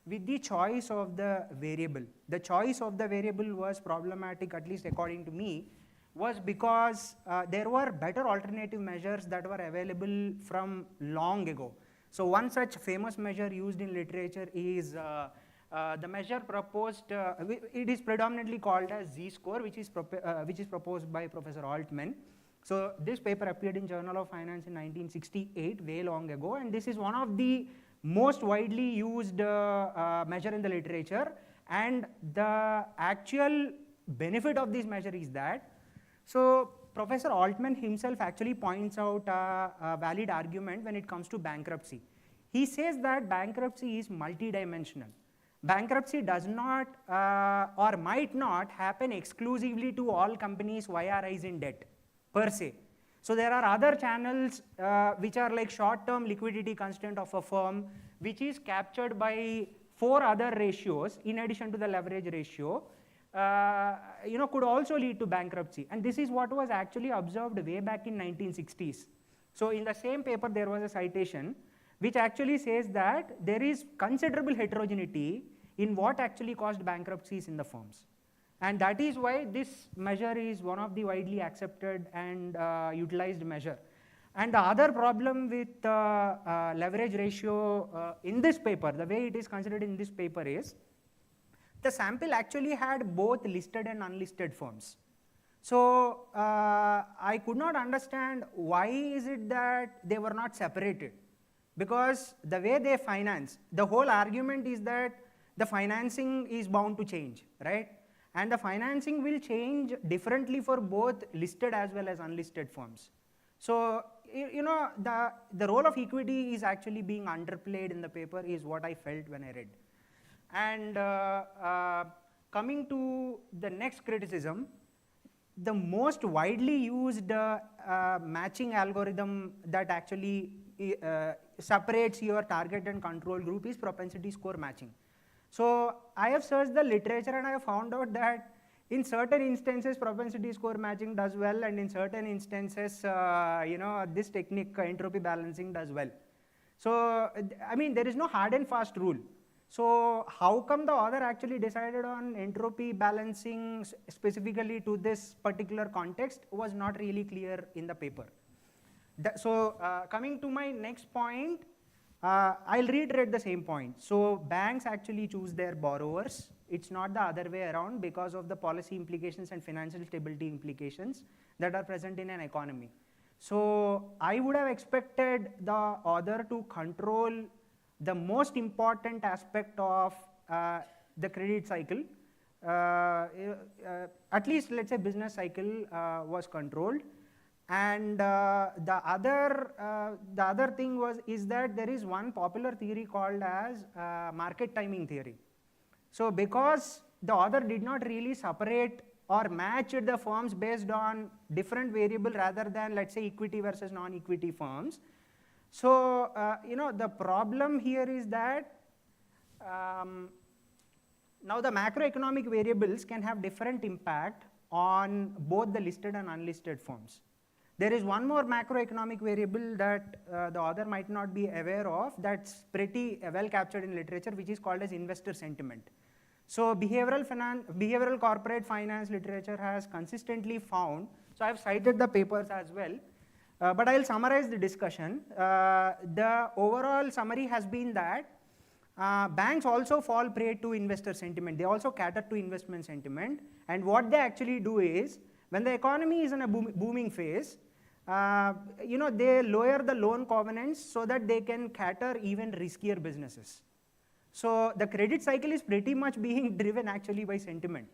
with the choice of the variable. The choice of the variable was problematic, at least according to me, was because there were better alternative measures that were available from long ago. So one such famous measure used in literature is the measure proposed, it is predominantly called as Z-score, which is proposed by Professor Altman. So this paper appeared in Journal of Finance in 1968, way long ago, and this is one of the most widely used measure in the literature. And the actual benefit of this measure is that, so Professor Altman himself actually points out a valid argument when it comes to bankruptcy. He says that bankruptcy is multidimensional. Bankruptcy does not or might not happen exclusively to all companies via rise in debt per se. So there are other channels which are like short-term liquidity constraint of a firm, which is captured by 4 other ratios in addition to the leverage ratio, could also lead to bankruptcy. And this is what was actually observed way back in 1960s. So in the same paper, there was a citation which actually says that there is considerable heterogeneity in what actually caused bankruptcies in the firms. And that is why this measure is one of the widely accepted and utilized measure. And the other problem with leverage ratio in this paper, the way it is considered in this paper is, the sample actually had both listed and unlisted firms. So I could not understand why is it that they were not separated. Because the way they finance, the whole argument is that the financing is bound to change, right? And the financing will change differently for both listed as well as unlisted firms. So, you know, the role of equity is actually being underplayed in the paper is what I felt when I read. And coming to the next criticism, the most widely used matching algorithm that actually separates your target and control group is propensity score matching. So I have searched the literature and I have found out that in certain instances propensity score matching does well, and in certain instances you know, this technique entropy balancing does well. So I mean, there is no hard and fast rule. So how come the author actually decided on entropy balancing specifically to this particular context was not really clear in the paper. So coming to my next point, I'll reiterate the same point. So banks actually choose their borrowers. It's not the other way around because of the policy implications and financial stability implications that are present in an economy. So I would have expected the author to control the most important aspect of the credit cycle, at least let's say business cycle was controlled. And the other thing is that there is one popular theory called as market timing theory. So because the author did not really separate or match the firms based on different variable rather than let's say equity versus non-equity firms. So you know, the problem here is that now the macroeconomic variables can have different impact on both the listed and unlisted firms. There is one more macroeconomic variable that the author might not be aware of that's pretty well captured in literature, which is called as investor sentiment. So behavioral corporate finance literature has consistently found, so I have cited the papers as well, but I'll summarize the discussion. The overall summary has been that banks also fall prey to investor sentiment. They also cater to investment sentiment, and what they actually do is, when the economy is in a booming phase, you know, they lower the loan covenants so that they can cater even riskier businesses. So the credit cycle is pretty much being driven actually by sentiment.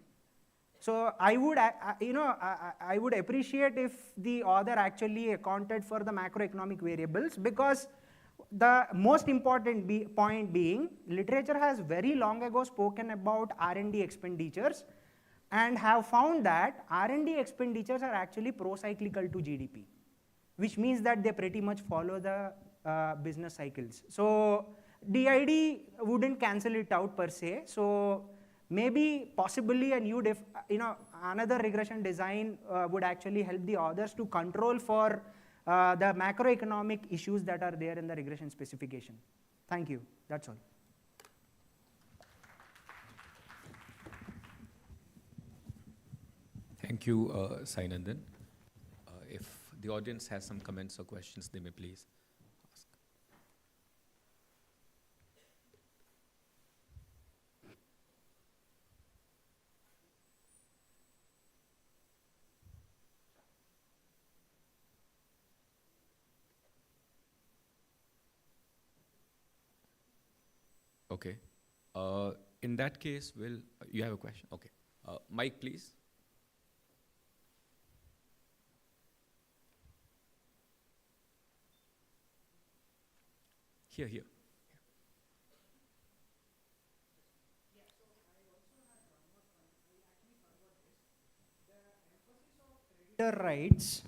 So I would, you know, I would appreciate if the author actually accounted for the macroeconomic variables, because the most important point being, literature has very long ago spoken about R&D expenditures and have found that R&D expenditures are actually pro-cyclical to GDP, which means that they pretty much follow the business cycles. So DID wouldn't cancel it out per se. So maybe possibly a new, you know, another regression design would actually help the authors to control for the macroeconomic issues that are there in the regression specification. Thank you. That's all. Thank you, Sai Nandan. If the audience has some comments or questions, they may please ask. Okay. In that case, you have a question? Okay. Mike, please. Here. Rights,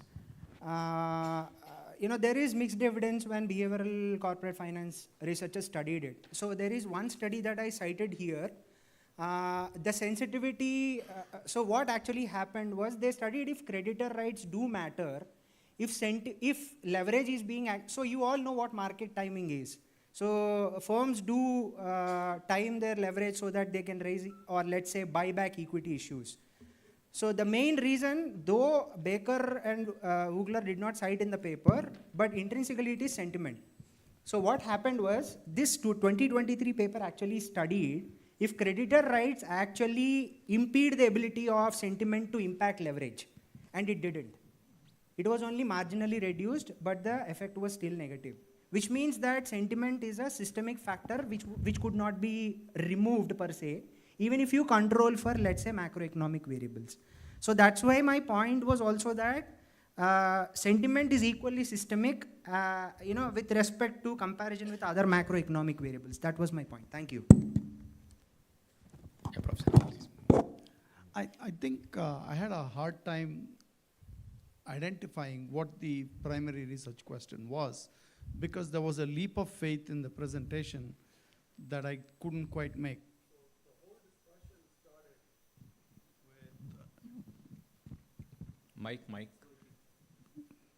you know, there is mixed evidence when behavioral corporate finance researchers studied it. So there is one study that I cited here. The sensitivity, so what actually happened was they studied if creditor rights do matter, if leverage is being, so you all know what market timing is. So firms do time their leverage so that they can raise or let's say buy back equity issues. So the main reason, though Baker and Vogler did not cite in the paper, but intrinsically it is sentiment. So what happened was, this 2023 paper actually studied if creditor rights actually impede the ability of sentiment to impact leverage, and it didn't. It was only marginally reduced, but the effect was still negative, which means that sentiment is a systemic factor which could not be removed per se, even if you control for, let's say, macroeconomic variables. So that's why my point was also that sentiment is equally systemic, with respect to comparison with other macroeconomic variables. That was my point. Thank you. Yeah, Prof. I think I had a hard time identifying what the primary research question was, because there was a leap of faith in the presentation that I couldn't quite make. Mike.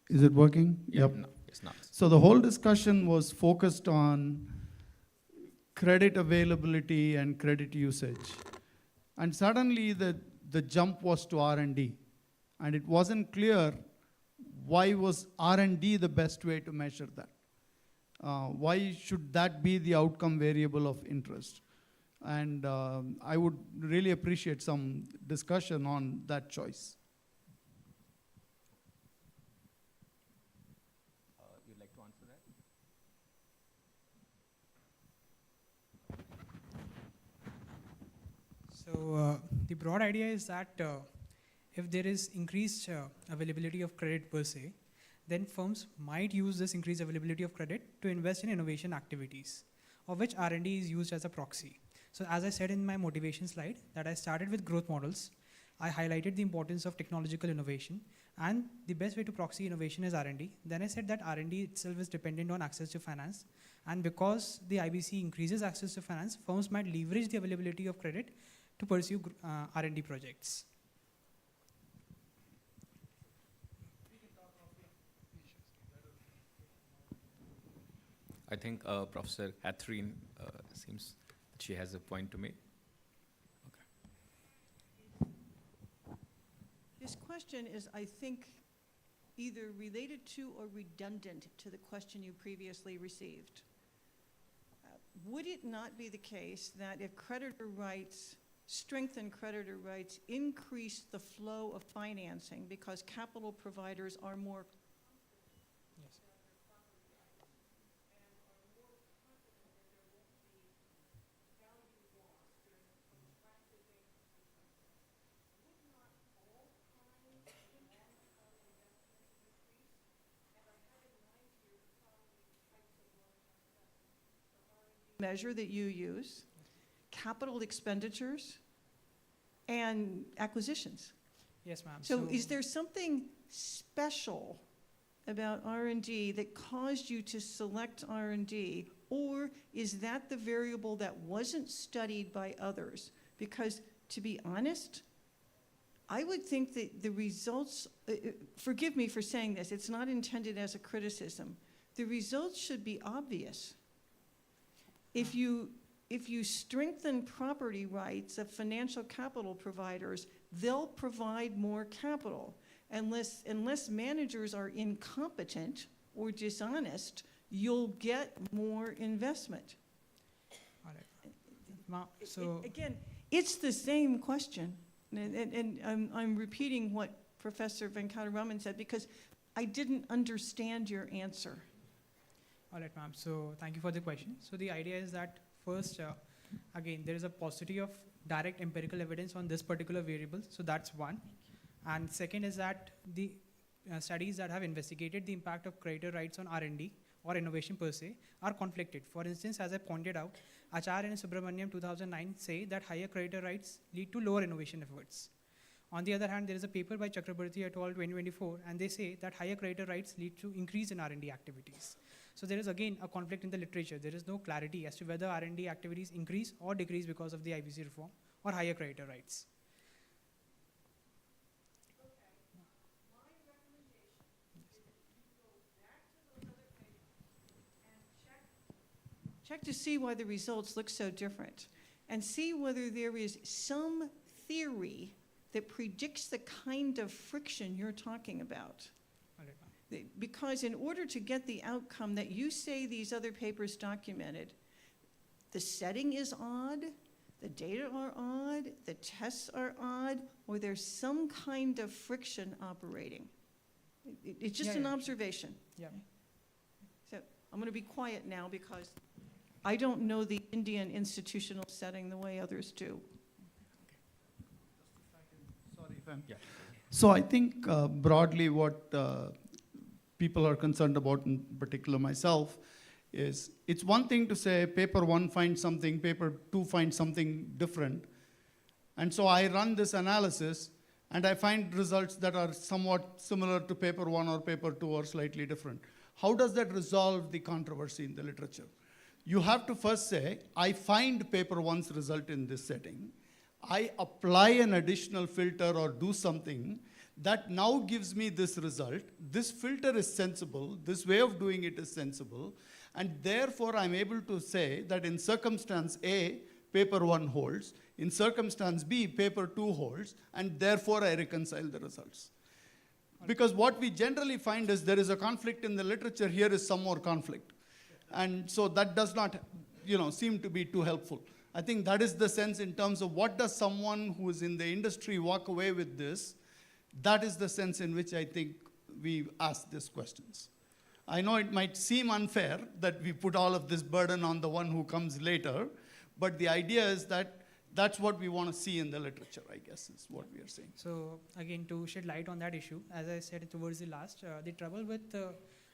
Is it working? Yep. No, it's not. So the whole discussion was focused on credit availability and credit usage. And suddenly the jump was to R&D. And it wasn't clear why was R&D the best way to measure that. Why should that be the outcome variable of interest? And I would really appreciate some discussion on that choice. You'd like to answer that? So the broad idea is that if there is increased availability of credit per se, then firms might use this increased availability of credit to invest in innovation activities, of which R&D is used as a proxy. So as I said in my motivation slide, that I started with growth models, I highlighted the importance of technological innovation, and the best way to proxy innovation is R&D. Then I said that R&D itself is dependent on access to finance, and because the IBC increases access to finance, firms might leverage the availability of credit to pursue R&D projects. I think Professor Catherine seems that she has a point to make. Okay. This question is, I think, either related to or redundant to the question you previously received. Would it not be the case that if creditor rights, strengthen creditor rights, increase the flow of financing because capital providers are more measure that you use, capital expenditures, and acquisitions? Yes, ma'am. So is there something special about R&D that caused you to select R&D, or is that the variable that wasn't studied by others? Because to be honest, I would think that the results, forgive me for saying this, it's not intended as a criticism. The results should be obvious. If you strengthen property rights of financial capital providers, they'll provide more capital. Unless managers are incompetent or dishonest, you'll get more investment. All right. So again, it's the same question. And I'm repeating what Professor Venkatraman said because I didn't understand your answer. All right, ma'am. So thank you for the question. So the idea is that first, again, there is a paucity of direct empirical evidence on this particular variable. So that's one. And second is that the studies that have investigated the impact of creditor rights on R&D or innovation per se are conflicted. For instance, as I pointed out, Achar and Subramaniam 2009 say that higher creditor rights lead to lower innovation efforts. On the other hand, there is a paper by Chakrabarti et al. 2024, and they say that higher creditor rights lead to increase in R&D activities. So there is again a conflict in the literature. There is no clarity as to whether R&D activities increase or decrease because of the IBC reform or higher creditor rights. Check to see why the results look so different and see whether there is some theory that predicts the kind of friction you're talking about. Because in order to get the outcome that you say these other papers documented, the setting is odd, the data are odd, the tests are odd, or there's some kind of friction operating. It's just an observation. Yeah. So I'm going to be quiet now because I don't know the Indian institutional setting the way others do. So I think broadly what people are concerned about, in particular myself, is it's one thing to say paper 1 finds something, paper 2 finds something different. And so I run this analysis and I find results that are somewhat similar to paper 1 or paper 2 or slightly different. How does that resolve the controversy in the literature? You have to first say, I find paper 1's result in this setting. I apply an additional filter or do something that now gives me this result. This filter is sensible. This way of doing it is sensible. And therefore, I'm able to say that in circumstance A, paper 1 holds. In circumstance B, paper 2 holds. And therefore, I reconcile the results. Because what we generally find is there is a conflict in the literature. Here is some more conflict. And so that does not seem to be too helpful. I think that is the sense in terms of what does someone who is in the industry walk away with this. That is the sense in which I think we ask these questions. I know it might seem unfair that we put all of this burden on the one who comes later, but the idea is that that's what we want to see in the literature, I guess, is what we are saying. So again, to shed light on that issue, as I said towards the last, the trouble with the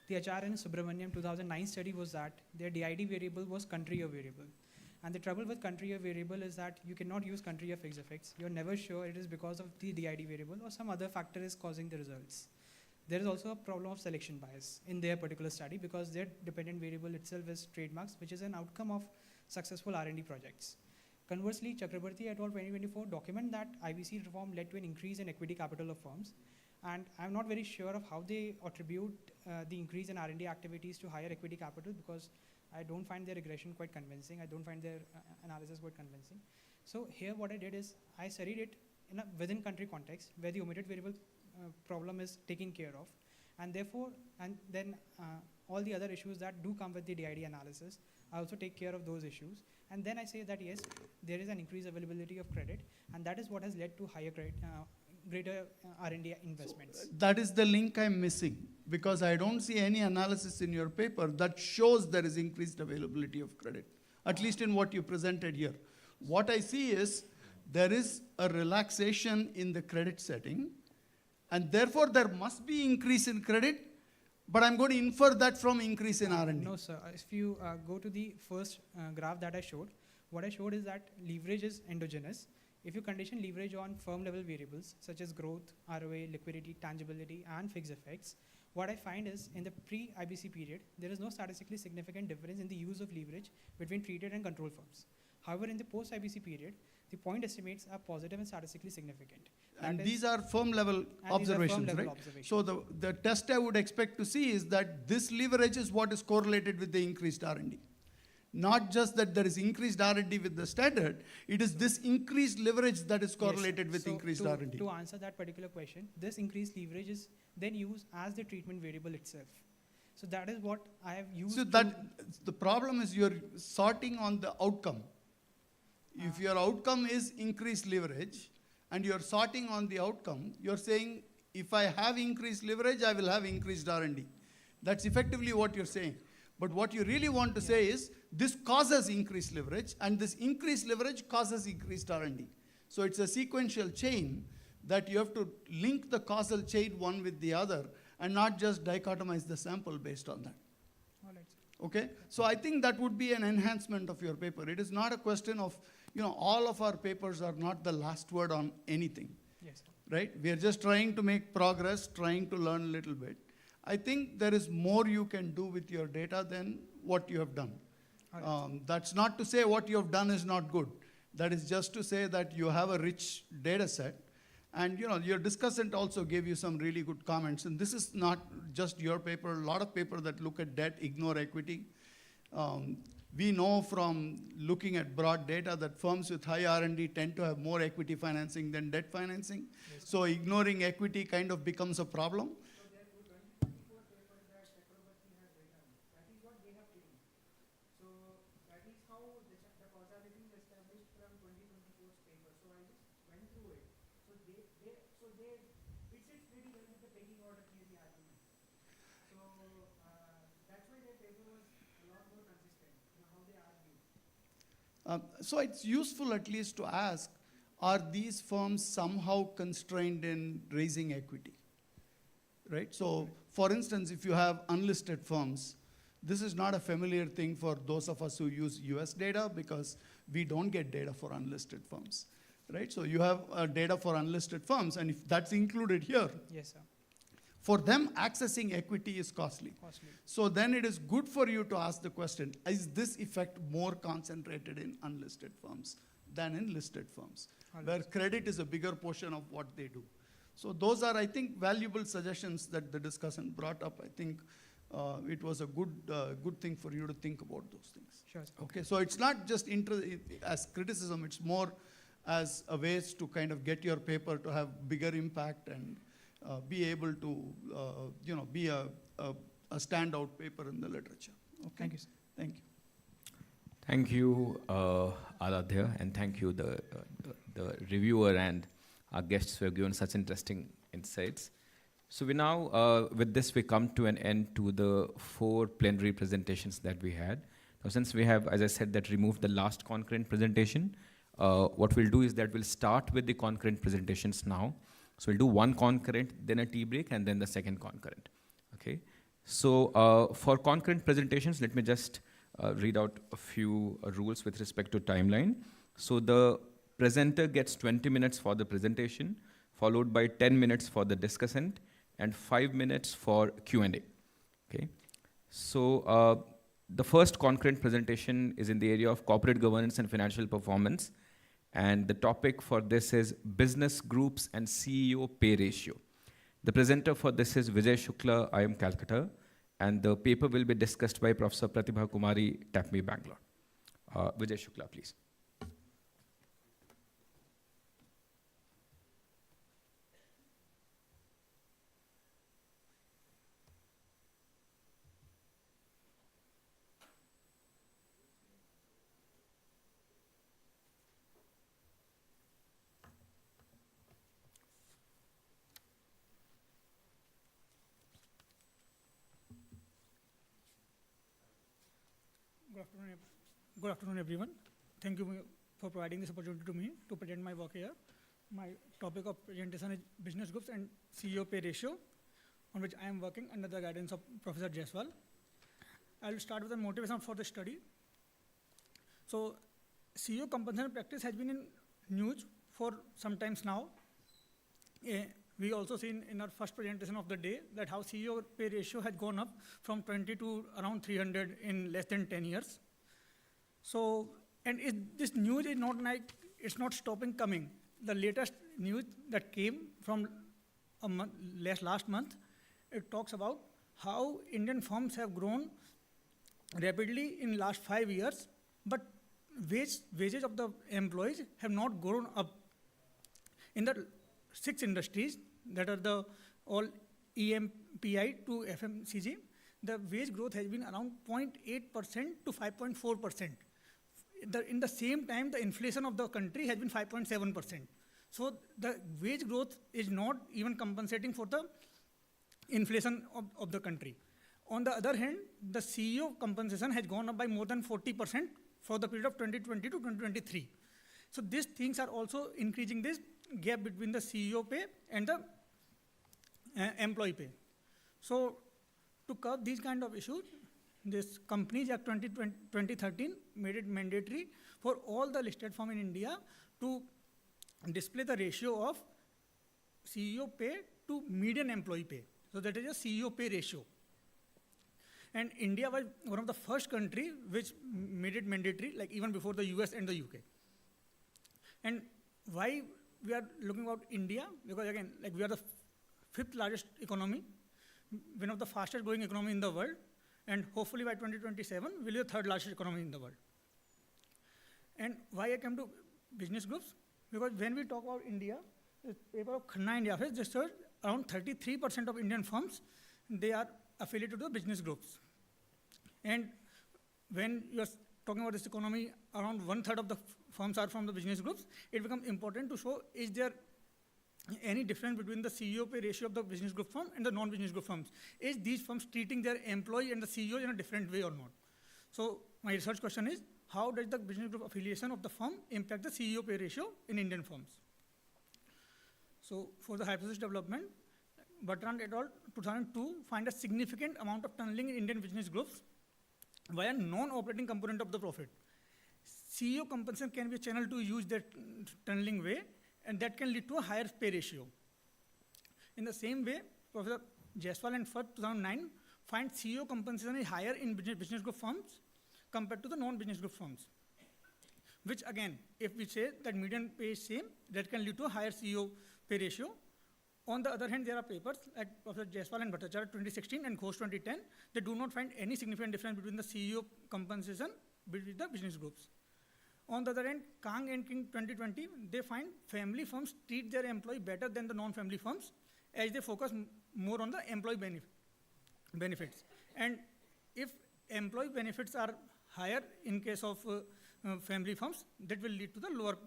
HR and Subramaniam 2009 study was that their DID variable was country year variable. And the trouble with country year variable is that you cannot use country year fixed effects. You're never sure it is because of the DID variable or some other factor is causing the results. There is also a problem of selection bias in their particular study because their dependent variable itself is trademarks, which is an outcome of successful R&D projects. Conversely, Chakrabarti et al. 2024 document that IBC reform led to an increase in equity capital of firms. And I'm not very sure of how they attribute the increase in R&D activities to higher equity capital because I don't find their regression quite convincing. I don't find their analysis quite convincing. So here what I did is I studied it in a within country context where the omitted variable problem is taken care of. And therefore, then all the other issues that do come with the DID analysis, I also take care of those issues. And then I say that yes, there is an increased availability of credit, and that is what has led to higher credit, greater R&D investments. So that is the link I'm missing, because I don't see any analysis in your paper that shows there is increased availability of credit, at least in what you presented here. What I see is there is a relaxation in the credit setting, and therefore there must be increase in credit, but I'm going to infer that from increase in R&D. No, sir. If you go to the first graph that I showed, what I showed is that leverage is endogenous. If you condition leverage on firm level variables such as growth, ROA, liquidity, tangibility, and fixed effects, what I find is in the pre-IBC period, there is no statistically significant difference in the use of leverage between treated and control firms. However, in the post-IBC period, the point estimates are positive and statistically significant. And these are firm level observations, right? So the test I would expect to see is that this leverage is what is correlated with the increased R&D. Not just that there is increased R&D with the standard, it is this increased leverage that is correlated with increased R&D. To answer that particular question, this increased leverage is then used as the treatment variable itself. So that is what I have used. So that the problem is you're sorting on the outcome. If your outcome is increased leverage and you're sorting on the outcome, you're saying if I have increased leverage, I will have increased R&D. That's effectively what you're saying. But what you really want to say is this causes increased leverage and this increased leverage causes increased R&D. So it's a sequential chain that you have to link the causal chain one with the other and not just dichotomize the sample based on that. Okay? So I think that would be an enhancement of your paper. It is not a question of, all of our papers are not the last word on anything. Yes. Right? We are just trying to make progress, trying to learn a little bit. I think there is more you can do with your data than what you have done. That's not to say what you have done is not good. That is just to say that you have a rich data set. And your discussant also gave you some really good comments. And this is not just your paper. A lot of papers that look at debt ignore equity. We know from looking at broad data that firms with high R&D tend to have more equity financing than debt financing. Yes. So ignoring equity kind of becomes a problem. So it's useful at least to ask, are these firms somehow constrained in raising equity? Right? So for instance, if you have unlisted firms, this is not a familiar thing for those of us who use US data because we don't get data for unlisted firms. Right? So you have data for unlisted firms, and if that's included here, Yes, sir. for them, accessing equity is costly. So then it is good for you to ask the question, is this effect more concentrated in unlisted firms than in listed firms, where credit is a bigger portion of what they do? So those are, I think, valuable suggestions that the discussion brought up. I think it was a good thing for you to think about those things. Sure. Okay, so it's not just as criticism, it's more as a ways to kind of get your paper to have bigger impact and be able to, be a standout paper in the literature. Okay? Thank you, sir. Thank you. Thank you, Aradhya, and thank you, the reviewer and our guests who have given such interesting insights. So we now, with this, we come to an end to the 4 plenary presentations that we had. Now, since we have, as I said, that removed the last concurrent presentation, what we'll do is that we'll start with the concurrent presentations now. So we'll do one concurrent, then a tea break, and then the second concurrent. Okay. So for concurrent presentations, let me just read out a few rules with respect to timeline. So the presenter gets 20 minutes for the presentation, followed by 10 minutes for the discussant, and 5 minutes for Q&A. Okay. So the first concurrent presentation is in the area of corporate governance and financial performance. And the topic for this is business groups and CEO pay ratio. The presenter for this is Vijay Shukla, IIM Calcutta, and the paper will be discussed by Professor Pratibha Kumari, TAPMI, Bangalore. Vijay Shukla, please. Good afternoon, everyone. Thank you for providing this opportunity to me to present my work here. My topic of presentation is business groups and CEO pay ratio, on which I am working under the guidance of Professor Jaiswal. I will start with the motivation for the study. So, CEO compensation practice has been in news for some times now. We also seen in our first presentation of the day that how CEO pay ratio has gone up from 20 to around 300 in less than 10 years. So, and this news is not like, it's not stopping coming. The latest news that came from last month, it talks about how Indian firms have grown rapidly in last 5 years, but wages of the employees have not grown up. In the 6 industries that are the all EMPI to FMCG, the wage growth has been around 0.8% to 5.4%. In the same time, the inflation of the country has been 5.7%. So the wage growth is not even compensating for the inflation of the country. On the other hand, the CEO compensation has gone up by more than 40% for the period of 2020 to 2023. So these things are also increasing this gap between the CEO pay and the employee pay. So to curb these kind of issues, this Companies Act 2013 made it mandatory for all the listed firms in India to display the ratio of CEO pay to median employee pay. So that is a CEO pay ratio. And India was one of the first country which made it mandatory, like even before the US and the UK. And why we are looking about India? Because again, like we are the 5th largest economy, one of the fastest growing economy in the world. And hopefully by 2027, we'll be the third largest economy in the world. And why I came to business groups? Because when we talk about India, the paper of Khanna India Office just showed around 33% of Indian firms, they are affiliated to business groups. And when you're talking about this economy, around 1/3 of the firms are from the business groups, it becomes important to show, is there any difference between the CEO pay ratio of the business group firm and the non-business group firms? Is these firms treating their employee and the CEO in a different way or not? So my research question is, how does the business group affiliation of the firm impact the CEO pay ratio in Indian firms? So for the hypothesis development, Bertrand et al. 2002 find a significant amount of tunneling in Indian business groups via non-operating component of the profit. CEO compensation can be a channel to use that tunneling way, and that can lead to a higher pay ratio. In the same way, Professor Jaiswal and Firth 2009 find CEO compensation is higher in business group firms compared to the non-business group firms. Which again, if we say that median pay is same, that can lead to a higher CEO pay ratio. On the other hand, there are papers like Professor Jaiswal and Bhattacharya 2016 and Ghosh 2010, they do not find any significant difference between the CEO compensation between the business groups. On the other hand, Kang and King 2020, they find family firms treat their employee better than the non-family firms as they focus more on the employee benefits. And if employee benefits are higher in case of family firms, that will lead to the lower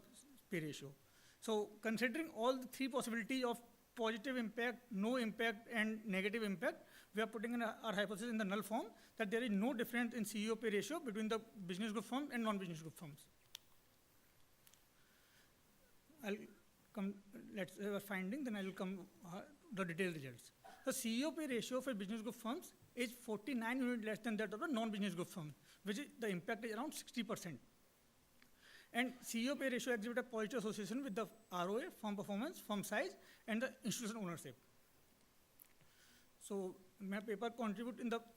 pay ratio. So considering all the three possibilities of positive impact, no impact, and negative impact, we are putting in our hypothesis in the null form that there is no difference in CEO pay ratio between the business group firm and non-business group firms. I'll come, let's say our finding, then I will come the detailed results. The CEO pay ratio for business group firms is 49 units less than that of the non-business group firm, which is the impact is around 60%. And CEO pay ratio exhibit a positive association with the ROA, firm performance, firm size, and the institutional ownership. So my paper it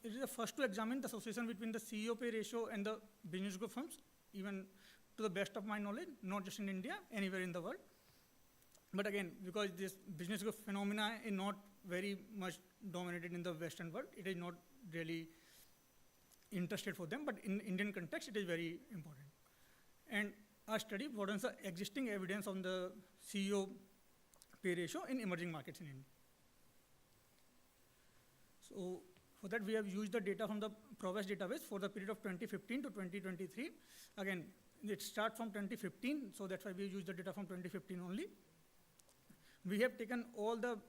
is the first to examine the association between the CEO pay ratio and the business group firms, even to the best of my knowledge, not just in India, anywhere in the world. But again, because this business group phenomena is not very much dominated in the Western world, it is not really interested for them, but in Indian context, it is very important. And our study broadens the existing evidence on the CEO pay ratio in emerging markets in India. So for that, we have used the data from the Proves database for the period of 2015 to 2023. Again, it starts from 2015, so that's why we use the data from 2015 only. We have taken all the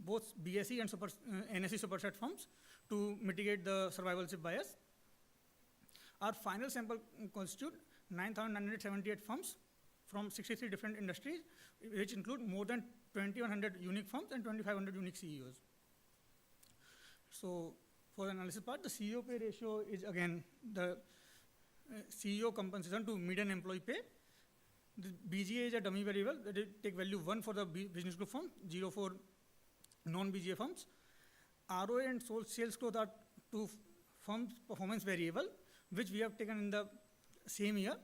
both BSE and NSE superset firms to mitigate the survivorship bias. Our final sample constitute 9,978 firms from 63 different industries, which include more than 2,100 unique firms and 2,500 unique CEOs. So for the analysis part, the CEO pay ratio is again the CEO compensation to median employee pay. The BGA is a dummy variable that it take value 1 for the business group firm, 0 for non-BGA firms. ROA and sales growth are two firms performance variable, which we have taken in the same year.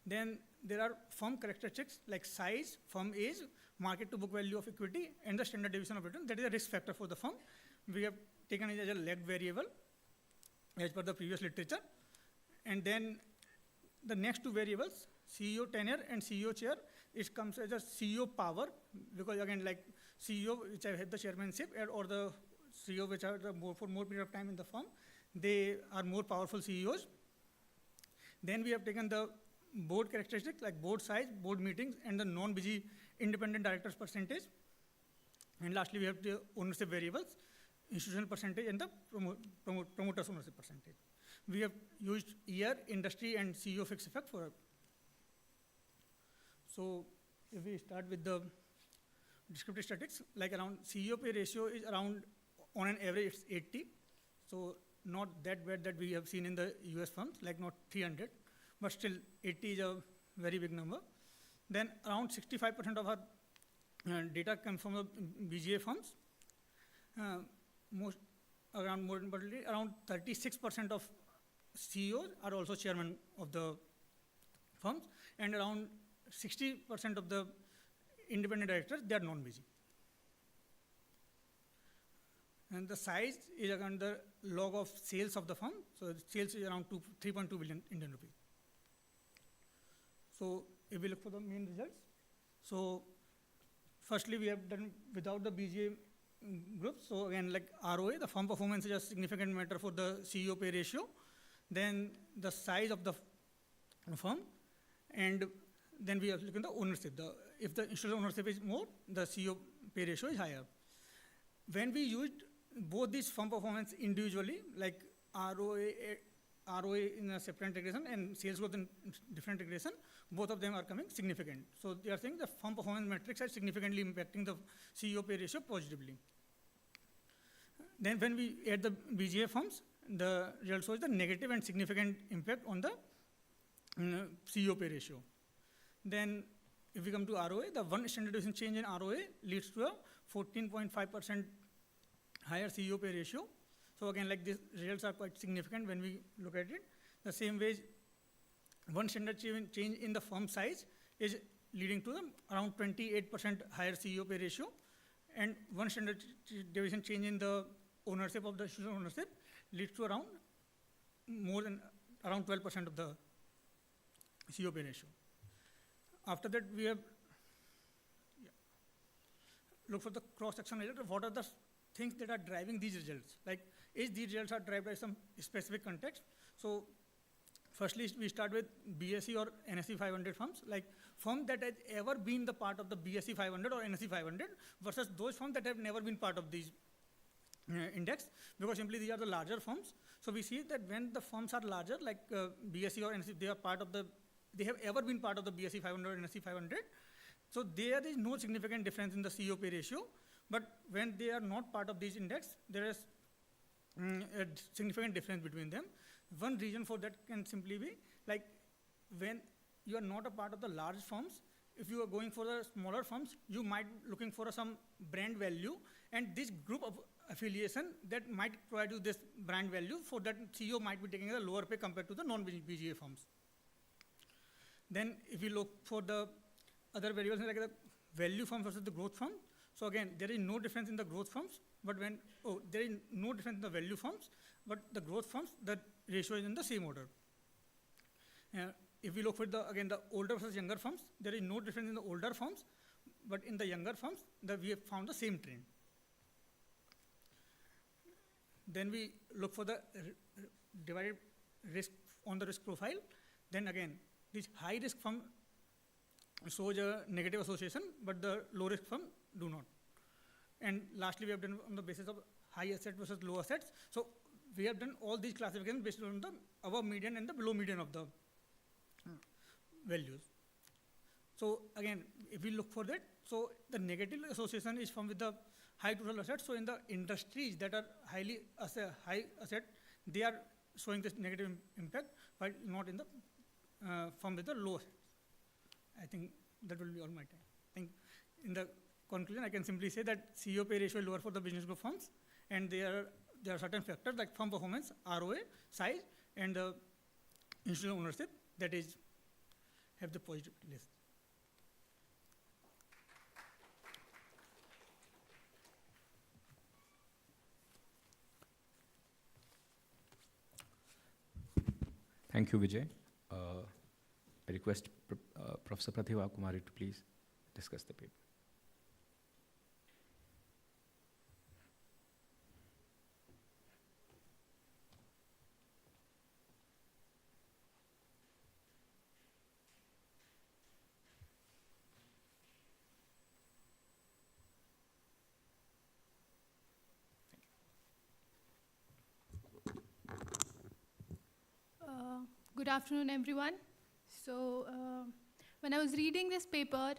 Then there are firm characteristics like size, firm age, market to book value of equity, and the standard deviation of return. That is a risk factor for the firm. We have taken it as a lag variable as per the previous literature. And then the next two variables, CEO tenure and CEO chair, it comes as a CEO power, because again, like CEO, which I had the chairmanship, or the CEO which are for more period of time in the firm, they are more powerful CEOs. Then we have taken the board characteristics like board size, board meetings, and the non-BG independent directors percentage. And lastly, we have the ownership variables, institutional percentage, and the promoters ownership percentage. We have used year, industry, and CEO fixed effect for. So if we start with the descriptive statistics, like around CEO pay ratio is around, on an average, it's 80. So not that bad that we have seen in the US firms, like not 300, but still 80 is a very big number. Then around 65% of our data comes from the BGA firms. Around 36% of CEOs are also chairman of the firms, and around 60% of the independent directors, they are non-BG. And the size is again the log of sales of the firm. So sales is around 3.2 billion Indian rupees. So if we look for the main results, so firstly we have done without the BGA group. So again, like ROA, the firm performance is a significant matter for the CEO pay ratio. Then the size of the firm, and then we are looking at the ownership. If the institutional ownership is more, the CEO pay ratio is higher. When we used both these firm performance individually, like ROA in a separate regression and sales growth in different regression, both of them are coming significant. So they are saying the firm performance metrics are significantly impacting the CEO pay ratio positively. Then when we add the BGA firms, the result shows the negative and significant impact on the CEO pay ratio. Then if we come to ROA, the one standard deviation change in ROA leads to a 14.5% higher CEO pay ratio. So again, like these results are quite significant when we look at it. The same way, one standard change in the firm size is leading to around 28% higher CEO pay ratio, and one standard deviation change in the ownership of the institutional ownership leads to around 12% of the CEO pay ratio. After that, we have look for the cross-section result. What are the things that are driving these results? Like, these results are derived by some specific context. So, firstly, we start with BSE or NSE 500 firms, like firms that have ever been the part of the BSE 500 or NSE 500 versus those firms that have never been part of these index, because simply these are the larger firms. So we see that when the firms are larger, like BSE or NSE, they have ever been part of the BSE 500 or NSE 500. So there is no significant difference in the CEO pay ratio. But when they are not part of these index, there is a significant difference between them. One reason for that can simply be like when you are not a part of the large firms, if you are going for the smaller firms, you might be looking for some brand value, and this group of affiliation that might provide you this brand value, for that CEO might be taking a lower pay compared to the non-BGA firms. Then if you look for the other variables like the value firms versus the growth firm, so again, there is no difference in the growth firms, but there is no difference in the value firms, but the growth firms, the ratio is in the same order. If we look for the older versus younger firms, there is no difference in the older firms, but in the younger firms, we have found the same trend. Then we look for the divided risk on the risk profile. Then again, this high risk firm shows a negative association, but the low risk firm do not. And lastly, we have done on the basis of high asset versus low assets. So we have done all these classifications based on the above median and the below median of the values. So again, if we look for that, so the negative association is from with the high total assets. So in the industries that are high asset, they are showing this negative impact, but not in the firm with the low assets. I think that will be all my time. I think in the conclusion, I can simply say that CEO pay ratio is lower for the business group firms, and there are certain factors like firm performance, ROA, size, and the institutional ownership that is have the positive list. Thank you, Vijay. I request Professor Pratibha Kumari to please discuss the paper. Good afternoon, everyone. So when I was reading this paper,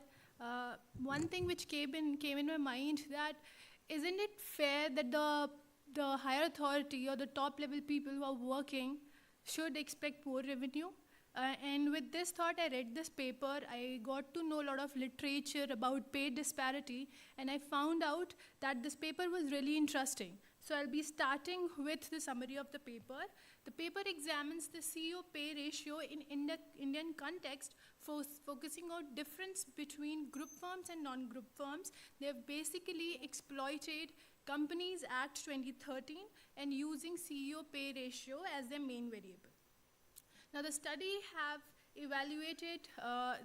one thing which came in my mind that isn't it fair that the higher authority or the top level people who are working should expect more revenue? And with this thought, I read this paper. I got to know a lot of literature about pay disparity, and I found out that this paper was really interesting. So I'll be starting with the summary of the paper. The paper examines the CEO pay ratio in Indian context, focusing on difference between group firms and non-group firms. They have basically exploited Companies Act 2013 and using CEO pay ratio as their main variable. Now the study have evaluated,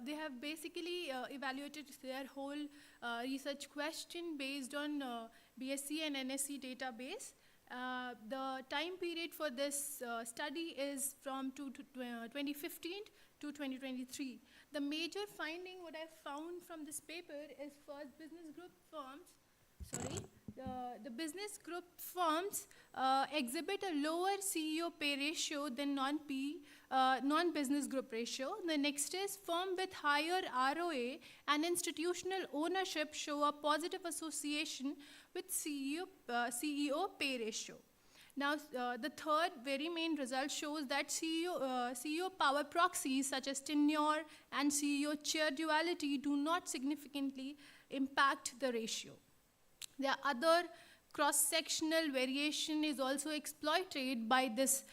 they have basically evaluated their whole research question based on BSc and NSC database. The time period for this study is from 2015 to 2023. The major finding what I found from this paper is first business group firms, the business group firms exhibit a lower CEO pay ratio than non-business group ratio. The next is firm with higher ROA and institutional ownership show a positive association with CEO pay ratio. Now, the third very main result shows that CEO power proxies such as tenure and CEO chair duality do not significantly impact the ratio. The other cross-sectional variation is also exploited by this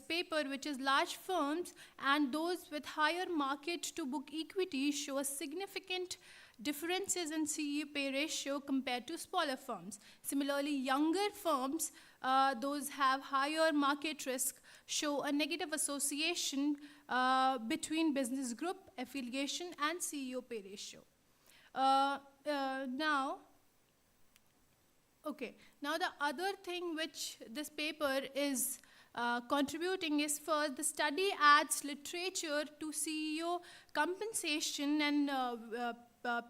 paper, which is large firms and those with higher market to book equity show a significant differences in CEO pay ratio compared to smaller firms. Similarly, younger firms, those have higher market risk, show a negative association between business group affiliation and CEO pay ratio. Now the other thing which this paper is contributing is first, the study adds literature to CEO compensation and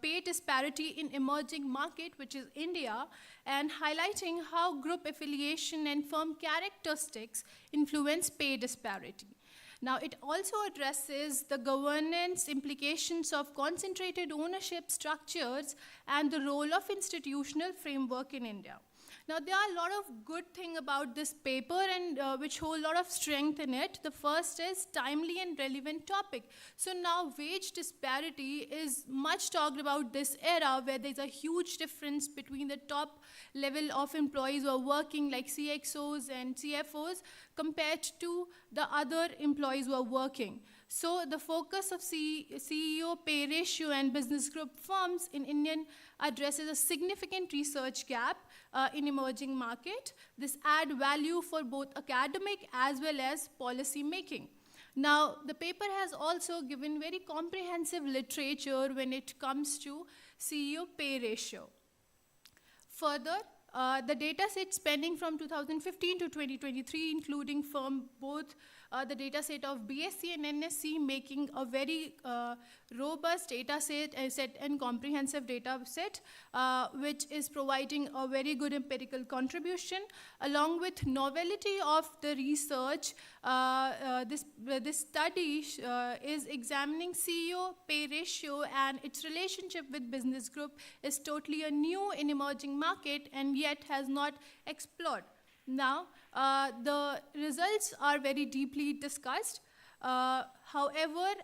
pay disparity in emerging market, which is India, and highlighting how group affiliation and firm characteristics influence pay disparity. Now, it also addresses the governance implications of concentrated ownership structures and the role of institutional framework in India. Now, there are a lot of good things about this paper and which hold a lot of strength in it. The first is timely and relevant topic. So now wage disparity is much talked about this era where there's a huge difference between the top level of employees who are working like CXOs and CFOs compared to the other employees who are working. So the focus of CEO pay ratio and business group firms in Indian addresses a significant research gap in emerging market. This add value for both academic as well as policy making. Now, the paper has also given very comprehensive literature when it comes to CEO pay ratio. Further, the data set spanning from 2015 to 2023, including from both the data set of BSc and NSC, making a very robust data set and comprehensive data set, which is providing a very good empirical contribution. Along with novelty of the research, this study is examining CEO pay ratio and its relationship with business group is totally a new in emerging market and yet has not explored. Now, the results are very deeply discussed. However,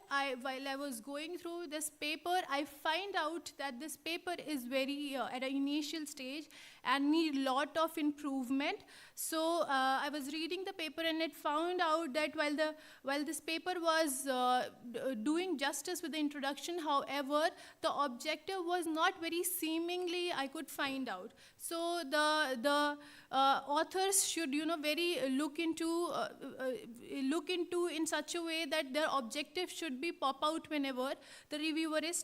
while I was going through this paper, I find out that this paper is very at an initial stage and need a lot of improvement. So I was reading the paper and it found out that while this paper was doing justice with the introduction, however, the objective was not very seemingly I could find out. So the authors should, very look into in such a way that their objective should be pop out whenever the reviewer is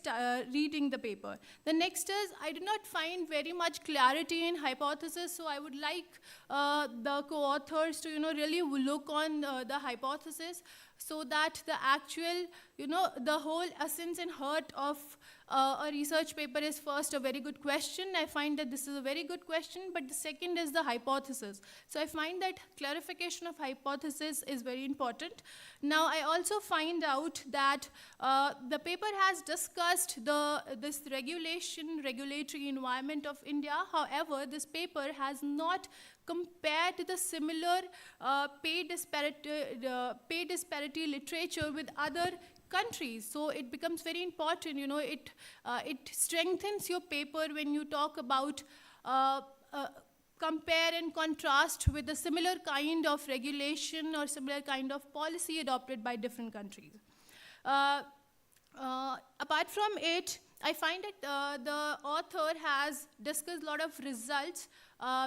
reading the paper. The next is, I did not find very much clarity in hypothesis, so I would like the co-authors to, really look on the hypothesis so that the actual, the whole essence and heart of a research paper is first a very good question. I find that this is a very good question, but the second is the hypothesis. So I find that clarification of hypothesis is very important. Now I also find out that the paper has discussed this regulatory environment of India. However, this paper has not compared the similar pay disparity literature with other countries. So it becomes very important, it strengthens your paper when you talk about compare and contrast with a similar kind of regulation or similar kind of policy adopted by different countries. Apart from it, I find that the author has discussed a lot of results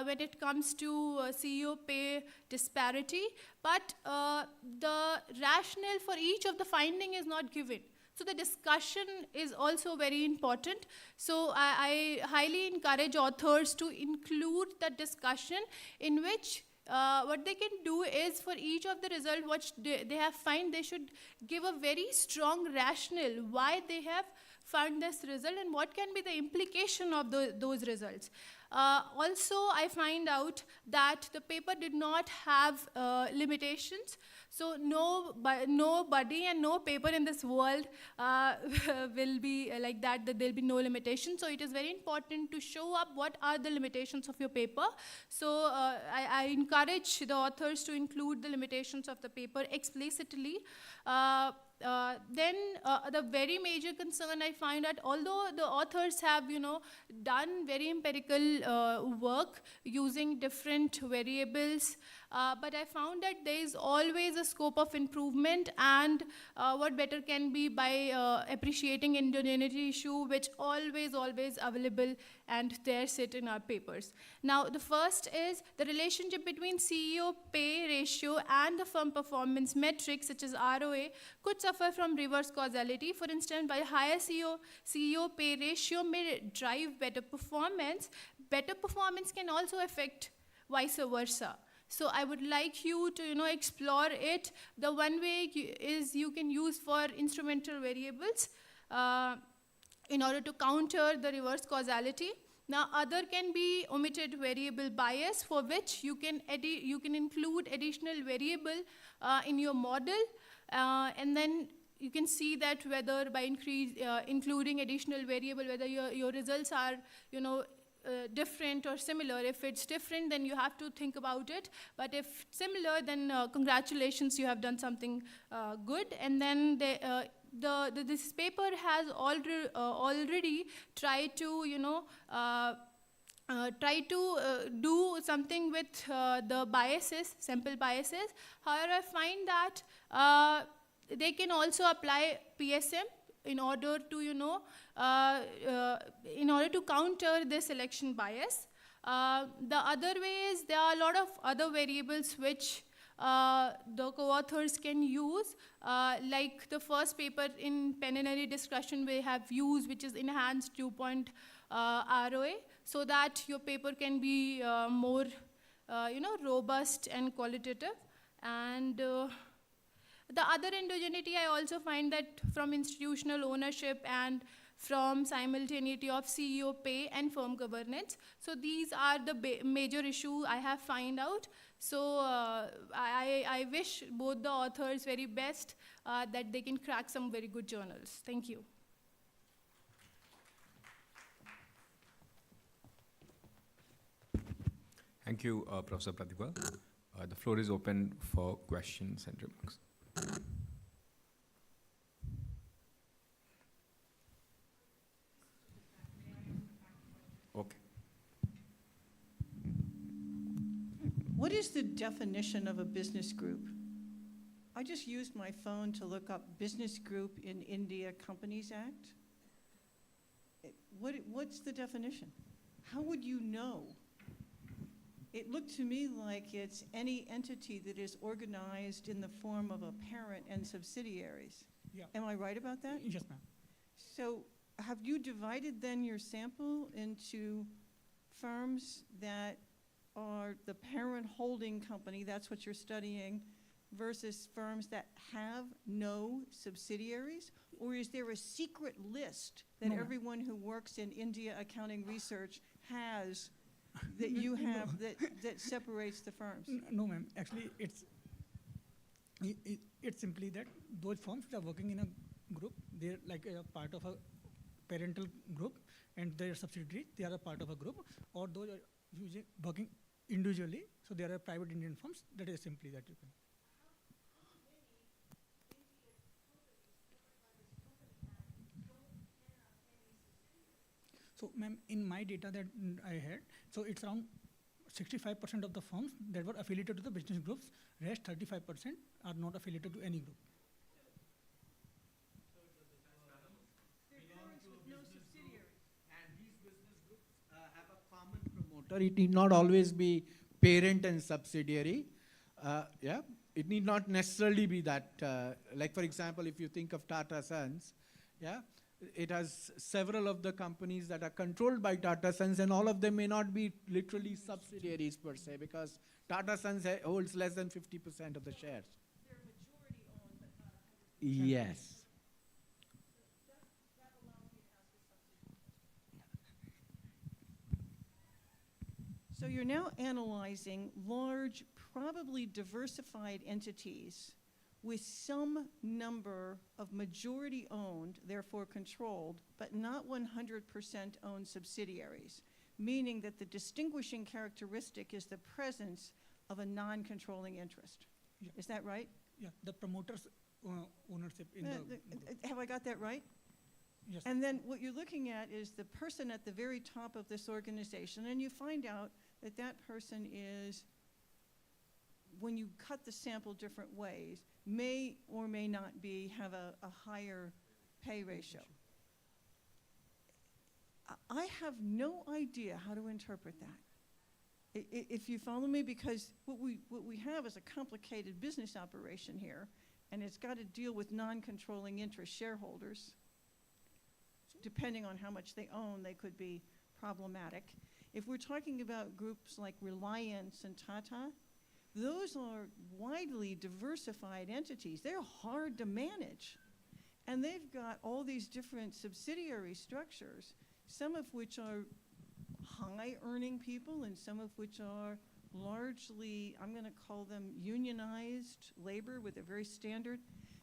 when it comes to CEO pay disparity, but the rationale for each of the finding is not given. So the discussion is also very important. So I highly encourage authors to include the discussion in which what they can do is for each of the results what they have found, they should give a very strong rationale why they have found this result and what can be the implication of those results. Also, I find out that the paper did not have limitations. So nobody and no paper in this world will be like that there'll be no limitations. So it is very important to show up what are the limitations of your paper. So I encourage the authors to include the limitations of the paper explicitly. Then the very major concern I find that although the authors have, done very empirical work using different variables, but I found that there is always a scope of improvement, and what better can be by appreciating indigeneity issue, which always available and there sit in our papers. Now, the first is the relationship between CEO pay ratio and the firm performance metrics such as ROA could suffer from reverse causality. For instance, while higher CEO pay ratio may drive better performance can also affect vice versa. So I would like you to explore it. The one way is you can use for instrumental variables in order to counter the reverse causality. Now, other can be omitted variable bias, for which you can include additional variable in your model, and then you can see that whether by including additional variable, whether your results are different or similar. If it's different, then you have to think about it. But if similar, then congratulations, you have done something good. And then this paper has already tried to do something with the biases, sample biases. However, I find that they can also apply PSM in order to counter the selection bias. The other way is there are a lot of other variables which the co-authors can use, like the first paper in plenary discussion we have used, which is enhanced 2-point ROA, so that your paper can be more robust and qualitative. And the other endogeneity, I also find that from institutional ownership and from simultaneity of CEO pay and firm governance. So these are the major issues I have found out. So I wish both the authors very best that they can crack some very good journals. Thank you. Thank you, Professor Pratibha. The floor is open for questions and remarks. Okay. What is the definition of a business group? I just used my phone to look up business group in India Companies Act. What's the definition? How would you know? It looked to me like it's any entity that is organized in the form of a parent and subsidiaries. Yeah. Am I right about that? Yes, ma'am. So have you divided then your sample into firms that are the parent holding company, that's what you're studying, versus firms that have no subsidiaries? Or is there a secret list that everyone who works in India accounting research has that you have that separates the firms? No, ma'am. Actually, it's simply that those firms that are working in a group, they're like a part of a parental group, and their subsidiaries, they are a part of a group, or those are usually working individually, so they are private Indian firms. That is simply that you can. So, ma'am, in my data that I had, so it's around 65% of the firms that were affiliated to the business groups, rest 35% are not affiliated to any group. They're parents with no subsidiaries. structure. It need not always be parent and subsidiary. Yeah, it need not necessarily be that. Like for example, if you think of Tata Sons, yeah, it has several of the companies that are controlled by Tata Sons, and all of them may not be literally subsidiaries per se, because Tata Sons holds less than 50% of the shares. They're majority owned, but not 100%. Yes. So you're now analyzing large, probably diversified entities with some number of majority-owned, therefore controlled, but not 100% owned subsidiaries, meaning that the distinguishing characteristic is the presence of a non-controlling interest. Yeah. Is that right? Yeah, the promoter's ownership in the have I got that right? Yes. And then what you're looking at is the person at the very top of this organization, and you find out that that person is, when you cut the sample different ways, may or may not have a higher pay ratio. I have no idea how to interpret that. If you follow me, because what we have is a complicated business operation here, and it's got to deal with non-controlling interest shareholders. Depending on how much they own, they could be problematic. If we're talking about groups like Reliance and Tata, those are widely diversified entities. They're hard to manage. And they've got all these different subsidiary structures, some of which are high-earning people and some of which are largely, I'm going to call them unionized labor with a very standard.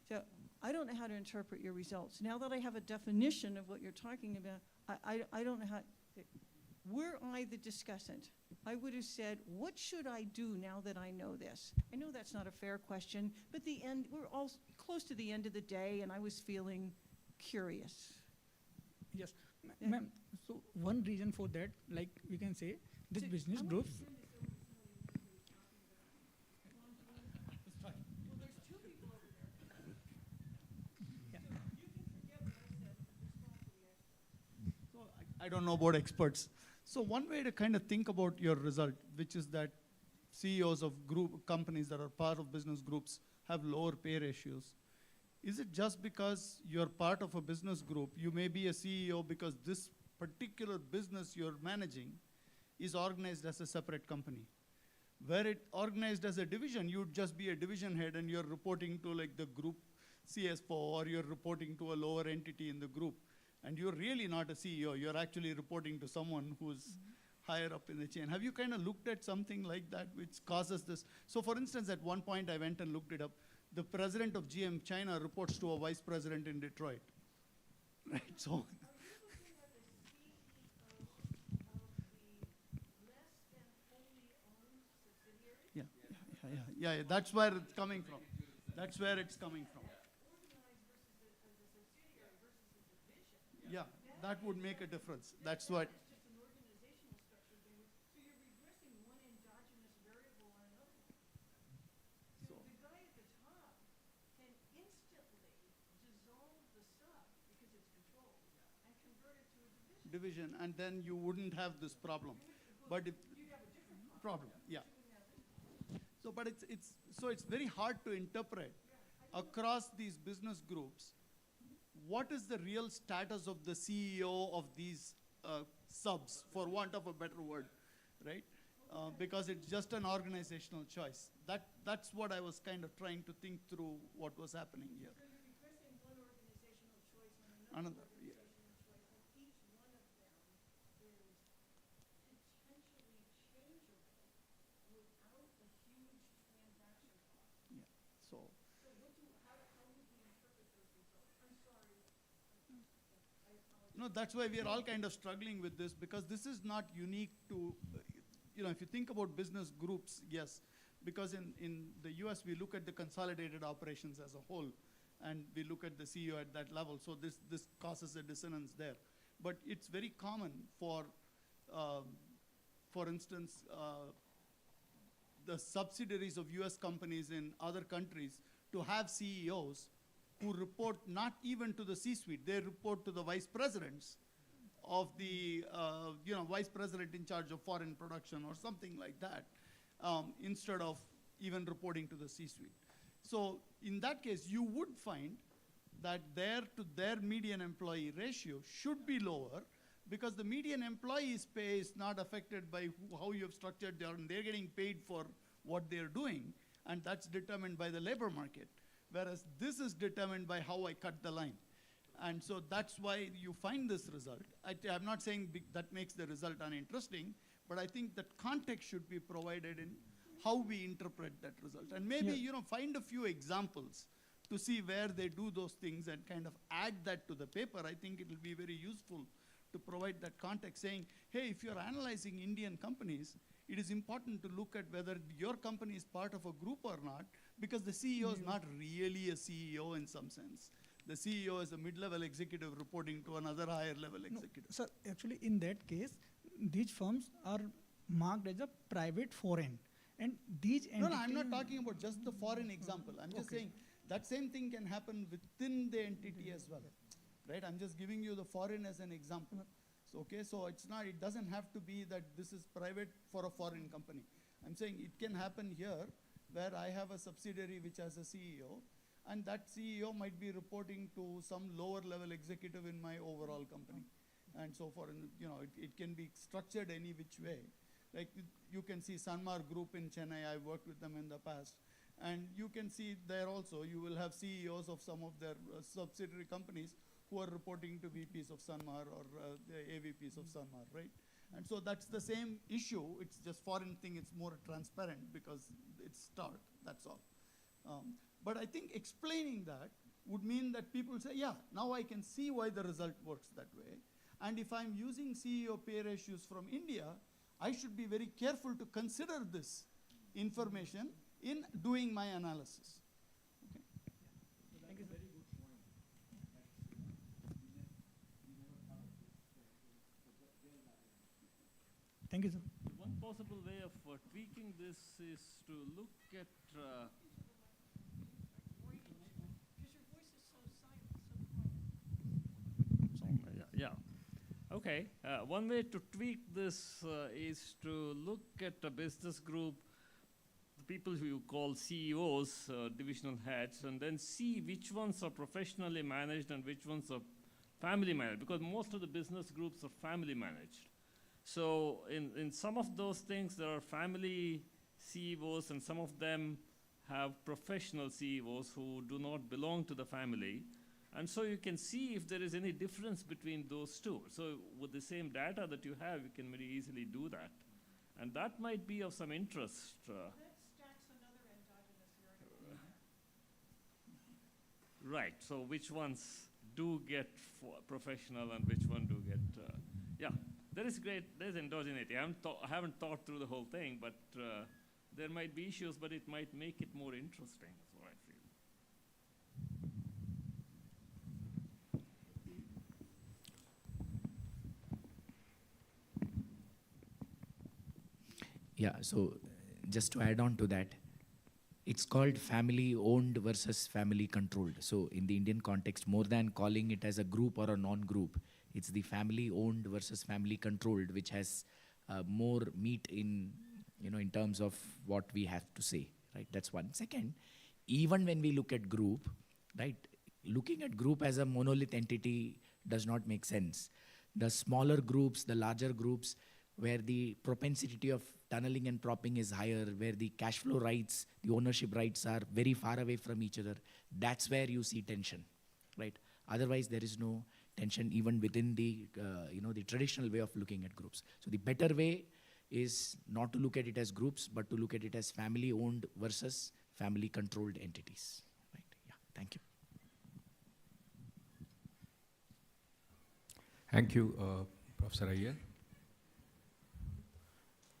So I don't know how to interpret your results. Now that I have a definition of what you're talking about, I don't know how. Were I the discussant, I would have said, what should I do now that I know this? I know that's not a fair question, but we're all close to the end of the day, and I was feeling curious. Yes, ma'am. So one reason for that, like we can say, this business groups. I don't know about experts. So one way to kind of think about your result, which is that CEOs of group companies that are part of business groups have lower pay ratios. Is it just because you're part of a business group? You may be a CEO because this particular business you're managing is organized as a separate company. Where it organized as a division, you'd just be a division head and you're reporting to like the group CSO, or you're reporting to a lower entity in the group. And you're really not a CEO. You're actually reporting to someone who's higher up in the chain. Have you kind of looked at something like that which causes this? So for instance, at one point I went and looked it up. The president of GM China reports to a vice president in Detroit. Right, so. Yeah, that's where it's coming from. That's where it's coming from. Yeah, that would make a difference. That's what. Division, and then you wouldn't have this problem. But if problem, yeah. So, but it's very hard to interpret across these business groups. What is the real status of the CEO of these subs, for want of a better word, right? Because it's just an organizational choice. That's what I was kind of trying to think through what was happening here. Another, yeah. So. No, that's why we are all kind of struggling with this, because this is not unique to, if you think about business groups, yes, because in the US we look at the consolidated operations as a whole, and we look at the CEO at that level, so this causes a dissonance there. But it's very common for instance, the subsidiaries of US companies in other countries to have CEOs who report not even to the C-suite, they report to the vice presidents of the vice president in charge of foreign production or something like that, instead of even reporting to the C-suite. So in that case, you would find that their to their median employee ratio should be lower, because the median employee's pay is not affected by how you have structured their, and they're getting paid for what they're doing, and that's determined by the labor market. Whereas this is determined by how I cut the line. And so that's why you find this result. I'm not saying that makes the result uninteresting, but I think that context should be provided in how we interpret that result. And maybe, find a few examples to see where they do those things and kind of add that to the paper. I think it will be very useful to provide that context, saying, hey, if you're analyzing Indian companies, it is important to look at whether your company is part of a group or not, because the CEO is not really a CEO in some sense. The CEO is a mid-level executive reporting to another higher level executive. Sir, actually in that case, these firms are marked as a private foreign. And these No, I'm not talking about just the foreign example. I'm just saying that same thing can happen within the entity as well. Right? I'm just giving you the foreign as an example. So, so it doesn't have to be that this is private for a foreign company. I'm saying it can happen here, where I have a subsidiary which has a CEO, and that CEO might be reporting to some lower level executive in my overall company. And so forth, it can be structured any which way. Like you can see Sanmar Group in Chennai, I've worked with them in the past. And you can see there also, you will have CEOs of some of their subsidiary companies who are reporting to VPs of Sanmar or the AVPs of Sanmar, right? And so that's the same issue. It's just foreign thing. It's more transparent because it's stark, that's all. But I think explaining that would mean that people say, yeah, now I can see why the result works that way. And if I'm using CEO pay ratios from India, I should be very careful to consider this information in doing my analysis. Okay. Thank you, sir. Thank you, sir. One possible way of tweaking this is to look at Okay. One way to tweak this is to look at a business group, the people who you call CEOs, divisional heads, and then see which ones are professionally managed and which ones are family managed, because most of the business groups are family managed. So in some of those things, there are family CEOs, and some of them have professional CEOs who do not belong to the family. And so you can see if there is any difference between those two. So with the same data that you have, you can very easily do that. And that might be of some interest. That stacks another endogenous variable. Right, so which ones do get professional and which one do get, yeah. There's endogeneity. I haven't thought through the whole thing, but there might be issues, but it might make it more interesting, is what I feel. Yeah, so just to add on to that, it's called family owned versus family controlled. So in the Indian context, more than calling it as a group or a non-group, it's the family owned versus family controlled, which has more meat in, in terms of what we have to say, right? That's one. Second, even when we look at group, right, looking at group as a monolith entity does not make sense. The smaller groups, the larger groups, where the propensity of tunneling and propping is higher, where the cash flow rights, the ownership rights are very far away from each other, that's where you see tension, right? Otherwise, there is no tension even within the, the traditional way of looking at groups. So the better way is not to look at it as groups, but to look at it as family-owned versus family-controlled entities, right? Yeah, thank you. Thank you, Professor Iyer.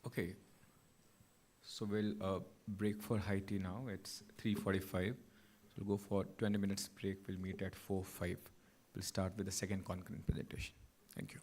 Okay, so we'll break for high tea now. It's 3:45. So we'll go for 20 minutes break. We'll meet at 4:05. We'll start with the second concurrent presentation. Thank you.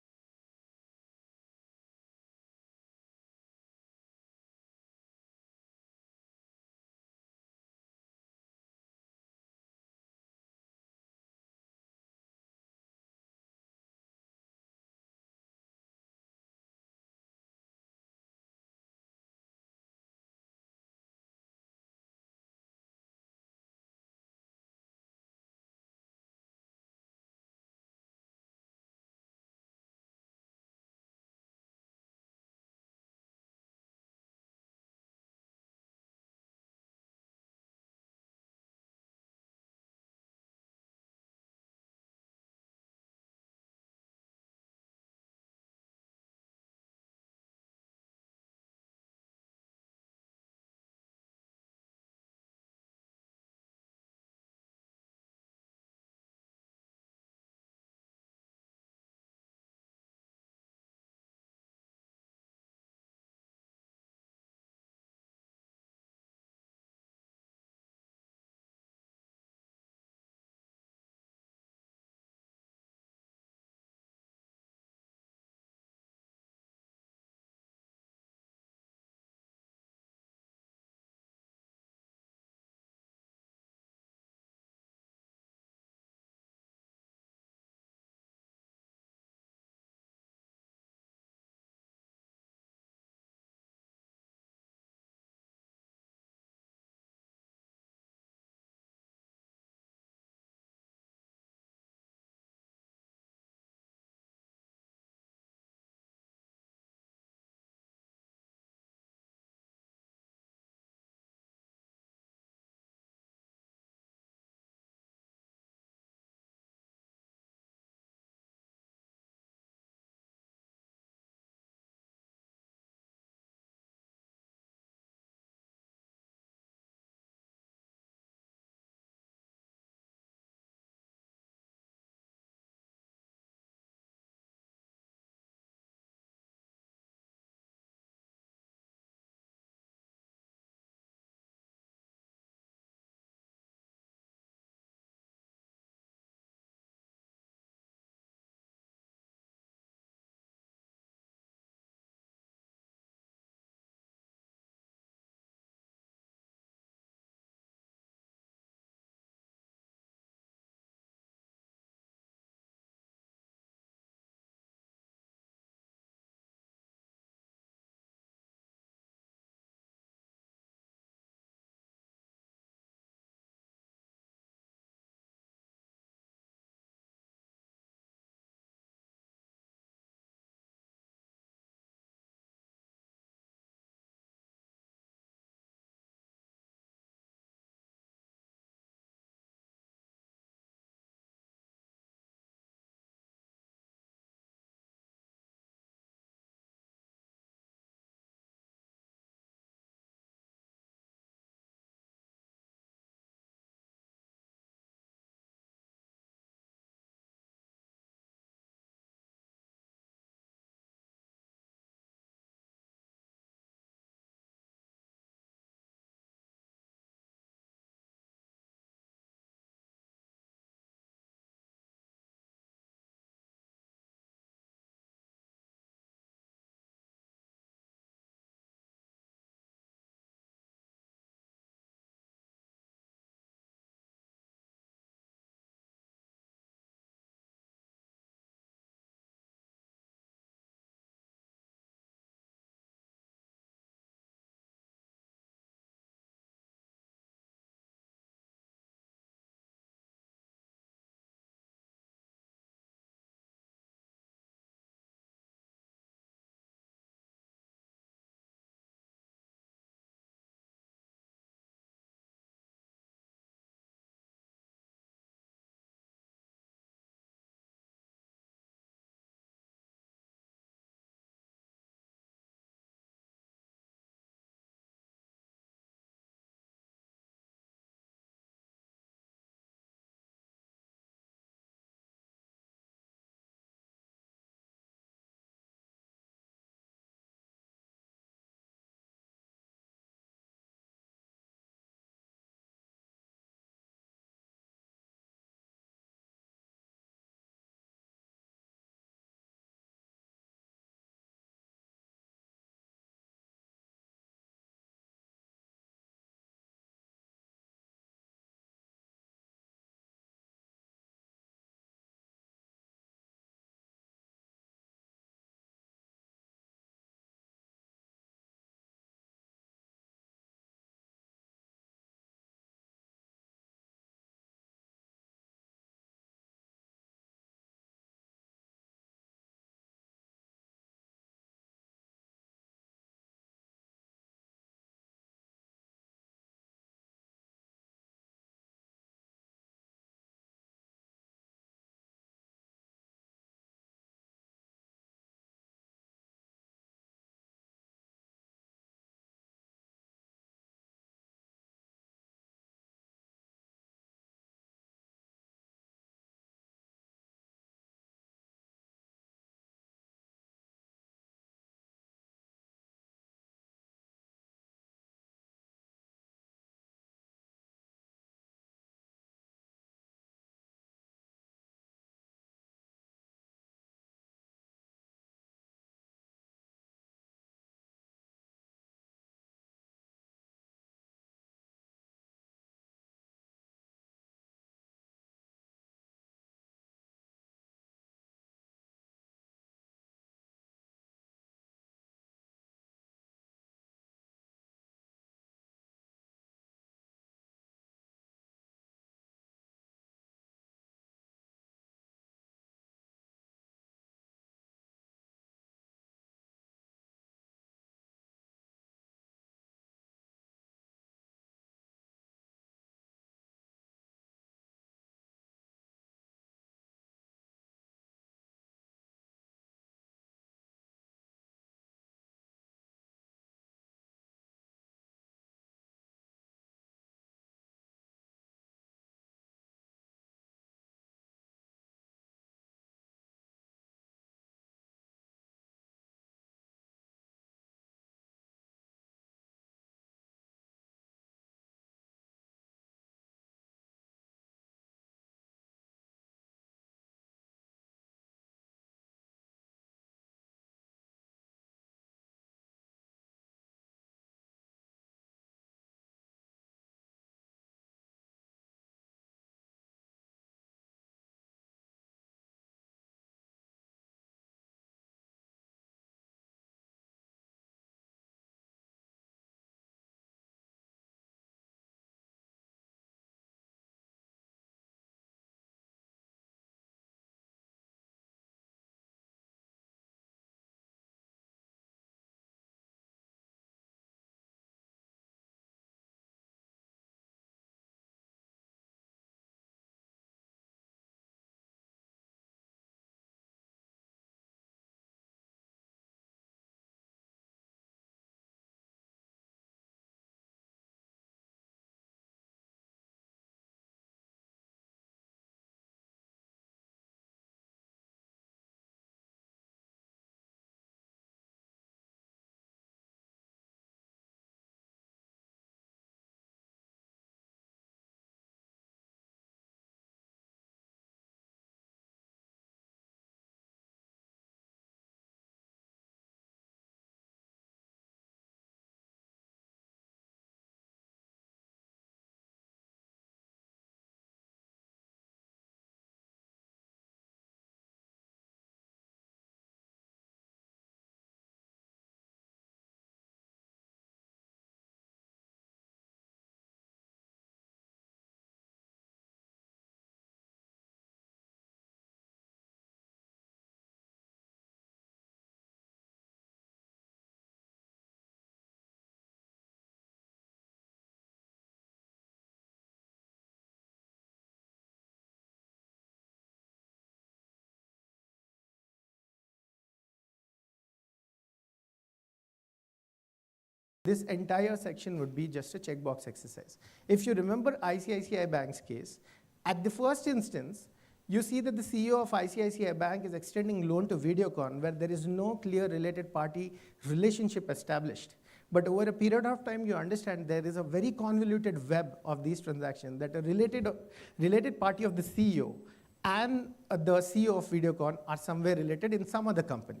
this entire section would be just a checkbox exercise. If you remember ICICI Bank's case, at the first instance, you see that the CEO of ICICI Bank is extending loan to Videocon where there is no clear related party relationship established. But over a period of time, you understand there is a very convoluted web of these transactions, that a related party of the CEO and the CEO of Videocon are somewhere related in some other company.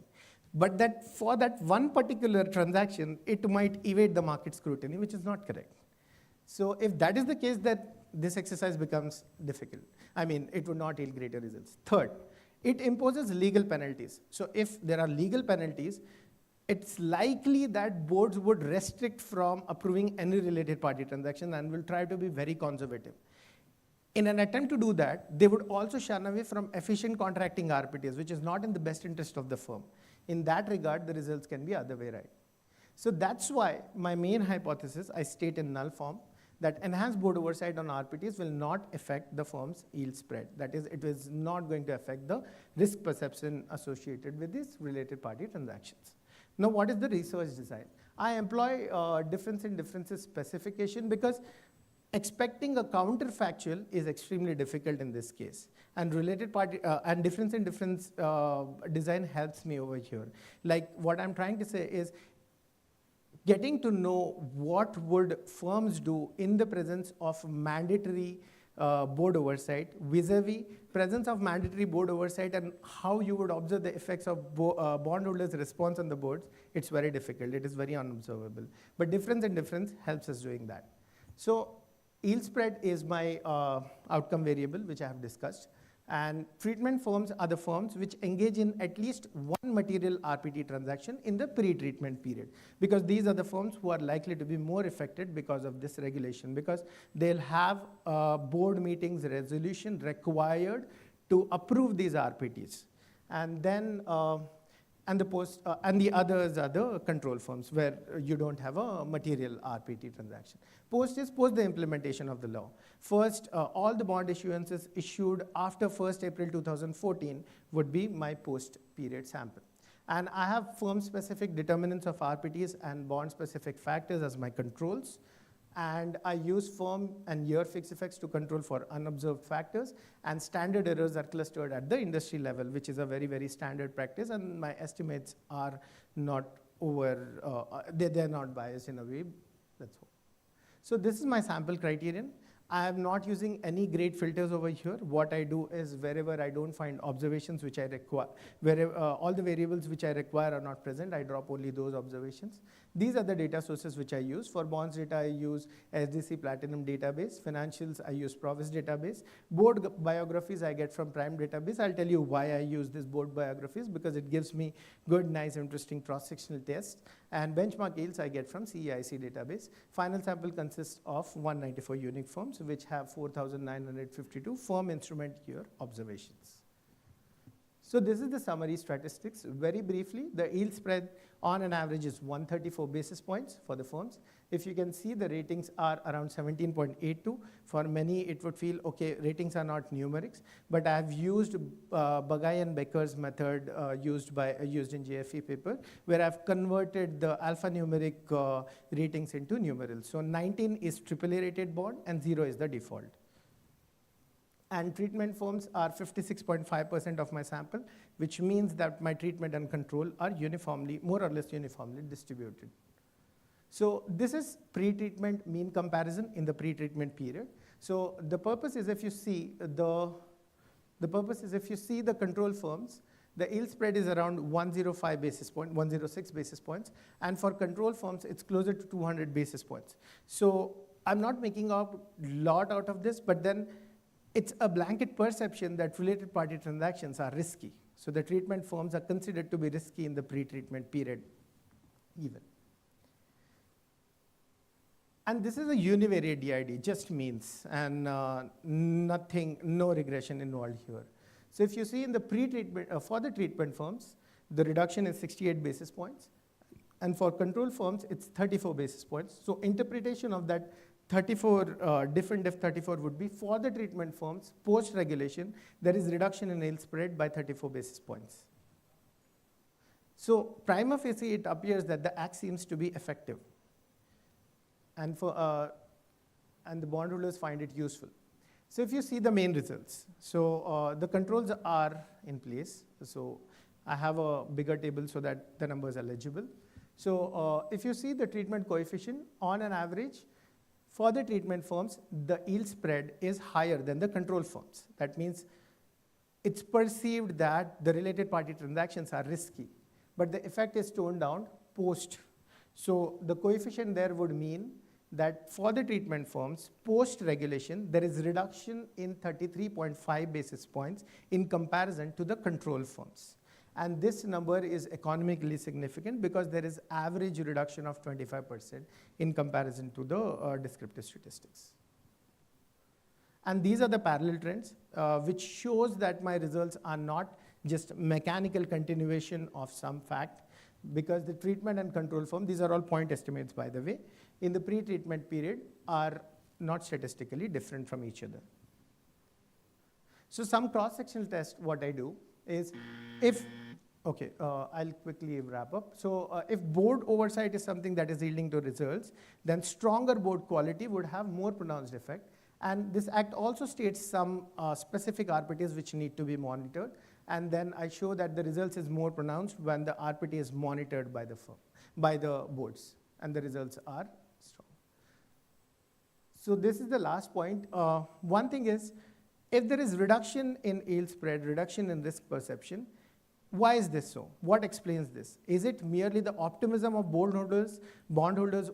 But that for that one particular transaction, it might evade the market scrutiny, which is not correct. So if that is the case, that this exercise becomes difficult. I mean, it would not yield greater results. Third, it imposes legal penalties. So if there are legal penalties, it's likely that boards would restrict from approving any related party transaction and will try to be very conservative. In an attempt to do that, they would also shun away from efficient contracting RPTs, which is not in the best interest of the firm. In that regard, the results can be other way right. So that's why my main hypothesis, I state in null form, that enhanced board oversight on RPTs will not affect the firm's yield spread. That is, it is not going to affect the risk perception associated with these related party transactions. Now, what is the research design? I employ difference in differences specification because expecting a counterfactual is extremely difficult in this case. And related party and difference in difference design helps me over here. Like what I'm trying to say is getting to know what would firms do in the presence of mandatory board oversight vis-a-vis presence of mandatory board oversight and how you would observe the effects of bondholders' response on the boards. It's very difficult. It is very unobservable. But difference in difference helps us doing that. So yield spread is my outcome variable, which I have discussed. And treatment firms are the firms which engage in at least one material RPT transaction in the pre-treatment period, because these are the firms who are likely to be more affected because of this regulation, because they'll have board meetings resolution required to approve these RPTs. And then and the others are the control firms where you don't have a material RPT transaction. Post is post the implementation of the law. First, all the bond issuances issued after 1st April 2014 would be my post-period sample. And I have firm-specific determinants of RPTs and bond-specific factors as my controls. And I use firm and year fixed effects to control for unobserved factors, and standard errors are clustered at the industry level, which is a very, very standard practice, and my estimates are not they're not biased in a way, that's all. So this is my sample criterion. I am not using any grade filters over here. What I do is wherever I don't find observations which I require, wherever all the variables which I require are not present, I drop only those observations. These are the data sources which I use. For bonds data, I use SDC Platinum database. Financials, I use Provis database. Board biographies I get from Prime database. I'll tell you why I use this board biographies, because it gives me good, nice, interesting cross-sectional tests. And benchmark yields I get from CEIC database. Final sample consists of 194 unique firms, which have 4,952 firm instrument year observations. So this is the summary statistics. Very briefly, the yield spread on an average is 134 basis points for the firms. If you can see, the ratings are around 17.82. For many, it would feel, okay, ratings are not numerics, but I've used Bagay and Becker's method used in JFE paper, where I've converted the alphanumeric ratings into numerals. So 19 is AAA rated bond and 0 is the default. And treatment firms are 56.5% of my sample, which means that my treatment and control are uniformly, more or less uniformly distributed. So this is pre-treatment mean comparison in the pre-treatment period. So the purpose is if you see the control firms, the yield spread is around 105 basis points, 106 basis points, and for control firms, it's closer to 200 basis points. So I'm not making a lot out of this, but then it's a blanket perception that related party transactions are risky. So the treatment firms are considered to be risky in the pre-treatment period even. And this is a univariate DID, just means, and no regression involved here. So if you see in the pre-treatment, for the treatment firms, the reduction is 68 basis points. And for control firms, it's 34 basis points. So interpretation of that 34, different F34 would be for the treatment firms, post-regulation, there is reduction in yield spread by 34 basis points. So prima facie, it appears that the act seems to be effective. and the bondholders find it useful. So if you see the main results, so the controls are in place. So I have a bigger table so that the numbers are legible. So if you see the treatment coefficient, on an average, for the treatment firms, the yield spread is higher than the control firms. That means it's perceived that the related party transactions are risky, but the effect is toned down post. So the coefficient there would mean that for the treatment firms, post-regulation, there is reduction in 33.5 basis points in comparison to the control firms. And this number is economically significant because there is average reduction of 25% in comparison to the descriptive statistics. And these are the parallel trends, which shows that my results are not just mechanical continuation of some fact, because the treatment and control firm, these are all point estimates, by the way, in the pre-treatment period are not statistically different from each other. So some cross-sectional test, what I do is if, okay, I'll quickly wrap up. So if board oversight is something that is yielding to results, then stronger board quality would have more pronounced effect. And this act also states some specific RPTs which need to be monitored. And then I show that the results is more pronounced when the RPT is monitored by the firm, by the boards, and the results are strong. So this is the last point. One thing is, if there is reduction in yield spread, reduction in risk perception, why is this so? What explains this? Is it merely the optimism of bondholders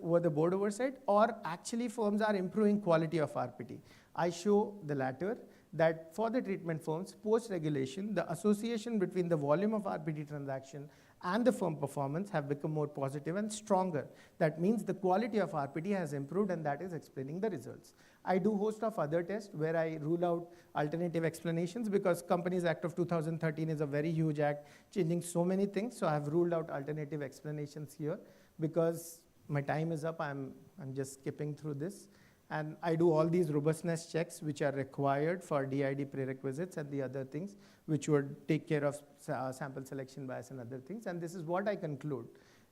over the board oversight, or actually firms are improving quality of RPT? I show the latter, that for the treatment firms, post-regulation, the association between the volume of RPT transaction and the firm performance have become more positive and stronger. That means the quality of RPT has improved, and that is explaining the results. I do host of other tests where I rule out alternative explanations, because Companies Act of 2013 is a very huge act changing so many things. So I have ruled out alternative explanations here because my time is up. I'm just skipping through this. And I do all these robustness checks which are required for DID prerequisites and the other things which would take care of sample selection bias and other things. And this is what I conclude,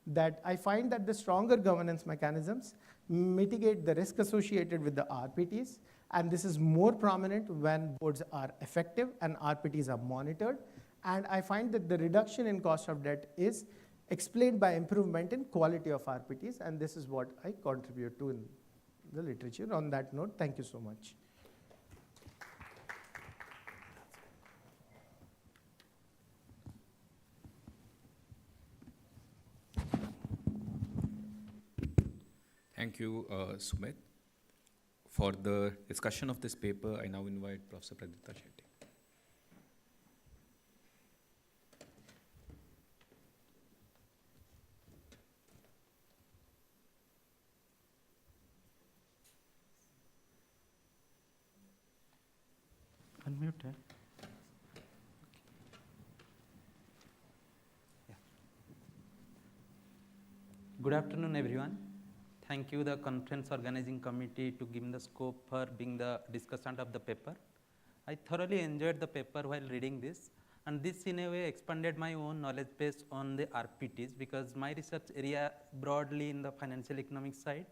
that I find that the stronger governance mechanisms mitigate the risk associated with the RPTs, and this is more prominent when boards are effective and RPTs are monitored. And I find that the reduction in cost of debt is explained by improvement in quality of RPTs, and this is what I contribute to in the literature. On that note, thank you so much. Thank you, Sumit. For the discussion of this paper, I now invite Professor Pradipta Shetty. Unmute. Good afternoon, everyone. Thank you, the conference organizing committee, to give me the scope for being the discussant of the paper. I thoroughly enjoyed the paper while reading this, and this in a way expanded my own knowledge base on the RPTs, because my research area broadly in the financial economics side.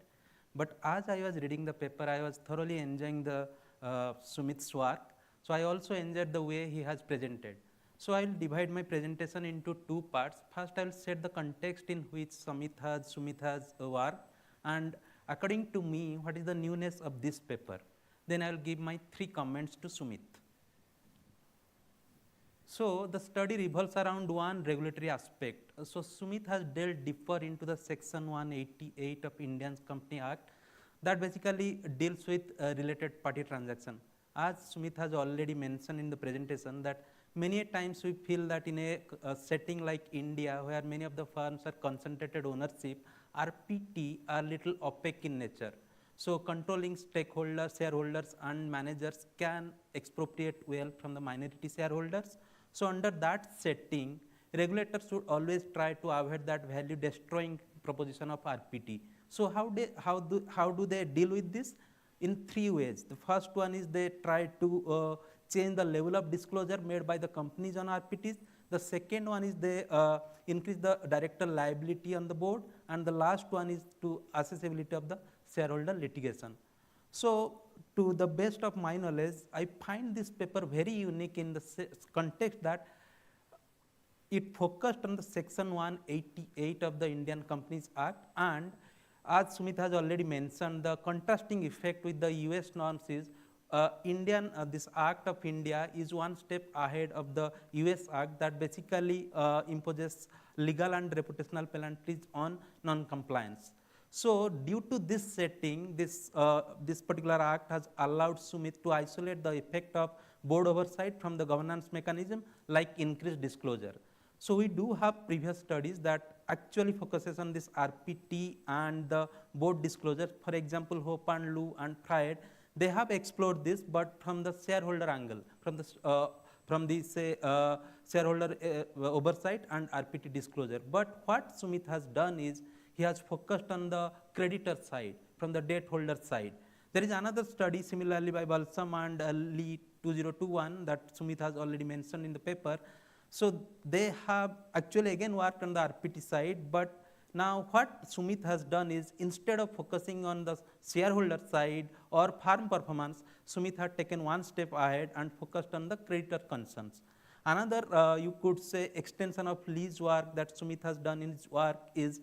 But as I was reading the paper, I was thoroughly enjoying the Sumit's work. So I also enjoyed the way he has presented. So I will divide my presentation into two parts. First, I will set the context in which Sumit has worked, and according to me, what is the newness of this paper. Then I will give my 3 comments to Sumit. So the study revolves around one regulatory aspect. So Sumit has delved deeper into the section 188 of Indian Company Act that basically deals with related party transaction. As Sumit has already mentioned in the presentation, that many times we feel that in a setting like India, where many of the firms are concentrated ownership, RPT are little opaque in nature. So controlling stakeholders, shareholders and managers can expropriate wealth from the minority shareholders. So under that setting, regulators should always try to avoid that value destroying proposition of RPT. So how do they deal with this? In 3 ways. The first one is they try to change the level of disclosure made by the companies on RPTs. The second one is they increase the director liability on the board. And the last one is to accessibility of the shareholder litigation. So to the best of my knowledge, I find this paper very unique in the context that it focused on the section 188 of the Indian Companies Act, and as Sumit has already mentioned, the contrasting effect with the US norms is this Act of India is one step ahead of the US Act that basically imposes legal and reputational penalties on non-compliance. So due to this setting, this particular act has allowed Sumit to isolate the effect of board oversight from the governance mechanism like increased disclosure. So we do have previous studies that actually focuses on this RPT and the board disclosure. For example, Hope and Lu and Fried, they have explored this, but from the shareholder angle, from the shareholder oversight and RPT disclosure. But what Sumit has done is he has focused on the creditor side, from the debt holder side. There is another study similarly by Balsam and Lee 2021 that Sumit has already mentioned in the paper. So they have actually again worked on the RPT side, but now what Sumit has done is instead of focusing on the shareholder side or firm performance, Sumit had taken one step ahead and focused on the creditor concerns. Another you could say extension of Lee's work that Sumit has done in his work is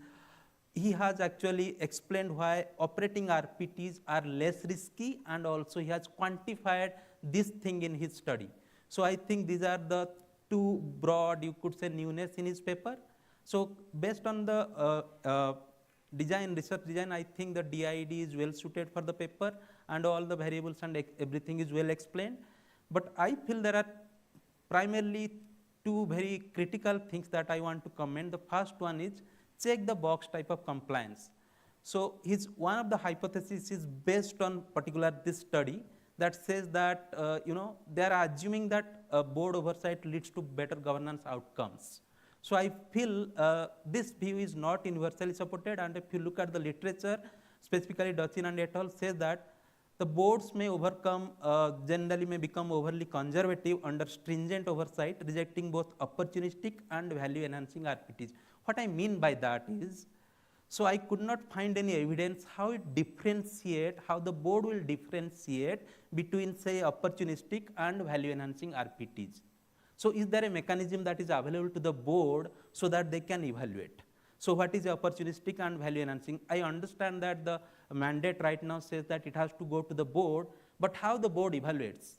he has actually explained why operating RPTs are less risky, and also he has quantified this thing in his study. So I think these are the two broad, you could say, newness in his paper. So based on the research design, I think the DID is well suited for the paper and all the variables and everything is well explained. But I feel there are primarily two very critical things that I want to comment. The first one is check the box type of compliance. So one of the hypotheses is based on particular this study that says that they are assuming that board oversight leads to better governance outcomes. So I feel this view is not universally supported, and if you look at the literature, specifically Dachin and et al. Says that the boards may generally may become overly conservative under stringent oversight, rejecting both opportunistic and value enhancing RPTs. What I mean by that is, so I could not find any evidence how the board will differentiate between say opportunistic and value enhancing RPTs. So is there a mechanism that is available to the board so that they can evaluate? So what is opportunistic and value enhancing? I understand that the mandate right now says that it has to go to the board, but how the board evaluates?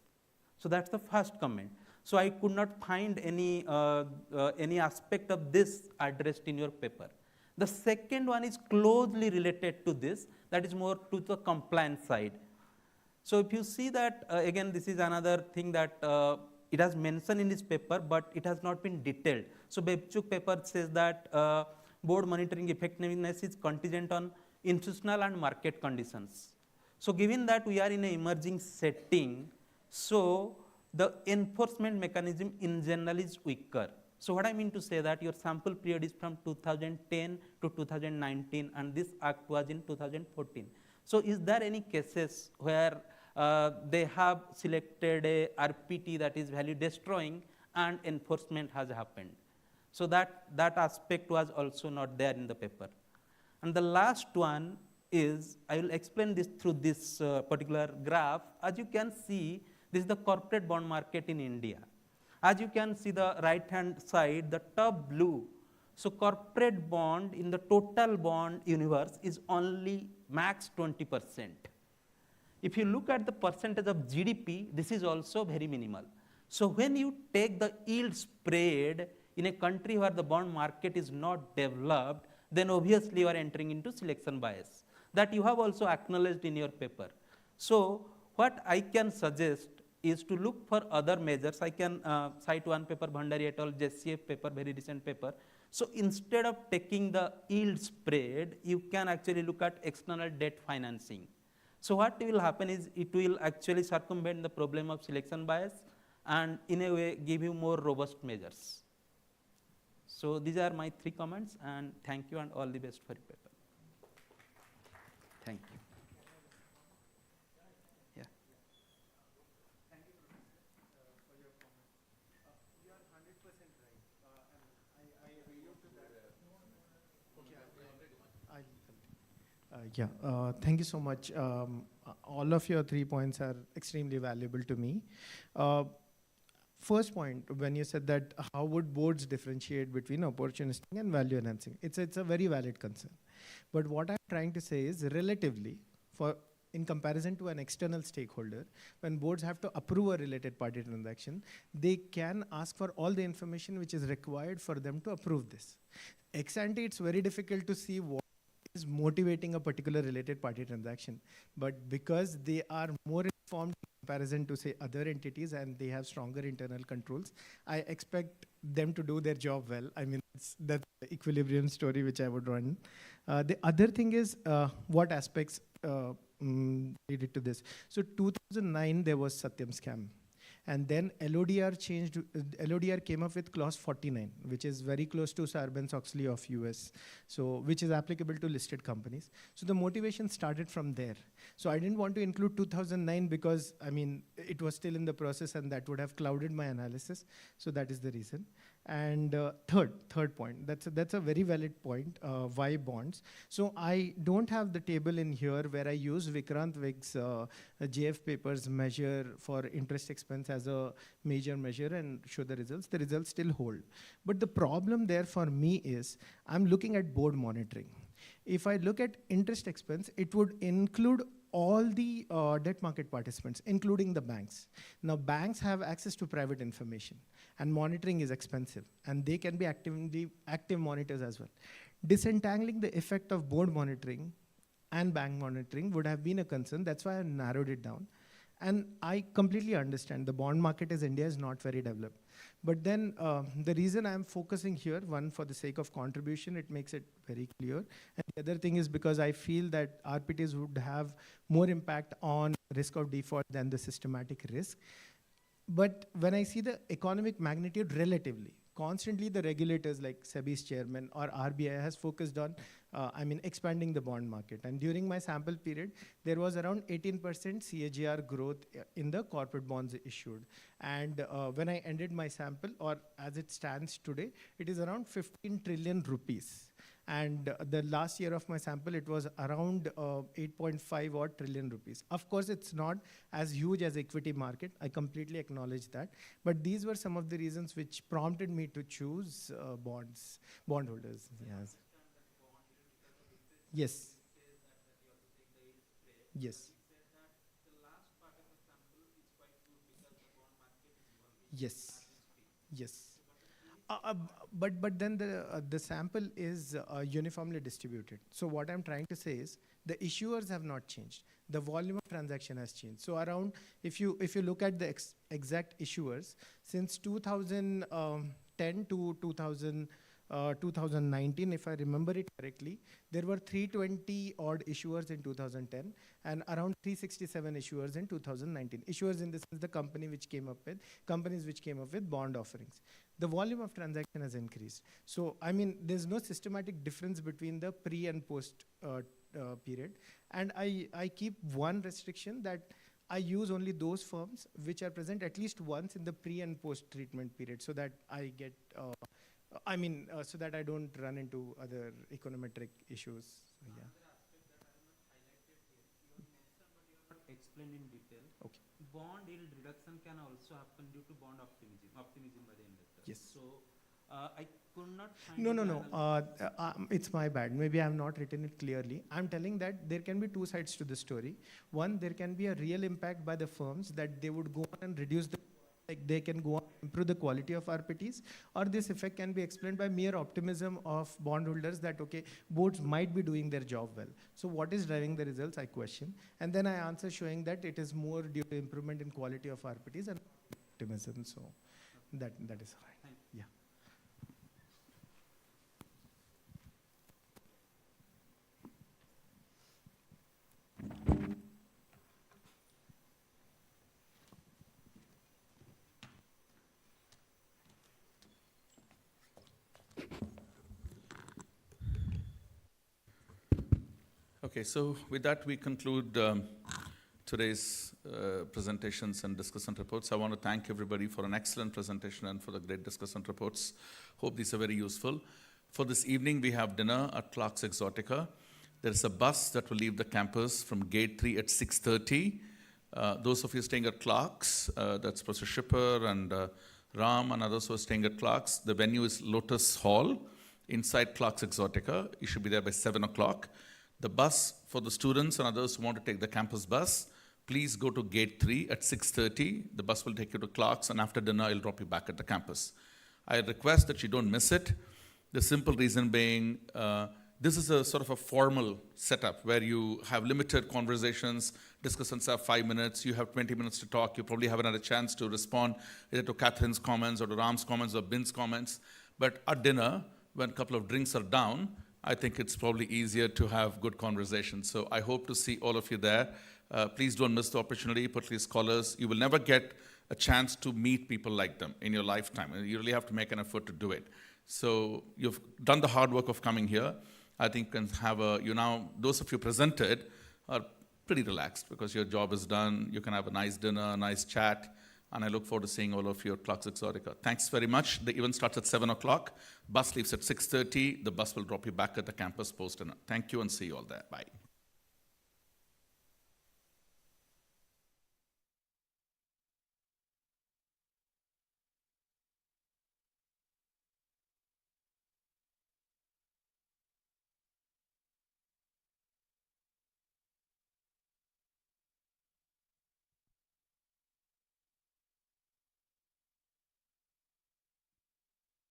So that's the first comment. So I could not find any aspect of this addressed in your paper. The second one is closely related to this, that is more to the compliance side. So if you see that, again, this is another thing that it has mentioned in this paper, but it has not been detailed. So Bebchuk paper says that board monitoring effectiveness is contingent on institutional and market conditions. So given that we are in an emerging setting, so the enforcement mechanism in general is weaker. So what I mean to say that your sample period is from 2010 to 2019, and this act was in 2014. So is there any cases where they have selected a RPT that is value destroying and enforcement has happened? So that aspect was also not there in the paper. And the last one is, I will explain this through this particular graph. As you can see, this is the corporate bond market in India. As you can see the right hand side, the top blue. So corporate bond in the total bond universe is only max 20%. If you look at the percentage of GDP, this is also very minimal. So when you take the yield spread in a country where the bond market is not developed, then obviously you are entering into selection bias. That you have also acknowledged in your paper. So what I can suggest is to look for other measures. I can cite one paper, Bhandari et al., JCAE paper, very recent paper. So instead of taking the yield spread, you can actually look at external debt financing. So what will happen is it will actually circumvent the problem of selection bias and in a way give you more robust measures. So these are my 3 comments, and thank you and all the best for your paper. Thank you. Yeah. Thank you for your comment. You are 100% right. I relate to that. Okay, Thank you so much. All of your 3 points are extremely valuable to me. First point, when you said that how would boards differentiate between opportunistic and value enhancing? It's a very valid concern. But what I'm trying to say is relatively, in comparison to an external stakeholder, when boards have to approve a related party transaction, they can ask for all the information which is required for them to approve this. Ex ante, it's very difficult to see what is motivating a particular related party transaction. But because they are more informed in comparison to, say, other entities and they have stronger internal controls, I expect them to do their job well. I mean, that's the equilibrium story which I would run. The other thing is what aspects leaded to this. So 2009, there was Satyam scam. And then LODR changed, LODR came up with clause 49, which is very close to Sarbanes-Oxley of US, so which is applicable to listed companies. So the motivation started from there. So I didn't want to include 2009 because, I mean, it was still in the process and that would have clouded my analysis. So that is the reason. And third point, that's a very valid point, why bonds. So I don't have the table in here where I use Vikrant Vig's JF papers measure for interest expense as a major measure and show the results. The results still hold. But the problem there for me is I'm looking at board monitoring. If I look at interest expense, it would include all the debt market participants, including the banks. Now, banks have access to private information, and monitoring is expensive, and they can be active monitors as well. Disentangling the effect of board monitoring and bank monitoring would have been a concern. That's why I narrowed it down. And I completely understand the bond market in India is not very developed. But then the reason I'm focusing here, one, for the sake of contribution, it makes it very clear. And the other thing is because I feel that RPTs would have more impact on risk of default than the systematic risk. But when I see the economic magnitude relatively, constantly the regulators like SEBI's chairman or RBI has focused on expanding the bond market. And during my sample period, there was around 18% CAGR growth in the corporate bonds issued. And when I ended my sample, or as it stands today, it is around 15 trillion rupees. And the last year of my sample, it was around 8.5 odd trillion rupees. Of course, it's not as huge as equity market. I completely acknowledge that. But these were some of the reasons which prompted me to choose bondholders. Yes. Yes. Yes. Yes. Yes. But then the sample is uniformly distributed. So what I'm trying to say is the issuers have not changed. The volume of transaction has changed. So around, if you look at the exact issuers, since 2010 to 2019, if I remember it correctly, there were 320 odd issuers in 2010 and around 367 issuers in 2019. Issuers in the sense the companies which came up with bond offerings. The volume of transaction has increased. So, I mean, there's no systematic difference between the pre and post period. And I keep one restriction that I use only those firms which are present at least once in the pre and post treatment period so that I get so that I don't run into other econometric issues. So, yeah. Explained in detail. Okay. Bond yield reduction can also happen due to bond optimism by the investor. Yes. So I could not find. No. It's my bad. Maybe I have not written it clearly. I'm telling that there can be two sides to the story. One, there can be a real impact by the firms that they would go on and reduce the. Like they can go on improve the quality of RPTs, or this effect can be explained by mere optimism of bondholders that, okay, boards might be doing their job well. So what is driving the results, I question. And then I answer showing that it is more due to improvement in quality of RPTs and optimism. So that is fine. Yeah. Okay, so with that, we conclude today's presentations and discussion reports. I want to thank everybody for an excellent presentation and for the great discussion reports. Hope these are very useful. For this evening, we have dinner at Clark's Exotica. There's a bus that will leave the campus from gate 3 at 6:30. Those of you staying at Clark's, that's Professor Shipper and Ram and others who are staying at Clark's, the venue is Lotus Hall inside Clark's Exotica. You should be there by 7 o'clock. The bus for the students and others who want to take the campus bus, please go to gate 3 at 6:30. The bus will take you to Clark's, and after dinner, I'll drop you back at the campus. I request that you don't miss it. The simple reason being, this is a sort of a formal setup where you have limited conversations, discussions have 5 minutes, you have 20 minutes to talk, you probably haven't had a chance to respond either to Catherine's comments or to Ram's comments or Bin's comments. But at dinner, when a couple of drinks are down, I think it's probably easier to have good conversations. So I hope to see all of you there. Please don't miss the opportunity, particularly scholars. You will never get a chance to meet people like them in your lifetime. You really have to make an effort to do it. So you've done the hard work of coming here. I think you can have those of you presented are pretty relaxed because your job is done. You can have a nice dinner, a nice chat, and I look forward to seeing all of you at Clark's Exotica. Thanks very much. The event starts at 7 o'clock. Bus leaves at 6:30. The bus will drop you back at the campus post. Thank you and see you all there. Bye.